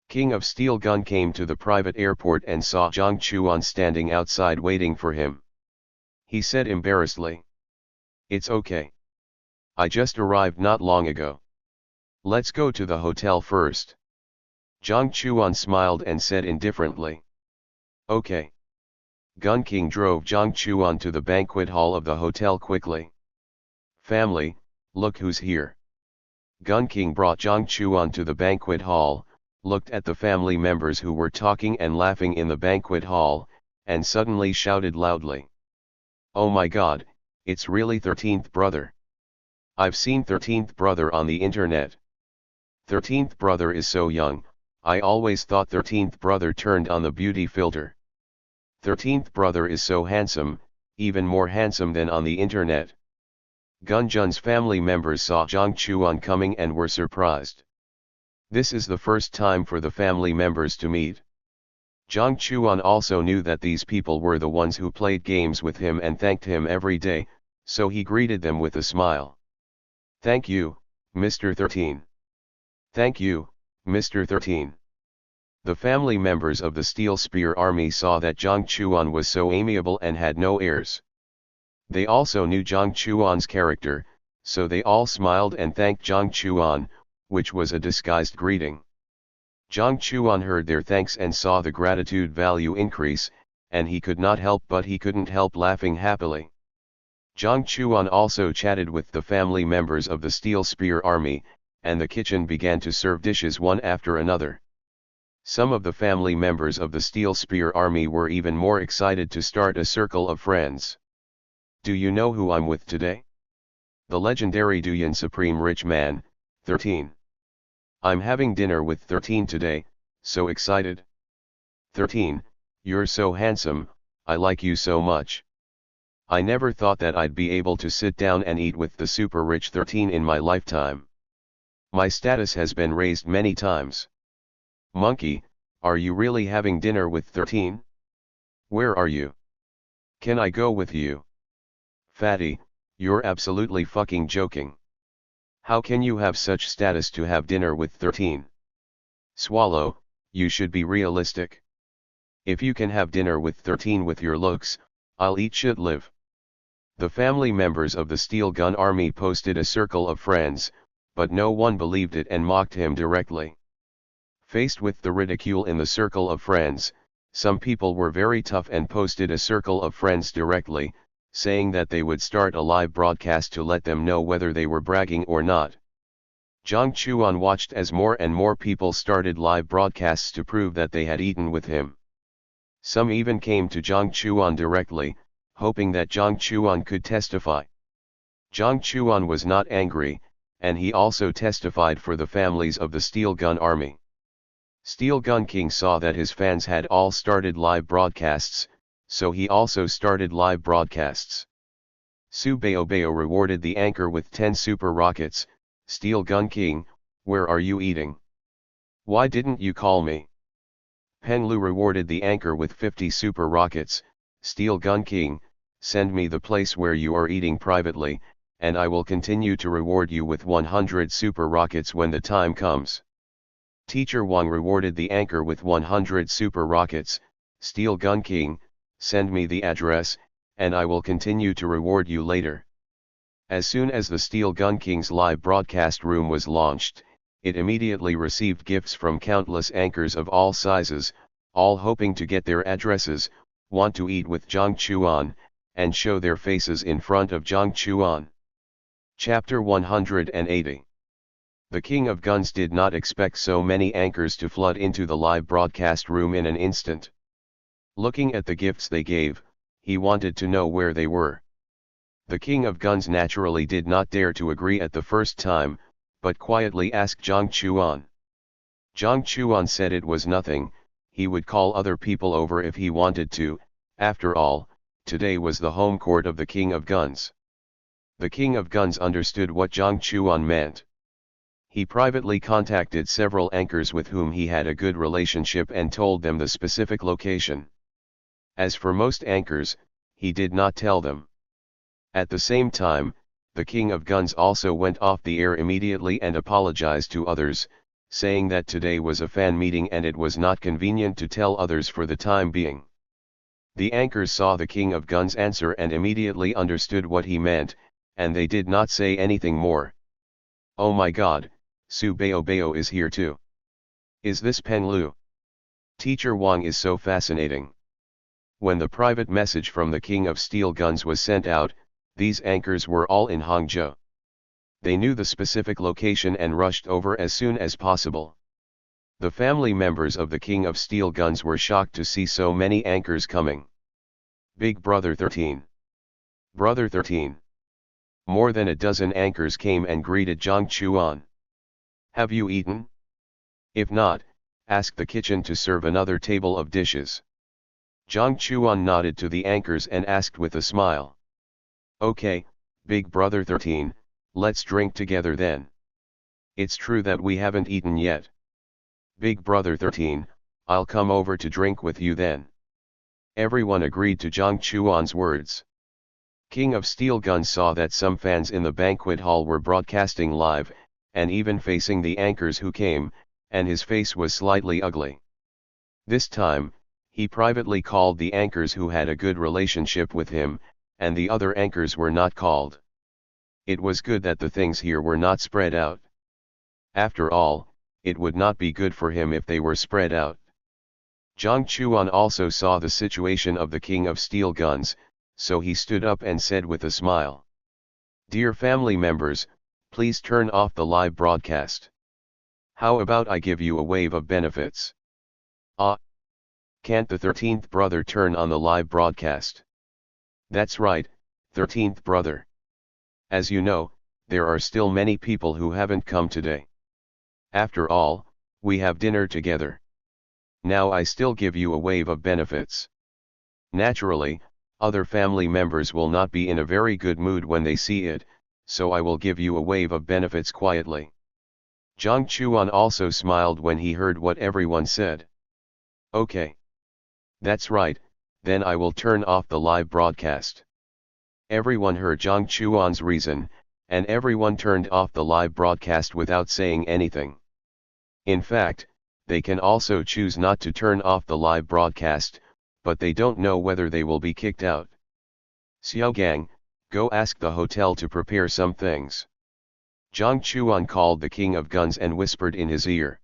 King of Steel Gun came to the private airport and saw Jiang Chuan standing outside waiting for him. He said embarrassedly. It's okay. I just arrived not long ago. Let's go to the hotel first. Jiang Chuan smiled and said indifferently. Okay. Gun King drove Jiang Chuan to the banquet hall of the hotel quickly. Family, look who's here. Gun King brought Jiang Chuan to the banquet hall, looked at the family members who were talking and laughing in the banquet hall, and suddenly shouted loudly. Oh my god, it's really 13th brother. I've seen 13th brother on the internet. 13th brother is so young, I always thought 13th brother turned on the beauty filter. 13th brother is so handsome, even more handsome than on the internet. Gun Jun's family members saw Jiang Chuan coming and were surprised. This is the first time for the family members to meet. Jiang Chuan also knew that these people were the ones who played games with him and thanked him every day, so he greeted them with a smile. Thank you, Mr. 13. Thank you, Mr. 13. The family members of the Steel Spear Army saw that Jiang Chuan was so amiable and had no airs. They also knew Jiang Chuan's character, so they all smiled and thanked Jiang Chuan, which was a disguised greeting. Jiang Chuan heard their thanks and saw the gratitude value increase, and he could not help but he couldn't help laughing happily. Jiang Chuan also chatted with the family members of the Steel Spear Army, and the kitchen began to serve dishes one after another. Some of the family members of the Steel Spear Army were even more excited to start a circle of friends. Do you know who I'm with today? The legendary Duyan Supreme Rich Man, 13. I'm having dinner with 13 today, so excited. 13, you're so handsome, I like you so much. I never thought that I'd be able to sit down and eat with the super rich 13 in my lifetime. My status has been raised many times. Monkey, are you really having dinner with 13? Where are you? Can I go with you? Fatty, you're absolutely fucking joking. How can you have such status to have dinner with 13? Swallow, you should be realistic. If you can have dinner with 13 with your looks, I'll eat shit live. The family members of the Steel Gun Army posted a circle of friends, but no one believed it and mocked him directly. Faced with the ridicule in the circle of friends, some people were very tough and posted a circle of friends directly, saying that they would start a live broadcast to let them know whether they were bragging or not. Jiang Chuan watched as more and more people started live broadcasts to prove that they had eaten with him. Some even came to Jiang Chuan directly, hoping that Jiang Chuan could testify. Jiang Chuan was not angry, and he also testified for the families of the Steel Gun Army. Steel Gun King saw that his fans had all started live broadcasts, so he also started live broadcasts. Su Baobao rewarded the anchor with 10 super rockets. Steel Gun King, where are you eating? Why didn't you call me? Penlu rewarded the anchor with 50 super rockets. Steel Gun King, send me the place where you are eating privately, and I will continue to reward you with 100 super rockets when the time comes. Teacher Wang rewarded the anchor with 100 super rockets. Steel Gun King, send me the address, and I will continue to reward you later. As soon as the Steel Gun King's live broadcast room was launched, it immediately received gifts from countless anchors of all sizes, all hoping to get their addresses, want to eat with Jiang Chuan, and show their faces in front of Jiang Chuan. Chapter 180. The King of Guns did not expect so many anchors to flood into the live broadcast room in an instant. Looking at the gifts they gave, he wanted to know where they were. The King of Guns naturally did not dare to agree at the first time, but quietly asked Jiang Chuan. Jiang Chuan said it was nothing, he would call other people over if he wanted to. After all, today was the home court of the King of Guns. The King of Guns understood what Jiang Chuan meant. He privately contacted several anchors with whom he had a good relationship and told them the specific location. As for most anchors, he did not tell them. At the same time, the King of Guns also went off the air immediately and apologized to others, saying that today was a fan meeting and it was not convenient to tell others for the time being. The anchors saw the King of Guns answer and immediately understood what he meant, and they did not say anything more. Oh my God, Su Bao is here too. Is this Penlu? Teacher Wang is so fascinating. When the private message from the King of Steel Guns was sent out, these anchors were all in Hangzhou. They knew the specific location and rushed over as soon as possible. The family members of the King of Steel Guns were shocked to see so many anchors coming. Big Brother 13. Brother 13. More than a dozen anchors came and greeted Jiang Chuan. Have you eaten? If not, ask the kitchen to serve another table of dishes. Jiang Chuan nodded to the anchors and asked with a smile. Okay, Big Brother 13, let's drink together then. It's true that we haven't eaten yet. Big Brother 13, I'll come over to drink with you then. Everyone agreed to Jiang Chuan's words. King of Steel Guns saw that some fans in the banquet hall were broadcasting live, and even facing the anchors who came, and his face was slightly ugly. This time, he privately called the anchors who had a good relationship with him, and the other anchors were not called. It was good that the things here were not spread out. After all, it would not be good for him if they were spread out. Jiang Chuan also saw the situation of the King of Steel Guns, so he stood up and said with a smile. Dear family members, please turn off the live broadcast. How about I give you a wave of benefits? Can't the 13th brother turn on the live broadcast? That's right, 13th brother. As you know, there are still many people who haven't come today. After all, we have dinner together. Now I still give you a wave of benefits. Naturally, other family members will not be in a very good mood when they see it, so I will give you a wave of benefits quietly. Jiang Chuan also smiled when he heard what everyone said. Okay. That's right, then I will turn off the live broadcast. Everyone heard Jiang Chuan's reason, and everyone turned off the live broadcast without saying anything. In fact, they can also choose not to turn off the live broadcast, but they don't know whether they will be kicked out. Xiaogang, go ask the hotel to prepare some things. Jiang Chuan called the King of Guns and whispered in his ear.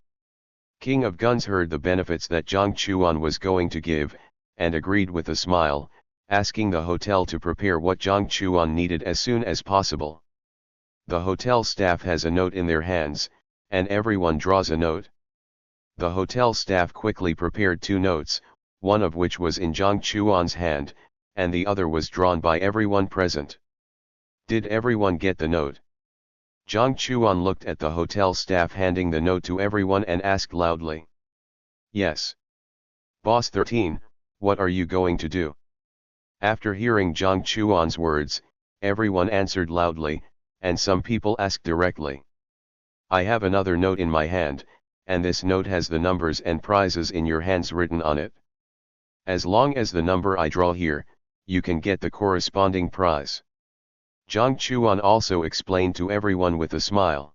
King of Guns heard the benefits that Jiang Chuan was going to give, and agreed with a smile, asking the hotel to prepare what Jiang Chuan needed as soon as possible. The hotel staff has a note in their hands, and everyone draws a note. The hotel staff quickly prepared 2 notes, one of which was in Jiang Chuan's hand, and the other was drawn by everyone present. Did everyone get the note? Jiang Chuan looked at the hotel staff handing the note to everyone and asked loudly. Yes. Boss 13, what are you going to do? After hearing Jiang Chuan's words, everyone answered loudly, and some people asked directly. I have another note in my hand, and this note has the numbers and prizes in your hands written on it. As long as the number I draw here, you can get the corresponding prize. Jiang Chuan also explained to everyone with a smile.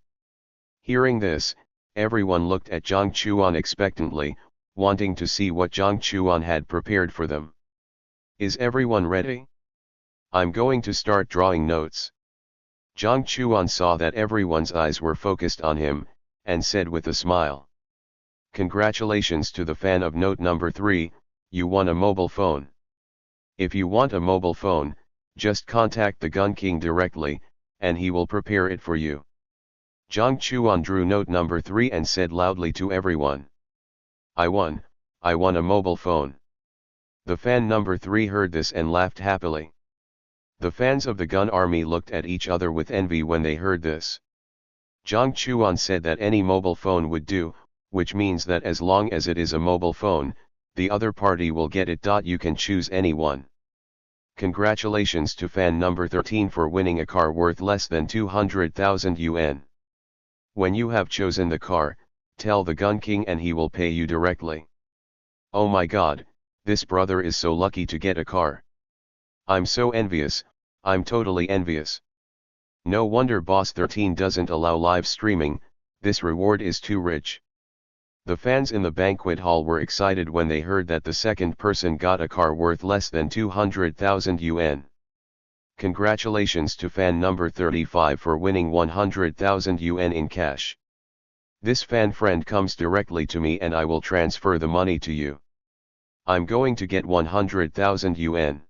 Hearing this, everyone looked at Jiang Chuan expectantly, wanting to see what Jiang Chuan had prepared for them. Is everyone ready? I'm going to start drawing notes. Jiang Chuan saw that everyone's eyes were focused on him, and said with a smile. Congratulations to the fan of note number 3, you won a mobile phone. If you want a mobile phone, just contact the Gun King directly, and he will prepare it for you. Jiang Chuan drew note number 3 and said loudly to everyone. I won a mobile phone. The fan number 3 heard this and laughed happily. The fans of the gun army looked at each other with envy when they heard this. Jiang Chuan said that any mobile phone would do, which means that as long as it is a mobile phone, the other party will get it. You can choose any one. Congratulations to fan number 13 for winning a car worth less than 200,000 yuan. When you have chosen the car, tell the Gun King and he will pay you directly. Oh my god, this brother is so lucky to get a car. I'm so envious, I'm totally envious. No wonder Boss 13 doesn't allow live streaming, this reward is too rich. The fans in the banquet hall were excited when they heard that the second person got a car worth less than 200,000 yuan. Congratulations to fan number 35 for winning 100,000 yuan in cash. This fan friend comes directly to me and I will transfer the money to you. I'm going to get 100,000 yuan.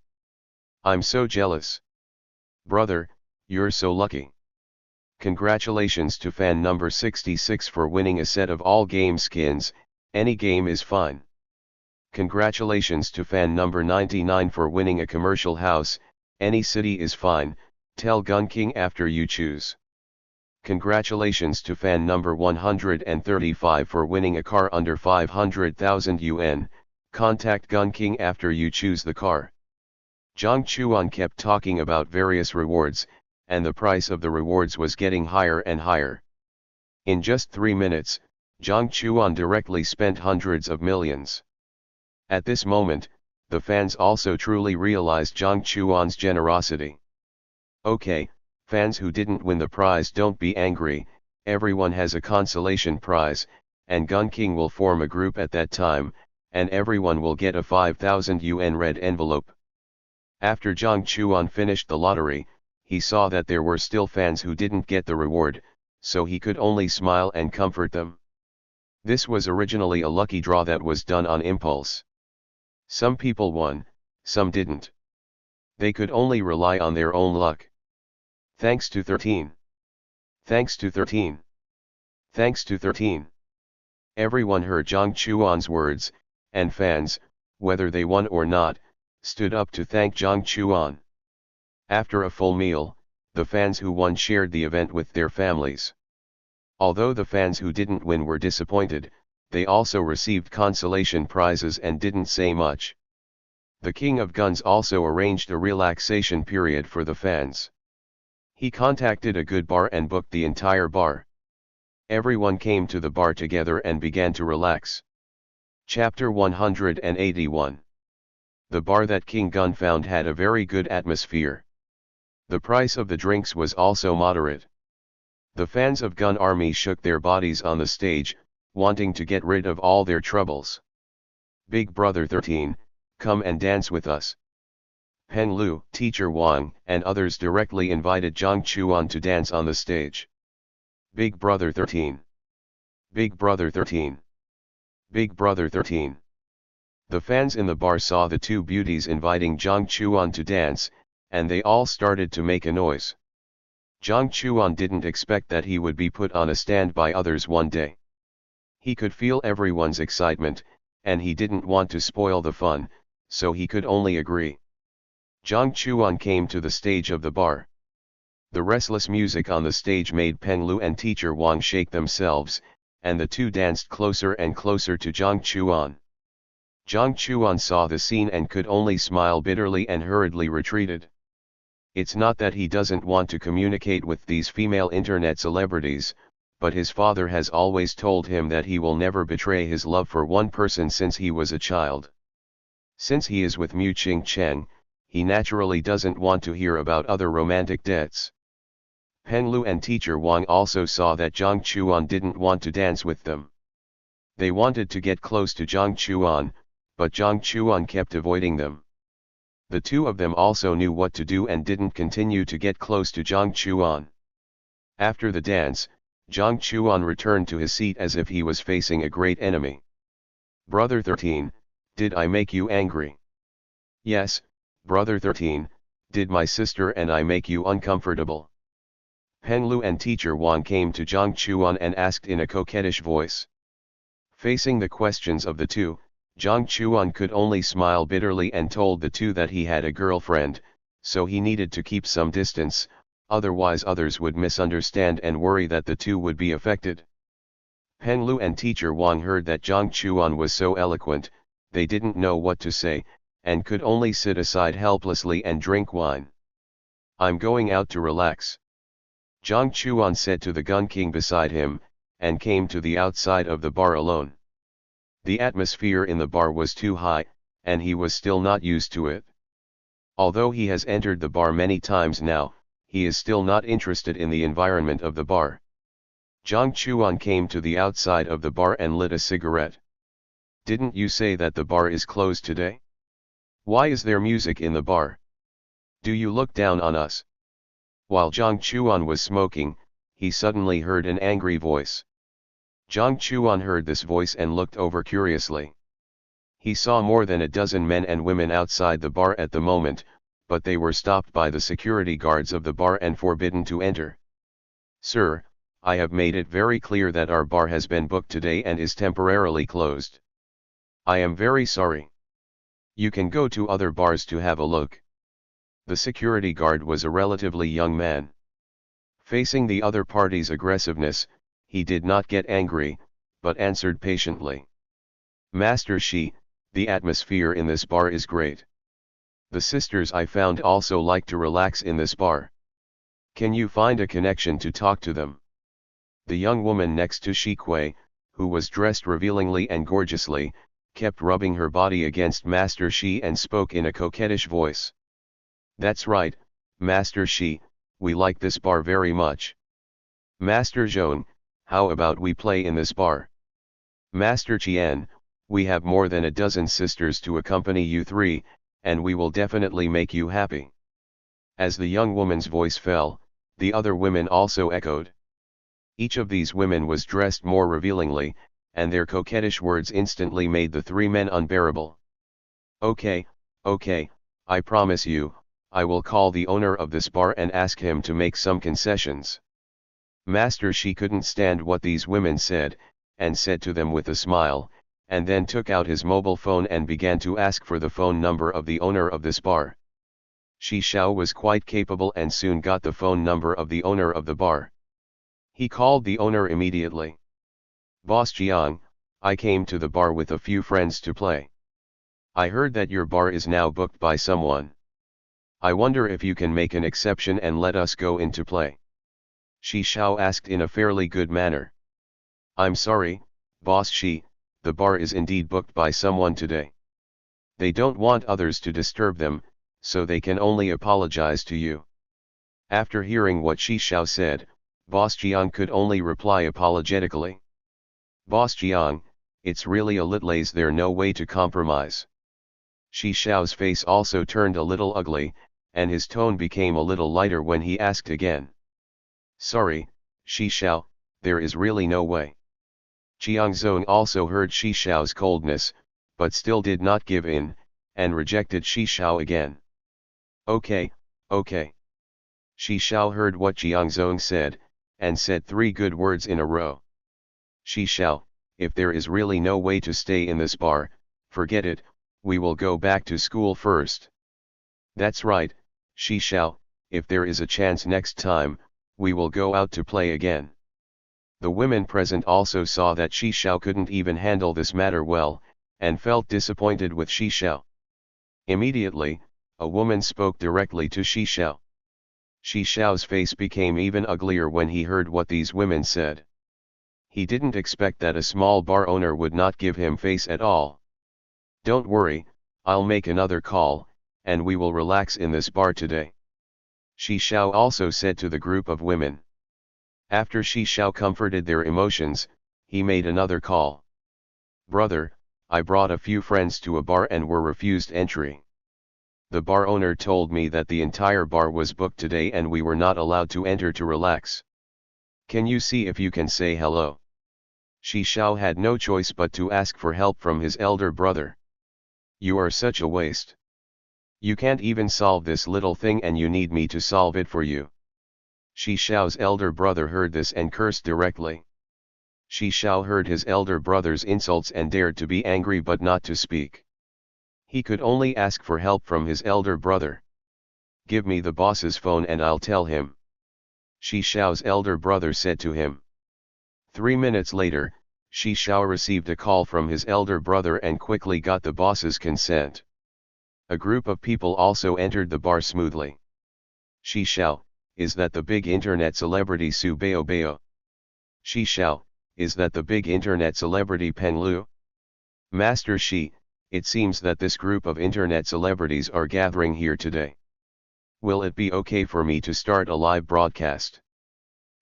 I'm so jealous. Brother, you're so lucky. Congratulations to fan number 66 for winning a set of all game skins, any game is fine. Congratulations to fan number 99 for winning a commercial house, any city is fine, tell Gun King after you choose. Congratulations to fan number 135 for winning a car under 500,000 yuan, contact Gun King after you choose the car. Jiang Chuan kept talking about various rewards, and the price of the rewards was getting higher and higher. In just 3 minutes, Jiang Chuan directly spent hundreds of millions. At this moment, the fans also truly realized Jiang Chuan's generosity. Okay, fans who didn't win the prize, don't be angry, everyone has a consolation prize, and Gun King will form a group at that time, and everyone will get a 5,000 yuan red envelope. After Jiang Chuan finished the lottery, he saw that there were still fans who didn't get the reward, so he could only smile and comfort them. This was originally a lucky draw that was done on impulse. Some people won, some didn't. They could only rely on their own luck. Thanks to 13. Thanks to 13. Thanks to 13. Everyone heard Jiang Chuan's words, and fans, whether they won or not, stood up to thank Jiang Chuan. After a full meal, the fans who won shared the event with their families. Although the fans who didn't win were disappointed, they also received consolation prizes and didn't say much. The King of Guns also arranged a relaxation period for the fans. He contacted a good bar and booked the entire bar. Everyone came to the bar together and began to relax. Chapter 181. The bar that King Gun found had a very good atmosphere. The price of the drinks was also moderate. The fans of Gun Army shook their bodies on the stage, wanting to get rid of all their troubles. Big Brother 13, come and dance with us. Peng Lu, Teacher Wang, and others directly invited Jiang Chuan to dance on the stage. Big Brother 13. Big Brother 13. Big Brother 13. The fans in the bar saw the two beauties inviting Jiang Chuan to dance, and they all started to make a noise. Jiang Chuan didn't expect that he would be put on a stand by others one day. He could feel everyone's excitement, and he didn't want to spoil the fun, so he could only agree. Jiang Chuan came to the stage of the bar. The restless music on the stage made Peng Lu and Teacher Wang shake themselves, and the two danced closer and closer to Jiang Chuan. Jiang Chuan saw the scene and could only smile bitterly and hurriedly retreated. It's not that he doesn't want to communicate with these female internet celebrities, but his father has always told him that he will never betray his love for one person since he was a child. Since he is with Mu Ching Cheng, he naturally doesn't want to hear about other romantic debts. Peng Lu and teacher Wang also saw that Jiang Chuan didn't want to dance with them. They wanted to get close to Jiang Chuan, but Jiang Chuan kept avoiding them. The two of them also knew what to do and didn't continue to get close to Jiang Chuan. After the dance, Jiang Chuan returned to his seat as if he was facing a great enemy. Brother 13, did I make you angry? Yes, Brother 13, did my sister and I make you uncomfortable? Peng Lu and teacher Wang came to Jiang Chuan and asked in a coquettish voice. Facing the questions of the two, Jiang Chuan could only smile bitterly and told the two that he had a girlfriend, so he needed to keep some distance, otherwise others would misunderstand and worry that the two would be affected. Peng Lu and teacher Wang heard that Jiang Chuan was so eloquent, they didn't know what to say, and could only sit aside helplessly and drink wine. I'm going out to relax. Jiang Chuan said to the gun king beside him, and came to the outside of the bar alone. The atmosphere in the bar was too high, and he was still not used to it. Although he has entered the bar many times now, he is still not interested in the environment of the bar. Jiang Chuan came to the outside of the bar and lit a cigarette. Didn't you say that the bar is closed today? Why is there music in the bar? Do you look down on us? While Jiang Chuan was smoking, he suddenly heard an angry voice. Jiang Chuan heard this voice and looked over curiously. He saw more than a dozen men and women outside the bar at the moment, but they were stopped by the security guards of the bar and forbidden to enter. Sir, I have made it very clear that our bar has been booked today and is temporarily closed. I am very sorry. You can go to other bars to have a look. The security guard was a relatively young man. Facing the other party's aggressiveness, he did not get angry, but answered patiently. Master Shi, the atmosphere in this bar is great. The sisters I found also like to relax in this bar. Can you find a connection to talk to them? The young woman next to Shi Kui, who was dressed revealingly and gorgeously, kept rubbing her body against Master Shi and spoke in a coquettish voice. That's right, Master Shi, we like this bar very much. Master Zhong, how about we play in this bar? Master Qian, we have more than a dozen sisters to accompany you three, and we will definitely make you happy. As the young woman's voice fell, the other women also echoed. Each of these women was dressed more revealingly, and their coquettish words instantly made the three men unbearable. Okay, I promise you, I will call the owner of this bar and ask him to make some concessions. Master Shi couldn't stand what these women said, and said to them with a smile, and then took out his mobile phone and began to ask for the phone number of the owner of this bar. Shi Xiao was quite capable and soon got the phone number of the owner of the bar. He called the owner immediately. Boss Jiang, I came to the bar with a few friends to play. I heard that your bar is now booked by someone. I wonder if you can make an exception and let us go in to play. Shi Xiao asked in a fairly good manner. I'm sorry, Boss Shi, the bar is indeed booked by someone today. They don't want others to disturb them, so they can only apologize to you. After hearing what Shi Xiao said, Boss Jiang could only reply apologetically. Boss Jiang, it's really a litlays, there no way to compromise. Shi Xiao's face also turned a little ugly, and his tone became a little lighter when he asked again. Sorry, Shi Xiao, there is really no way. Jiang Zong also heard Shi Xiao's coldness, but still did not give in, and rejected Shi Xiao again. Okay. Shi Xiao heard what Jiang Zong said, and said three good words in a row. Shi Xiao, if there is really no way to stay in this bar, forget it, we will go back to school first. That's right, Shi Xiao, if there is a chance next time, we will go out to play again. The women present also saw that Shi Xiao couldn't even handle this matter well, and felt disappointed with Shi Xiao. Immediately, a woman spoke directly to Shi Xiao. Shi Xiao's face became even uglier when he heard what these women said. He didn't expect that a small bar owner would not give him face at all. "Don't worry, I'll make another call, and we will relax in this bar today," Shenhao also said to the group of women. After Shenhao comforted their emotions, he made another call. "Brother, I brought a few friends to a bar and were refused entry. The bar owner told me that the entire bar was booked today and we were not allowed to enter to relax. Can you see if you can say hello?" Shenhao had no choice but to ask for help from his elder brother. "You are such a waste. You can't even solve this little thing and you need me to solve it for you." Shenhao's elder brother heard this and cursed directly. Shenhao heard his elder brother's insults and dared to be angry but not to speak. He could only ask for help from his elder brother. "Give me the boss's phone and I'll tell him," Shenhao's elder brother said to him. 3 minutes later, Shenhao received a call from his elder brother and quickly got the boss's consent. A group of people also entered the bar smoothly. "Shenhao, is that the big internet celebrity Su Baobao?" "Shenhao, is that the big internet celebrity Pen Lu?" "Master Shi, it seems that this group of internet celebrities are gathering here today. Will it be okay for me to start a live broadcast?"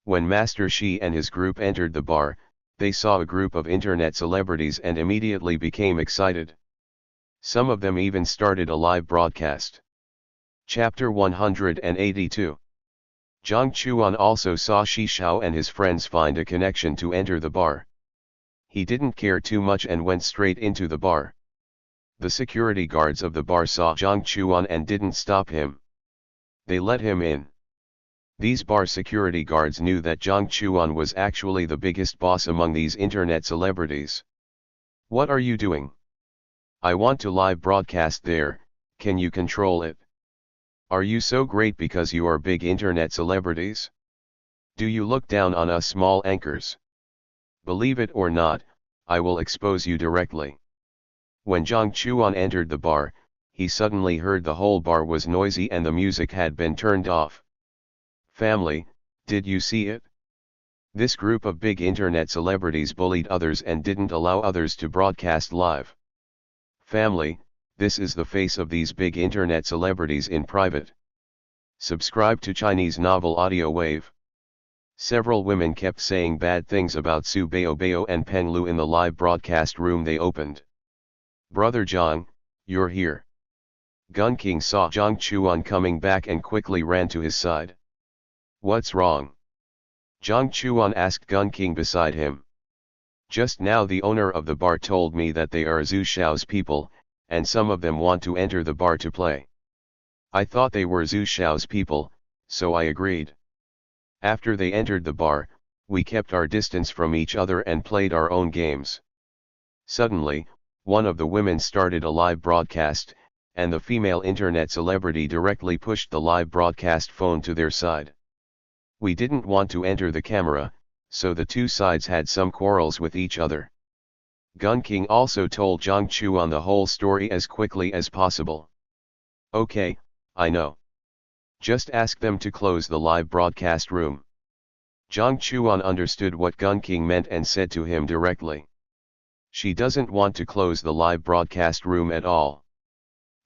When Master Shi and his group entered the bar, they saw a group of internet celebrities and immediately became excited. Some of them even started a live broadcast. Chapter 182. Jiang Chuan also saw Shenhao and his friends find a connection to enter the bar. He didn't care too much and went straight into the bar. The security guards of the bar saw Jiang Chuan and didn't stop him. They let him in. These bar security guards knew that Jiang Chuan was actually the biggest boss among these internet celebrities. "What are you doing? I want to live broadcast there, can you control it? Are you so great because you are big internet celebrities? Do you look down on us small anchors? Believe it or not, I will expose you directly." When Jiang Chuan entered the bar, he suddenly heard the whole bar was noisy and the music had been turned off. "Family, did you see it? This group of big internet celebrities bullied others and didn't allow others to broadcast live. Family, this is the face of these big internet celebrities in private. Subscribe to Chinese Novel Audio Wave." Several women kept saying bad things about Su Baobao and Peng Lu in the live broadcast room they opened. "Brother Jiang, you're here." Gun King saw Jiang Chuan coming back and quickly ran to his side. "What's wrong?" Jiang Chuan asked Gun King beside him. "Just now the owner of the bar told me that they are Zhu Xiao's people, and some of them want to enter the bar to play. I thought they were Zhu Xiao's people, so I agreed. After they entered the bar, we kept our distance from each other and played our own games. Suddenly, one of the women started a live broadcast, and the female internet celebrity directly pushed the live broadcast phone to their side. We didn't want to enter the camera, so the two sides had some quarrels with each other." Gun King also told Jiang Chuan the whole story as quickly as possible. "Okay, I know. Just ask them to close the live broadcast room." Jiang Chuan understood what Gun King meant and said to him directly. "She doesn't want to close the live broadcast room at all.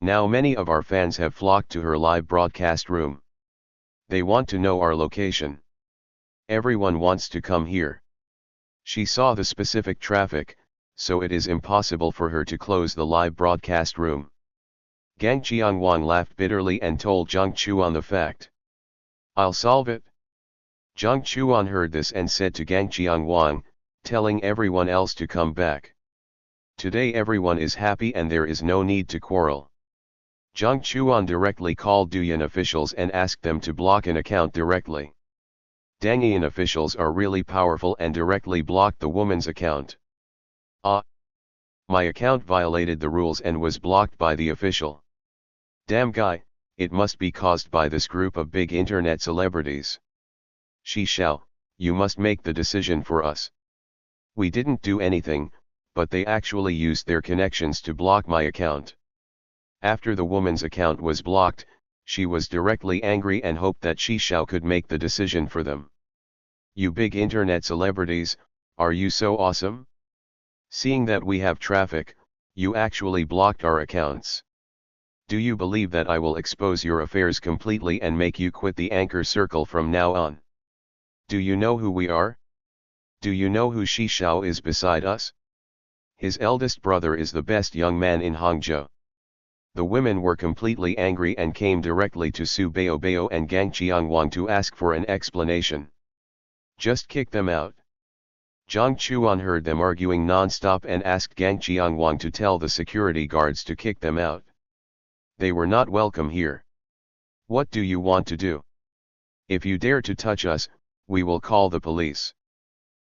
Now many of our fans have flocked to her live broadcast room. They want to know our location. Everyone wants to come here. She saw the specific traffic, so it is impossible for her to close the live broadcast room." Gang Jiangwang laughed bitterly and told Jiang Chuan the fact. "I'll solve it." Jiang Chuan heard this and said to Gang Jiangwang, telling everyone else to come back. Today everyone is happy and there is no need to quarrel. Jiang Chuan directly called Douyin officials and asked them to block an account directly. Dangian officials are really powerful and directly blocked the woman's account. "Ah! My account violated the rules and was blocked by the official. Damn guy, it must be caused by this group of big internet celebrities. Shenhao, you must make the decision for us. We didn't do anything, but they actually used their connections to block my account." After the woman's account was blocked, she was directly angry and hoped that Shenhao could make the decision for them. "You big internet celebrities, Are you so awesome? Seeing that we have traffic, you actually blocked our accounts. Do you believe that I will expose your affairs completely and make you quit the anchor circle from now on? Do you know who we are? Do you know who Shenhao is beside us? His eldest brother is the best young man in Hangzhou. The women were completely angry and came directly to Su Baobao and Gang Qiangwang to ask for an explanation. Just kick them out. Jiang Chuan heard them arguing non-stop and asked Gang Qiangwang to tell the security guards to kick them out. They were not welcome here. What do you want to do? If you dare to touch us, we will call the police.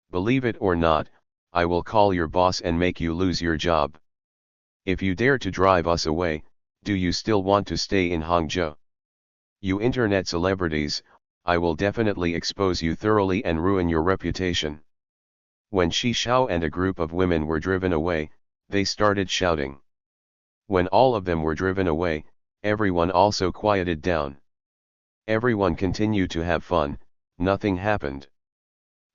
Believe it or not, I will call your boss and make you lose your job. If you dare to drive us away, do you still want to stay in Hangzhou? You internet celebrities, I will definitely expose you thoroughly and ruin your reputation. When Shenhao and a group of women were driven away, they started shouting. When all of them were driven away, everyone also quieted down. Everyone continued to have fun, nothing happened.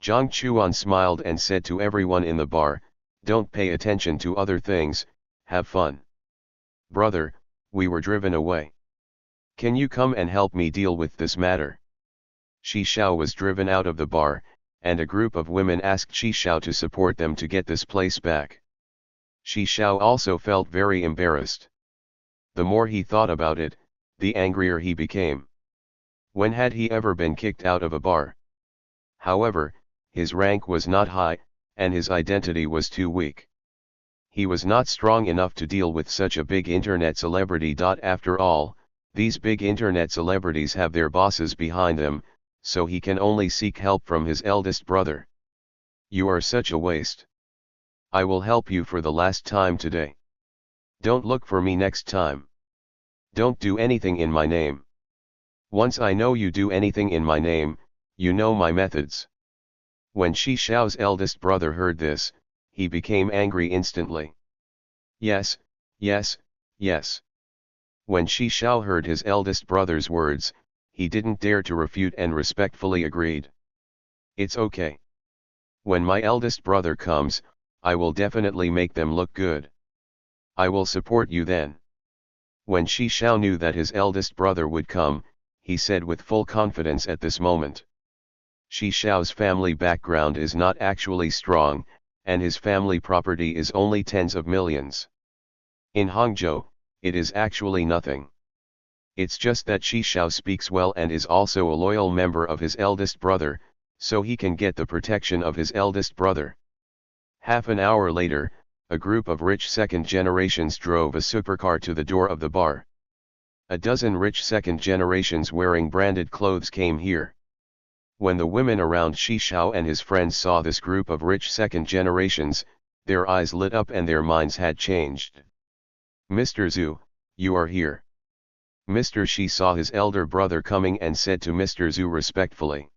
Jiang Chuan smiled and said to everyone in the bar, don't pay attention to other things, have fun. Brother, we were driven away. Can you come and help me deal with this matter? Shenhao was driven out of the bar, and a group of women asked Shenhao to support them to get this place back. Shenhao also felt very embarrassed. The more he thought about it, the angrier he became. When had he ever been kicked out of a bar? However, his rank was not high, and his identity was too weak. He was not strong enough to deal with such a big internet celebrity. After all, these big internet celebrities have their bosses behind them, so he can only seek help from his eldest brother. You are such a waste. I will help you for the last time today. Don't look for me next time. Don't do anything in my name. Once I know you do anything in my name, you know my methods. When Shenhao's eldest brother heard this, he became angry instantly. Yes, yes, yes. When Shenhao heard his eldest brother's words, he didn't dare to refute and respectfully agreed. It's okay. When my eldest brother comes, I will definitely make them look good. I will support you then. When Shenhao knew that his eldest brother would come, he said with full confidence at this moment. Shenhao's family background is not actually strong, and his family property is only tens of millions. In Hangzhou, it is actually nothing. It's just that Shenhao speaks well and is also a loyal member of his eldest brother, so he can get the protection of his eldest brother. Half an hour later, a group of rich second generations drove a supercar to the door of the bar. A dozen rich second generations wearing branded clothes came here. When the women around Shenhao and his friends saw this group of rich second generations, their eyes lit up and their minds had changed. Mr. Zhu, you are here. Mr. Shi saw his elder brother coming and said to Mr. Zhu respectfully.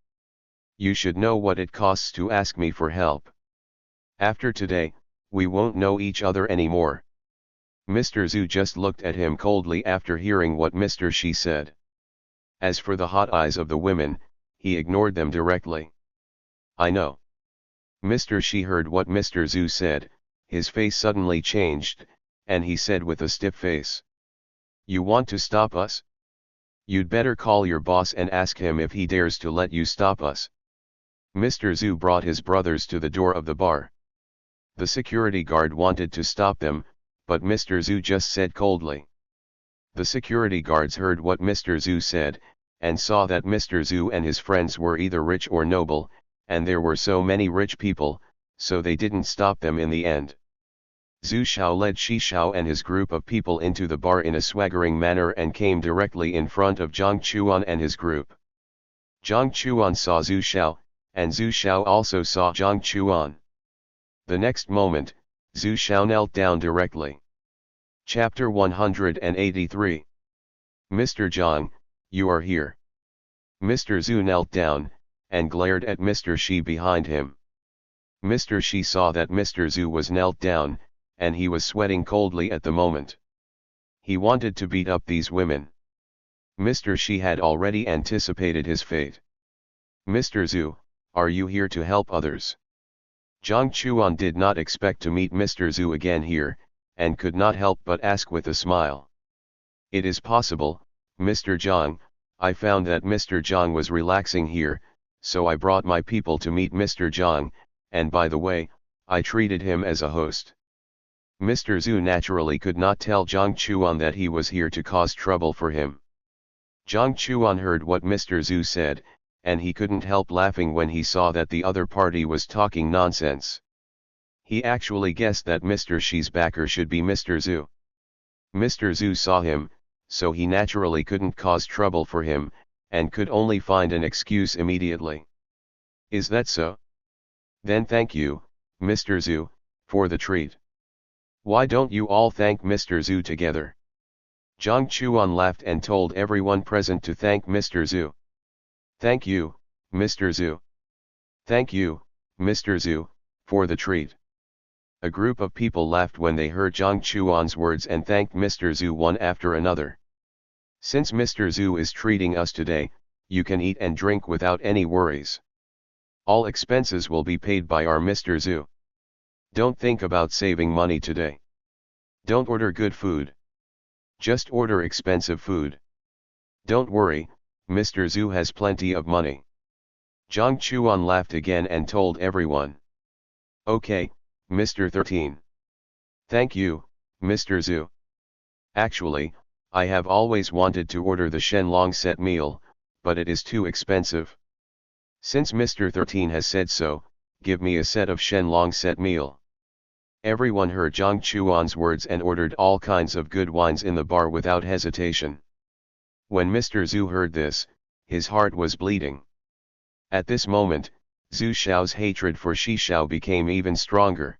You should know what it costs to ask me for help. After today, we won't know each other anymore. Mr. Zhu just looked at him coldly after hearing what Mr. Shi said. As for the hot eyes of the women, he ignored them directly. I know. Mr. Shi heard what Mr. Zhu said, his face suddenly changed, and he said with a stiff face. You want to stop us? You'd better call your boss and ask him if he dares to let you stop us. Mr. Zhu brought his brothers to the door of the bar. The security guard wanted to stop them, but Mr. Zhu just said coldly. The security guards heard what Mr. Zhu said, and saw that Mr. Zhu and his friends were either rich or noble, and there were so many rich people, so they didn't stop them in the end. Zhu Xiao led Shenhao and his group of people into the bar in a swaggering manner and came directly in front of Jiang Chuan and his group. Jiang Chuan saw Zhu Xiao, and Zhu Xiao also saw Jiang Chuan. The next moment, Zhu Xiao knelt down directly. Chapter 183. Mr. Jiang, you are here. Mr. Zhu knelt down, and glared at Mr. Shi behind him. Mr. Shi saw that Mr. Zhu was knelt down, and he was sweating coldly at the moment. He wanted to beat up these women. Mr. Shi had already anticipated his fate. Mr. Zhu, are you here to help others? Jiang Chuan did not expect to meet Mr. Zhu again here, and could not help but ask with a smile. It is possible, Mr. Jiang, I found that Mr. Jiang was relaxing here, so I brought my people to meet Mr. Jiang, and by the way, I treated him as a host. Mr. Zhu naturally could not tell Jiang Chuan that he was here to cause trouble for him. Jiang Chuan heard what Mr. Zhu said, and he couldn't help laughing when he saw that the other party was talking nonsense. He actually guessed that Mr. Shi's backer should be Mr. Zhu. Mr. Zhu saw him, so he naturally couldn't cause trouble for him, and could only find an excuse immediately. Is that so? Then thank you, Mr. Zhu, for the treat. Why don't you all thank Mr. Zhu together? Jiang Chuan laughed and told everyone present to thank Mr. Zhu. Thank you, Mr. Zhu. Thank you, Mr. Zhu, for the treat. A group of people laughed when they heard Jiang Chuan's words and thanked Mr. Zhu one after another. Since Mr. Zhu is treating us today, you can eat and drink without any worries. All expenses will be paid by our Mr. Zhu. Don't think about saving money today. Don't order good food. Just order expensive food. Don't worry, Mr. Zhu has plenty of money. Jiang Chuan laughed again and told everyone. Okay, Mr. 13. Thank you, Mr. Zhu. Actually, I have always wanted to order the Shenlong set meal, but it is too expensive. Since Mr. 13 has said so, give me a set of Shenlong set meal. Everyone heard Jiang Chuan's words and ordered all kinds of good wines in the bar without hesitation. When Mr. Zhu heard this, his heart was bleeding. At this moment, Zhu Xiao's hatred for Shi Xiao became even stronger.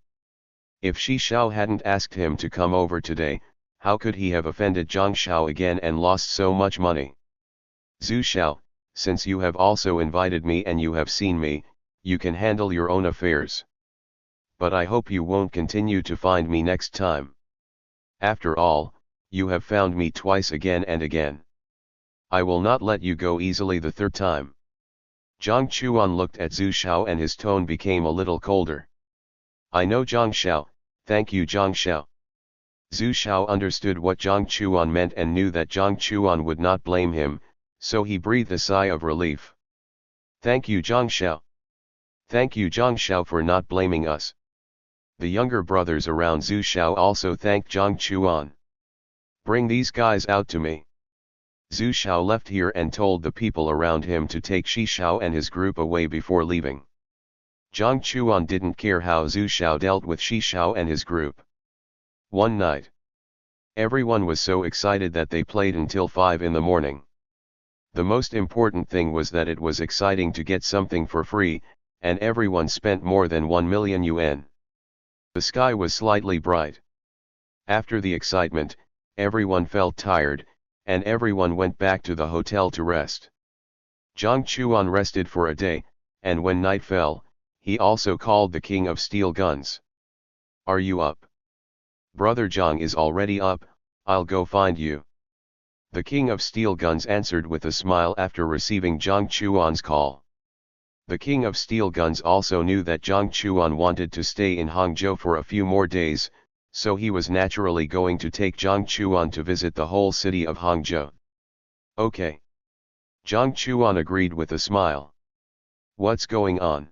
If Shi Xiao hadn't asked him to come over today, how could he have offended Zhang Xiao again and lost so much money? Zhu Xiao, since you have also invited me and you have seen me, you can handle your own affairs. But I hope you won't continue to find me next time. After all, you have found me twice again and again. I will not let you go easily the third time. Jiang Chuan looked at Zhu Xiao and his tone became a little colder. I know Zhang Xiao, thank you Zhang Xiao. Zhu Xiao understood what Jiang Chuan meant and knew that Jiang Chuan would not blame him, so he breathed a sigh of relief. Thank you Zhang Xiao. Thank you Zhang Xiao for not blaming us. The younger brothers around Zhu Xiao also thanked Jiang Chuan. Bring these guys out to me. Zhu Xiao left here and told the people around him to take Shi Xiao and his group away before leaving. Jiang Chuan didn't care how Zhu Xiao dealt with Shi Xiao and his group. One night, everyone was so excited that they played until 5 in the morning. The most important thing was that it was exciting to get something for free, and everyone spent more than 1 million yuan. The sky was slightly bright. After the excitement, everyone felt tired, and everyone went back to the hotel to rest. Jiang Chuan rested for a day, and when night fell, he also called the King of Steel Guns. Are you up? Brother Jiang is already up, I'll go find you. The King of Steel Guns answered with a smile after receiving Jiang Chuan's call. The King of Steel Guns also knew that Jiang Chuan wanted to stay in Hangzhou for a few more days, so he was naturally going to take Jiang Chuan to visit the whole city of Hangzhou. Okay. Jiang Chuan agreed with a smile. What's going on?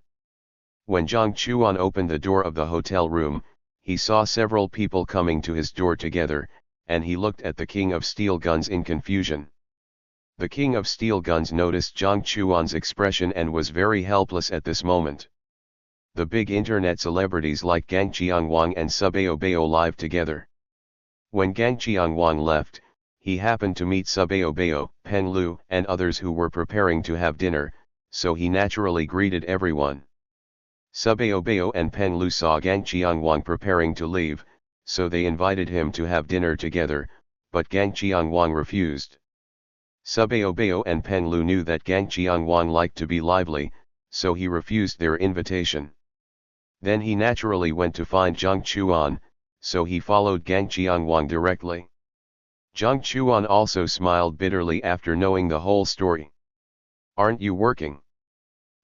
When Jiang Chuan opened the door of the hotel room, he saw several people coming to his door together, and he looked at the King of Steel Guns in confusion. The King of Steel Guns noticed Jiang Chuan's expression and was very helpless at this moment. The big internet celebrities like Gang Qiangwang and Subao Bao live together. When Gang Qiangwang left, he happened to meet Subao Bao, Peng Lu and others who were preparing to have dinner, so he naturally greeted everyone. Subao Bao and Peng Lu saw Gang Qiangwang preparing to leave, so they invited him to have dinner together, but Gang Qiangwang refused. Subao Bao and Peng Lu knew that Gang Qiangwang liked to be lively, so he refused their invitation. Then he naturally went to find Jiang Chuan, so he followed Gang Qiangwang directly. Jiang Chuan also smiled bitterly after knowing the whole story. Aren't you working?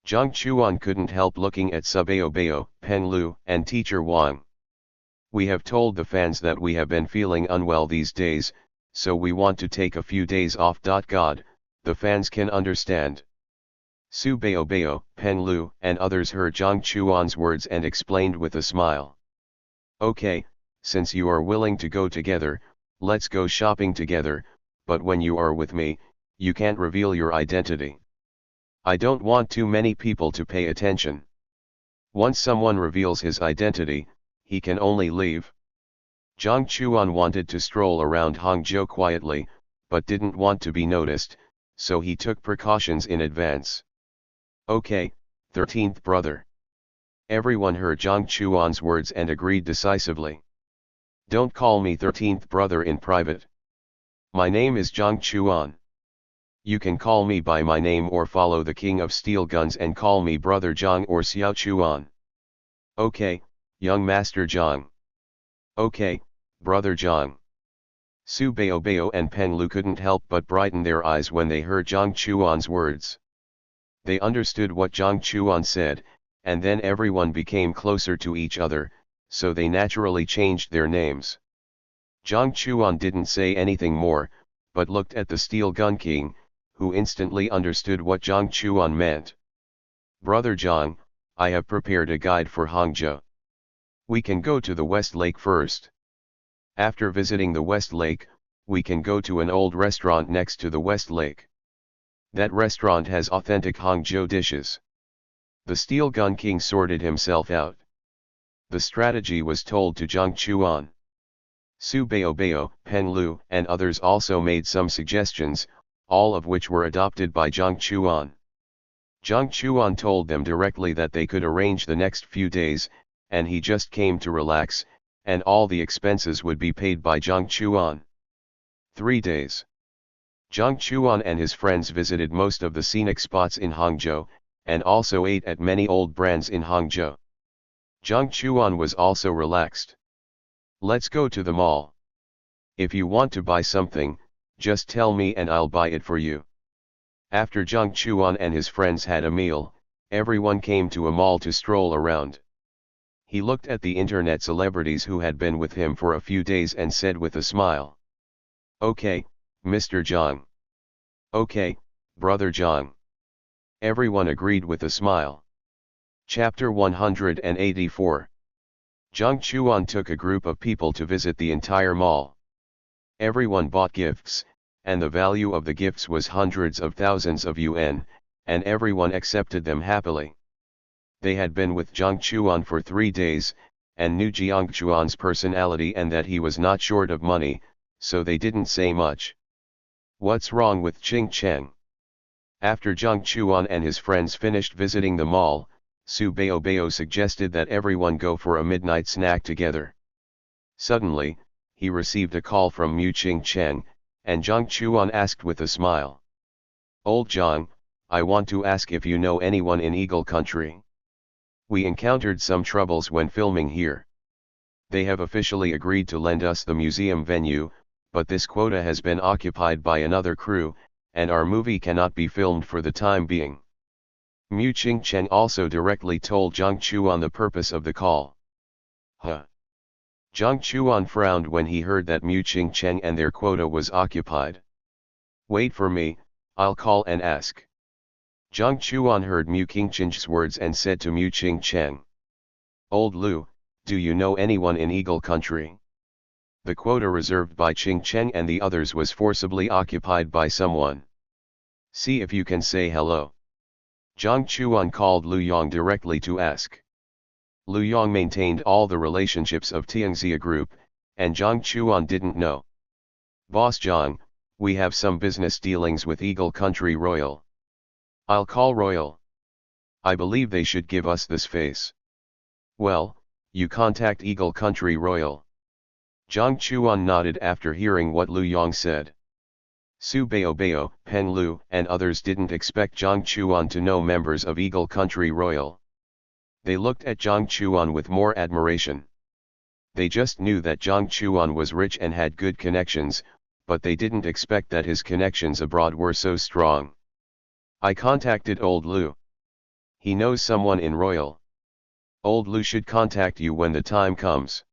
Jiang Chuan couldn't help looking at Subao Bao, Pen Lu, and Teacher Wang. We have told the fans that we have been feeling unwell these days, so we want to take a few days off. God, the fans can understand. Su Baobao, Pen Lu, and others heard Jiang Chuan's words and explained with a smile. Okay, since you are willing to go together, let's go shopping together, but when you are with me, you can't reveal your identity. I don't want too many people to pay attention. Once someone reveals his identity, he can only leave. Jiang Chuan wanted to stroll around Hangzhou quietly, but didn't want to be noticed, so he took precautions in advance. Okay, 13th brother. Everyone heard Jiang Chuan's words and agreed decisively. Don't call me 13th brother in private. My name is Jiang Chuan. You can call me by my name or follow the King of Steel Guns and call me Brother Jiang or Xiao Chuan. Okay, young Master Jiang. Okay, Brother Jiang. Su Baobao and Pen Lu couldn't help but brighten their eyes when they heard Jiang Chuan's words. They understood what Jiang Chuan said, and then everyone became closer to each other, so they naturally changed their names. Jiang Chuan didn't say anything more, but looked at the Steel Gun King, who instantly understood what Jiang Chuan meant. Brother Jiang, I have prepared a guide for Hangzhou. We can go to the West Lake first. After visiting the West Lake, we can go to an old restaurant next to the West Lake. That restaurant has authentic Hangzhou dishes. The Steel Gun King sorted himself out. The strategy was told to Jiang Chuan. Su Baobao, Pen Lu, and others also made some suggestions, all of which were adopted by Jiang Chuan. Jiang Chuan told them directly that they could arrange the next few days, and he just came to relax, and all the expenses would be paid by Jiang Chuan. 3 days. Jiang Chuan and his friends visited most of the scenic spots in Hangzhou, and also ate at many old brands in Hangzhou. Jiang Chuan was also relaxed. Let's go to the mall. If you want to buy something, just tell me and I'll buy it for you. After Jiang Chuan and his friends had a meal, everyone came to a mall to stroll around. He looked at the internet celebrities who had been with him for a few days and said with a smile. Okay, Mr. Jiang. Okay, Brother Jiang. Everyone agreed with a smile. Chapter 184. Jiang Chuan took a group of people to visit the entire mall. Everyone bought gifts, and the value of the gifts was hundreds of thousands of yuan, and everyone accepted them happily. They had been with Jiang Chuan for 3 days, and knew Jiang Chuan's personality and that he was not short of money, so they didn't say much. What's wrong with Ching Cheng? After Jiang Chuan and his friends finished visiting the mall, Su Baobao suggested that everyone go for a midnight snack together. Suddenly, he received a call from Mu Ching Cheng, and Jiang Chuan asked with a smile. Old Jiang, I want to ask if you know anyone in Eagle Country. We encountered some troubles when filming here. They have officially agreed to lend us the museum venue, but this quota has been occupied by another crew, and our movie cannot be filmed for the time being. Mu Ching Cheng also directly told Jiang Chuan the purpose of the call. Huh. Jiang Chuan frowned when he heard that Mu Ching Cheng and their quota was occupied. Wait for me, I'll call and ask. Jiang Chuan heard Mu Ching Cheng's words and said to Mu Ching Cheng. Old Lu, do you know anyone in Eagle Country? The quota reserved by Ching Cheng and the others was forcibly occupied by someone. See if you can say hello. Jiang Chuan called Lu Yong directly to ask. Lu Yong maintained all the relationships of Tianxia Group, and Jiang Chuan didn't know. Boss Jiang, we have some business dealings with Eagle Country Royal. I'll call Royal. I believe they should give us this face. Well, you contact Eagle Country Royal. Jiang Chuan nodded after hearing what Lu Yong said. Su Baobao, Pen Lu, and others didn't expect Jiang Chuan to know members of Eagle Country Royal. They looked at Jiang Chuan with more admiration. They just knew that Jiang Chuan was rich and had good connections, but they didn't expect that his connections abroad were so strong. I contacted old Lu. He knows someone in Royal. Old Lu should contact you when the time comes.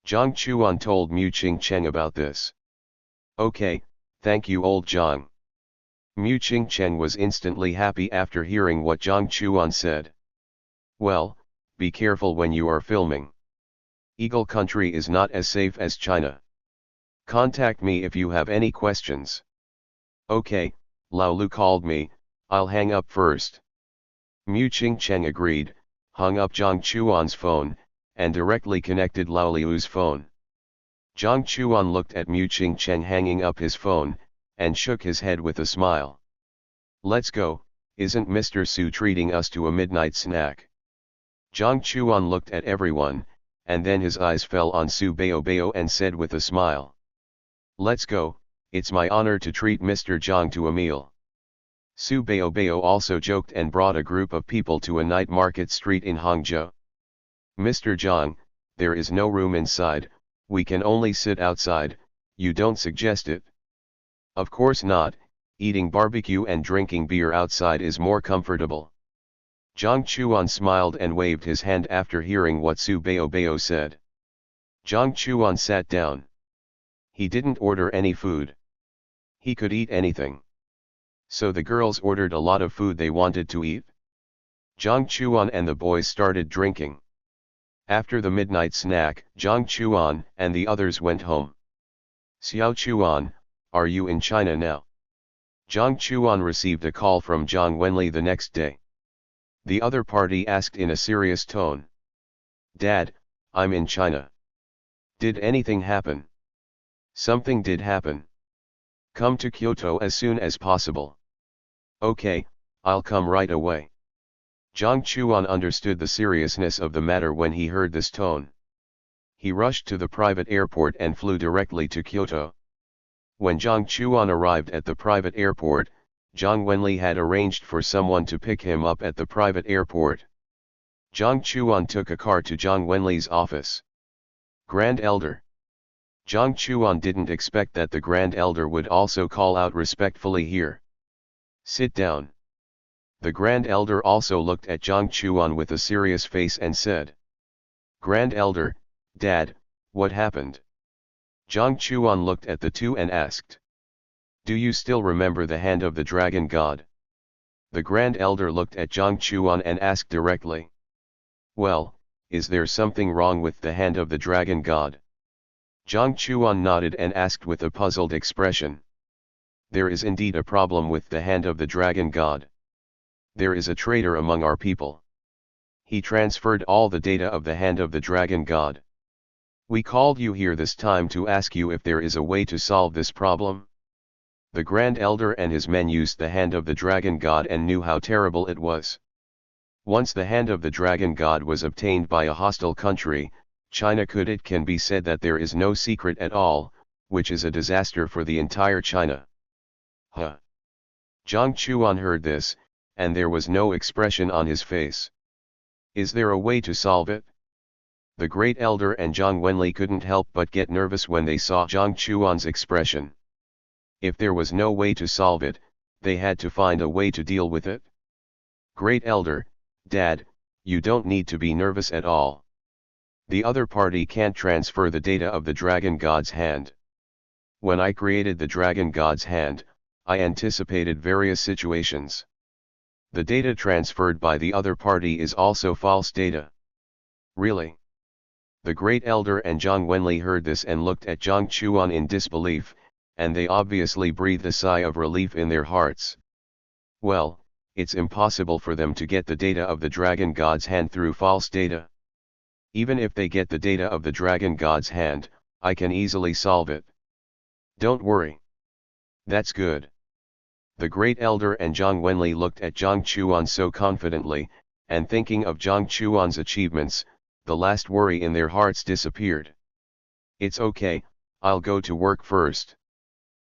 Jiang Chuan told Mu Cheng about this. Okay, thank you old Jiang. Mu Cheng was instantly happy after hearing what Jiang Chuan said. Well, be careful when you are filming. Eagle country is not as safe as China. Contact me if you have any questions. Okay, Lao Lu called me, I'll hang up first. Mu Cheng agreed, hung up Jiang Chuan's phone, and directly connected Lao Liu's phone. Jiang Chuan looked at Mu Cheng hanging up his phone, and shook his head with a smile. Let's go, isn't Mr. Su treating us to a midnight snack? Jiang Chuan looked at everyone, and then his eyes fell on Su Baobao and said with a smile. Let's go, it's my honor to treat Mr. Jiang to a meal. Su Baobao also joked and brought a group of people to a night market street in Hangzhou. Mr. Jiang, there is no room inside, we can only sit outside, you don't suggest it? Of course not, eating barbecue and drinking beer outside is more comfortable. Jiang Chuan smiled and waved his hand after hearing what Su Baobao said. Jiang Chuan sat down. He didn't order any food. He could eat anything. So the girls ordered a lot of food they wanted to eat. Jiang Chuan and the boys started drinking. After the midnight snack, Jiang Chuan and the others went home. Xiao Chuan, are you in China now? Jiang Chuan received a call from Zhang Wenli the next day. The other party asked in a serious tone. Dad, I'm in China. Did anything happen? Something did happen. Come to Kyoto as soon as possible. Okay, I'll come right away. Jiang Chuan understood the seriousness of the matter when he heard this tone. He rushed to the private airport and flew directly to Kyoto. When Jiang Chuan arrived at the private airport, Zhang Wenli had arranged for someone to pick him up at the private airport. Jiang Chuan took a car to Zhang Wenli's office. Grand Elder. Jiang Chuan didn't expect that the Grand Elder would also call out respectfully here. Sit down. The Grand Elder also looked at Jiang Chuan with a serious face and said. Grand Elder, Dad, what happened? Jiang Chuan looked at the two and asked. Do you still remember the hand of the dragon god? The Grand Elder looked at Jiang Chuan and asked directly. Well, is there something wrong with the hand of the dragon god? Jiang Chuan nodded and asked with a puzzled expression. There is indeed a problem with the hand of the dragon god. There is a traitor among our people. He transferred all the data of the hand of the dragon god. We called you here this time to ask you if there is a way to solve this problem. The Grand Elder and his men used the hand of the dragon god and knew how terrible it was. Once the hand of the dragon god was obtained by a hostile country, it can be said that there is no secret at all, which is a disaster for the entire China. Huh. Jiang Chuan heard this, and there was no expression on his face. Is there a way to solve it? The Great Elder and Zhang Wenli couldn't help but get nervous when they saw Jiang Chuan's expression. If there was no way to solve it, they had to find a way to deal with it. Great Elder, Dad, you don't need to be nervous at all. The other party can't transfer the data of the dragon god's hand. When I created the dragon god's hand, I anticipated various situations. The data transferred by the other party is also false data. Really? The Great Elder and Zhang Wenli heard this and looked at Jiang Chuan in disbelief, and they obviously breathed a sigh of relief in their hearts. Well, it's impossible for them to get the data of the dragon god's hand through false data. Even if they get the data of the dragon god's hand, I can easily solve it. Don't worry. That's good. The Great Elder and Zhang Wenli looked at Jiang Chuan so confidently, and thinking of Jiang Chuan's achievements, the last worry in their hearts disappeared. It's okay, I'll go to work first.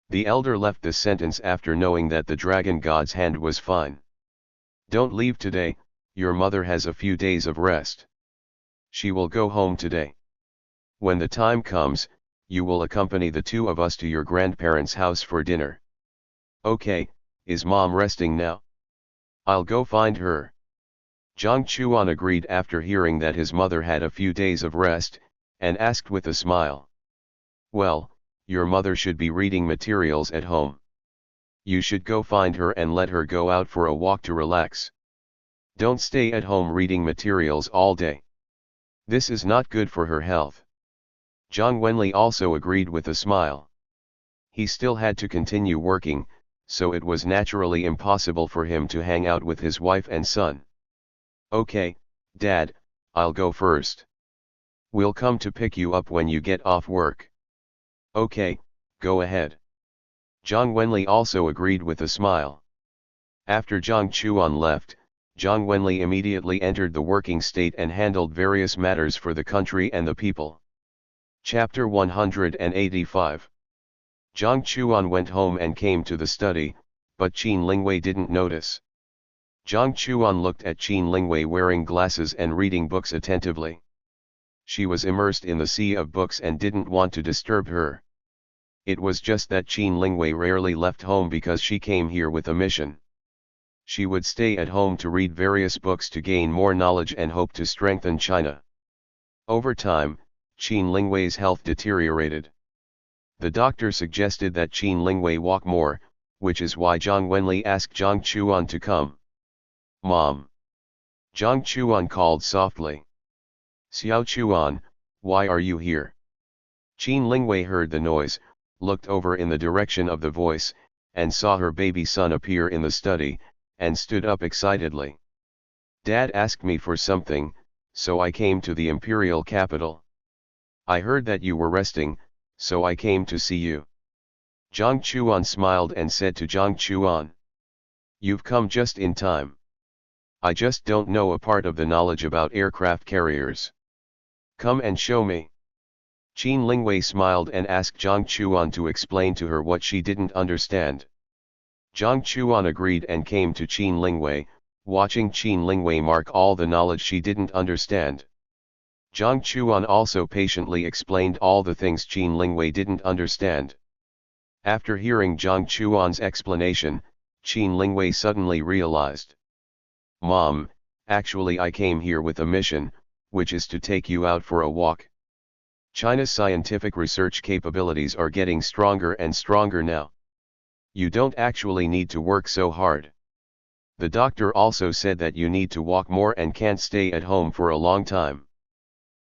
The elder left this sentence after knowing that the dragon god's hand was fine. Don't leave today, your mother has a few days of rest. She will go home today. When the time comes, you will accompany the two of us to your grandparents' house for dinner. Okay, is Mom resting now? I'll go find her. Jiang Chuan agreed after hearing that his mother had a few days of rest, and asked with a smile. Well, your mother should be reading materials at home. You should go find her and let her go out for a walk to relax. Don't stay at home reading materials all day. This is not good for her health. Zhang Wenli also agreed with a smile. He still had to continue working, so it was naturally impossible for him to hang out with his wife and son. Okay, Dad, I'll go first. We'll come to pick you up when you get off work. Okay, go ahead. Zhang Wenli also agreed with a smile. After Jiang Chuan left, Zhang Wenli immediately entered the working state and handled various matters for the country and the people. Chapter 185. Jiang Chuan went home and came to the study, but Qin Lingwei didn't notice. Jiang Chuan looked at Qin Lingwei wearing glasses and reading books attentively. She was immersed in the sea of books and didn't want to disturb her. It was just that Qin Lingwei rarely left home because she came here with a mission. She would stay at home to read various books to gain more knowledge and hope to strengthen China. Over time, Qin Lingwei's health deteriorated. The doctor suggested that Qin Lingwei walk more, which is why Zhang Wenli asked Jiang Chuan to come. Mom. Jiang Chuan called softly. Xiao Chuan, why are you here? Qin Lingwei heard the noise, looked over in the direction of the voice, and saw her baby son appear in the study, and stood up excitedly. Dad asked me for something, so I came to the imperial capital. I heard that you were resting, so I came to see you. Jiang Chuan smiled and said to Jiang Chuan. You've come just in time. I just don't know a part of the knowledge about aircraft carriers. Come and show me. Qin Lingwei smiled and asked Jiang Chuan to explain to her what she didn't understand. Jiang Chuan agreed and came to Qin Lingwei, watching Qin Lingwei mark all the knowledge she didn't understand. Jiang Chuan also patiently explained all the things Qin Lingwei didn't understand. After hearing Jiang Chuan's explanation, Qin Lingwei suddenly realized. Mom, actually I came here with a mission, which is to take you out for a walk. China's scientific research capabilities are getting stronger and stronger now. You don't actually need to work so hard. The doctor also said that you need to walk more and can't stay at home for a long time.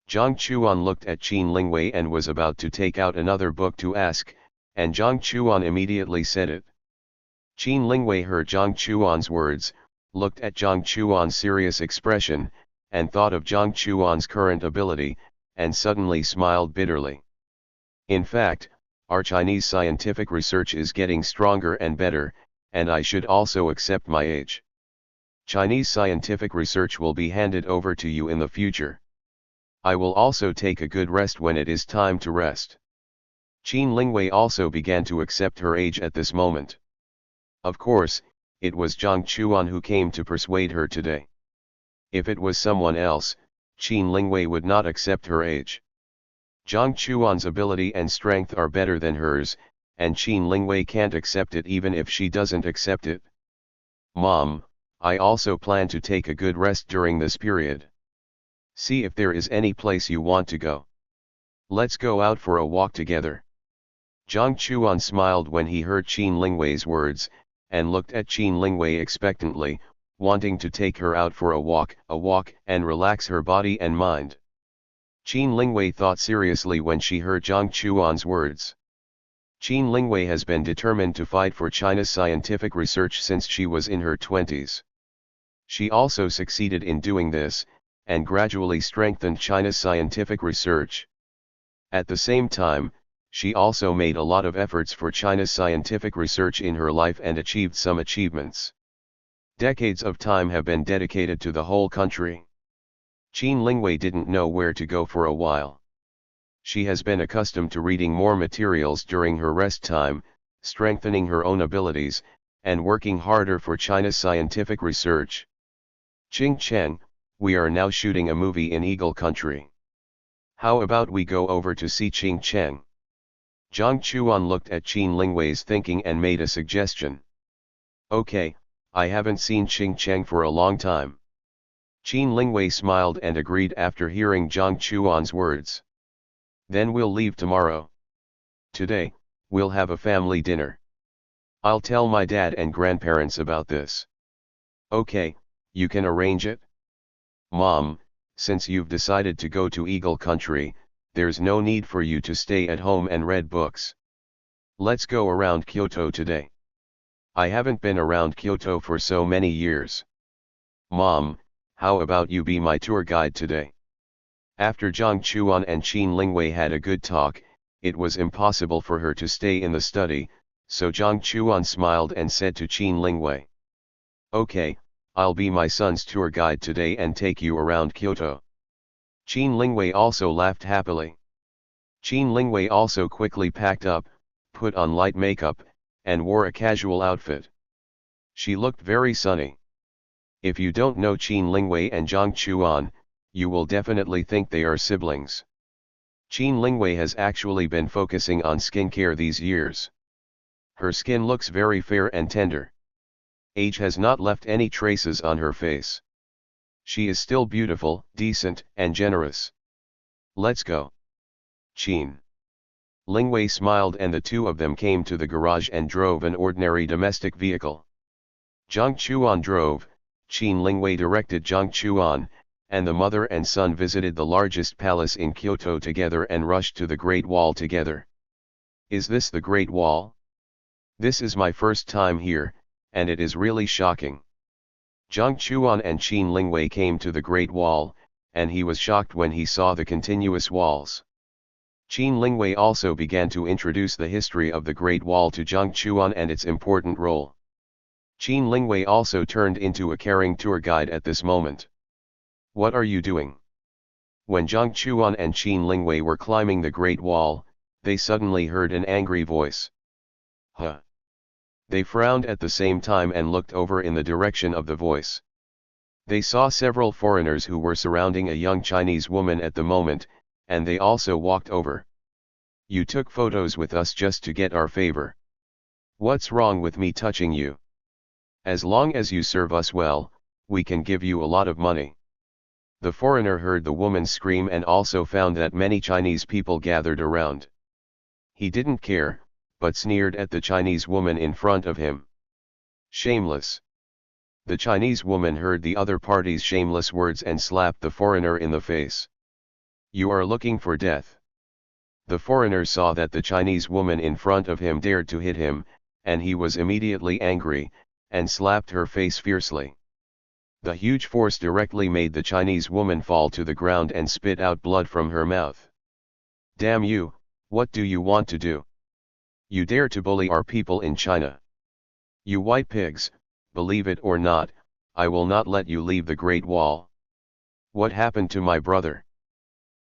Jiang Chuan looked at Qin Lingwei and was about to take out another book to ask, and Jiang Chuan immediately said it. Qin Lingwei heard Jiang Chuan's words, looked at Jiang Chuan's serious expression, and thought of Jiang Chuan's current ability, and suddenly smiled bitterly. In fact, our Chinese scientific research is getting stronger and better, and I should also accept my age. Chinese scientific research will be handed over to you in the future. I will also take a good rest when it is time to rest. Qin Lingwei also began to accept her age at this moment. Of course, it was Jiang Chuan who came to persuade her today. If it was someone else, Qin Lingwei would not accept her age. Jiang Chuan's ability and strength are better than hers, and Qin Lingwei can't accept it even if she doesn't accept it. Mom, I also plan to take a good rest during this period. See if there is any place you want to go. Let's go out for a walk together. Jiang Chuan smiled when he heard Qin Lingwei's words, and looked at Qin Lingwei expectantly, wanting to take her out for a walk, and relax her body and mind. Qin Lingwei thought seriously when she heard Jiang Chuan's words. Qin Lingwei has been determined to fight for China's scientific research since she was in her 20s. She also succeeded in doing this, and gradually strengthened China's scientific research. At the same time, she also made a lot of efforts for China's scientific research in her life and achieved some achievements. Decades of time have been dedicated to the whole country. Qin Lingwei didn't know where to go for a while. She has been accustomed to reading more materials during her rest time, strengthening her own abilities, and working harder for China's scientific research. Qing Cheng, we are now shooting a movie in Eagle Country. How about we go over to see Qing Cheng? Jiang Chuan looked at Qin Lingwei's thinking and made a suggestion. Okay, I haven't seen Qing Cheng for a long time. Qin Lingwei smiled and agreed after hearing Jiang Chuan's words. Then we'll leave tomorrow. Today, we'll have a family dinner. I'll tell my dad and grandparents about this. Okay, you can arrange it? Mom, since you've decided to go to Eagle Country, there's no need for you to stay at home and read books. Let's go around Kyoto today. I haven't been around Kyoto for so many years. Mom, how about you be my tour guide today? After Jiang Chuan and Qin Lingwei had a good talk, it was impossible for her to stay in the study, so Jiang Chuan smiled and said to Qin Lingwei. Okay, I'll be my son's tour guide today and take you around Kyoto. Qin Lingwei also laughed happily. Qin Lingwei also quickly packed up, put on light makeup, and wore a casual outfit. She looked very sunny. If you don't know Qin Lingwei and Jiang Chuan, you will definitely think they are siblings. Qin Lingwei has actually been focusing on skincare these years. Her skin looks very fair and tender. Age has not left any traces on her face. She is still beautiful, decent, and generous. Let's go. Qin Lingwei smiled and the two of them came to the garage and drove an ordinary domestic vehicle. Jiang Chuan drove, Qin Lingwei directed Jiang Chuan, and the mother and son visited the largest palace in Kyoto together and rushed to the Great Wall together. Is this the Great Wall? This is my first time here, and it is really shocking. Jiang Chuan and Qin Lingwei came to the Great Wall, and he was shocked when he saw the continuous walls. Qin Lingwei also began to introduce the history of the Great Wall to Jiang Chuan and its important role. Qin Lingwei also turned into a caring tour guide at this moment. What are you doing? When Jiang Chuan and Qin Lingwei were climbing the Great Wall, they suddenly heard an angry voice. Huh! They frowned at the same time and looked over in the direction of the voice. They saw several foreigners who were surrounding a young Chinese woman at the moment, and they also walked over. You took photos with us just to get our favor. What's wrong with me touching you? As long as you serve us well, we can give you a lot of money. The foreigner heard the woman scream and also found that many Chinese people gathered around. He didn't care, but sneered at the Chinese woman in front of him. Shameless. The Chinese woman heard the other party's shameless words and slapped the foreigner in the face. You are looking for death. The foreigner saw that the Chinese woman in front of him dared to hit him, and he was immediately angry, and slapped her face fiercely. The huge force directly made the Chinese woman fall to the ground and spit out blood from her mouth. Damn you, what do you want to do? You dare to bully our people in China. You white pigs, believe it or not, I will not let you leave the Great Wall. What happened to my brother?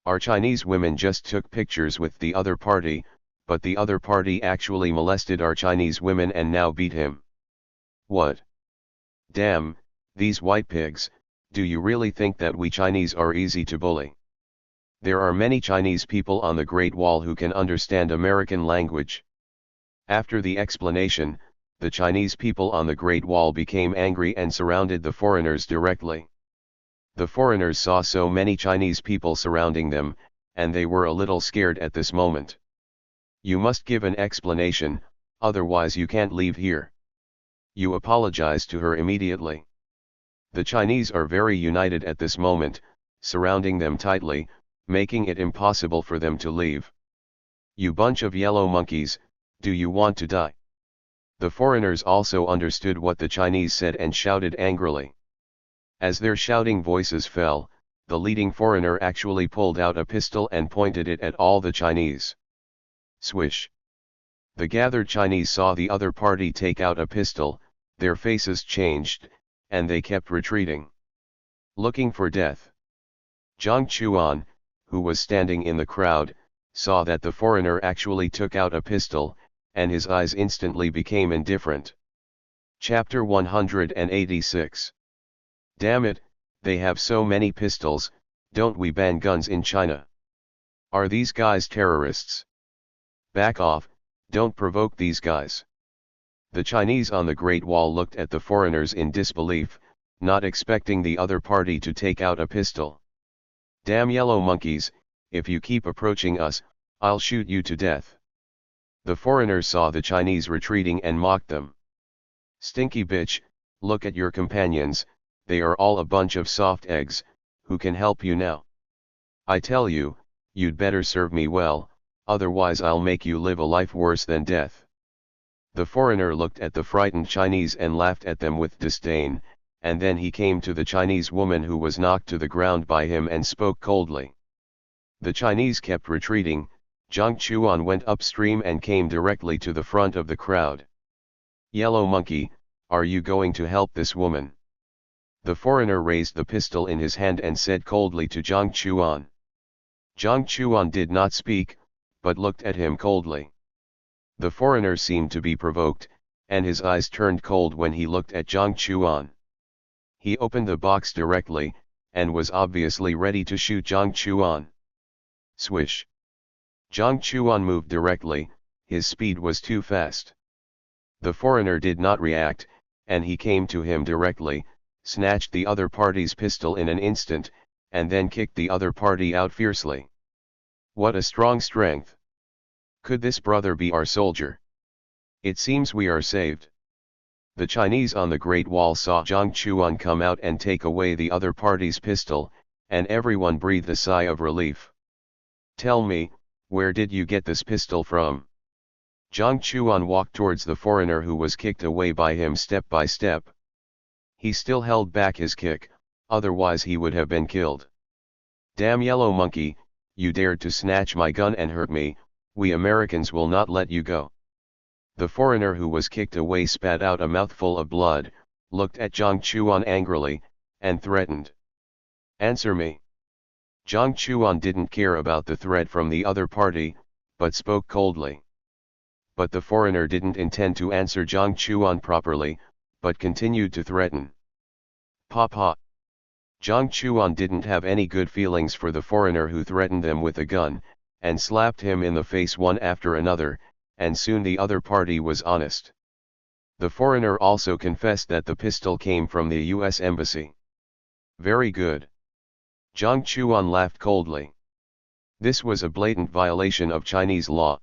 Our Chinese women just took pictures with the other party, but the other party actually molested our Chinese women and now beat him. What? Damn, these white pigs, do you really think that we Chinese are easy to bully? There are many Chinese people on the Great Wall who can understand American language. After the explanation, the Chinese people on the Great Wall became angry and surrounded the foreigners directly. The foreigners saw so many Chinese people surrounding them, and they were a little scared at this moment. You must give an explanation, otherwise you can't leave here. You apologize to her immediately. The Chinese are very united at this moment, surrounding them tightly, making it impossible for them to leave. You bunch of yellow monkeys, do you want to die? The foreigners also understood what the Chinese said and shouted angrily. As their shouting voices fell, the leading foreigner actually pulled out a pistol and pointed it at all the Chinese. Swish! The gathered Chinese saw the other party take out a pistol, their faces changed, and they kept retreating. Looking for death. Jiang Chuan, who was standing in the crowd, saw that the foreigner actually took out a pistol, and his eyes instantly became indifferent. Chapter 186. Damn it, they have so many pistols, don't we ban guns in China? Are these guys terrorists? Back off, don't provoke these guys. The Chinese on the Great Wall looked at the foreigners in disbelief, not expecting the other party to take out a pistol. "Damn yellow monkeys, if you keep approaching us, I'll shoot you to death." The foreigners saw the Chinese retreating and mocked them. "Stinky bitch, look at your companions, they are all a bunch of soft eggs, who can help you now? I tell you, you'd better serve me well, otherwise I'll make you live a life worse than death." The foreigner looked at the frightened Chinese and laughed at them with disdain, and then he came to the Chinese woman who was knocked to the ground by him and spoke coldly. The Chinese kept retreating. Jiang Chuan went upstream and came directly to the front of the crowd. "Yellow monkey, are you going to help this woman?" The foreigner raised the pistol in his hand and said coldly to Jiang Chuan. Jiang Chuan did not speak, but looked at him coldly. The foreigner seemed to be provoked, and his eyes turned cold when he looked at Jiang Chuan. He opened the box directly, and was obviously ready to shoot Jiang Chuan. Swish! Jiang Chuan moved directly, his speed was too fast. The foreigner did not react, and he came to him directly, snatched the other party's pistol in an instant, and then kicked the other party out fiercely. What a strong strength! Could this brother be our soldier? It seems we are saved. The Chinese on the Great Wall saw Jiang Chuan come out and take away the other party's pistol, and everyone breathed a sigh of relief. "Tell me, where did you get this pistol from?" Jiang Chuan walked towards the foreigner who was kicked away by him step by step. He still held back his kick, otherwise he would have been killed. "Damn yellow monkey, you dared to snatch my gun and hurt me, we Americans will not let you go." The foreigner who was kicked away spat out a mouthful of blood, looked at Jiang Chuan angrily, and threatened. "Answer me." Jiang Chuan didn't care about the threat from the other party, but spoke coldly. But the foreigner didn't intend to answer Jiang Chuan properly, but continued to threaten. "Papa." Jiang Chuan didn't have any good feelings for the foreigner who threatened them with a gun, and slapped him in the face one after another, and soon the other party was honest. The foreigner also confessed that the pistol came from the U.S. Embassy. "Very good." Jiang Chuan laughed coldly. This was a blatant violation of Chinese law.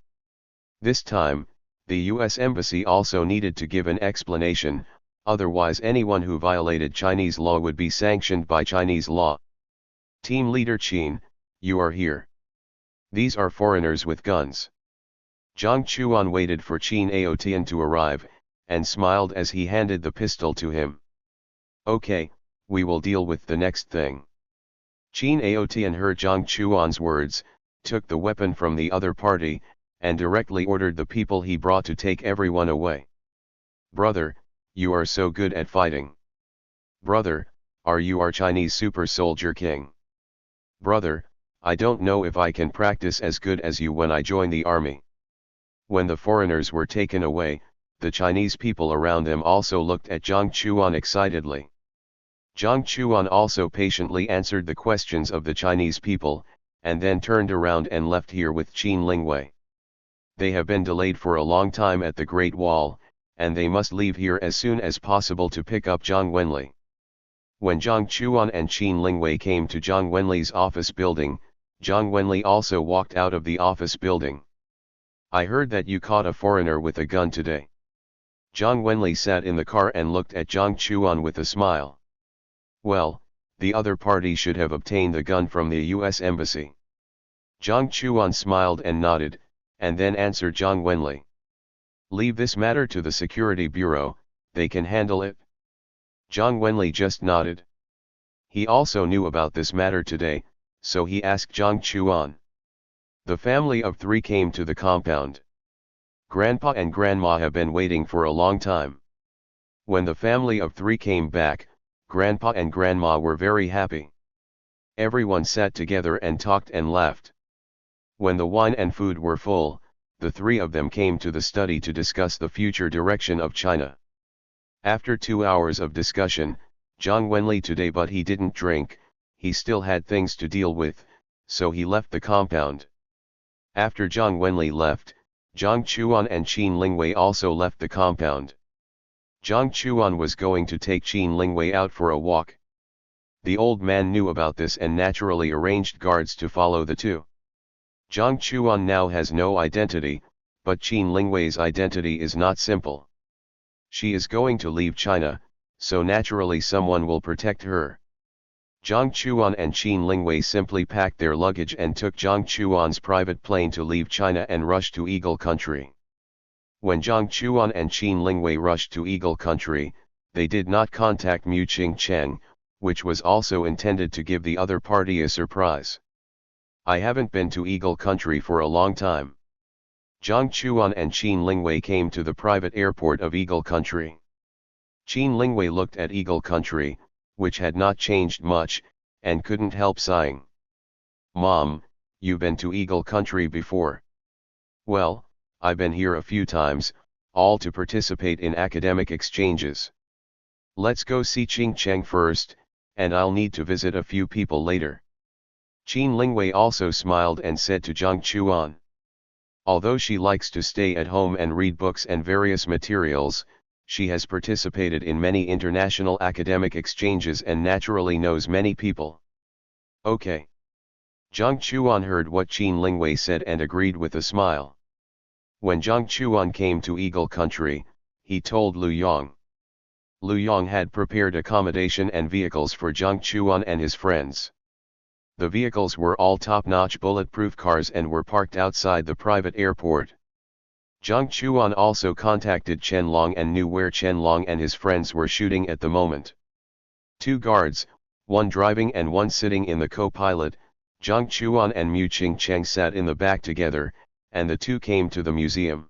This time, the U.S. Embassy also needed to give an explanation, otherwise anyone who violated Chinese law would be sanctioned by Chinese law. "Team leader Qin, you are here. These are foreigners with guns." Jiang Chuan waited for Qin Aotian to arrive, and smiled as he handed the pistol to him. "Okay, we will deal with the next thing." Qin Aotian heard Jiang Chuan's words, took the weapon from the other party, and directly ordered the people he brought to take everyone away. "Brother, you are so good at fighting. Brother, are you our Chinese super soldier king? Brother, I don't know if I can practice as good as you when I join the army." When the foreigners were taken away, the Chinese people around them also looked at Jiang Chuan excitedly. Jiang Chuan also patiently answered the questions of the Chinese people, and then turned around and left here with Qin Lingwei. They have been delayed for a long time at the Great Wall, and they must leave here as soon as possible to pick up Zhang Wenli. When Jiang Chuan and Qin Lingwei came to Zhang Wenli's office building, Zhang Wenli also walked out of the office building. "I heard that you caught a foreigner with a gun today." Zhang Wenli sat in the car and looked at Jiang Chuan with a smile. "Well, the other party should have obtained the gun from the U.S. Embassy." Jiang Chuan smiled and nodded, and then answered Zhang Wenli. "Leave this matter to the Security Bureau, they can handle it." Zhang Wenli just nodded. He also knew about this matter today, so he asked Jiang Chuan. The family of three came to the compound. Grandpa and Grandma have been waiting for a long time. When the family of three came back, Grandpa and Grandma were very happy. Everyone sat together and talked and laughed. When the wine and food were full, the three of them came to the study to discuss the future direction of China. After 2 hours of discussion, Zhang Wenli today, but he didn't drink, he still had things to deal with, so he left the compound. After Zhang Wenli left, Jiang Chuan and Qin Lingwei also left the compound. Jiang Chuan was going to take Qin Lingwei out for a walk. The old man knew about this and naturally arranged guards to follow the two. Jiang Chuan now has no identity, but Qin Lingwei's identity is not simple. She is going to leave China, so naturally someone will protect her. Jiang Chuan and Qin Lingwei simply packed their luggage and took Jiang Chuan's private plane to leave China and rushed to Eagle Country. When Jiang Chuan and Qin Lingwei rushed to Eagle Country, they did not contact Mu Qingcheng, which was also intended to give the other party a surprise. I haven't been to Eagle Country for a long time. Jiang Chuan and Qin Lingwei came to the private airport of Eagle Country. Qin Lingwei looked at Eagle Country, which had not changed much, and couldn't help sighing. Mom, you've been to Eagle Country before. Well, I've been here a few times, all to participate in academic exchanges. Let's go see Qingcheng first, and I'll need to visit a few people later. Qin Lingwei also smiled and said to Jiang Chuan. Although she likes to stay at home and read books and various materials, she has participated in many international academic exchanges and naturally knows many people. Okay. Jiang Chuan heard what Qin Lingwei said and agreed with a smile. When Jiang Chuan came to Eagle Country, he told Lu Yong. Lu Yong had prepared accommodation and vehicles for Jiang Chuan and his friends. The vehicles were all top-notch bulletproof cars and were parked outside the private airport. Jiang Chuan also contacted Chen Long and knew where Chen Long and his friends were shooting at the moment. Two guards, one driving and one sitting in the co-pilot, Jiang Chuan and Mu Qingcheng sat in the back together, and the two came to the museum.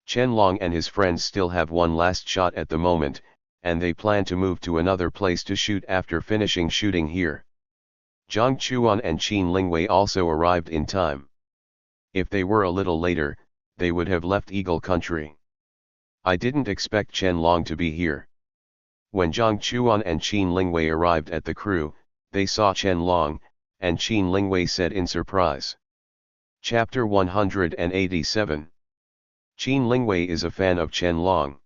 Chen Long and his friends still have one last shot at the moment, and they plan to move to another place to shoot after finishing shooting here. Jiang Chuan and Qin Lingwei also arrived in time. If they were a little later, they would have left Eagle Country. I didn't expect Chen Long to be here. When Jiang Chuan and Qin Lingwei arrived at the crew, they saw Chen Long, and Qin Lingwei said in surprise. Chapter 187. Qin Lingwei is a fan of Chen Long.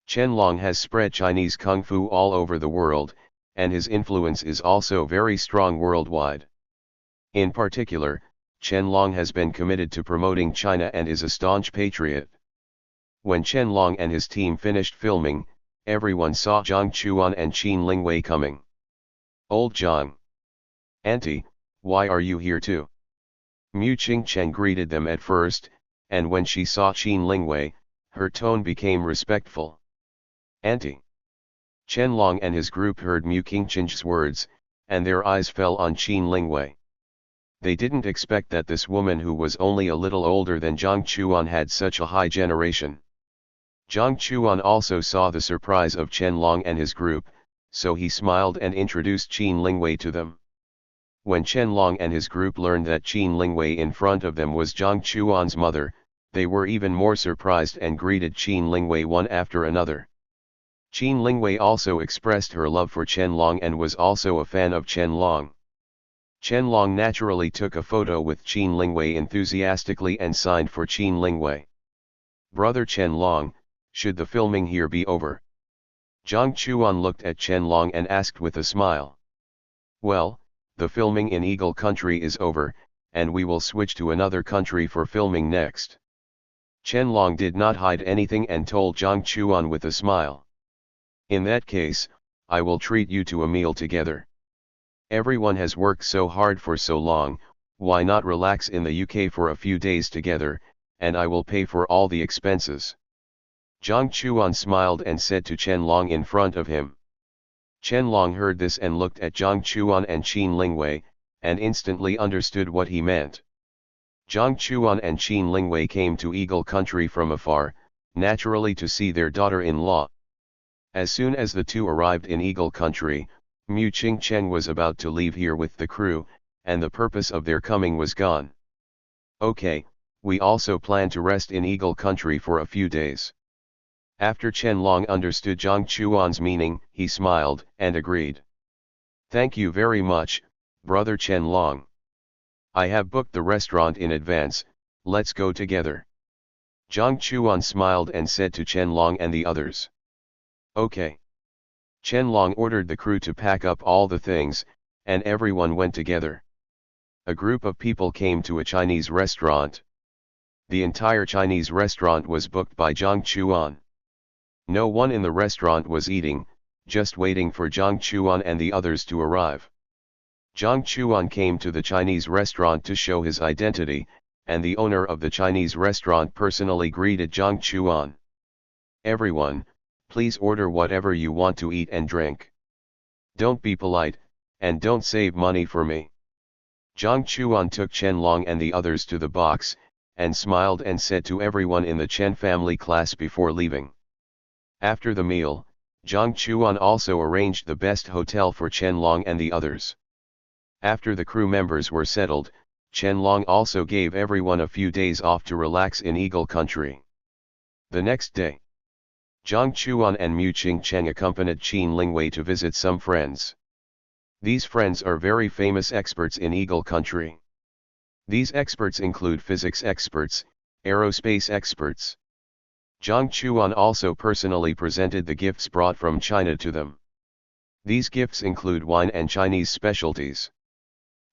Chen Long has spread Chinese Kung Fu all over the world, and his influence is also very strong worldwide. In particular, Chen Long has been committed to promoting China and is a staunch patriot. When Chen Long and his team finished filming, everyone saw Jiang Chuan and Qin Lingwei coming. Old Jiang. Auntie, why are you here too? Mu Qingcheng greeted them at first, and when she saw Qin Lingwei, her tone became respectful. Auntie. Chen Long and his group heard Mu Qingcheng's words, and their eyes fell on Qin Lingwei. They didn't expect that this woman who was only a little older than Jiang Chuan had such a high generation. Jiang Chuan also saw the surprise of Chen Long and his group, so he smiled and introduced Qin Lingwei to them. When Chen Long and his group learned that Qin Lingwei in front of them was Jiang Chuan's mother, they were even more surprised and greeted Qin Lingwei one after another. Qin Lingwei also expressed her love for Chen Long and was also a fan of Chen Long. Chen Long naturally took a photo with Qin Lingwei enthusiastically and signed for Qin Lingwei. Brother Chen Long, should the filming here be over? Jiang Chuan looked at Chen Long and asked with a smile. Well, the filming in Eagle Country is over, and we will switch to another country for filming next. Chen Long did not hide anything and told Jiang Chuan with a smile. In that case, I will treat you to a meal together. Everyone has worked so hard for so long, why not relax in the UK for a few days together, and I will pay for all the expenses. Jiang Chuan smiled and said to Chen Long in front of him. Chen Long heard this and looked at Jiang Chuan and Qin Lingwei, and instantly understood what he meant. Jiang Chuan and Qin Lingwei came to Eagle Country from afar, naturally to see their daughter-in-law. As soon as the two arrived in Eagle Country, Mu Qingcheng was about to leave here with the crew, and the purpose of their coming was gone. Okay, we also plan to rest in Eagle Country for a few days. After Chen Long understood Jiang Chuan's meaning, he smiled and agreed. Thank you very much, brother Chen Long. I have booked the restaurant in advance, let's go together. Jiang Chuan smiled and said to Chen Long and the others. Okay. Chen Long ordered the crew to pack up all the things, and everyone went together. A group of people came to a Chinese restaurant. The entire Chinese restaurant was booked by Jiang Chuan. No one in the restaurant was eating, just waiting for Jiang Chuan and the others to arrive. Jiang Chuan came to the Chinese restaurant to show his identity, and the owner of the Chinese restaurant personally greeted Jiang Chuan. Everyone, please order whatever you want to eat and drink. Don't be polite, and don't save money for me. Jiang Chuan took Chen Long and the others to the box, and smiled and said to everyone in the Chen family class before leaving. After the meal, Jiang Chuan also arranged the best hotel for Chen Long and the others. After the crew members were settled, Chen Long also gave everyone a few days off to relax in Eagle Country. The next day, Jiang Chuan and Mu Qingcheng accompanied Qin Lingwei to visit some friends. These friends are very famous experts in Eagle Country. These experts include physics experts, aerospace experts. Jiang Chuan also personally presented the gifts brought from China to them. These gifts include wine and Chinese specialties.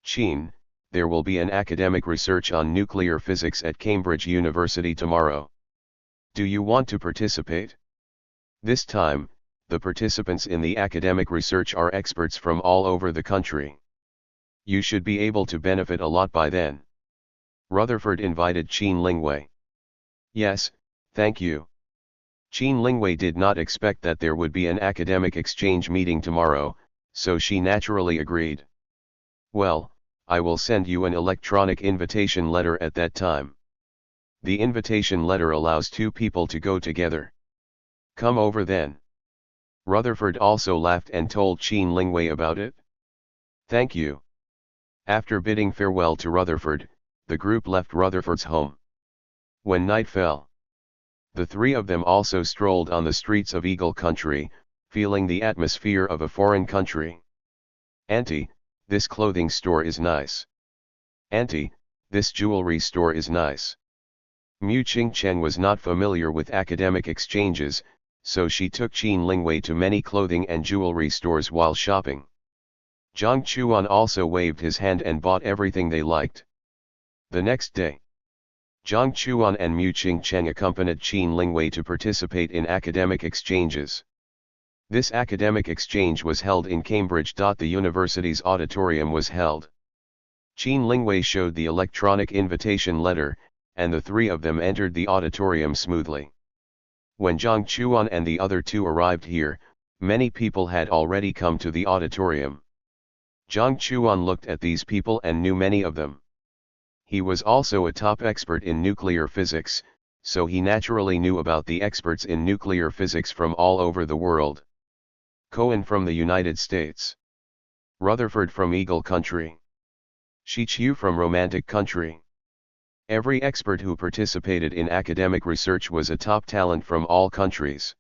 Qin, there will be an academic research on nuclear physics at Cambridge University tomorrow. Do you want to participate? This time, the participants in the academic research are experts from all over the country. You should be able to benefit a lot by then. Rutherford invited Qin Lingwei. Yes, thank you. Qin Lingwei did not expect that there would be an academic exchange meeting tomorrow, so she naturally agreed. Well, I will send you an electronic invitation letter at that time. The invitation letter allows two people to go together. Come over then. Rutherford also laughed and told Qin Lingwei about it. Thank you. After bidding farewell to Rutherford, the group left Rutherford's home. When night fell, the three of them also strolled on the streets of Eagle Country, feeling the atmosphere of a foreign country. Auntie, this clothing store is nice. Auntie, this jewelry store is nice. Mu Qingcheng was not familiar with academic exchanges, so she took Qin Lingwei to many clothing and jewelry stores while shopping. Jiang Chuan also waved his hand and bought everything they liked. The next day, Jiang Chuan and Mu Qingcheng accompanied Qin Lingwei to participate in academic exchanges. This academic exchange was held in Cambridge. The university's auditorium was held. Qin Lingwei showed the electronic invitation letter, and the three of them entered the auditorium smoothly. When Jiang Chuan and the other two arrived here, many people had already come to the auditorium. Jiang Chuan looked at these people and knew many of them. He was also a top expert in nuclear physics, so he naturally knew about the experts in nuclear physics from all over the world. Cohen from the United States. Rutherford from Eagle Country. Shichu from Romantic Country. Every expert who participated in academic research was a top talent from all countries.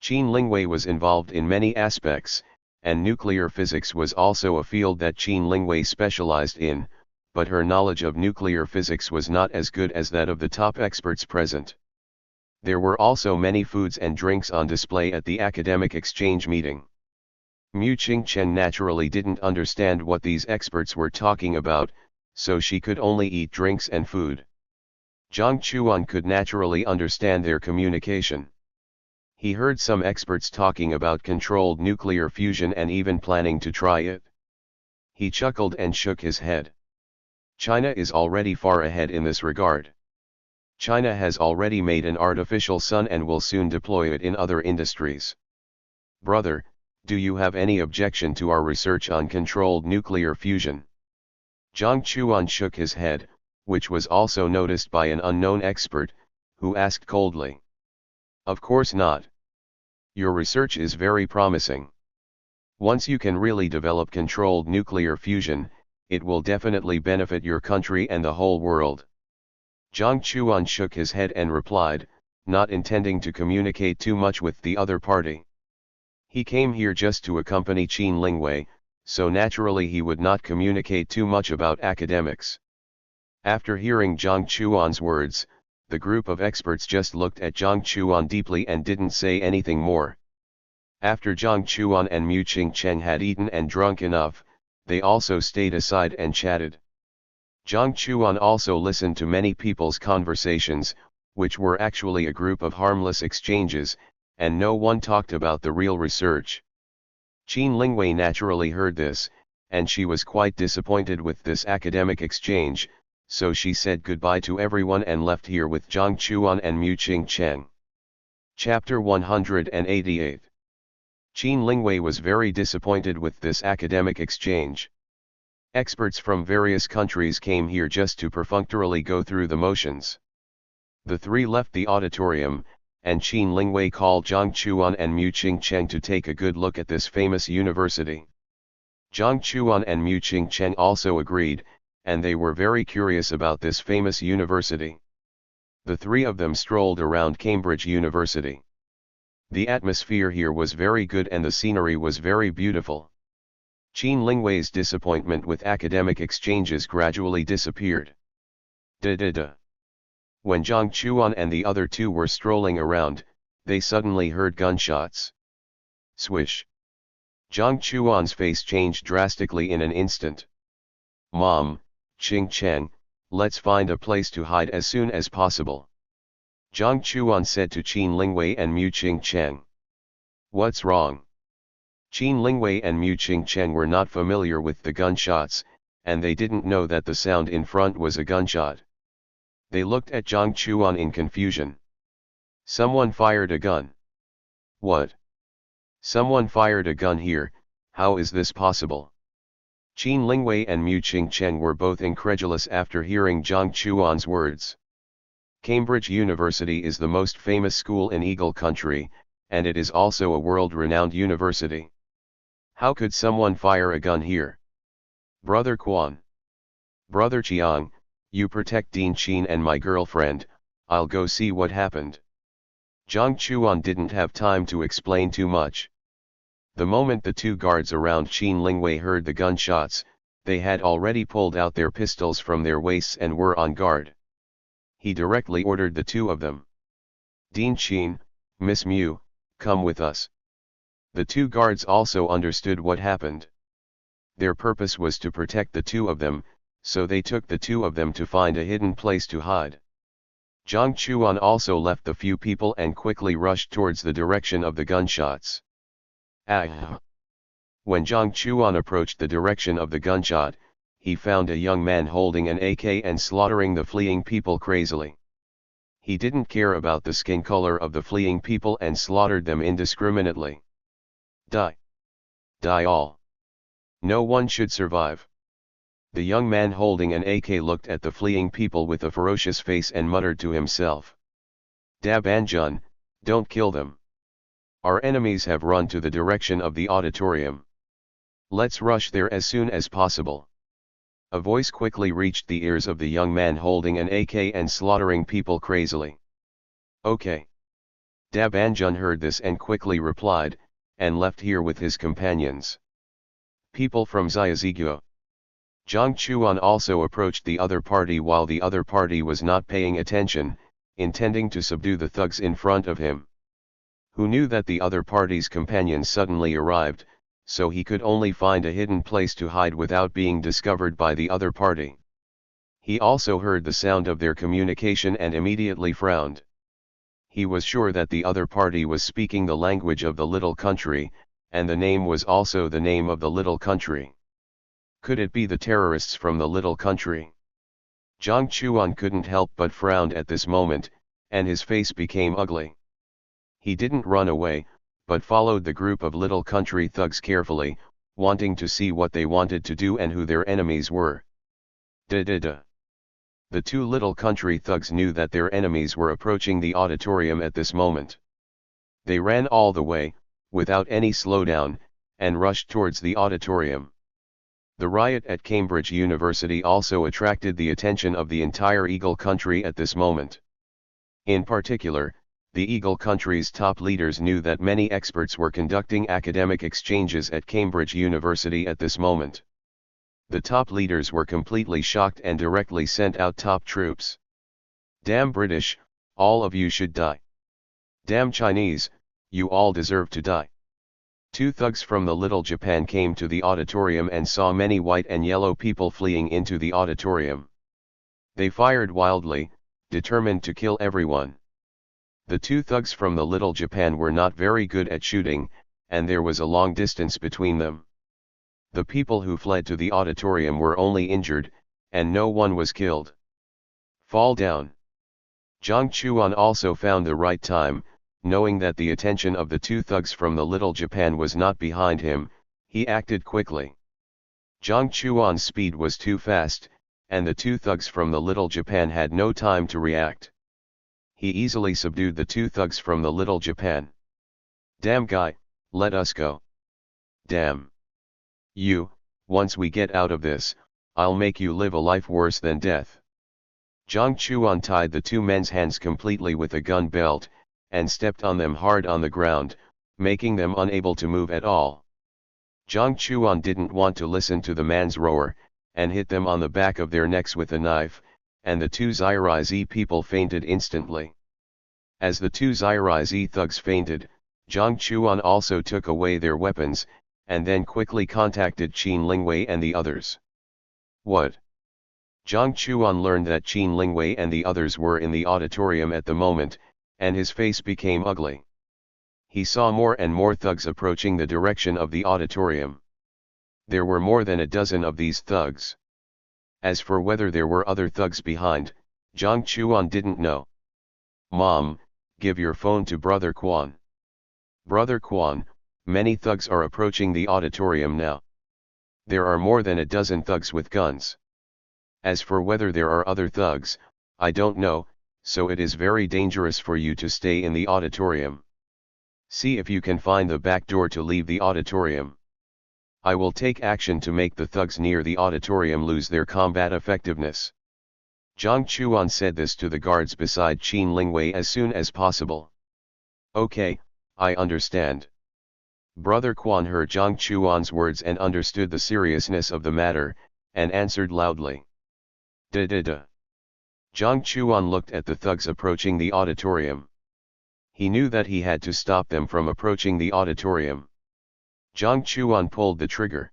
Qin Lingwei was involved in many aspects, and nuclear physics was also a field that Qin Lingwei specialized in, but her knowledge of nuclear physics was not as good as that of the top experts present. There were also many foods and drinks on display at the academic exchange meeting. Mu Qingcheng naturally didn't understand what these experts were talking about, so she could only eat drinks and food. Jiang Chuan could naturally understand their communication. He heard some experts talking about controlled nuclear fusion and even planning to try it. He chuckled and shook his head. China is already far ahead in this regard. China has already made an artificial sun and will soon deploy it in other industries. Brother, do you have any objection to our research on controlled nuclear fusion? Jiang Chuan shook his head, which was also noticed by an unknown expert, who asked coldly. Of course not. Your research is very promising. Once you can really develop controlled nuclear fusion, it will definitely benefit your country and the whole world. Jiang Chuan shook his head and replied, not intending to communicate too much with the other party. He came here just to accompany Qin Lingwei, so naturally he would not communicate too much about academics. After hearing Jiang Chuan's words, the group of experts just looked at Jiang Chuan deeply and didn't say anything more. After Jiang Chuan and Mu Cheng had eaten and drunk enough, they also stayed aside and chatted. Jiang Chuan also listened to many people's conversations, which were actually a group of harmless exchanges, and no one talked about the real research. Qin Lingwei naturally heard this, and she was quite disappointed with this academic exchange, so she said goodbye to everyone and left here with Jiang Chuan and Mu Cheng. Chapter 188. Qin Lingwei was very disappointed with this academic exchange. Experts from various countries came here just to perfunctorily go through the motions. The three left the auditorium, and Qin Lingwei called Jiang Chuan and Mu Cheng to take a good look at this famous university. Jiang Chuan and Mu Cheng also agreed, and they were very curious about this famous university. The three of them strolled around Cambridge University. The atmosphere here was very good and the scenery was very beautiful. Qin Lingwei's disappointment with academic exchanges gradually disappeared. When Jiang Chuan and the other two were strolling around, they suddenly heard gunshots. Swish! Jiang Chuan's face changed drastically in an instant. "Mom, Cheng, let's find a place to hide as soon as possible," Jiang Chuan said to Qin Lingwei and Mu Cheng. "What's wrong?" Qin Lingwei and Mu Cheng were not familiar with the gunshots, and they didn't know that the sound in front was a gunshot. They looked at Jiang Chuan in confusion. "Someone fired a gun." "What? Someone fired a gun here, how is this possible?" Qin Lingwei and Mu Cheng were both incredulous after hearing Jiang Chuan's words. Cambridge University is the most famous school in Eagle Country, and it is also a world-renowned university. How could someone fire a gun here? "Brother Quan. Brother Jiang, you protect Dean Qin and my girlfriend, I'll go see what happened." Jiang Chuan didn't have time to explain too much. The moment the two guards around Qin Lingwei heard the gunshots, they had already pulled out their pistols from their waists and were on guard. He directly ordered the two of them. "Dean Qin, Miss Mu, come with us." The two guards also understood what happened. Their purpose was to protect the two of them, so they took the two of them to find a hidden place to hide. Jiang Chuan also left the few people and quickly rushed towards the direction of the gunshots. Ah! When Jiang Chuan approached the direction of the gunshot, he found a young man holding an AK and slaughtering the fleeing people crazily. He didn't care about the skin color of the fleeing people and slaughtered them indiscriminately. "Die! Die all! No one should survive." The young man holding an AK looked at the fleeing people with a ferocious face and muttered to himself. "Da Banjun, don't kill them. Our enemies have run to the direction of the auditorium. Let's rush there as soon as possible." A voice quickly reached the ears of the young man holding an AK and slaughtering people crazily. "Okay." Da Banjun heard this and quickly replied, and left here with his companions. "People from Xiaziguo." Jiang Chuan also approached the other party while the other party was not paying attention, intending to subdue the thugs in front of him. Who knew that the other party's companions suddenly arrived, so he could only find a hidden place to hide without being discovered by the other party. He also heard the sound of their communication and immediately frowned. He was sure that the other party was speaking the language of the little country, and the name was also the name of the little country. Could it be the terrorists from the little country? Jiang Chuan couldn't help but frown at this moment, and his face became ugly. He didn't run away, but followed the group of little country thugs carefully, wanting to see what they wanted to do and who their enemies were. The two little country thugs knew that their enemies were approaching the auditorium at this moment. They ran all the way, without any slowdown, and rushed towards the auditorium. The riot at Cambridge University also attracted the attention of the entire Eagle Country at this moment. In particular, the Eagle Country's top leaders knew that many experts were conducting academic exchanges at Cambridge University at this moment. The top leaders were completely shocked and directly sent out top troops. "Damn British, all of you should die. Damn Chinese, you all deserve to die. Two thugs from the Little Japan came to the auditorium and saw many white and yellow people fleeing into the auditorium. They fired wildly, determined to kill everyone. The two thugs from the Little Japan were not very good at shooting, and there was a long distance between them. The people who fled to the auditorium were only injured, and no one was killed. Fall down. Jiang Chuan also found the right time, knowing that the attention of the two thugs from the Little Japan was not behind him, he acted quickly. Jiang Chuan's speed was too fast, and the two thugs from the Little Japan had no time to react. He easily subdued the two thugs from the Little Japan. Damn guy, let us go. Damn. You, once we get out of this, I'll make you live a life worse than death. Jiang Chuan tied the two men's hands completely with a gun belt, and stepped on them hard on the ground, making them unable to move at all. Jiang Chuan didn't want to listen to the man's roar, and hit them on the back of their necks with a knife, and the two Zirize people fainted instantly. As the two Zirize thugs fainted, Jiang Chuan also took away their weapons, and then quickly contacted Qin Lingwei and the others. What? Jiang Chuan learned that Qin Lingwei and the others were in the auditorium at the moment, and his face became ugly. He saw more and more thugs approaching the direction of the auditorium. There were more than a dozen of these thugs. As for whether there were other thugs behind, Jiang Chuan didn't know. Mom, give your phone to Brother Quan. Brother Quan, many thugs are approaching the auditorium now. There are more than a dozen thugs with guns. As for whether there are other thugs, I don't know, so it is very dangerous for you to stay in the auditorium. See if you can find the back door to leave the auditorium. I will take action to make the thugs near the auditorium lose their combat effectiveness. Jiang Chuan said this to the guards beside Qin Lingwei as soon as possible. Okay, I understand. Brother Quan heard Jiang Chuan's words and understood the seriousness of the matter, and answered loudly. Da-da-da. Jiang Chuan looked at the thugs approaching the auditorium. He knew that he had to stop them from approaching the auditorium. Jiang Chuan pulled the trigger.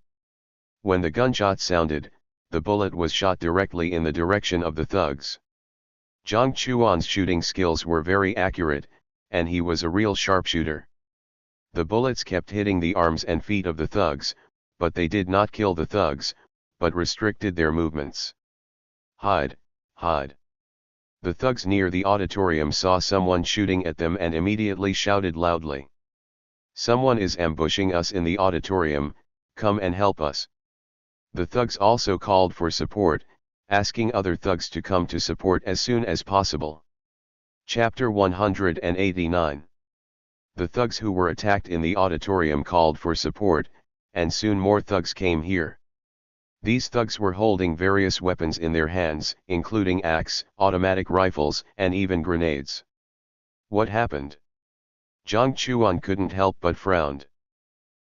When the gunshot sounded, the bullet was shot directly in the direction of the thugs. Jiang Chuan's shooting skills were very accurate, and he was a real sharpshooter. The bullets kept hitting the arms and feet of the thugs, but they did not kill the thugs, but restricted their movements. Hide, hide. The thugs near the auditorium saw someone shooting at them and immediately shouted loudly. Someone is ambushing us in the auditorium, come and help us. The thugs also called for support, asking other thugs to come to support as soon as possible. Chapter 189. The thugs who were attacked in the auditorium called for support, and soon more thugs came here. These thugs were holding various weapons in their hands, including axe, automatic rifles, and even grenades. What happened? Jiang Chuan couldn't help but frowned.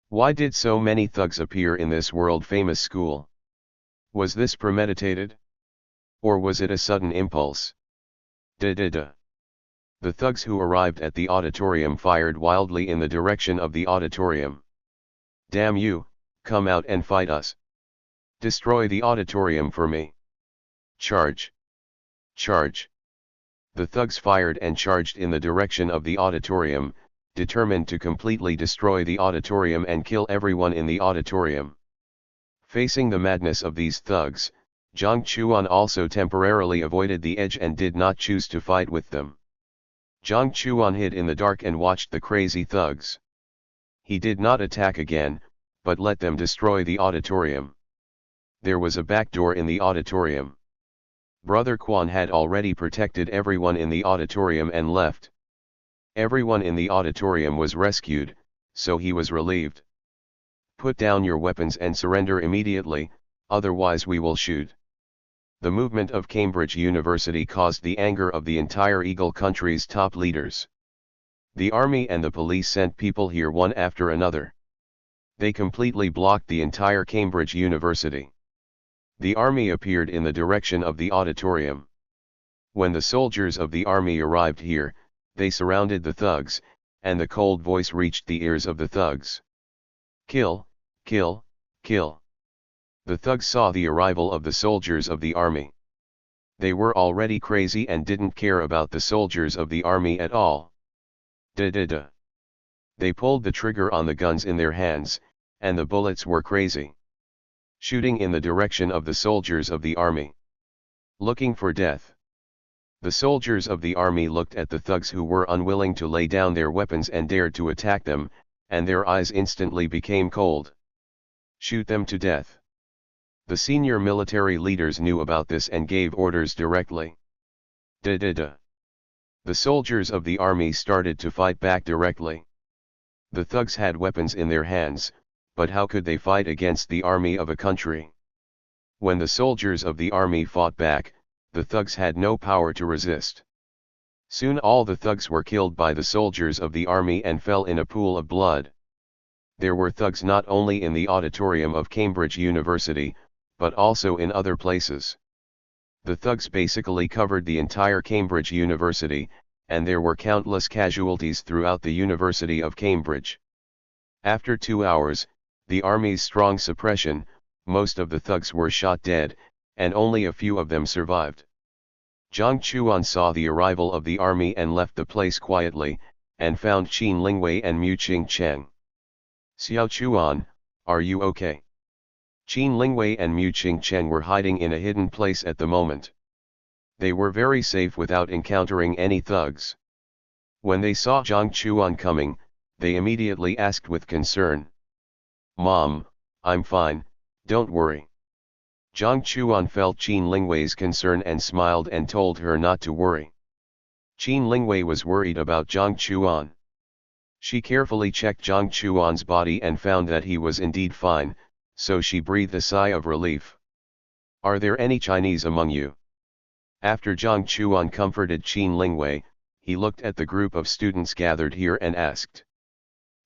Why did so many thugs appear in this world-famous school? Was this premeditated? Or was it a sudden impulse? Da-da-da. The thugs who arrived at the auditorium fired wildly in the direction of the auditorium. Damn you, come out and fight us. Destroy the auditorium for me. Charge. Charge. The thugs fired and charged in the direction of the auditorium, determined to completely destroy the auditorium and kill everyone in the auditorium. Facing the madness of these thugs, Jiang Chuan also temporarily avoided the edge and did not choose to fight with them. Jiang Chuan hid in the dark and watched the crazy thugs. He did not attack again, but let them destroy the auditorium. There was a back door in the auditorium. Brother Quan had already protected everyone in the auditorium and left. Everyone in the auditorium was rescued, so he was relieved. Put down your weapons and surrender immediately, otherwise we will shoot. The movement of Cambridge University caused the anger of the entire Eagle country's top leaders. The army and the police sent people here one after another. They completely blocked the entire Cambridge University. The army appeared in the direction of the auditorium. When the soldiers of the army arrived here, they surrounded the thugs, and the cold voice reached the ears of the thugs. Kill, kill, kill. The thugs saw the arrival of the soldiers of the army. They were already crazy and didn't care about the soldiers of the army at all. Da-da-da. They pulled the trigger on the guns in their hands, and the bullets were crazy, shooting in the direction of the soldiers of the army, looking for death. The soldiers of the army looked at the thugs who were unwilling to lay down their weapons and dared to attack them, and their eyes instantly became cold. Shoot them to death. The senior military leaders knew about this and gave orders directly. Da-da-da. The soldiers of the army started to fight back directly. The thugs had weapons in their hands, but how could they fight against the army of a country? When the soldiers of the army fought back, the thugs had no power to resist. Soon all the thugs were killed by the soldiers of the army and fell in a pool of blood. There were thugs not only in the auditorium of Cambridge University, but also in other places. The thugs basically covered the entire Cambridge University, and there were countless casualties throughout the University of Cambridge. After 2 hours, the army's strong suppression, most of the thugs were shot dead, and only a few of them survived. Jiang Chuan saw the arrival of the army and left the place quietly, and found Qin Lingwei and Mu Qingcheng. "Xiao Chuan, are you okay?" Qin Lingwei and Mu Qingcheng were hiding in a hidden place at the moment. They were very safe without encountering any thugs. When they saw Jiang Chuan coming, they immediately asked with concern, "Mom, I'm fine, don't worry." Jiang Chuan felt Qin Lingwei's concern and smiled and told her not to worry. Qin Lingwei was worried about Jiang Chuan. She carefully checked Jiang Chuan's body and found that he was indeed fine, so she breathed a sigh of relief. "Are there any Chinese among you?" After Jiang Chuan comforted Qin Lingwei, he looked at the group of students gathered here and asked,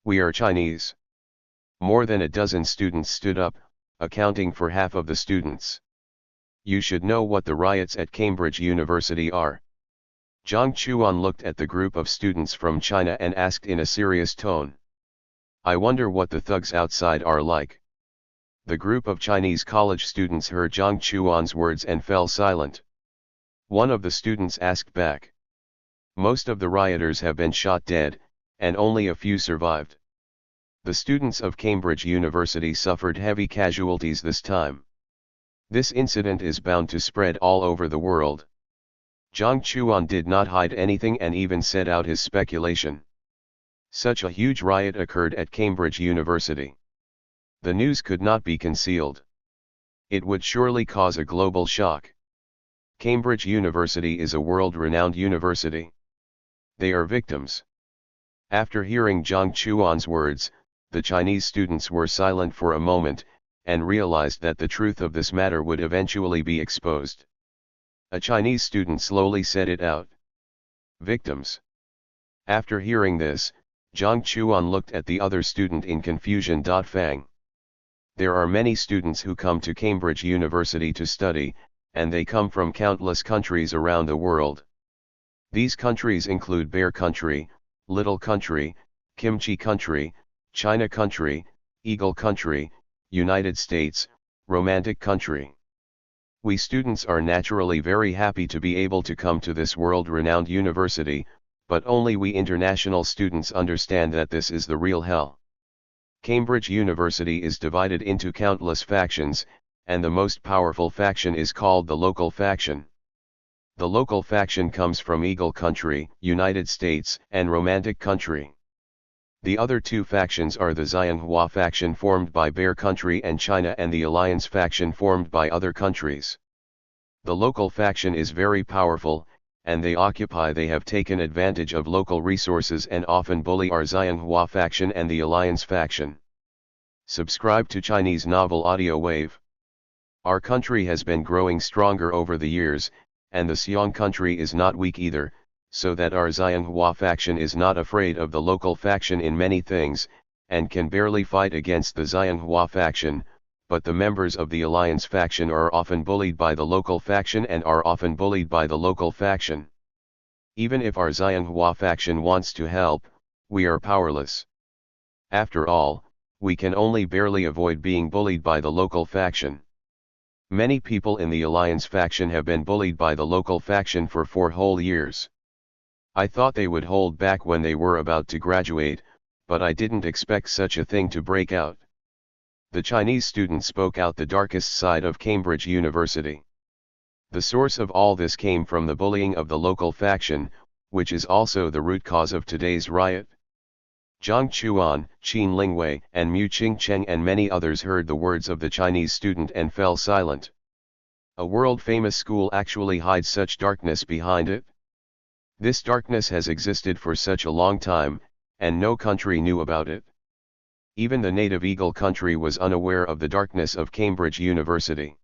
"We are Chinese." More than a dozen students stood up, accounting for half of the students. "You should know what the riots at Cambridge University are." Jiang Chuan looked at the group of students from China and asked in a serious tone, "I wonder what the thugs outside are like." The group of Chinese college students heard Jiang Chuan's words and fell silent. One of the students asked back, "Most of the rioters have been shot dead, and only a few survived." The students of Cambridge University suffered heavy casualties this time. This incident is bound to spread all over the world. Jiang Chuan did not hide anything and even set out his speculation. Such a huge riot occurred at Cambridge University. The news could not be concealed. It would surely cause a global shock. Cambridge University is a world-renowned university. They are victims. After hearing Jiang Chuan's words, the Chinese students were silent for a moment, and realized that the truth of this matter would eventually be exposed. A Chinese student slowly said it out. "Victims." After hearing this, Jiang Chuan looked at the other student in confusion. Fang. There are many students who come to Cambridge University to study, and they come from countless countries around the world. These countries include Bear Country, Little Country, Kimchi Country, China Country, Eagle Country, United States, Romantic Country. We students are naturally very happy to be able to come to this world-renowned university, but only we international students understand that this is the real hell. Cambridge University is divided into countless factions, and the most powerful faction is called the local faction. The local faction comes from Eagle Country, United States, and Romantic Country. The other two factions are the Xianghua faction formed by Bear Country and China and the Alliance faction formed by other countries. The local faction is very powerful, and they have taken advantage of local resources and often bully our Xianghua faction and the Alliance faction. Subscribe to Chinese Novel Audio Wave. Our country has been growing stronger over the years, and the Xiong country is not weak either, so that our Xianghua faction is not afraid of the local faction in many things, and can barely fight against the Xianghua faction, but the members of the Alliance faction are often bullied by the local faction and are often bullied by the local faction. Even if our Xianghua faction wants to help, we are powerless. After all, we can only barely avoid being bullied by the local faction. Many people in the Alliance faction have been bullied by the local faction for 4 whole years. I thought they would hold back when they were about to graduate, but I didn't expect such a thing to break out. The Chinese student spoke out the darkest side of Cambridge University. The source of all this came from the bullying of the local faction, which is also the root cause of today's riot. Jiang Chuan, Qin Lingwei, and Mu Qingcheng and many others heard the words of the Chinese student and fell silent. A world-famous school actually hides such darkness behind it? This darkness has existed for such a long time, and no country knew about it. Even the native Eagle country was unaware of the darkness of Cambridge University.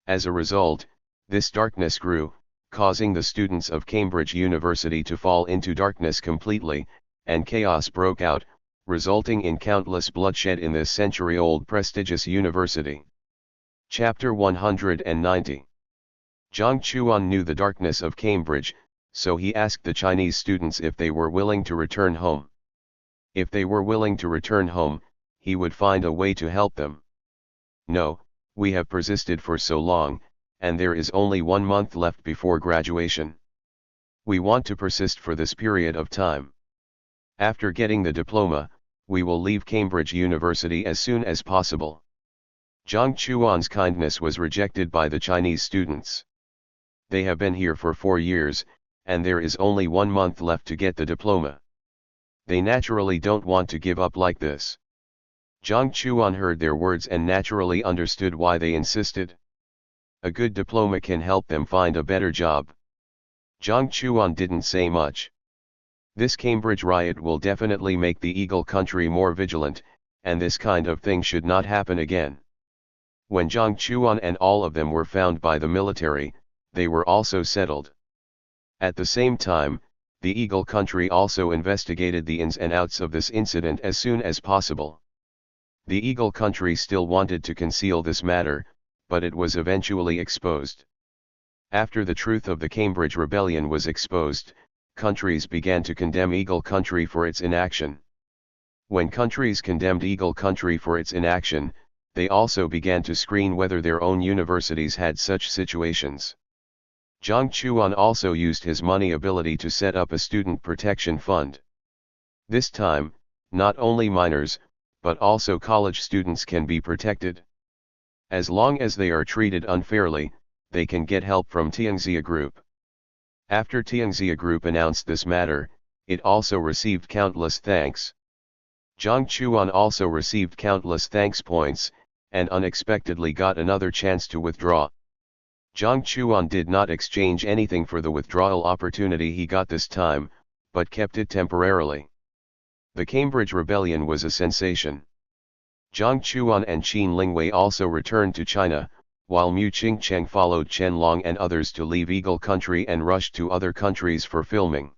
As a result, this darkness grew, causing the students of Cambridge University to fall into darkness completely, and chaos broke out, resulting in countless bloodshed in this century-old prestigious university. Chapter 190. Jiang Chuan knew the darkness of Cambridge, so he asked the Chinese students if they were willing to return home. If they were willing to return home, he would find a way to help them. No, we have persisted for so long, and there is only 1 month left before graduation. We want to persist for this period of time. After getting the diploma, we will leave Cambridge University as soon as possible. Jiang Chuan's kindness was rejected by the Chinese students. They have been here for 4 years, and there is only 1 month left to get the diploma. They naturally don't want to give up like this. Jiang Chuan heard their words and naturally understood why they insisted. A good diploma can help them find a better job. Jiang Chuan didn't say much. This Cambridge riot will definitely make the Eagle country more vigilant, and this kind of thing should not happen again. When Jiang Chuan and all of them were found by the military, they were also settled. At the same time, the Eagle country also investigated the ins and outs of this incident as soon as possible. The Eagle country still wanted to conceal this matter, but it was eventually exposed. After the truth of the Cambridge Rebellion was exposed, countries began to condemn Eagle country for its inaction. When countries condemned Eagle country for its inaction, they also began to screen whether their own universities had such situations. Jiang Chuan also used his money ability to set up a student protection fund. This time, not only minors, but also college students can be protected. As long as they are treated unfairly, they can get help from Tianxia Group. After Tianxia Group announced this matter, it also received countless thanks. Jiang Chuan also received countless thanks points, and unexpectedly got another chance to withdraw. Jiang Chuan did not exchange anything for the withdrawal opportunity he got this time, but kept it temporarily. The Cambridge Rebellion was a sensation. Jiang Chuan and Qin Lingwei also returned to China, while Mu Qingcheng followed Chen Long and others to leave Eagle country and rushed to other countries for filming.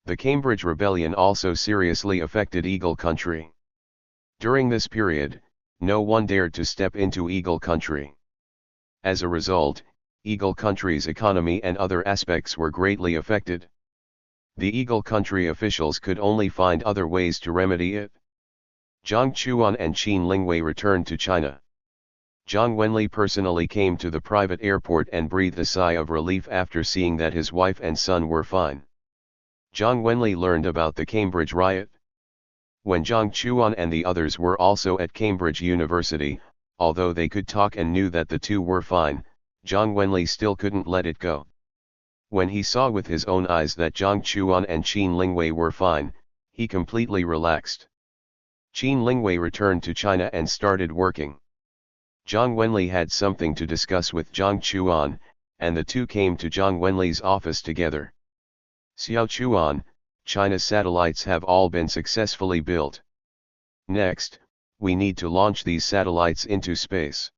The Cambridge Rebellion also seriously affected Eagle country. During this period, no one dared to step into Eagle country. As a result, Eagle country's economy and other aspects were greatly affected. The Eagle country officials could only find other ways to remedy it. Jiang Chuan and Qin Lingwei returned to China. Zhang Wenli personally came to the private airport and breathed a sigh of relief after seeing that his wife and son were fine. Zhang Wenli learned about the Cambridge riot. When Jiang Chuan and the others were also at Cambridge University, although they could talk and knew that the two were fine, Zhang Wenli still couldn't let it go. When he saw with his own eyes that Jiang Chuan and Qin Lingwei were fine, he completely relaxed. Qin Lingwei returned to China and started working. Zhang Wenli had something to discuss with Jiang Chuan, and the two came to Zhang Wenli's office together. Xiao Chuan, China's satellites have all been successfully built. Next, we need to launch these satellites into space.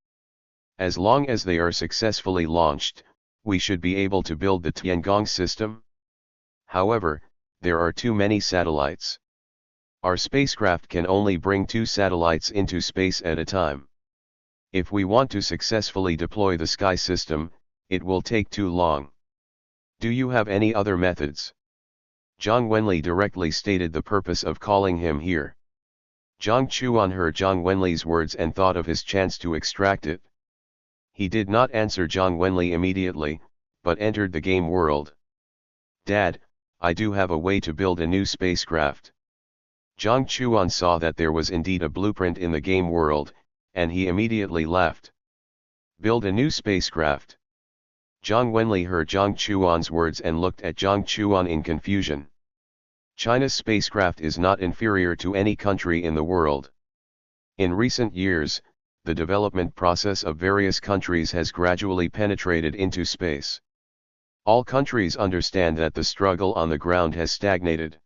As long as they are successfully launched, we should be able to build the Tiangong system. However, there are too many satellites. Our spacecraft can only bring 2 satellites into space at a time. If we want to successfully deploy the Sky system, it will take too long. Do you have any other methods? Zhang Wenli directly stated the purpose of calling him here. Jiang Chuan heard Zhang Wenli's words and thought of his chance to extract it. He did not answer Zhang Wenli immediately, but entered the game world. "Dad, I do have a way to build a new spacecraft." Jiang Chuan saw that there was indeed a blueprint in the game world, and he immediately laughed. "Build a new spacecraft?" Zhang Wenli heard Jiang Chuan's words and looked at Jiang Chuan in confusion. China's spacecraft is not inferior to any country in the world. In recent years, the development process of various countries has gradually penetrated into space. All countries understand that the struggle on the ground has stagnated.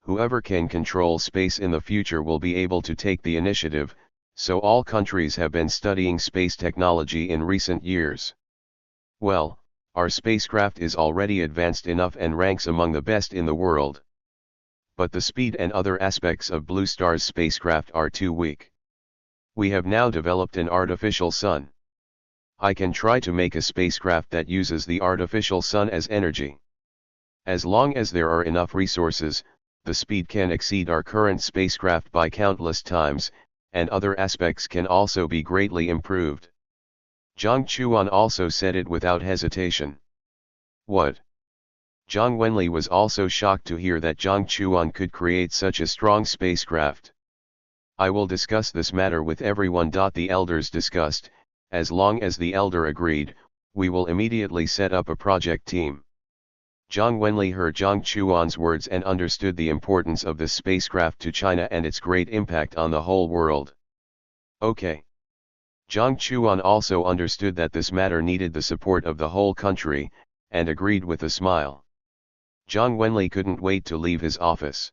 Whoever can control space in the future will be able to take the initiative, so all countries have been studying space technology in recent years. Well, our spacecraft is already advanced enough and ranks among the best in the world. But the speed and other aspects of Blue Star's spacecraft are too weak. We have now developed an artificial sun. I can try to make a spacecraft that uses the artificial sun as energy. As long as there are enough resources, the speed can exceed our current spacecraft by countless times, and other aspects can also be greatly improved. Jiang Chuan also said it without hesitation. What? Zhang Wenli was also shocked to hear that Jiang Chuan could create such a strong spacecraft. "I will discuss this matter with everyone." The elders discussed. As long as the elder agreed, we will immediately set up a project team. Zhang Wenli heard Jiang Chuan's words and understood the importance of this spacecraft to China and its great impact on the whole world. Okay. Jiang Chuan also understood that this matter needed the support of the whole country, and agreed with a smile. Zhang Wenli couldn't wait to leave his office.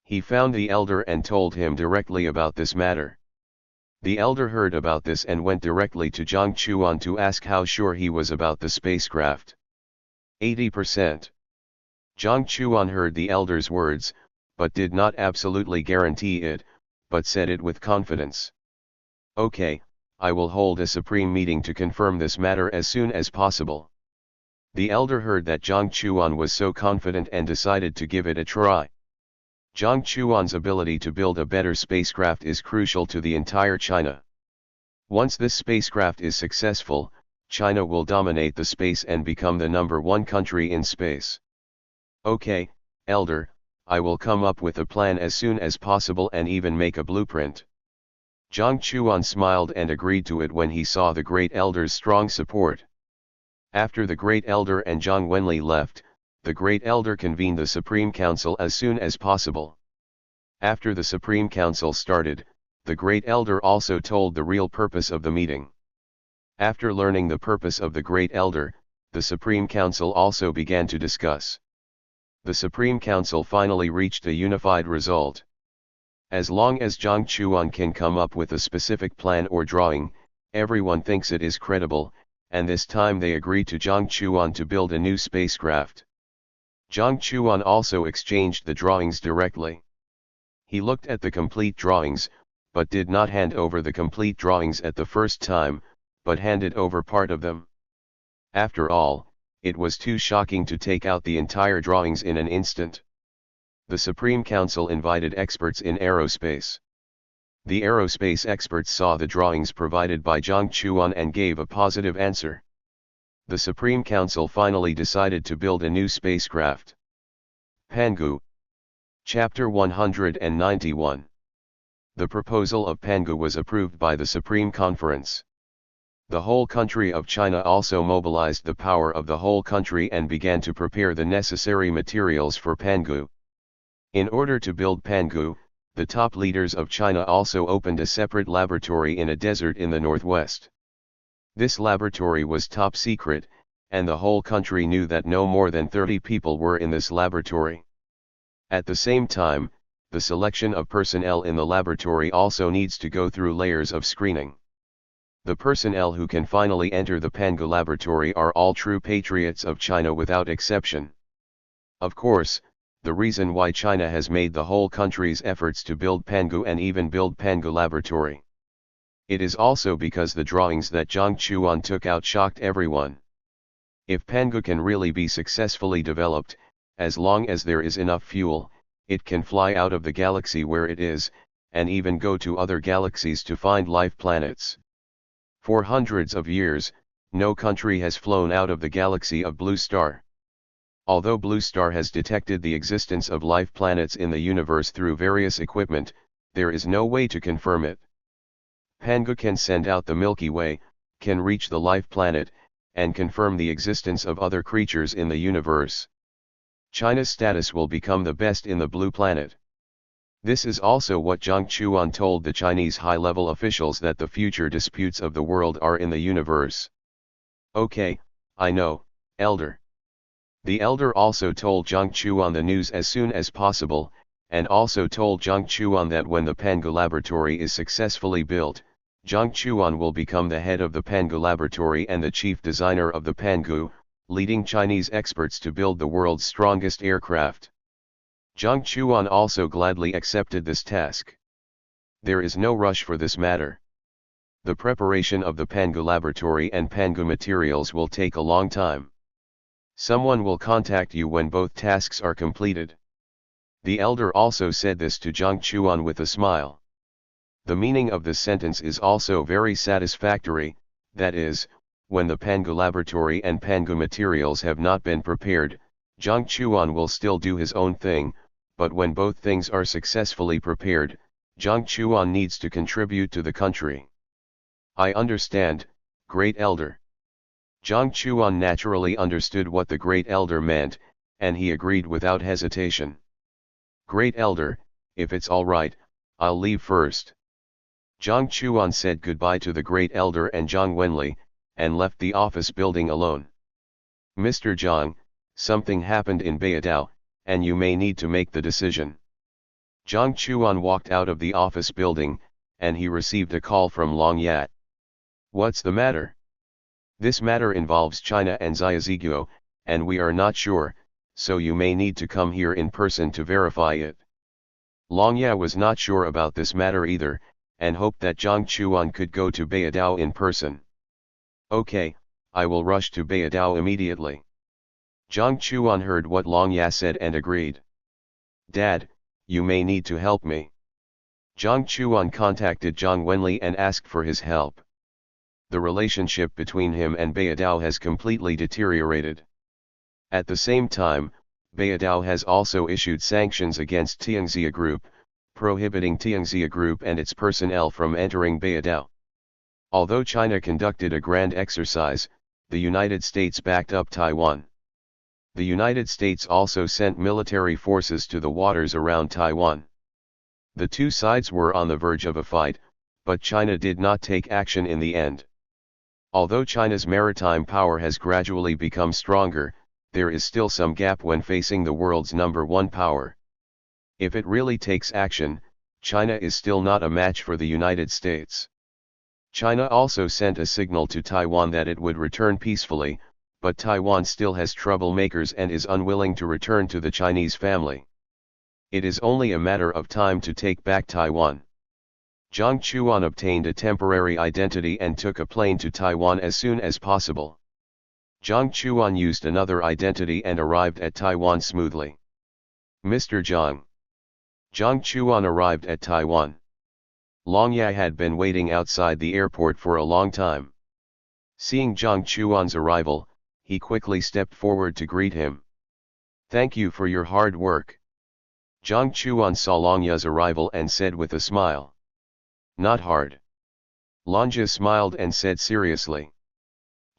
He found the elder and told him directly about this matter. The elder heard about this and went directly to Jiang Chuan to ask how sure he was about the spacecraft. 80%. Jiang Chuan heard the elder's words, but did not absolutely guarantee it, but said it with confidence. "Okay, I will hold a supreme meeting to confirm this matter as soon as possible." The elder heard that Jiang Chuan was so confident and decided to give it a try. Jiang Chuan's ability to build a better spacecraft is crucial to the entire China. Once this spacecraft is successful, China will dominate the space and become the #1 country in space. "Okay, elder, I will come up with a plan as soon as possible and even make a blueprint." Jiang Chuan smiled and agreed to it when he saw the great elder's strong support. After the great elder and Zhang Wenli left, the great elder convened the Supreme Council as soon as possible. After the Supreme Council started, the great elder also told the real purpose of the meeting. After learning the purpose of the great elder, the Supreme Council also began to discuss. The Supreme Council finally reached a unified result. As long as Jiang Chuan can come up with a specific plan or drawing, everyone thinks it is credible, and this time they agreed to Jiang Chuan to build a new spacecraft. Jiang Chuan also exchanged the drawings directly. He looked at the complete drawings, but did not hand over the complete drawings at the first time, but handed over part of them. After all, it was too shocking to take out the entire drawings in an instant. The Supreme Council invited experts in aerospace. The aerospace experts saw the drawings provided by Jiang Chuan and gave a positive answer. The Supreme Council finally decided to build a new spacecraft. Pangu. Chapter 191. The proposal of Pangu was approved by the Supreme Conference. The whole country of China also mobilized the power of the whole country and began to prepare the necessary materials for Pangu. In order to build Pangu, the top leaders of China also opened a separate laboratory in a desert in the northwest. This laboratory was top secret, and the whole country knew that no more than 30 people were in this laboratory. At the same time, the selection of personnel in the laboratory also needs to go through layers of screening. The personnel who can finally enter the Pangu laboratory are all true patriots of China without exception. Of course, the reason why China has made the whole country's efforts to build Pangu and even build Pangu laboratory. It is also because the drawings that Jiang Chuan took out shocked everyone. If Pangu can really be successfully developed, as long as there is enough fuel, it can fly out of the galaxy where it is, and even go to other galaxies to find life planets. For hundreds of years, no country has flown out of the galaxy of Blue Star. Although Blue Star has detected the existence of life planets in the universe through various equipment, there is no way to confirm it. Pangu can send out the Milky Way, can reach the life planet, and confirm the existence of other creatures in the universe. China's status will become the best in the blue planet. This is also what Jiang Chuan told the Chinese high-level officials, that the future disputes of the world are in the universe. Okay, I know, Elder. The elder also told Jiang Chuan the news as soon as possible, and also told Jiang Chuan that when the Pangu Laboratory is successfully built, Jiang Chuan will become the head of the Pangu Laboratory and the chief designer of the Pangu, leading Chinese experts to build the world's strongest aircraft. Jiang Chuan also gladly accepted this task. There is no rush for this matter. The preparation of the Pangu Laboratory and Pangu materials will take a long time. Someone will contact you when both tasks are completed. The elder also said this to Jiang Chuan with a smile. The meaning of this sentence is also very satisfactory, that is, when the Pangu Laboratory and Pangu materials have not been prepared, Jiang Chuan will still do his own thing, but when both things are successfully prepared, Jiang Chuan needs to contribute to the country. I understand, Great Elder. Jiang Chuan naturally understood what the Great Elder meant, and he agreed without hesitation. Great Elder, if it's all right, I'll leave first. Jiang Chuan said goodbye to the Great Elder and Zhang Wenli, and left the office building alone. Mr. Jiang, something happened in Beidao, and you may need to make the decision. Jiang Chuan walked out of the office building, and he received a call from Long Yat. What's the matter? This matter involves China and Xiaoziguo, and we are not sure, so you may need to come here in person to verify it. Long Ya was not sure about this matter either, and hoped that Jiang Chuan could go to Beidao in person. Okay, I will rush to Beidao immediately. Jiang Chuan heard what Long Ya said and agreed. Dad, you may need to help me. Jiang Chuan contacted Zhang Wenli and asked for his help. The relationship between him and Beidao has completely deteriorated. At the same time, Beidao has also issued sanctions against Tianxia Group, prohibiting Tianxia Group and its personnel from entering Beidao. Although China conducted a grand exercise, the United States backed up Taiwan. The United States also sent military forces to the waters around Taiwan. The two sides were on the verge of a fight, but China did not take action in the end. Although China's maritime power has gradually become stronger, there is still some gap when facing the world's #1 power. If it really takes action, China is still not a match for the United States. China also sent a signal to Taiwan that it would return peacefully, but Taiwan still has troublemakers and is unwilling to return to the Chinese family. It is only a matter of time to take back Taiwan. Jiang Chuan obtained a temporary identity and took a plane to Taiwan as soon as possible. Jiang Chuan used another identity and arrived at Taiwan smoothly. Mr. Jiang. Jiang Chuan arrived at Taiwan. Long Ya had been waiting outside the airport for a long time. Seeing Jiang Chuan's arrival, he quickly stepped forward to greet him. Thank you for your hard work. Jiang Chuan saw Long Ya's arrival and said with a smile. Not hard. Long Ya smiled and said seriously.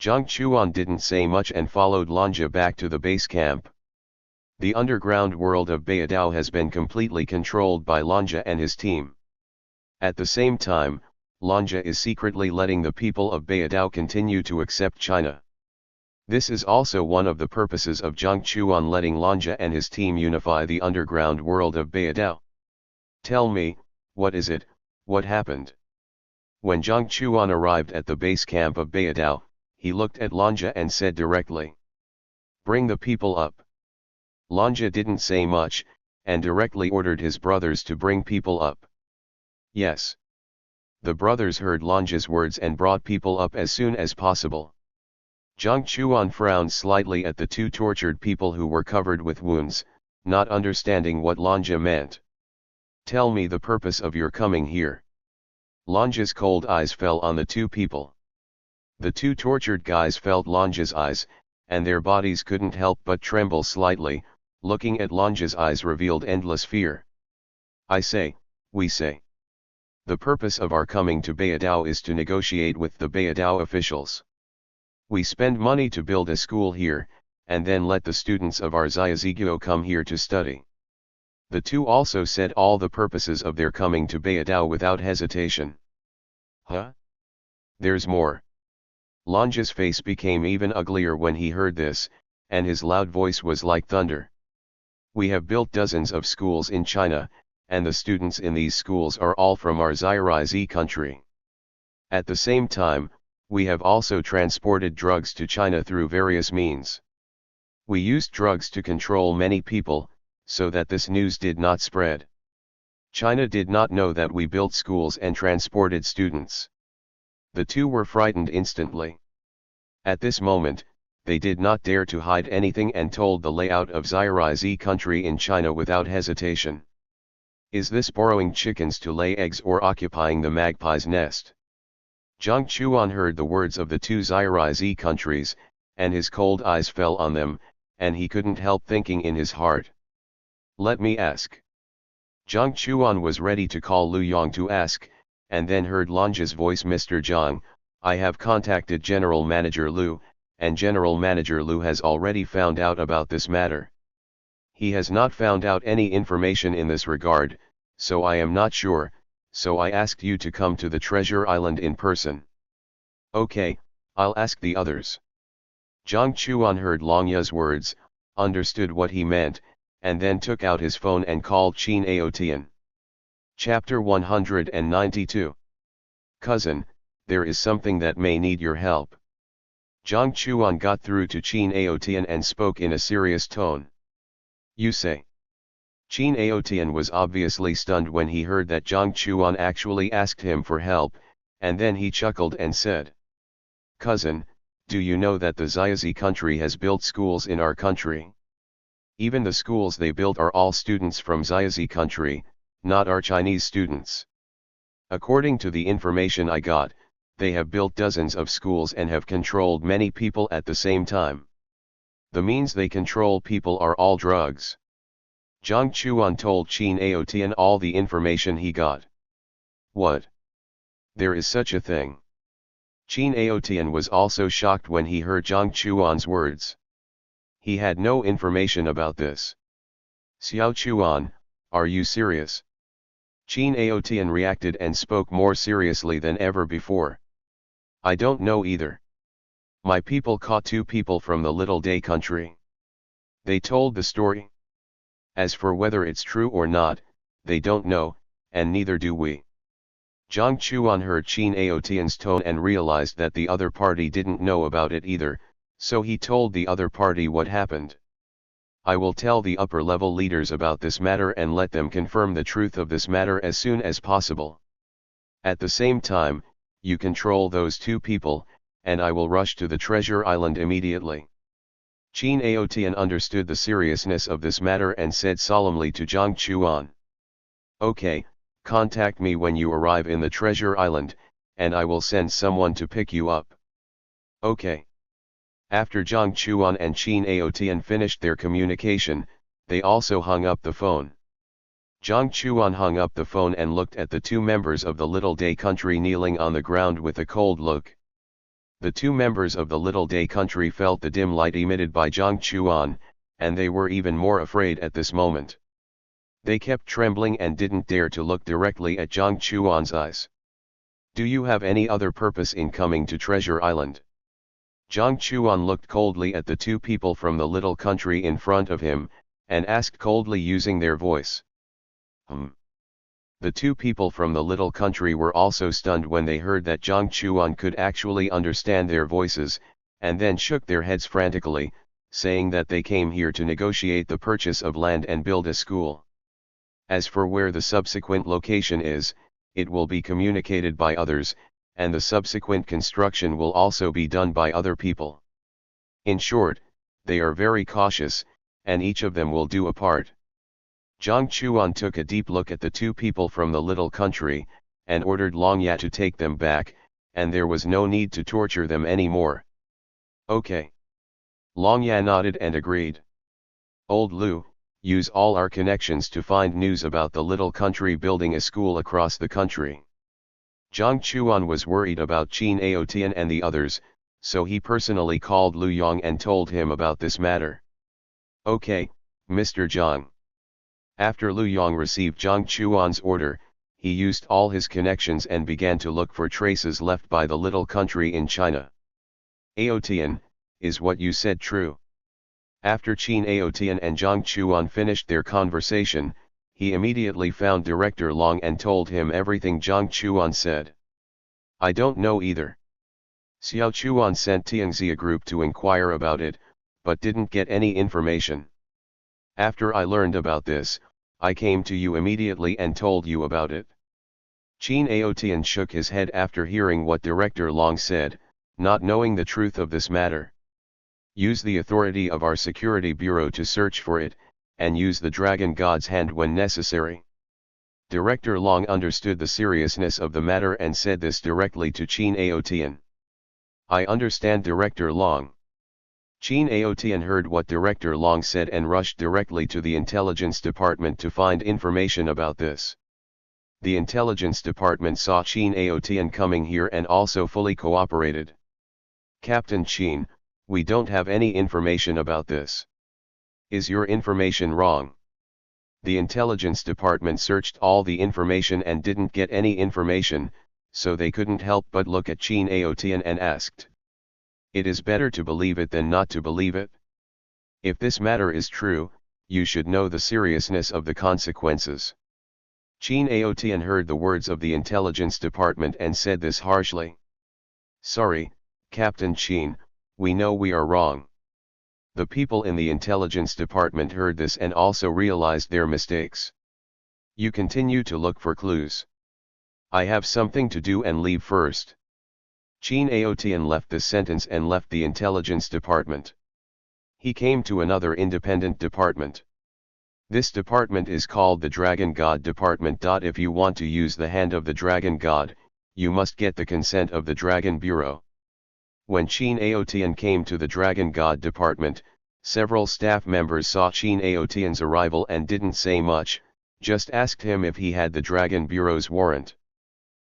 Jiang Chuan didn't say much and followed Long Ya back to the base camp. The underground world of Beidao has been completely controlled by Long Ya and his team. At the same time, Long Ya is secretly letting the people of Beidao continue to accept China. This is also one of the purposes of Jiang Chuan letting Long Ya and his team unify the underground world of Beidao. Tell me, what is it, what happened? When Jiang Chuan arrived at the base camp of Beidao, he looked at Long Ya and said directly. Bring the people up. Long Ya didn't say much, and directly ordered his brothers to bring people up. Yes. The brothers heard Long Ya's words and brought people up as soon as possible. Jiang Chuan frowned slightly at the two tortured people who were covered with wounds, not understanding what Long Ya meant. Tell me the purpose of your coming here. Lange's cold eyes fell on the two people. The two tortured guys felt Lange's eyes, and their bodies couldn't help but tremble slightly. Looking at Lange's eyes revealed endless fear. I say, we say. The purpose of our coming to Beidao is to negotiate with the Beidao officials. We spend money to build a school here, and then let the students of our Xiaziguo come here to study. The two also said all the purposes of their coming to Beidao without hesitation. Huh? There's more. Lange's face became even uglier when he heard this, and his loud voice was like thunder. We have built dozens of schools in China, and the students in these schools are all from our Xiarizi country. At the same time, we have also transported drugs to China through various means. We used drugs to control many people, so that this news did not spread. China did not know that we built schools and transported students. The two were frightened instantly. At this moment, they did not dare to hide anything and told the layout of Xiarizi country in China without hesitation. Is this borrowing chickens to lay eggs or occupying the magpie's nest? Jiang Chuan heard the words of the two Xiarizi countries, and his cold eyes fell on them, and he couldn't help thinking in his heart. Let me ask. Jiang Chuan was ready to call Lu Yong to ask, and then heard Lange's voice. Mr. Jiang, I have contacted General Manager Lu, and General Manager Lu has already found out about this matter. He has not found out any information in this regard, so I am not sure, so I asked you to come to the Treasure Island in person. Okay, I'll ask the others. Jiang Chuan heard Long Ya's words, understood what he meant, and then took out his phone and called Qin Aotian. Chapter 192. Cousin, there is something that may need your help. Jiang Chuan got through to Qin Aotian and spoke in a serious tone. You say. Qin Aotian was obviously stunned when he heard that Jiang Chuan actually asked him for help, and then he chuckled and said, Cousin, do you know that the Xiazi country has built schools in our country? Even the schools they built are all students from Xiazi country, not our Chinese students. According to the information I got, they have built dozens of schools and have controlled many people at the same time. The means they control people are all drugs. Jiang Chuan told Qin Aotian all the information he got. What? There is such a thing. Qin Aotian was also shocked when he heard Jiang Chuan's words. He had no information about this. Xiao Chuan, are you serious? Qin Aotian reacted and spoke more seriously than ever before. I don't know either. My people caught two people from the Little Day country. They told the story. As for whether it's true or not, they don't know, and neither do we. Jiang Chuan heard Qin Aotian's tone and realized that the other party didn't know about it either, so he told the other party what happened. I will tell the upper-level leaders about this matter and let them confirm the truth of this matter as soon as possible. At the same time, you control those two people, and I will rush to the Treasure Island immediately. Qin Aotian understood the seriousness of this matter and said solemnly to Jiang Chuan. Okay, contact me when you arrive in the Treasure Island, and I will send someone to pick you up. Okay. After Jiang Chuan and Qin Aotian finished their communication, they also hung up the phone. Jiang Chuan hung up the phone and looked at the two members of the Little Day country kneeling on the ground with a cold look. The two members of the Little Day country felt the dim light emitted by Jiang Chuan, and they were even more afraid at this moment. They kept trembling and didn't dare to look directly at Jiang Chuan's eyes. Do you have any other purpose in coming to Treasure Island? Jiang Chuan looked coldly at the two people from the little country in front of him, and asked coldly using their voice. The two people from the little country were also stunned when they heard that Jiang Chuan could actually understand their voices, and then shook their heads frantically, saying that they came here to negotiate the purchase of land and build a school. As for where the subsequent location is, it will be communicated by others, and the subsequent construction will also be done by other people. In short, they are very cautious, and each of them will do a part. Jiang Chuan took a deep look at the two people from the little country, and ordered Long Ya to take them back, and there was no need to torture them anymore. Okay. Long Ya nodded and agreed. Old Lu, use all our connections to find news about the little country building a school across the country. Jiang Chuan was worried about Qin Aotian and the others, so he personally called Lu Yong and told him about this matter. Okay, Mr. Jiang. After Lu Yong received Jiang Chuan's order, he used all his connections and began to look for traces left by the little country in China. Aotian, is what you said true? After Qin Aotian and Jiang Chuan finished their conversation, he immediately found Director Long and told him everything Jiang Chuan said. I don't know either. Xiao Chuan sent Tiangxi a group to inquire about it, but didn't get any information. After I learned about this, I came to you immediately and told you about it. Qin Aotian shook his head after hearing what Director Long said, not knowing the truth of this matter. Use the authority of our security bureau to search for it, and use the Dragon God's hand when necessary. Director Long understood the seriousness of the matter and said this directly to Qin Aotian. I understand, Director Long. Qin Aotian heard what Director Long said and rushed directly to the intelligence department to find information about this. The intelligence department saw Qin Aotian coming here and also fully cooperated. Captain Qin, we don't have any information about this. Is your information wrong? The intelligence department searched all the information and didn't get any information, so they couldn't help but look at Qin Aotian and asked. It is better to believe it than not to believe it. If this matter is true, you should know the seriousness of the consequences. Qin Aotian heard the words of the intelligence department and said this harshly. Sorry, Captain Qin, we know we are wrong. The people in the intelligence department heard this and also realized their mistakes. You continue to look for clues. I have something to do and leave first. Qin Aotian left this sentence and left the intelligence department. He came to another independent department. This department is called the Dragon God Department. If you want to use the hand of the Dragon God, you must get the consent of the Dragon Bureau. When Qin Aotian came to the Dragon God Department, several staff members saw Qin Aotian's arrival and didn't say much, just asked him if he had the Dragon Bureau's warrant.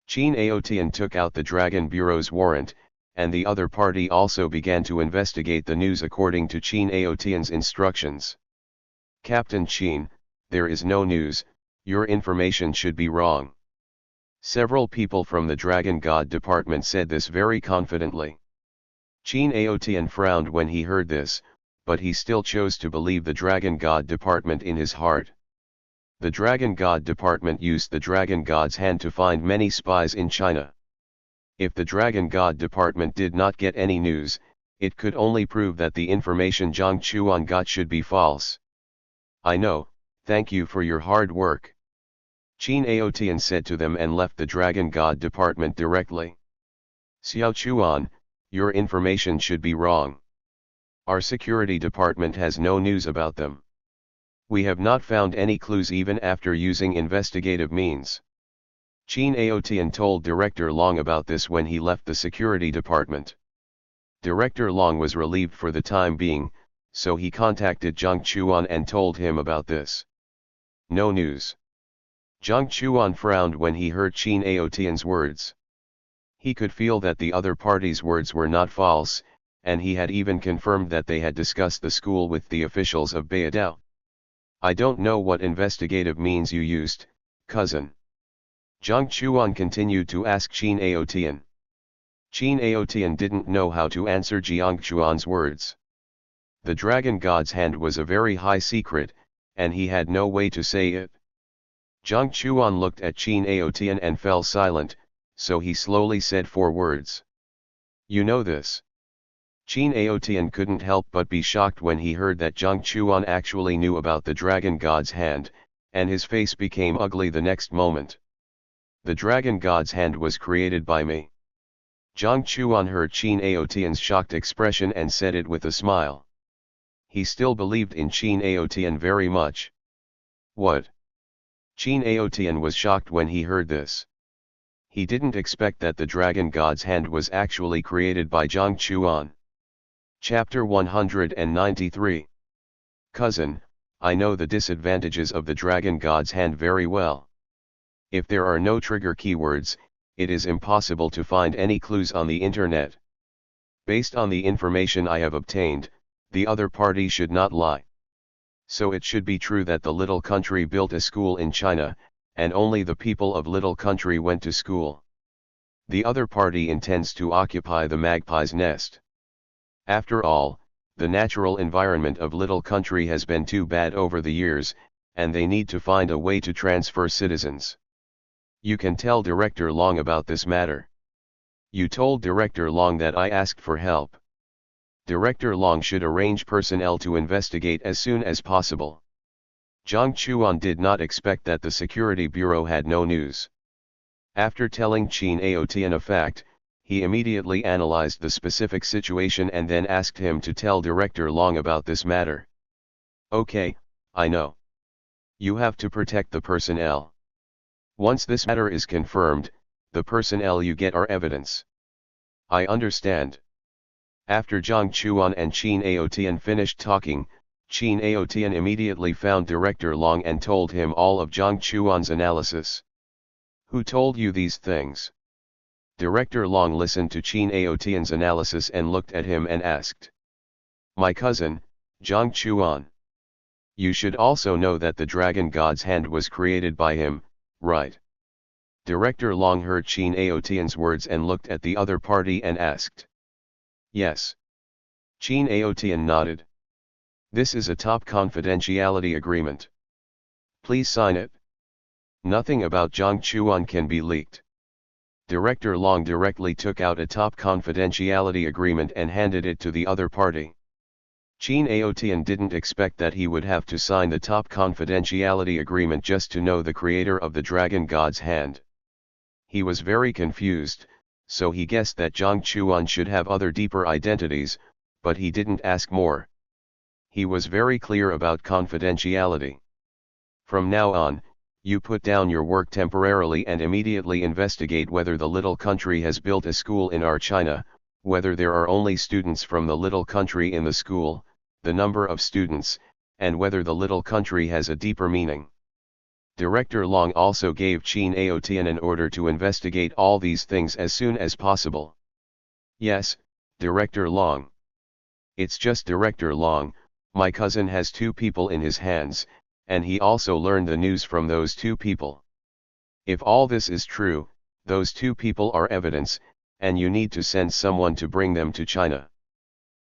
Qin Aotian took out the Dragon Bureau's warrant, and the other party also began to investigate the news according to Qin Aotian's instructions. Captain Qin, there is no news, your information should be wrong. Several people from the Dragon God Department said this very confidently. Qin Aotian frowned when he heard this, but he still chose to believe the Dragon God Department in his heart. The Dragon God Department used the Dragon God's hand to find many spies in China. If the Dragon God Department did not get any news, it could only prove that the information Jiang Chuan got should be false. I know, thank you for your hard work. Qin Aotian said to them and left the Dragon God Department directly. Xiao Chuan, your information should be wrong. Our security department has no news about them. We have not found any clues even after using investigative means. Qin Aotian told Director Long about this when he left the security department. Director Long was relieved for the time being, so he contacted Jiang Chuan and told him about this. No news. Jiang Chuan frowned when he heard Qin Aotian's words. He could feel that the other party's words were not false, and he had even confirmed that they had discussed the school with the officials of Beidao. I don't know what investigative means you used, cousin. Jiang Chuan continued to ask Qin Aotian. Qin Aotian didn't know how to answer Jiang Chuan's words. The Dragon God's hand was a very high secret, and he had no way to say it. Jiang Chuan looked at Qin Aotian and fell silent, so he slowly said 4 words. You know this. Qin Aotian couldn't help but be shocked when he heard that Jiang Chuan actually knew about the Dragon God's hand, and his face became ugly the next moment. The Dragon God's hand was created by me. Jiang Chuan heard Qin Aotian's shocked expression and said it with a smile. He still believed in Qin Aotian very much. What? Qin Aotian was shocked when he heard this. He didn't expect that the dragon god's hand was actually created by Jiang Chuan. Chapter 193. Cousin, I know the disadvantages of the dragon god's hand very well. If there are no trigger keywords, it is impossible to find any clues on the internet. Based on the information I have obtained, the other party should not lie. So it should be true that the little country built a school in China, and only the people of little country went to school. The other party intends to occupy the magpie's nest. After all, the natural environment of little country has been too bad over the years, and they need to find a way to transfer citizens. You can tell Director Long about this matter. You told Director Long that I asked for help. Director Long should arrange personnel to investigate as soon as possible. Jiang Chuan did not expect that the Security Bureau had no news. After telling Qin Aotian a fact, he immediately analyzed the specific situation and then asked him to tell Director Long about this matter. Okay, I know. You have to protect the personnel. Once this matter is confirmed, the personnel you get are evidence. I understand. After Jiang Chuan and Qin Aotian finished talking, Qin Aotian immediately found Director Long and told him all of Jiang Chuan's analysis. Who told you these things? Director Long listened to Qin Aotian's analysis and looked at him and asked. My cousin, Jiang Chuan. You should also know that the dragon god's hand was created by him, right? Director Long heard Qin Aotian's words and looked at the other party and asked. Yes. Qin Aotian nodded. This is a top confidentiality agreement. Please sign it. Nothing about Jiang Chuan can be leaked. Director Long directly took out a top confidentiality agreement and handed it to the other party. Qin Aotian didn't expect that he would have to sign the top confidentiality agreement just to know the creator of the dragon god's hand. He was very confused, so he guessed that Jiang Chuan should have other deeper identities, but he didn't ask more. He was very clear about confidentiality. From now on, you put down your work temporarily and immediately investigate whether the little country has built a school in our China, whether there are only students from the little country in the school, the number of students, and whether the little country has a deeper meaning. Director Long also gave Qin Aotian an order to investigate all these things as soon as possible. Yes, Director Long. It's just Director Long, my cousin has two people in his hands, and he also learned the news from those two people. If all this is true, those two people are evidence, and you need to send someone to bring them to China.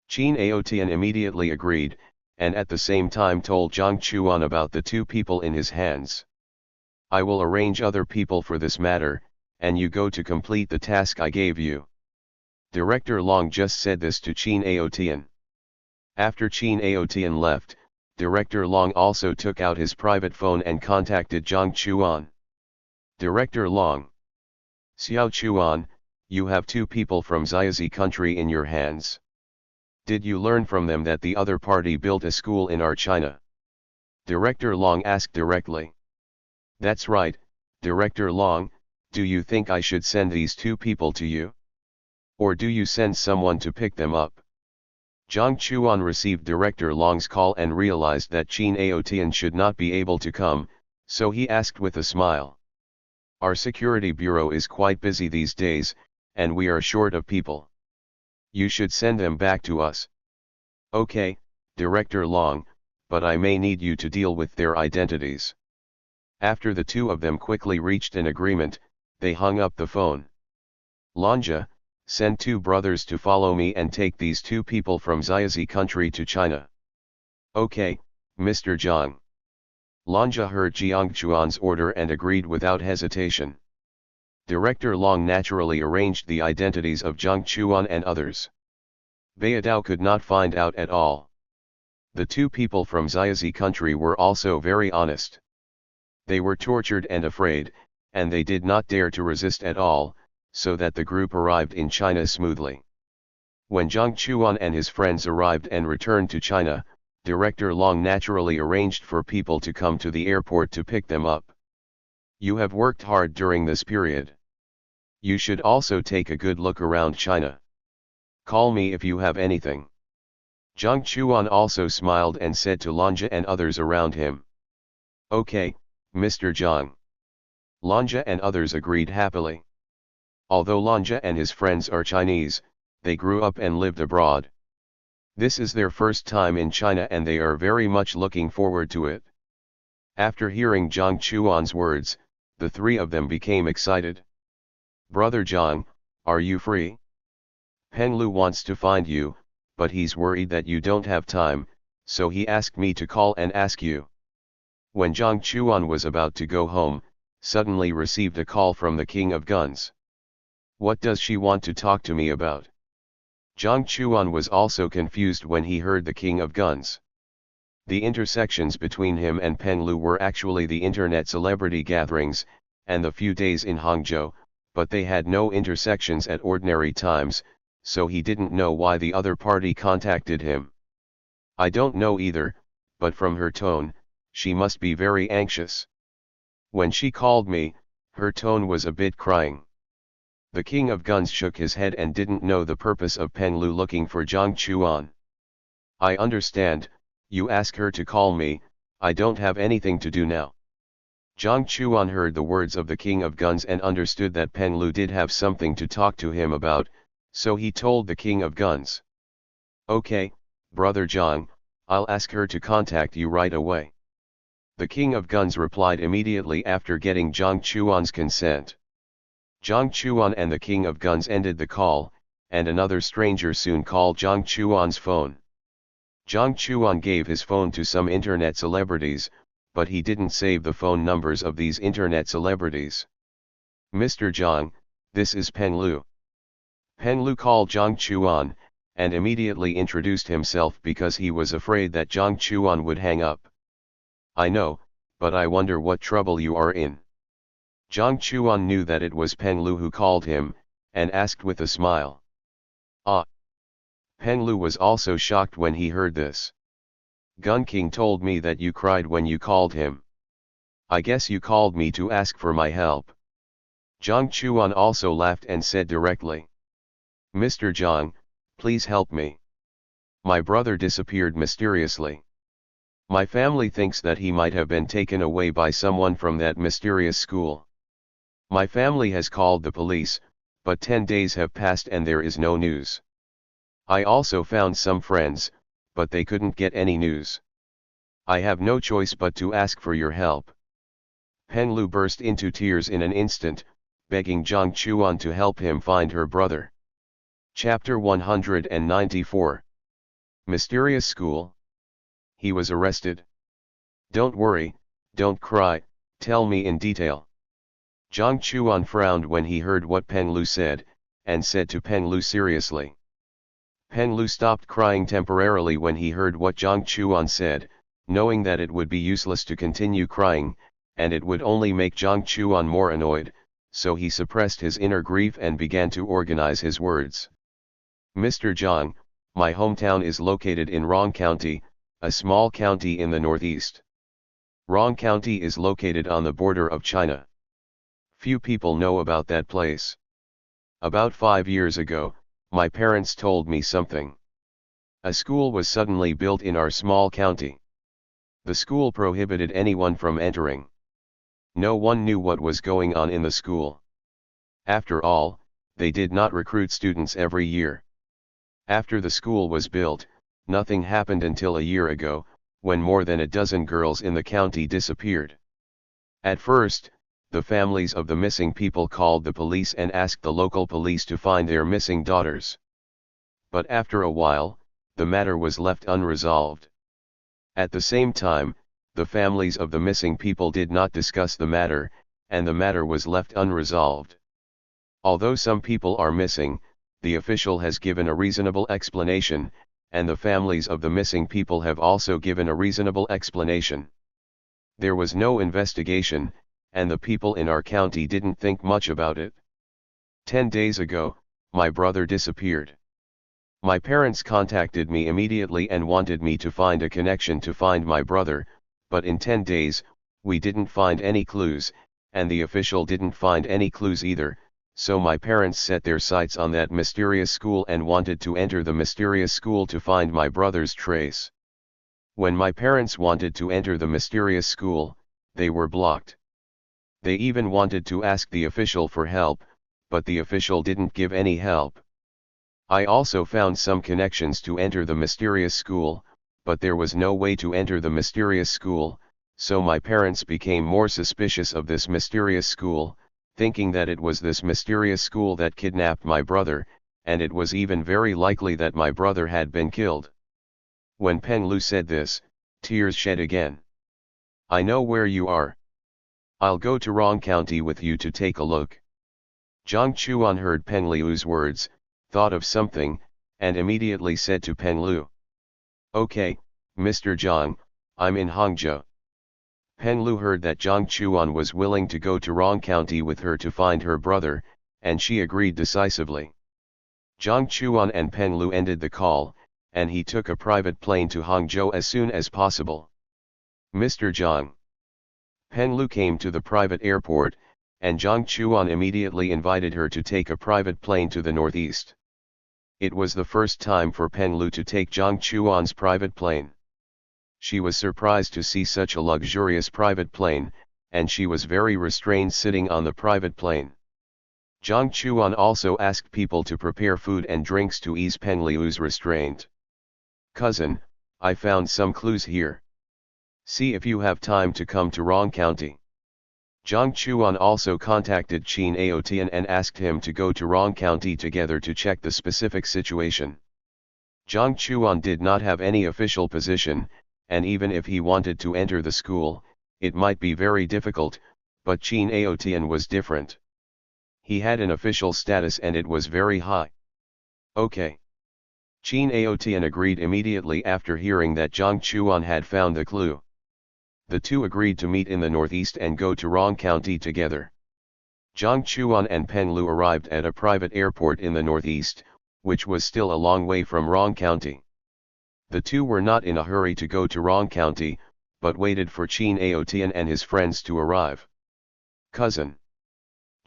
Qin Aotian immediately agreed, and at the same time told Jiang Chuan about the two people in his hands. I will arrange other people for this matter, and you go to complete the task I gave you. Director Long just said this to Qin Aotian. After Qin Aotian left, Director Long also took out his private phone and contacted Jiang Chuan. Director Long. Xiao Chuan, you have two people from Xiazi country in your hands. Did you learn from them that the other party built a school in our China? Director Long asked directly. That's right, Director Long, do you think I should send these two people to you? Or do you send someone to pick them up? Jiang Chuan received Director Long's call and realized that Qin Aotian should not be able to come, so he asked with a smile. Our security bureau is quite busy these days, and we are short of people. You should send them back to us. Okay, Director Long, but I may need you to deal with their identities. After the two of them quickly reached an agreement, they hung up the phone. Lanja, send two brothers to follow me and take these two people from Xiazi country to China. Okay, Mr. Jiang. Lanja heard Jiang Chuan's order and agreed without hesitation. Director Long naturally arranged the identities of Jiang Chuan and others. Beidao could not find out at all. The two people from Xiazi country were also very honest. They were tortured and afraid, and they did not dare to resist at all, so that the group arrived in China smoothly. When Jiang Chuan and his friends arrived and returned to China, Director Long naturally arranged for people to come to the airport to pick them up. You have worked hard during this period. You should also take a good look around China. Call me if you have anything. Jiang Chuan also smiled and said to Lanja and others around him. Okay, Mr. Jiang. Lanja and others agreed happily. Although Lanja and his friends are Chinese, they grew up and lived abroad. This is their first time in China and they are very much looking forward to it. After hearing Jiang Chuan's words, the three of them became excited. Brother Jiang, are you free? Peng Lu wants to find you, but he's worried that you don't have time, so he asked me to call and ask you. When Jiang Chuan was about to go home, suddenly received a call from the King of Guns. What does she want to talk to me about? Jiang Chuan was also confused when he heard the King of Guns. The intersections between him and Peng Lu were actually the internet celebrity gatherings, and the few days in Hangzhou, but they had no intersections at ordinary times, so he didn't know why the other party contacted him. I don't know either, but from her tone, she must be very anxious. When she called me, her tone was a bit crying. The King of Guns shook his head and didn't know the purpose of Peng Lu looking for Jiang Chuan. I understand, you ask her to call me, I don't have anything to do now. Jiang Chuan heard the words of the King of Guns and understood that Peng Lu did have something to talk to him about, so he told the King of Guns. Okay, Brother Jiang, I'll ask her to contact you right away. The King of Guns replied immediately after getting Jiang Chuan's consent. Jiang Chuan and the King of Guns ended the call, and another stranger soon called Jiang Chuan's phone. Jiang Chuan gave his phone to some internet celebrities, but he didn't save the phone numbers of these internet celebrities. Mr. Jiang, this is Peng Lu. Peng Lu called Jiang Chuan, and immediately introduced himself because he was afraid that Jiang Chuan would hang up. I know, but I wonder what trouble you are in. Jiang Chuan knew that it was Peng Lu who called him, and asked with a smile. Ah! Peng Lu was also shocked when he heard this. Gun King told me that you cried when you called him. I guess you called me to ask for my help. Jiang Chuan also laughed and said directly. Mr. Jiang, please help me. My brother disappeared mysteriously. My family thinks that he might have been taken away by someone from that mysterious school. My family has called the police, but 10 days have passed and there is no news. I also found some friends, but they couldn't get any news. I have no choice but to ask for your help. Peng Lu burst into tears in an instant, begging Jiang Chuan to help him find her brother. Chapter 194. Mysterious School. He was arrested. Don't worry, don't cry, tell me in detail. Jiang Chuan frowned when he heard what Peng Lu said, and said to Peng Lu seriously. Peng Lu stopped crying temporarily when he heard what Jiang Chuan said, knowing that it would be useless to continue crying, and it would only make Jiang Chuan more annoyed, so he suppressed his inner grief and began to organize his words. Mr. Jiang, my hometown is located in Rong County, a small county in the northeast. Rong County is located on the border of China. Few people know about that place. About 5 years ago, my parents told me something. A school was suddenly built in our small county. The school prohibited anyone from entering. No one knew what was going on in the school. After all, they did not recruit students every year. After the school was built, nothing happened until a year ago, when more than a dozen girls in the county disappeared. At first, the families of the missing people called the police and asked the local police to find their missing daughters. But after a while, the matter was left unresolved. At the same time, the families of the missing people did not discuss the matter, and the matter was left unresolved. Although some people are missing, the official has given a reasonable explanation, and the families of the missing people have also given a reasonable explanation. There was no investigation, and the people in our county didn't think much about it. 10 days ago, my brother disappeared. My parents contacted me immediately and wanted me to find a connection to find my brother, but in 10 days, we didn't find any clues, and the official didn't find any clues either, so my parents set their sights on that mysterious school and wanted to enter the mysterious school to find my brother's trace. When my parents wanted to enter the mysterious school, they were blocked. They even wanted to ask the official for help, but the official didn't give any help. I also found some connections to enter the mysterious school, but there was no way to enter the mysterious school, so my parents became more suspicious of this mysterious school, thinking that it was this mysterious school that kidnapped my brother, and it was even very likely that my brother had been killed. When Peng Lu said this, tears shed again. I know where you are. I'll go to Rong County with you to take a look. Jiang Chuan heard Peng Lu's words, thought of something, and immediately said to Peng Lu. Okay, Mr. Jiang, I'm in Hangzhou. Peng Lu heard that Jiang Chuan was willing to go to Rong County with her to find her brother, and she agreed decisively. Jiang Chuan and Peng Lu ended the call, and he took a private plane to Hangzhou as soon as possible. Mr. Jiang. Peng Lu came to the private airport, and Jiang Chuan immediately invited her to take a private plane to the northeast. It was the first time for Peng Lu to take Jiang Chuan's private plane. She was surprised to see such a luxurious private plane, and she was very restrained sitting on the private plane. Jiang Chuan also asked people to prepare food and drinks to ease Peng Lu's restraint. Cousin, I found some clues here. See if you have time to come to Rong County. Jiang Chuan also contacted Shenhao Tian and asked him to go to Rong County together to check the specific situation. Jiang Chuan did not have any official position, and even if he wanted to enter the school, it might be very difficult, but Shenhao Tian was different. He had an official status and it was very high. Okay. Shenhao Tian agreed immediately after hearing that Jiang Chuan had found the clue. The two agreed to meet in the northeast and go to Rong County together. Jiang Chuan and Peng Lu arrived at a private airport in the northeast, which was still a long way from Rong County. The two were not in a hurry to go to Rong County, but waited for Shenhao Tian and his friends to arrive. Cousin.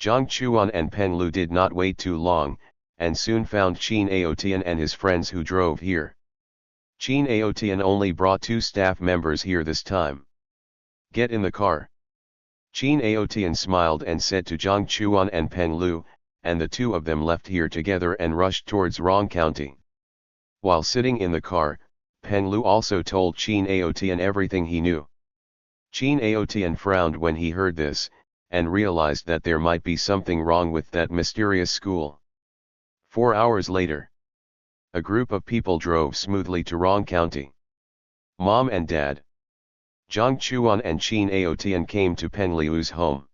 Jiang Chuan and Peng Lu did not wait too long, and soon found Shenhao Tian and his friends who drove here. Shenhao Tian only brought 2 staff members here this time. Get in the car. Shenhao Tian smiled and said to Jiang Chuan and Peng Lu, and the two of them left here together and rushed towards Rong County. While sitting in the car, Peng Lu also told Shenhao Tian everything he knew. Shenhao Tian frowned when he heard this, and realized that there might be something wrong with that mysterious school. 4 hours later, a group of people drove smoothly to Rong County. Mom and Dad. Jiang Chuan and Shenhao Tian came to Peng Lu's home.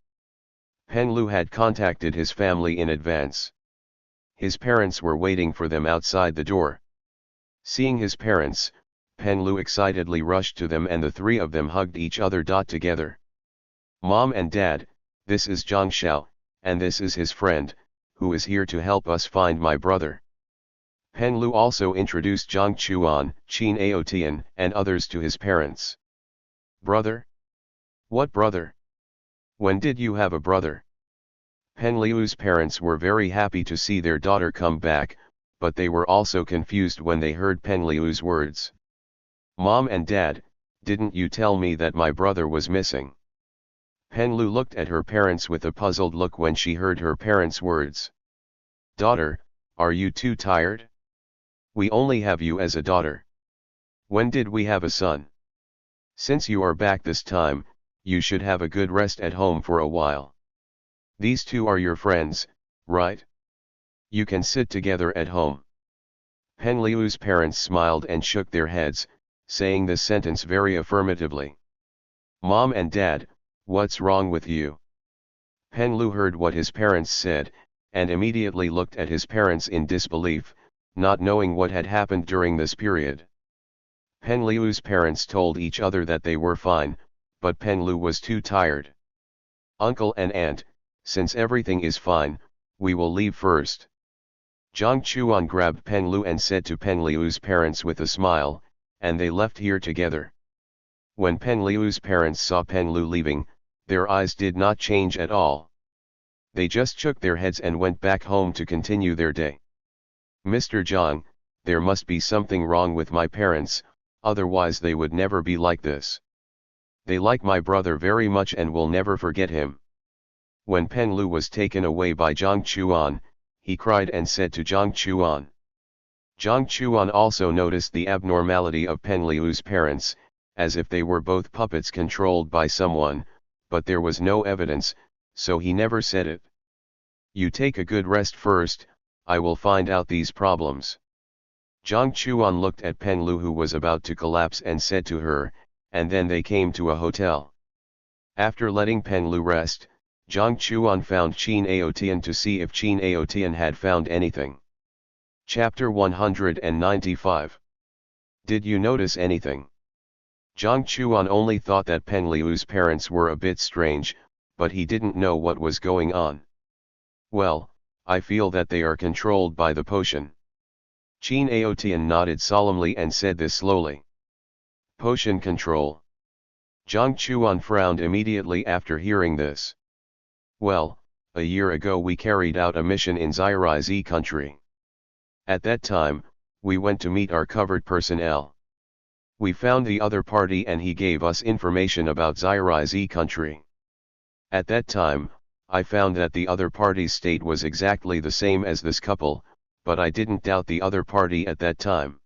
Peng Lu had contacted his family in advance. His parents were waiting for them outside the door. Seeing his parents, Peng Lu excitedly rushed to them and the 3 of them hugged each other together. Mom and Dad, this is Zhang Xiao, and this is his friend, who is here to help us find my brother. Peng Lu also introduced Jiang Chuan, Shenhao Tian, and others to his parents. Brother? What brother? When did you have a brother? Peng Lu's parents were very happy to see their daughter come back, but they were also confused when they heard Peng Lu's words. Mom and Dad, didn't you tell me that my brother was missing? Peng Lu looked at her parents with a puzzled look when she heard her parents' words. Daughter, are you too tired? We only have you as a daughter. When did we have a son? Since you are back this time, you should have a good rest at home for a while. These 2 are your friends, right? You can sit together at home. Peng Lu's parents smiled and shook their heads, saying this sentence very affirmatively. Mom and Dad, what's wrong with you? Peng Lu heard what his parents said, and immediately looked at his parents in disbelief, not knowing what had happened during this period. Peng Lu's parents told each other that they were fine, but Peng Lu was too tired. Uncle and aunt, since everything is fine, we will leave first. Jiang Chuan grabbed Peng Lu and said to Peng Liu's parents with a smile, and they left here together. When Peng Liu's parents saw Peng Lu leaving, their eyes did not change at all. They just shook their heads and went back home to continue their day. Mr. Jiang, there must be something wrong with my parents, otherwise they would never be like this. They like my brother very much and will never forget him. When Peng Lu was taken away by Jiang Chuan, he cried and said to Jiang Chuan. Jiang Chuan also noticed the abnormality of Peng Liu's parents, as if they were both puppets controlled by someone, but there was no evidence, so he never said it. You take a good rest first, I will find out these problems. Jiang Chuan looked at Peng Lu who was about to collapse and said to her, and then they came to a hotel. After letting Peng Lu rest, Jiang Chuan found Qin Aotian to see if Qin Aotian had found anything. Chapter 195. Did you notice anything? Jiang Chuan only thought that Peng Liu's parents were a bit strange, but he didn't know what was going on. Well, I feel that they are controlled by the potion. Qin Aotian nodded solemnly and said this slowly. Potion control. Jiang Chuan frowned immediately after hearing this. Well, a year ago we carried out a mission in Zirize country. At that time, we went to meet our covered personnel. We found the other party and he gave us information about Zirize country. At that time, I found that the other party's state was exactly the same as this couple, but I didn't doubt the other party at that time.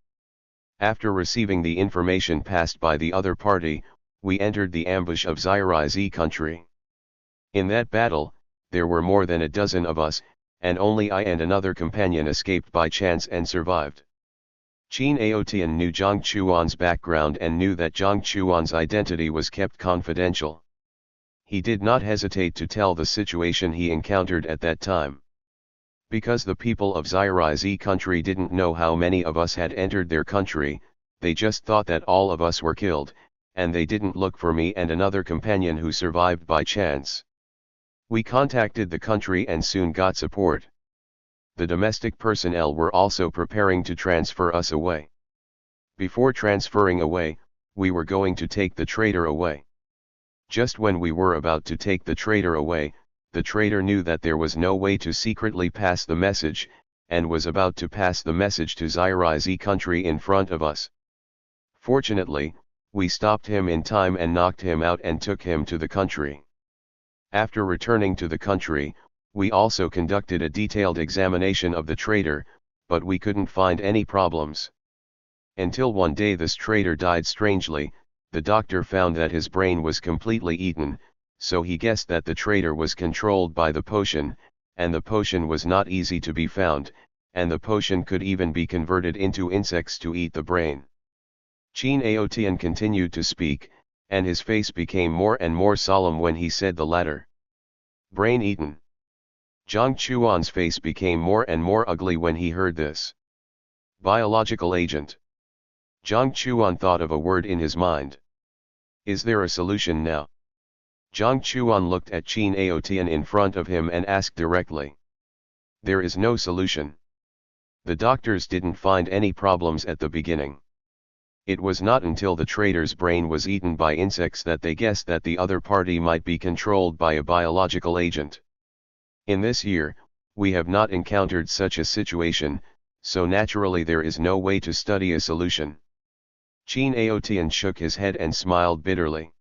After receiving the information passed by the other party, we entered the ambush of Zirize country. In that battle, there were more than a dozen of us, and only I and another companion escaped by chance and survived. Qin Aotian knew Jiang Chuan's background and knew that Jiang Chuan's identity was kept confidential. He did not hesitate to tell the situation he encountered at that time. Because the people of Zirize country didn't know how many of us had entered their country, they just thought that all of us were killed, and they didn't look for me and another companion who survived by chance. We contacted the country and soon got support. The domestic personnel were also preparing to transfer us away. Before transferring away, we were going to take the traitor away. Just when we were about to take the traitor away, the traitor knew that there was no way to secretly pass the message, and was about to pass the message to Zirize country in front of us. Fortunately, we stopped him in time and knocked him out and took him to the country. After returning to the country, we also conducted a detailed examination of the traitor, but we couldn't find any problems. Until one day this traitor died strangely. The doctor found that his brain was completely eaten, so he guessed that the traitor was controlled by the potion, and the potion was not easy to be found, and the potion could even be converted into insects to eat the brain. Qin Aotian continued to speak, and his face became more and more solemn when he said the latter. Brain eaten. Jiang Chuan's face became more and more ugly when he heard this. Biological agent. Jiang Chuan thought of a word in his mind. Is there a solution now? Jiang Chuan looked at Qin Aotian in front of him and asked directly. There is no solution. The doctors didn't find any problems at the beginning. It was not until the traitor's brain was eaten by insects that they guessed that the other party might be controlled by a biological agent. In this year, we have not encountered such a situation, so naturally there is no way to study a solution. Qin Aotian shook his head and smiled bitterly.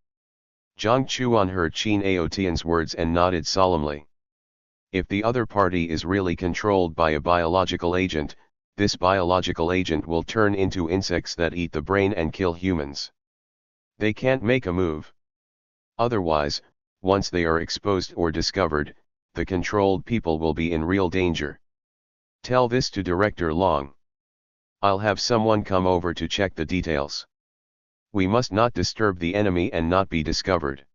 Jiang Chuan heard Qin Aotian's words and nodded solemnly. If the other party is really controlled by a biological agent, this biological agent will turn into insects that eat the brain and kill humans. They can't make a move. Otherwise, once they are exposed or discovered, the controlled people will be in real danger. Tell this to Director Long. I'll have someone come over to check the details. We must not disturb the enemy and not be discovered.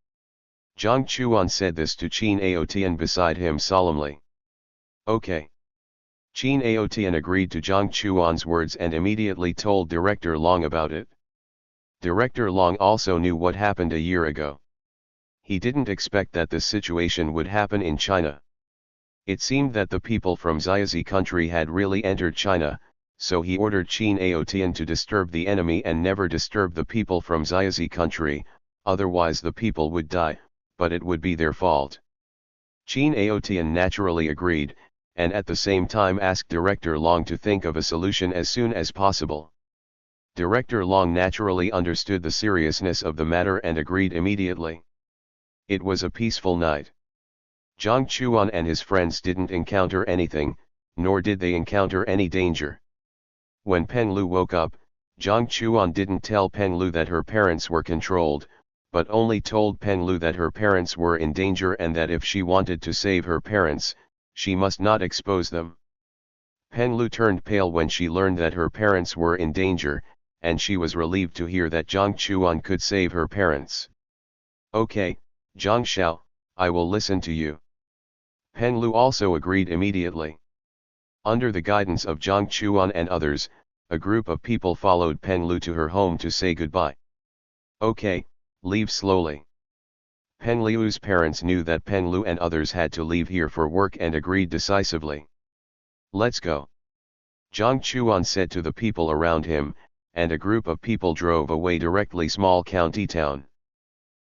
Jiang Chuan said this to Qin Aotian beside him solemnly. Okay. Qin Aotian agreed to Jiang Chuan's words and immediately told Director Long about it. Director Long also knew what happened a year ago. He didn't expect that this situation would happen in China. It seemed that the people from Xiazi country had really entered China, so he ordered Qin Aotian to disturb the enemy and never disturb the people from Xiazi country, otherwise the people would die, but it would be their fault. Qin Aotian naturally agreed, and at the same time asked Director Long to think of a solution as soon as possible. Director Long naturally understood the seriousness of the matter and agreed immediately. It was a peaceful night. Jiang Chuan and his friends didn't encounter anything, nor did they encounter any danger. When Peng Lu woke up, Jiang Chuan didn't tell Peng Lu that her parents were controlled, but only told Peng Lu that her parents were in danger and that if she wanted to save her parents, she must not expose them. Peng Lu turned pale when she learned that her parents were in danger, and she was relieved to hear that Jiang Chuan could save her parents. Okay, Jiang Shao, I will listen to you. Peng Lu also agreed immediately. Under the guidance of Jiang Chuan and others, a group of people followed Peng Lu to her home to say goodbye. Okay, leave slowly. Peng Lu's parents knew that Peng Lu and others had to leave here for work and agreed decisively. Let's go. Jiang Chuan said to the people around him, and a group of people drove away directly small county town.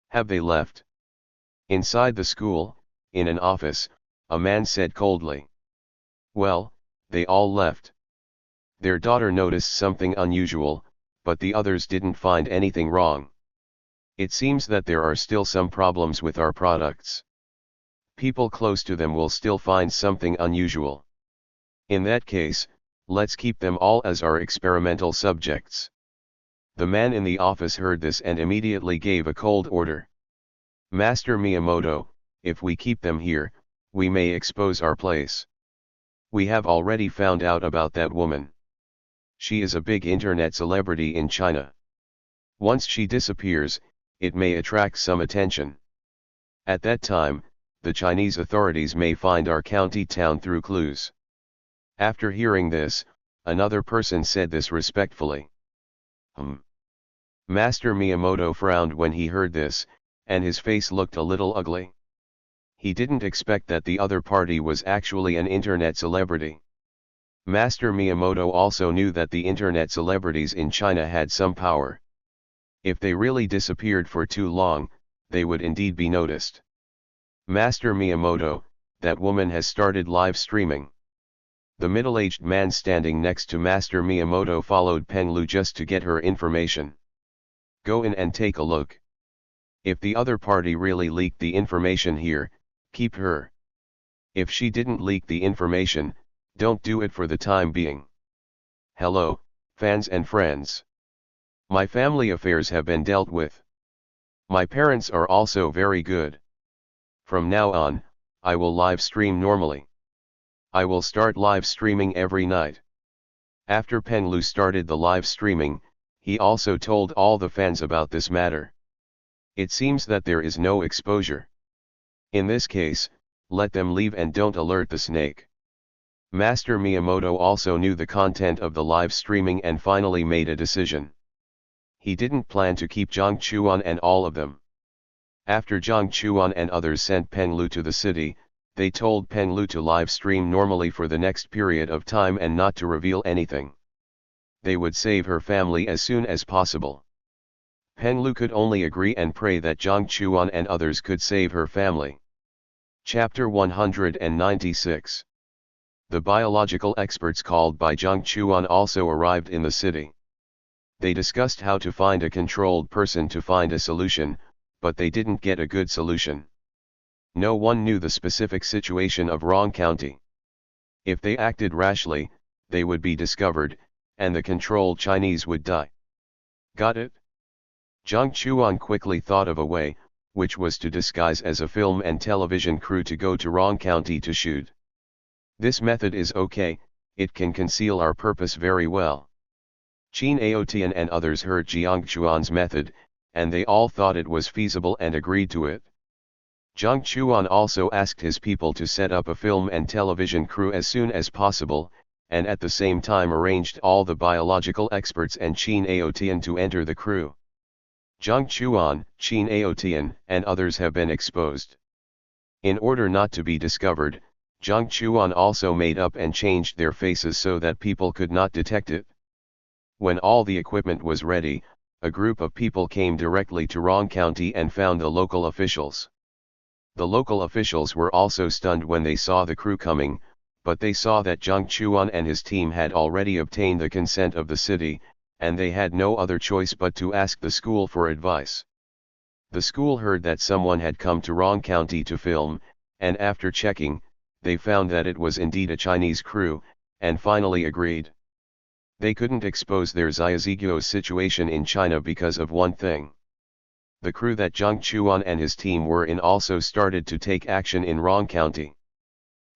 Have they left? Inside the school, in an office, a man said coldly. Well, they all left. Their daughter noticed something unusual, but the others didn't find anything wrong. It seems that there are still some problems with our products. People close to them will still find something unusual. In that case, let's keep them all as our experimental subjects. The man in the office heard this and immediately gave a cold order. Master Miyamoto, if we keep them here, we may expose our place. We have already found out about that woman. She is a big internet celebrity in China. Once she disappears, it may attract some attention. At that time, the Chinese authorities may find our county town through clues. After hearing this, another person said this respectfully. Master Miyamoto frowned when he heard this, and his face looked a little ugly. He didn't expect that the other party was actually an internet celebrity. Master Miyamoto also knew that the internet celebrities in China had some power. If they really disappeared for too long, they would indeed be noticed. Master Miyamoto, that woman has started live streaming. The middle-aged man standing next to Master Miyamoto followed Peng Lu just to get her information. Go in and take a look. If the other party really leaked the information here, keep her. If she didn't leak the information, don't do it for the time being. Hello, fans and friends. My family affairs have been dealt with. My parents are also very good. From now on, I will live stream normally. I will start live streaming every night. After Peng Lu started the live streaming, he also told all the fans about this matter. It seems that there is no exposure. In this case, let them leave and don't alert the snake. Master Miyamoto also knew the content of the live streaming and finally made a decision. He didn't plan to keep Jiang Chuan and all of them. After Jiang Chuan and others sent Peng Lu to the city, they told Peng Lu to live stream normally for the next period of time and not to reveal anything. They would save her family as soon as possible. Peng Lu could only agree and pray that Jiang Chuan and others could save her family. Chapter 196. The biological experts called by Jiang Chuan also arrived in the city. They discussed how to find a controlled person to find a solution, but they didn't get a good solution. No one knew the specific situation of Rong County. If they acted rashly, they would be discovered, and the controlled Chinese would die. Got it? Jiang Chuan quickly thought of a way, which was to disguise as a film and television crew to go to Rong County to shoot. This method is okay, it can conceal our purpose very well. Qin Aotian and others heard Jiang Chuan's method, and they all thought it was feasible and agreed to it. Jiang Chuan also asked his people to set up a film and television crew as soon as possible, and at the same time arranged all the biological experts and Qin Aotian to enter the crew. Jiang Chuan, Qin Aotian, and others have been exposed. In order not to be discovered, Jiang Chuan also made up and changed their faces so that people could not detect it. When all the equipment was ready, a group of people came directly to Rong County and found the local officials. The local officials were also stunned when they saw the crew coming, but they saw that Jiang Chuan and his team had already obtained the consent of the city, and they had no other choice but to ask the school for advice. The school heard that someone had come to Rong County to film, and after checking, they found that it was indeed a Chinese crew, and finally agreed. They couldn't expose their Xiaoziguo situation in China because of one thing. The crew that Jiang Chuan and his team were in also started to take action in Rong County.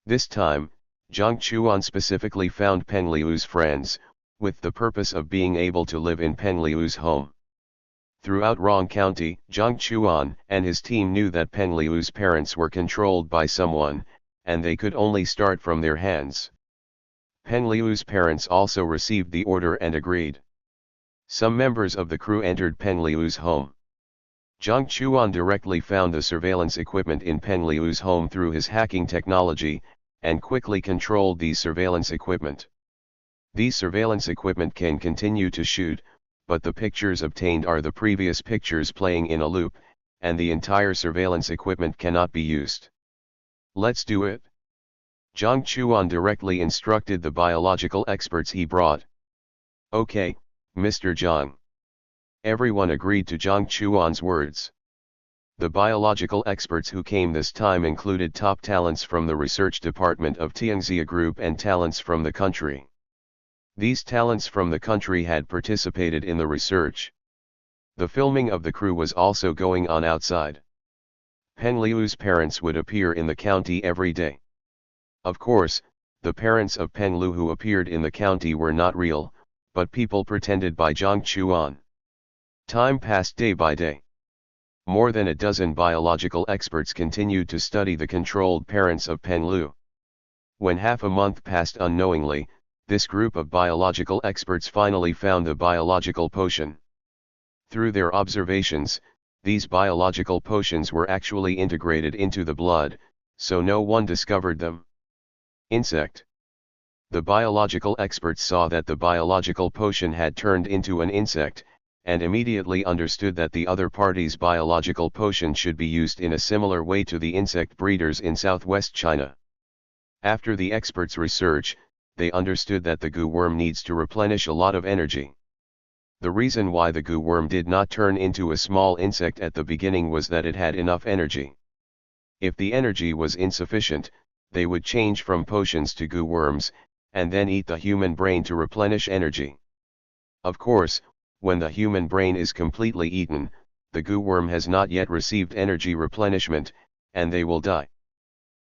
This time, Jiang Chuan specifically found Peng Liu's friends, with the purpose of being able to live in Peng Liu's home. Throughout Rong County, Jiang Chuan and his team knew that Peng Liu's parents were controlled by someone, and they could only start from their hands. Peng Liu's parents also received the order and agreed. Some members of the crew entered Peng Liu's home. Jiang Chuan directly found the surveillance equipment in Peng Liu's home through his hacking technology, and quickly controlled these surveillance equipment. These surveillance equipment can continue to shoot, but the pictures obtained are the previous pictures playing in a loop, and the entire surveillance equipment cannot be used. Let's do it. Jiang Chuan directly instructed the biological experts he brought. Okay, Mr. Jiang. Everyone agreed to Jiang Chuan's words. The biological experts who came this time included top talents from the research department of Tianxia Group and talents from the country. These talents from the country had participated in the research. The filming of the crew was also going on outside. Peng Liu's parents would appear in the county every day. Of course, the parents of Peng Liu who appeared in the county were not real, but people pretended by Jiang Chuan. Time passed day by day. More than a dozen biological experts continued to study the controlled parents of Peng Liu. When half a month passed unknowingly, this group of biological experts finally found the biological potion. Through their observations, these biological potions were actually integrated into the blood, so no one discovered them. Insect. The biological experts saw that the biological potion had turned into an insect, and immediately understood that the other party's biological potion should be used in a similar way to the insect breeders in southwest China. After the experts' research, they understood that the goo worm needs to replenish a lot of energy. The reason why the goo worm did not turn into a small insect at the beginning was that it had enough energy. If the energy was insufficient, they would change from potions to goo worms, and then eat the human brain to replenish energy. Of course, when the human brain is completely eaten, the goo worm has not yet received energy replenishment, and they will die.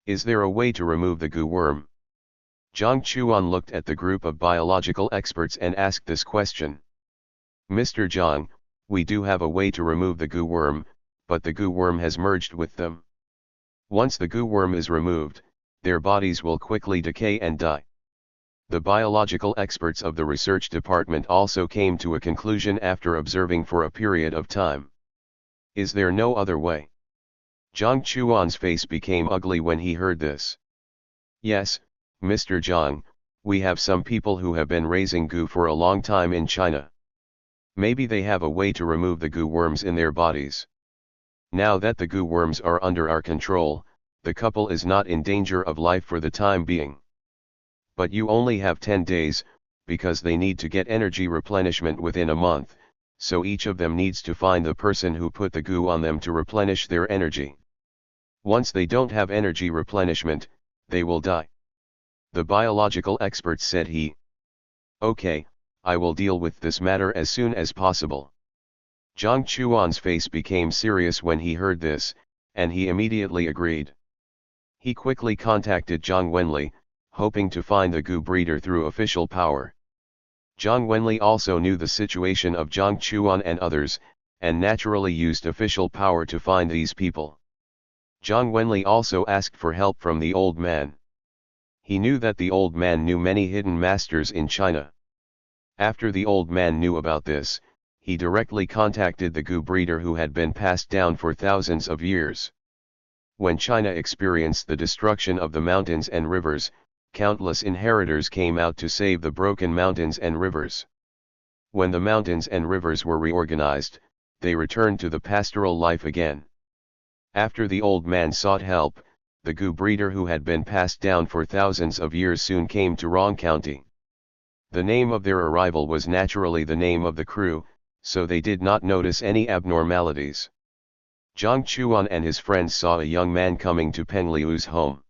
Is there a way to remove the goo worm? Jiang Chuan looked at the group of biological experts and asked this question. Mr. Jiang, we do have a way to remove the goo worm, but the goo worm has merged with them. Once the goo worm is removed, their bodies will quickly decay and die. The biological experts of the research department also came to a conclusion after observing for a period of time. Is there no other way? Jiang Chuan's face became ugly when he heard this. Yes, Mr. Jiang, we have some people who have been raising goo for a long time in China. Maybe they have a way to remove the goo worms in their bodies. Now that the goo worms are under our control, the couple is not in danger of life for the time being. But you only have 10 days, because they need to get energy replenishment within a month, so each of them needs to find the person who put the goo on them to replenish their energy. Once they don't have energy replenishment, they will die. The biological experts said he. Okay, I will deal with this matter as soon as possible. Jiang Chuan's face became serious when he heard this, and he immediately agreed. He quickly contacted Zhang Wenli, hoping to find the goo breeder through official power. Zhang Wenli also knew the situation of Jiang Chuan and others, and naturally used official power to find these people. Zhang Wenli also asked for help from the old man. He knew that the old man knew many hidden masters in China. After the old man knew about this, he directly contacted the goo breeder who had been passed down for thousands of years. When China experienced the destruction of the mountains and rivers, countless inheritors came out to save the broken mountains and rivers. When the mountains and rivers were reorganized, they returned to the pastoral life again. After the old man sought help, the Gu breeder who had been passed down for thousands of years soon came to Rong County. The name of their arrival was naturally the name of the crew, so they did not notice any abnormalities. Jiang Chuan and his friends saw a young man coming to Peng Liu's home.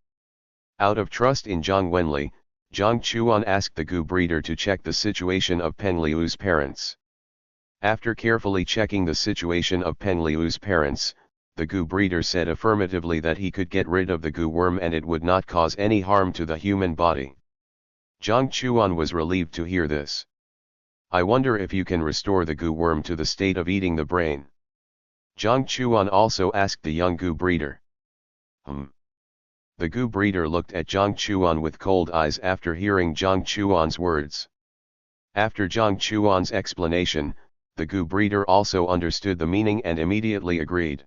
Out of trust in Zhang Wenli, Jiang Chuan asked the Gu breeder to check the situation of Peng Liu's parents. After carefully checking the situation of Peng Liu's parents, the Gu breeder said affirmatively that he could get rid of the Gu worm and it would not cause any harm to the human body. Jiang Chuan was relieved to hear this. "I wonder if you can restore the Gu worm to the state of eating the brain?" Jiang Chuan also asked the young Gu breeder. The Gu breeder looked at Jiang Chuan with cold eyes after hearing Jiang Chuan's words. After Jiang Chuan's explanation, the Gu breeder also understood the meaning and immediately agreed.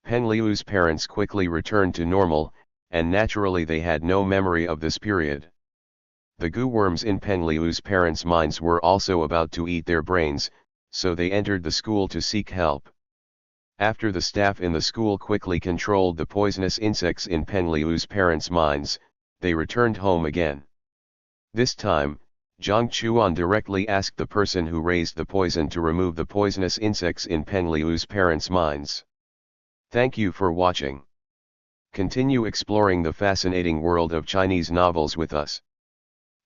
Peng Liu's parents quickly returned to normal, and naturally they had no memory of this period. The Gu worms in Peng Liu's parents' minds were also about to eat their brains, so they entered the school to seek help. After the staff in the school quickly controlled the poisonous insects in Peng Liu's parents' minds, they returned home again. This time, Jiang Chuan directly asked the person who raised the poison to remove the poisonous insects in Peng Liu's parents' minds. Thank you for watching. Continue exploring the fascinating world of Chinese novels with us.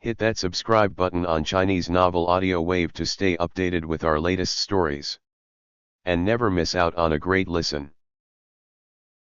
Hit that subscribe button on Chinese Novel Audio Wave to stay updated with our latest stories. And never miss out on a great listen.